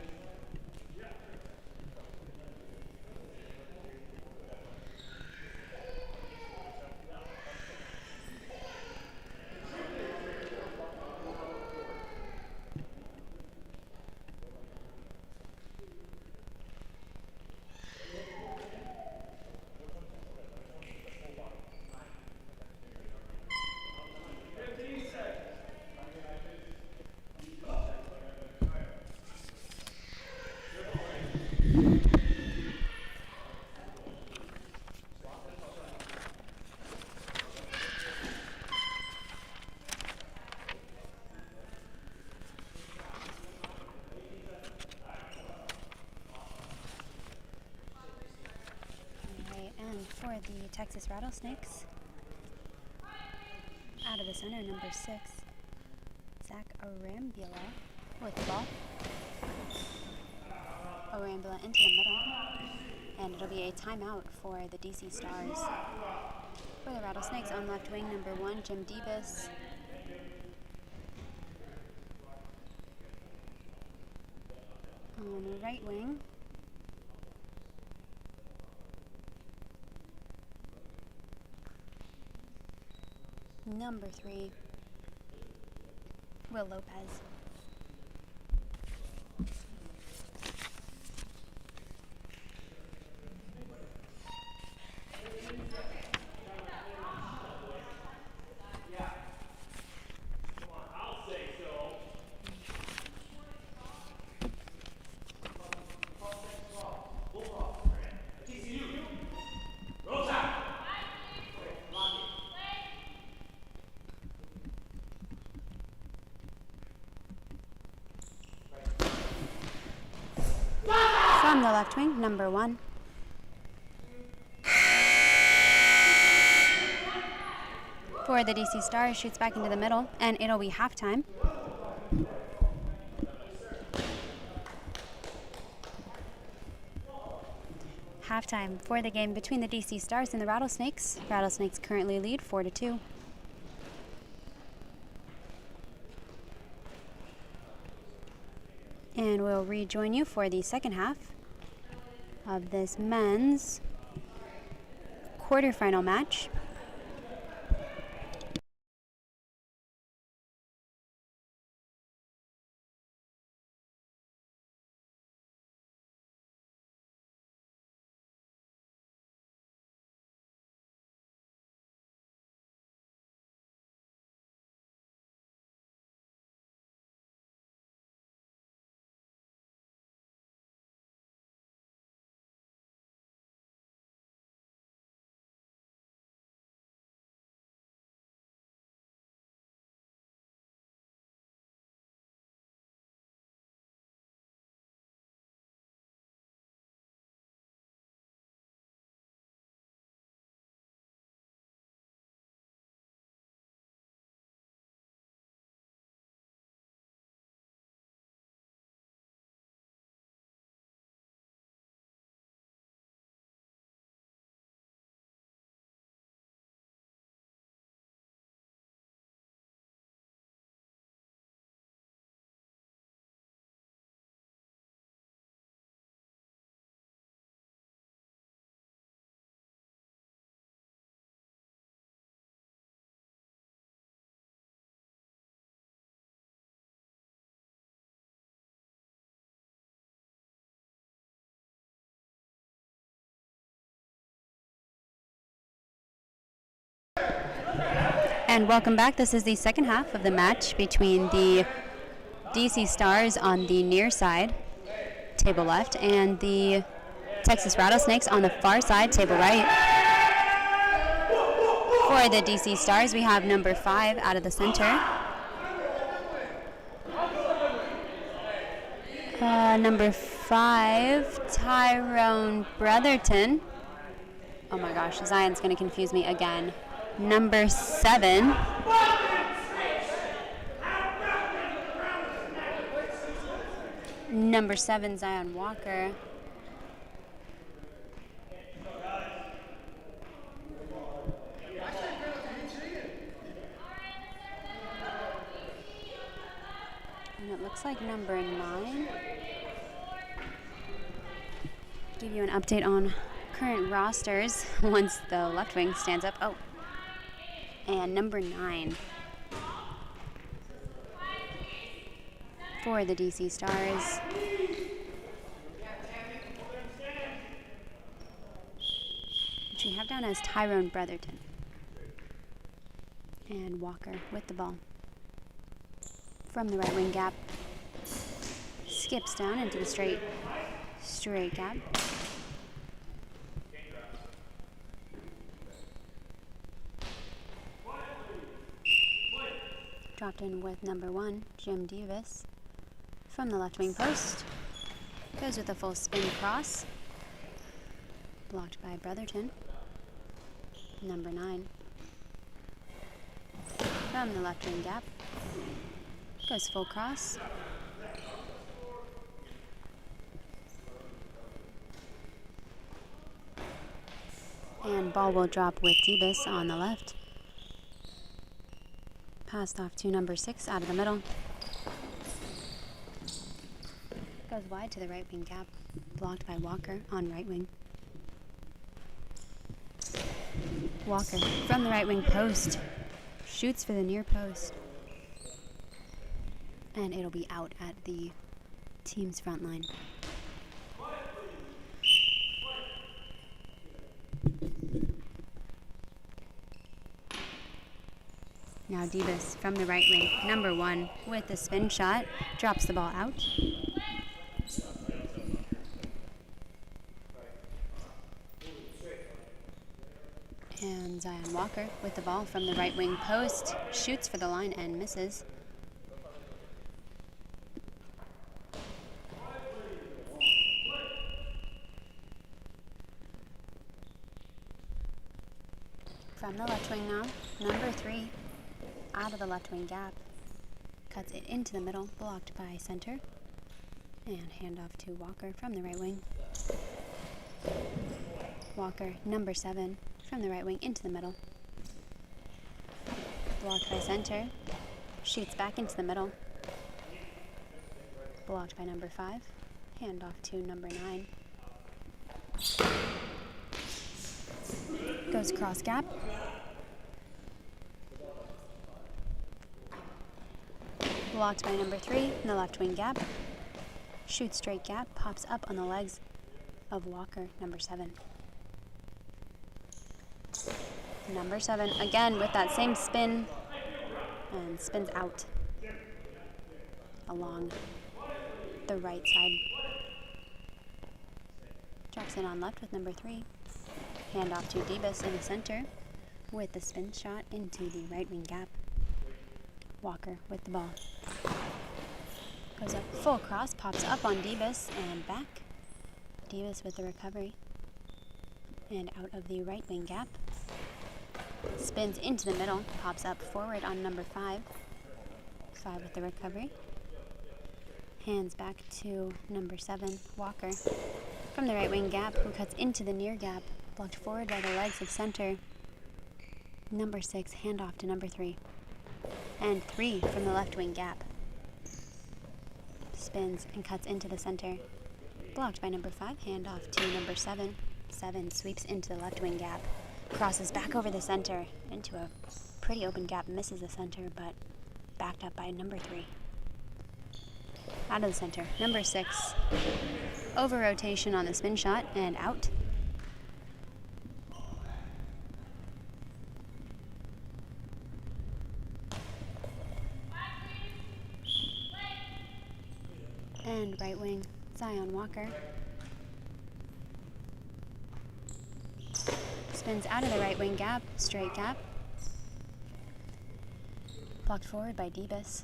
For the Texas Rattlesnakes, out of the center, number 6, Zach Arambula with the ball. Arambula into the middle, and it'll be a timeout for the DC Stars. For the Rattlesnakes, on left wing, number 1, Jim Debus. On the right wing, number 3, Will Lopez. From the left wing, number 1. For the DC Stars, shoots back into the middle, and it'll be halftime. Halftime for the game between the DC Stars and the Rattlesnakes. Rattlesnakes currently lead 4-2. And we'll rejoin you for the second half of this men's quarterfinal match. And welcome back. This is the second half of the match between the DC Stars on the near side, table left, and the Texas Rattlesnakes on the far side, table right. For the DC Stars, we have number 5 out of the center. Number 5, Tyrone Brotherton. Oh my gosh, Zion's going to confuse me again. Number 7. Number 7, Zion Walker. And it looks like number 9. Give you an update on current rosters once the left wing stands up. Oh, and number 9 for the DC Stars. Which we have down as Tyrone Brotherton. And Walker with the ball. From the right wing gap. Skips down into the straight gap. Dropped in with number 1, Jim Davis. From the left wing post. Goes with a full spin cross. Blocked by Brotherton. Number 9. From the left wing gap. Goes full cross. And ball will drop with Davis on the left. Passed off to number 6 out of the middle. Goes wide to the right wing gap. Blocked by Walker on right wing. Walker from the right wing post. Shoots for the near post. And it'll be out at the team's front line. Now Davis from the right wing, number 1 with the spin shot, drops the ball out. And Zion Walker with the ball from the right wing post, shoots for the line and misses. From the left wing now, number 3. Out of the left wing gap, cuts it into the middle, blocked by center, and handoff to Walker from the right wing. Walker, number 7, from the right wing into the middle, blocked by center, shoots back into the middle, blocked by number 5, handoff to number 9. Goes cross gap. Blocked by number 3 in the left wing gap. Shoots straight gap, pops up on the legs of Walker, number 7. Number 7, again with that same spin, and spins out along the right side. Drops in on left with number 3. Handoff to Davis in the center with the spin shot into the right wing gap. Walker with the ball. Goes up full cross, pops up on Davis and back. Davis with the recovery. And out of the right wing gap. Spins into the middle, pops up forward on number 5. 5 with the recovery. Hands back to number 7, Walker. From the right wing gap, who cuts into the near gap. Blocked forward by the legs of center. Number 6, handoff to number 3. And 3 from the left wing gap. Spins and cuts into the center. Blocked by number 5, handoff to number 7. 7 sweeps into the left wing gap. Crosses back over the center into a pretty open gap. Misses the center, but backed up by number 3. Out of the center. Number 6. Over rotation on the spin shot and out. And right wing, Zion Walker. Spins out of the right wing gap, straight gap. Blocked forward by Debus.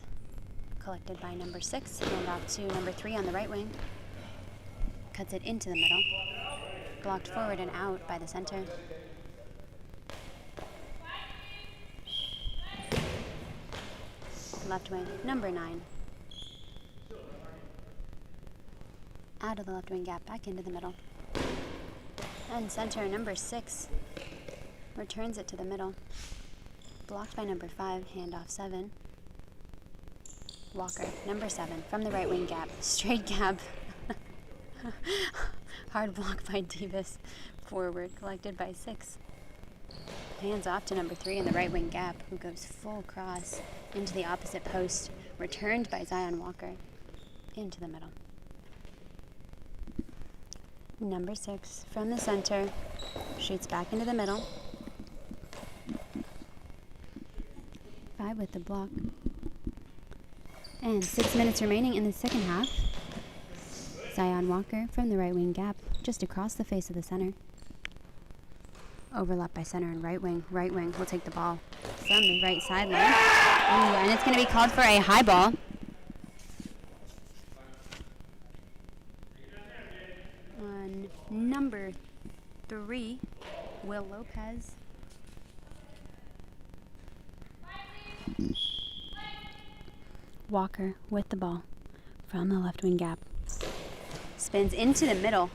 Collected by number 6, hand off to number 3 on the right wing. Cuts it into the middle. Blocked forward and out by the center. Left wing, number 9. Out of the left wing gap, back into the middle. And center, number 6. Returns it to the middle. Blocked by number 5, handoff 7. Walker, number 7, from the right wing gap, straight gap. Hard block by Davis. Forward, collected by 6. Hands off to number 3 in the right wing gap, who goes full cross into the opposite post. Returned by Zion Walker into the middle. Number 6 from the center, shoots back into the middle. 5 with the block. And 6 minutes remaining in the second half. Zion Walker from the right wing gap, just across the face of the center. Overlap by center and right wing. Right wing will take the ball from the right sideline. Ooh, and it's going to be called for a high ball. On number 3, Will Lopez. Walker with the ball from the left wing gap. Spins into the middle.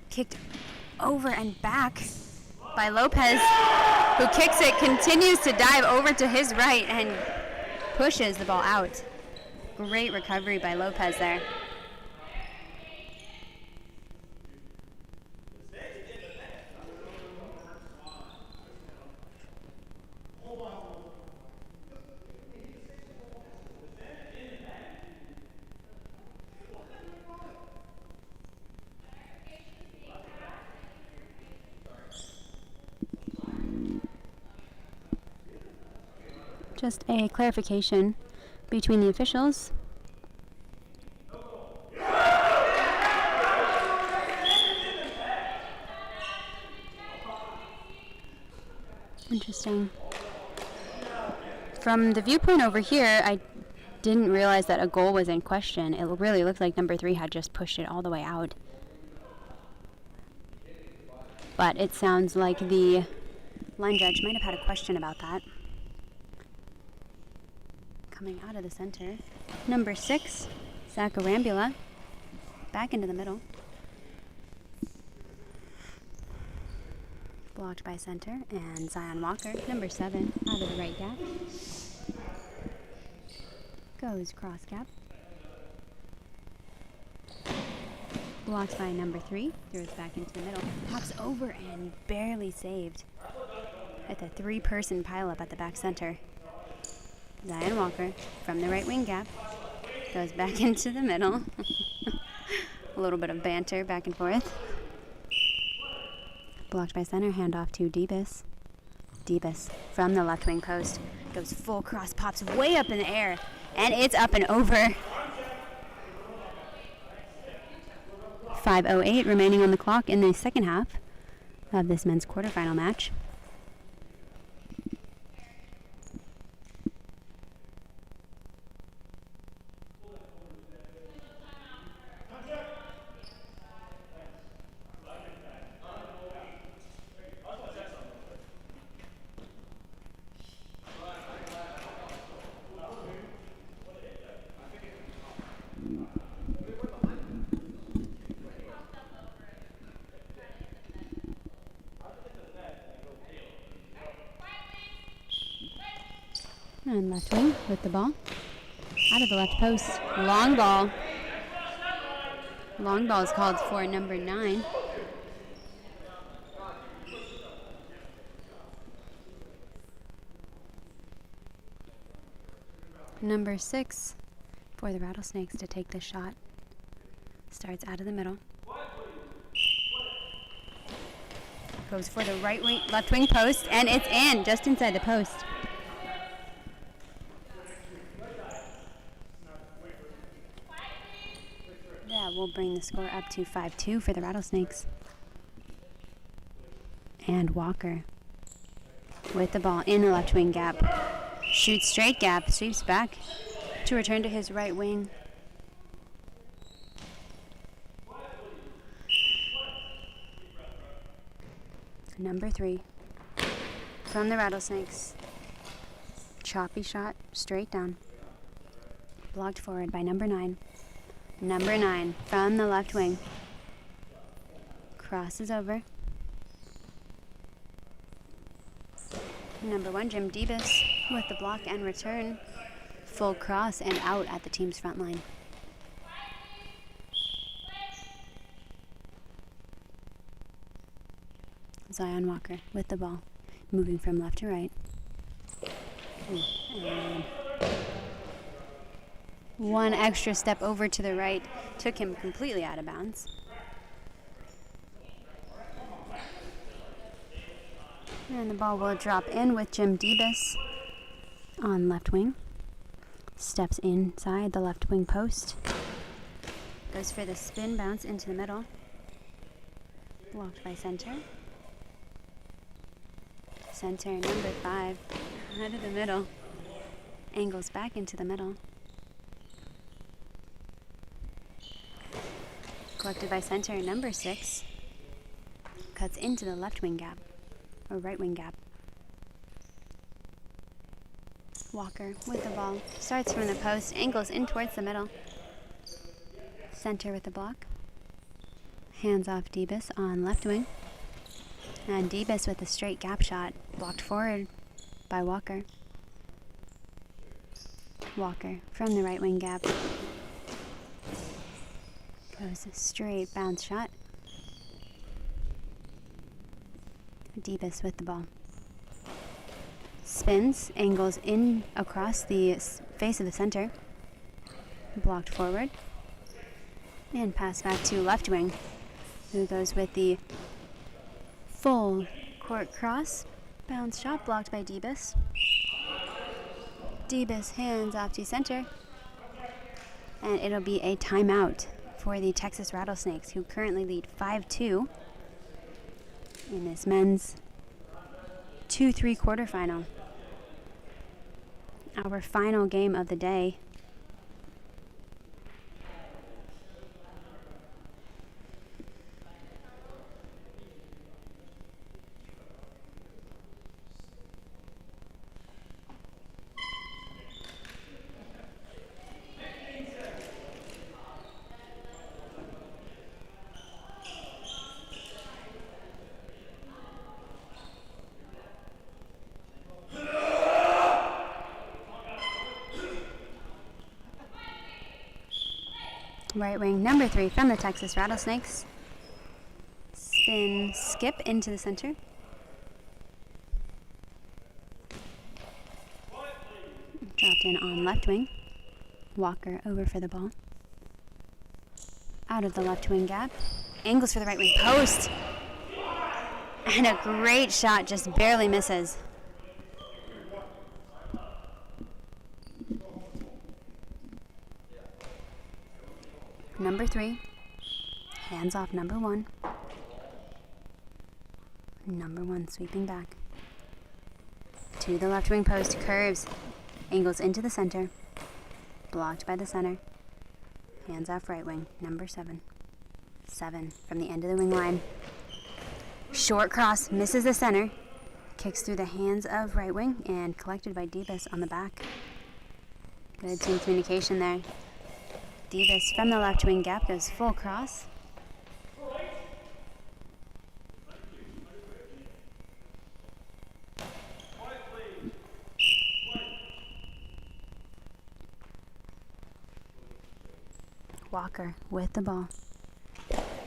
Kicked over and back by Lopez, who kicks it, continues to dive over to his right and pushes the ball out. Great recovery by Lopez there. Just a clarification between the officials. Interesting. From the viewpoint over here, I didn't realize that a goal was in question. It really looked like number 3 had just pushed it all the way out. But it sounds like the line judge might have had a question about that. Coming out of the center, number 6, Zakarambula, back into the middle. Blocked by center, and Zion Walker, number 7, out of the right gap. Goes cross gap. Blocked by number 3, throws back into the middle. Pops over and barely saved at the 3-person pileup at the back center. Zion Walker from the right wing gap goes back into the middle. A little bit of banter back and forth. Blocked by center, handoff to Debus. Debus from the left wing post goes full cross, pops way up in the air, and it's up and over. 5:08 remaining on the clock in the second half of this men's quarterfinal match. And left wing with the ball. Out of the left post. Long ball. Long ball is called for number 9. Number 6 for the Rattlesnakes to take the shot. Starts out of the middle. Goes for the right wing, left wing post, and it's in, just inside the post. will bring the score up to 5-2 for the Rattlesnakes. And Walker with the ball in the left wing gap. Shoots straight gap, sweeps back to return to his right wing. Number 3 from the Rattlesnakes. Choppy shot, straight down. Blocked forward by number 9. Number 9 from the left wing. Crosses over. Number 1, Jim Debus with the block and return. Full cross and out at the team's front line. Zion Walker with the ball, moving from left to right. And one extra step over to the right took him completely out of bounds. And the ball will drop in with Jim Debus on left wing. Steps inside the left wing post. Goes for the spin bounce into the middle. Blocked by center. Center, number 5, out of the middle. Angles back into the middle. Collected by center, number 6. Cuts into the left wing gap, or right wing gap. Walker with the ball. Starts from the post, angles in towards the middle. Center with the block. Hands off Debus on left wing. And Debus with a straight gap shot, blocked forward by Walker. Walker from the right wing gap. Goes a straight bounce shot. Debus with the ball. Spins, angles in across the face of the center. Blocked forward. And pass back to left wing, who goes with the full court cross. Bounce shot blocked by Debus. Debus hands off to center. And it'll be a timeout for the Texas Rattlesnakes, who currently lead 5-2 in this men's 2-3 quarterfinal. Our final game of the day. Right wing, number 3 from the Texas Rattlesnakes. Spin, skip into the center. Dropped in on left wing. Walker over for the ball. Out of the left wing gap. Angles for the right wing post. And a great shot, just barely misses. Number 3, hands off number 1. Number 1 sweeping back. To the left wing post, curves, angles into the center. Blocked by the center. Hands off right wing, number 7. 7 from the end of the wing line. Short cross, misses the center. Kicks through the hands of right wing and collected by Debus on the back. Good team communication there. Debus from the left wing gap goes full cross. Walker with the ball.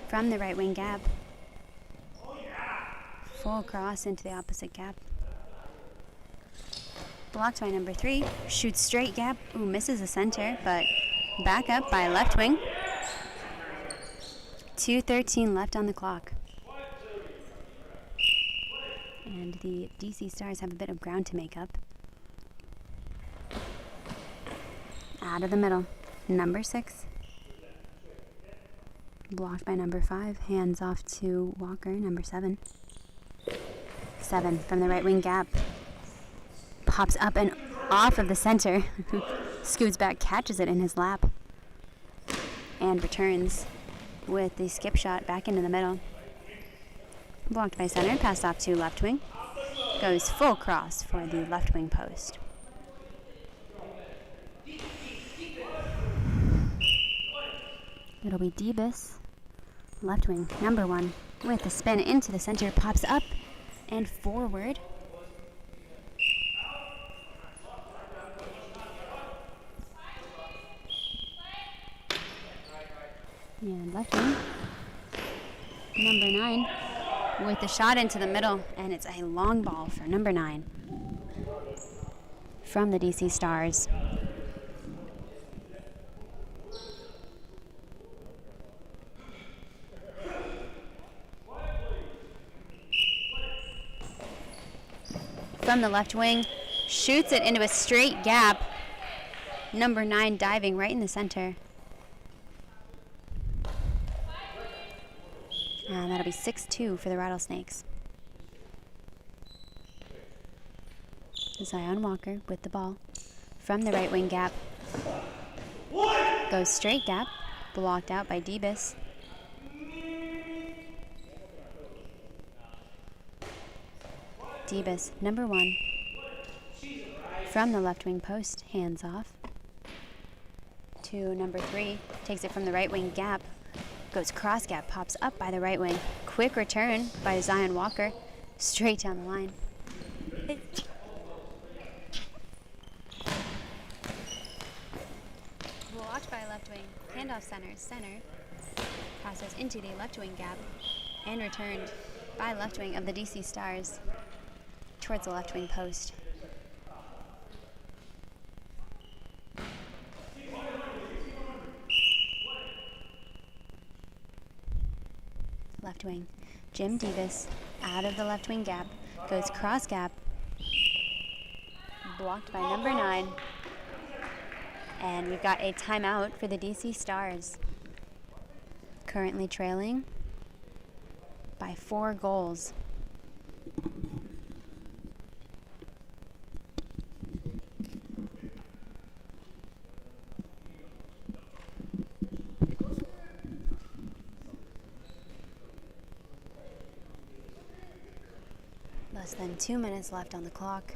From the right wing gap. Full cross into the opposite gap. Blocked by number 3. Shoots straight gap. Ooh, misses the center, but back up by left wing. 2:13 left on the clock. And the DC Stars have a bit of ground to make up. Out of the middle, number 6. Blocked by number 5. Hands off to Walker, number 7. 7 from the right wing gap. Pops up and off of the center. Scoots back, catches it in his lap. And returns with the skip shot back into the middle. Blocked by center, passed off to left wing. Goes full cross for the left wing post. It'll be Debus, left wing, number 1, with a spin into the center, pops up and forward. And left wing, number 9, with the shot into the middle, and it's a long ball for number 9 from the DC Stars. From the left wing, shoots it into a straight gap. Number 9 diving right in the center. And that'll be 6-2 for the Rattlesnakes. Zion Walker with the ball. From the right wing gap. Goes straight gap. Blocked out by Debus. Debus, number 1. From the left wing post, hands off. To number 3. Takes it from the right wing gap. Goes cross gap, pops up by the right wing. Quick return by Zion Walker. Straight down the line. Blocked by left wing. Handoff center. Passes into the left wing gap. And returned by left wing of the DC Stars towards the left wing post. Left wing. Jim Debus out of the left wing gap. Goes cross gap. Blocked by number 9. And we've got a timeout for the DC Stars. Currently trailing by 4 goals. Less than 2 minutes left on the clock.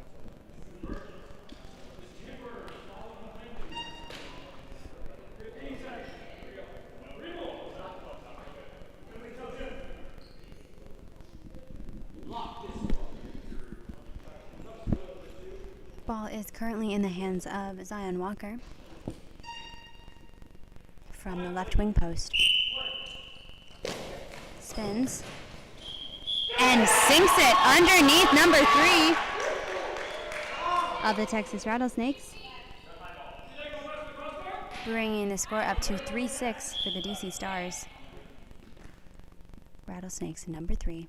Ball is currently in the hands of Zion Walker from the left wing post. Spins. And sinks it underneath number 3 of the Texas Rattlesnakes, bringing the score up to 3-6 for the DC Stars. Rattlesnakes, number 3,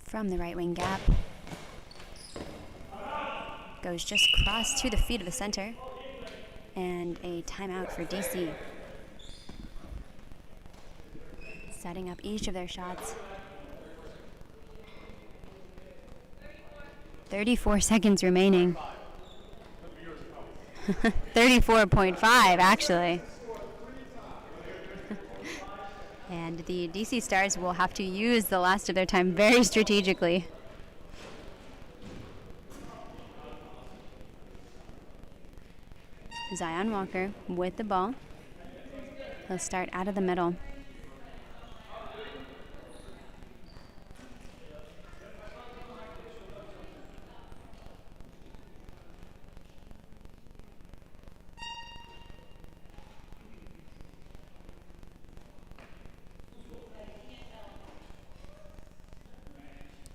from the right wing gap. Goes just cross to the feet of the center, and a timeout for DC. Setting up each of their shots. 34 seconds remaining. 34.5 actually. And the DC Stars will have to use the last of their time very strategically. Zion Walker with the ball. He'll start out of the middle.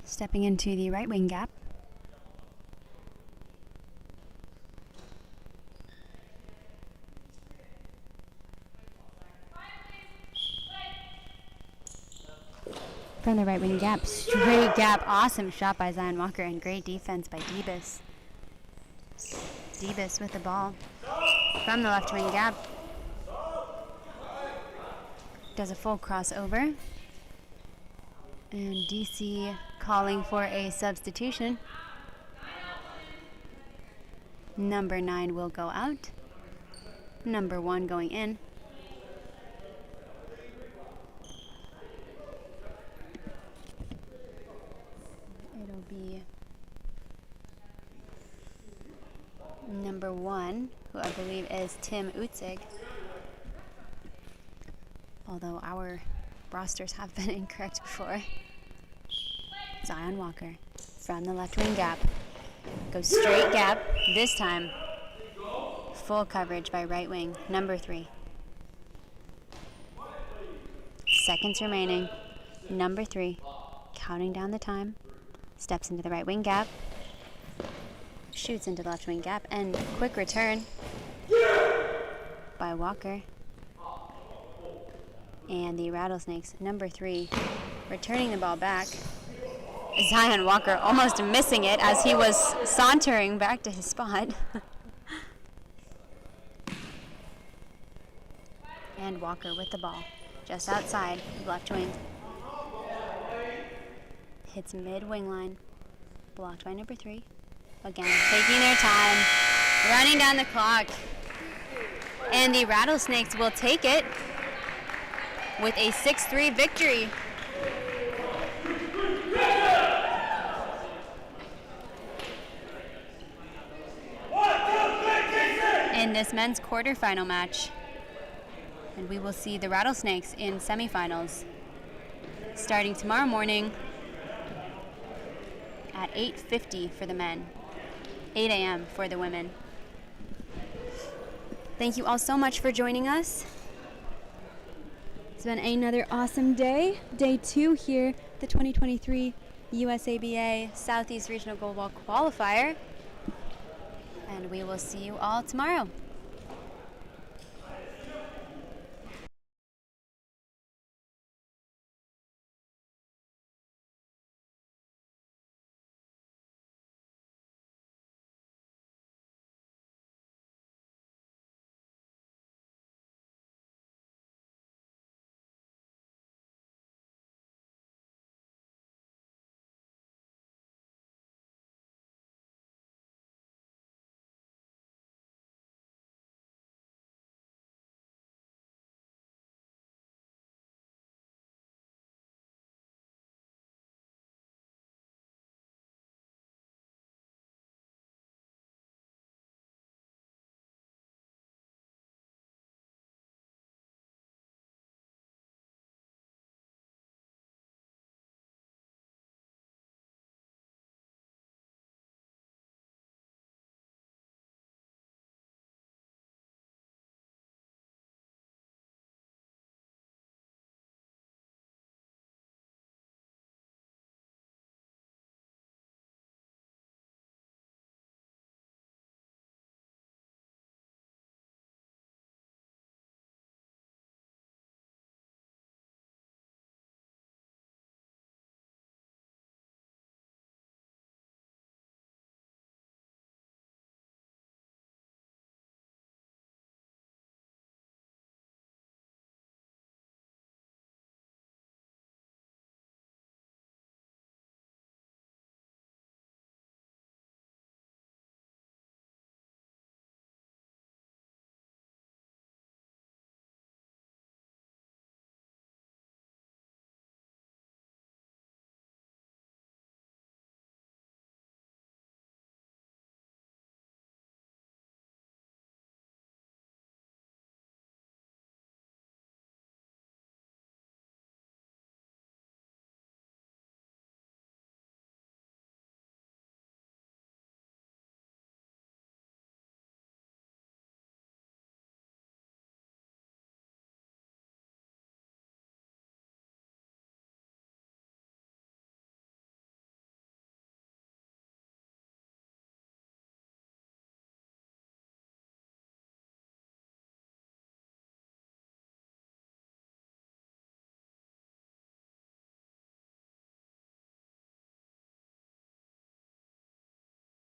Stepping into the right wing gap. From the right wing gap, straight gap, awesome shot by Zion Walker and great defense by Debus. Debus with the ball from the left wing gap. does a full crossover. And DC calling for a substitution. Number 9 will go out. Number 1 going in. It'll be number 1, who I believe is Tim Utzig. Although our rosters have been incorrect before. Zion Walker from the left wing gap. Goes straight gap. This time, full coverage by right wing, number 3. Seconds remaining. Number 3, counting down the time. Steps into the right wing gap. Shoots into the left wing gap. And quick return by Walker. And the Rattlesnakes, number 3, returning the ball back. Zion Walker almost missing it as he was sauntering back to his spot. And Walker with the ball, just outside the left wing. Hits mid-wing line, blocked by number 3. Again, taking their time, running down the clock. And the Rattlesnakes will take it with a 6-3 victory. In this men's quarterfinal match. And we will see the Rattlesnakes in semifinals starting tomorrow morning at 8:50 for the men, 8 a.m. for the women. Thank you all so much for joining us. It's been another awesome day. Day 2 here, the 2023 USABA Southeast Regional Goalball Qualifier. And we will see you all tomorrow.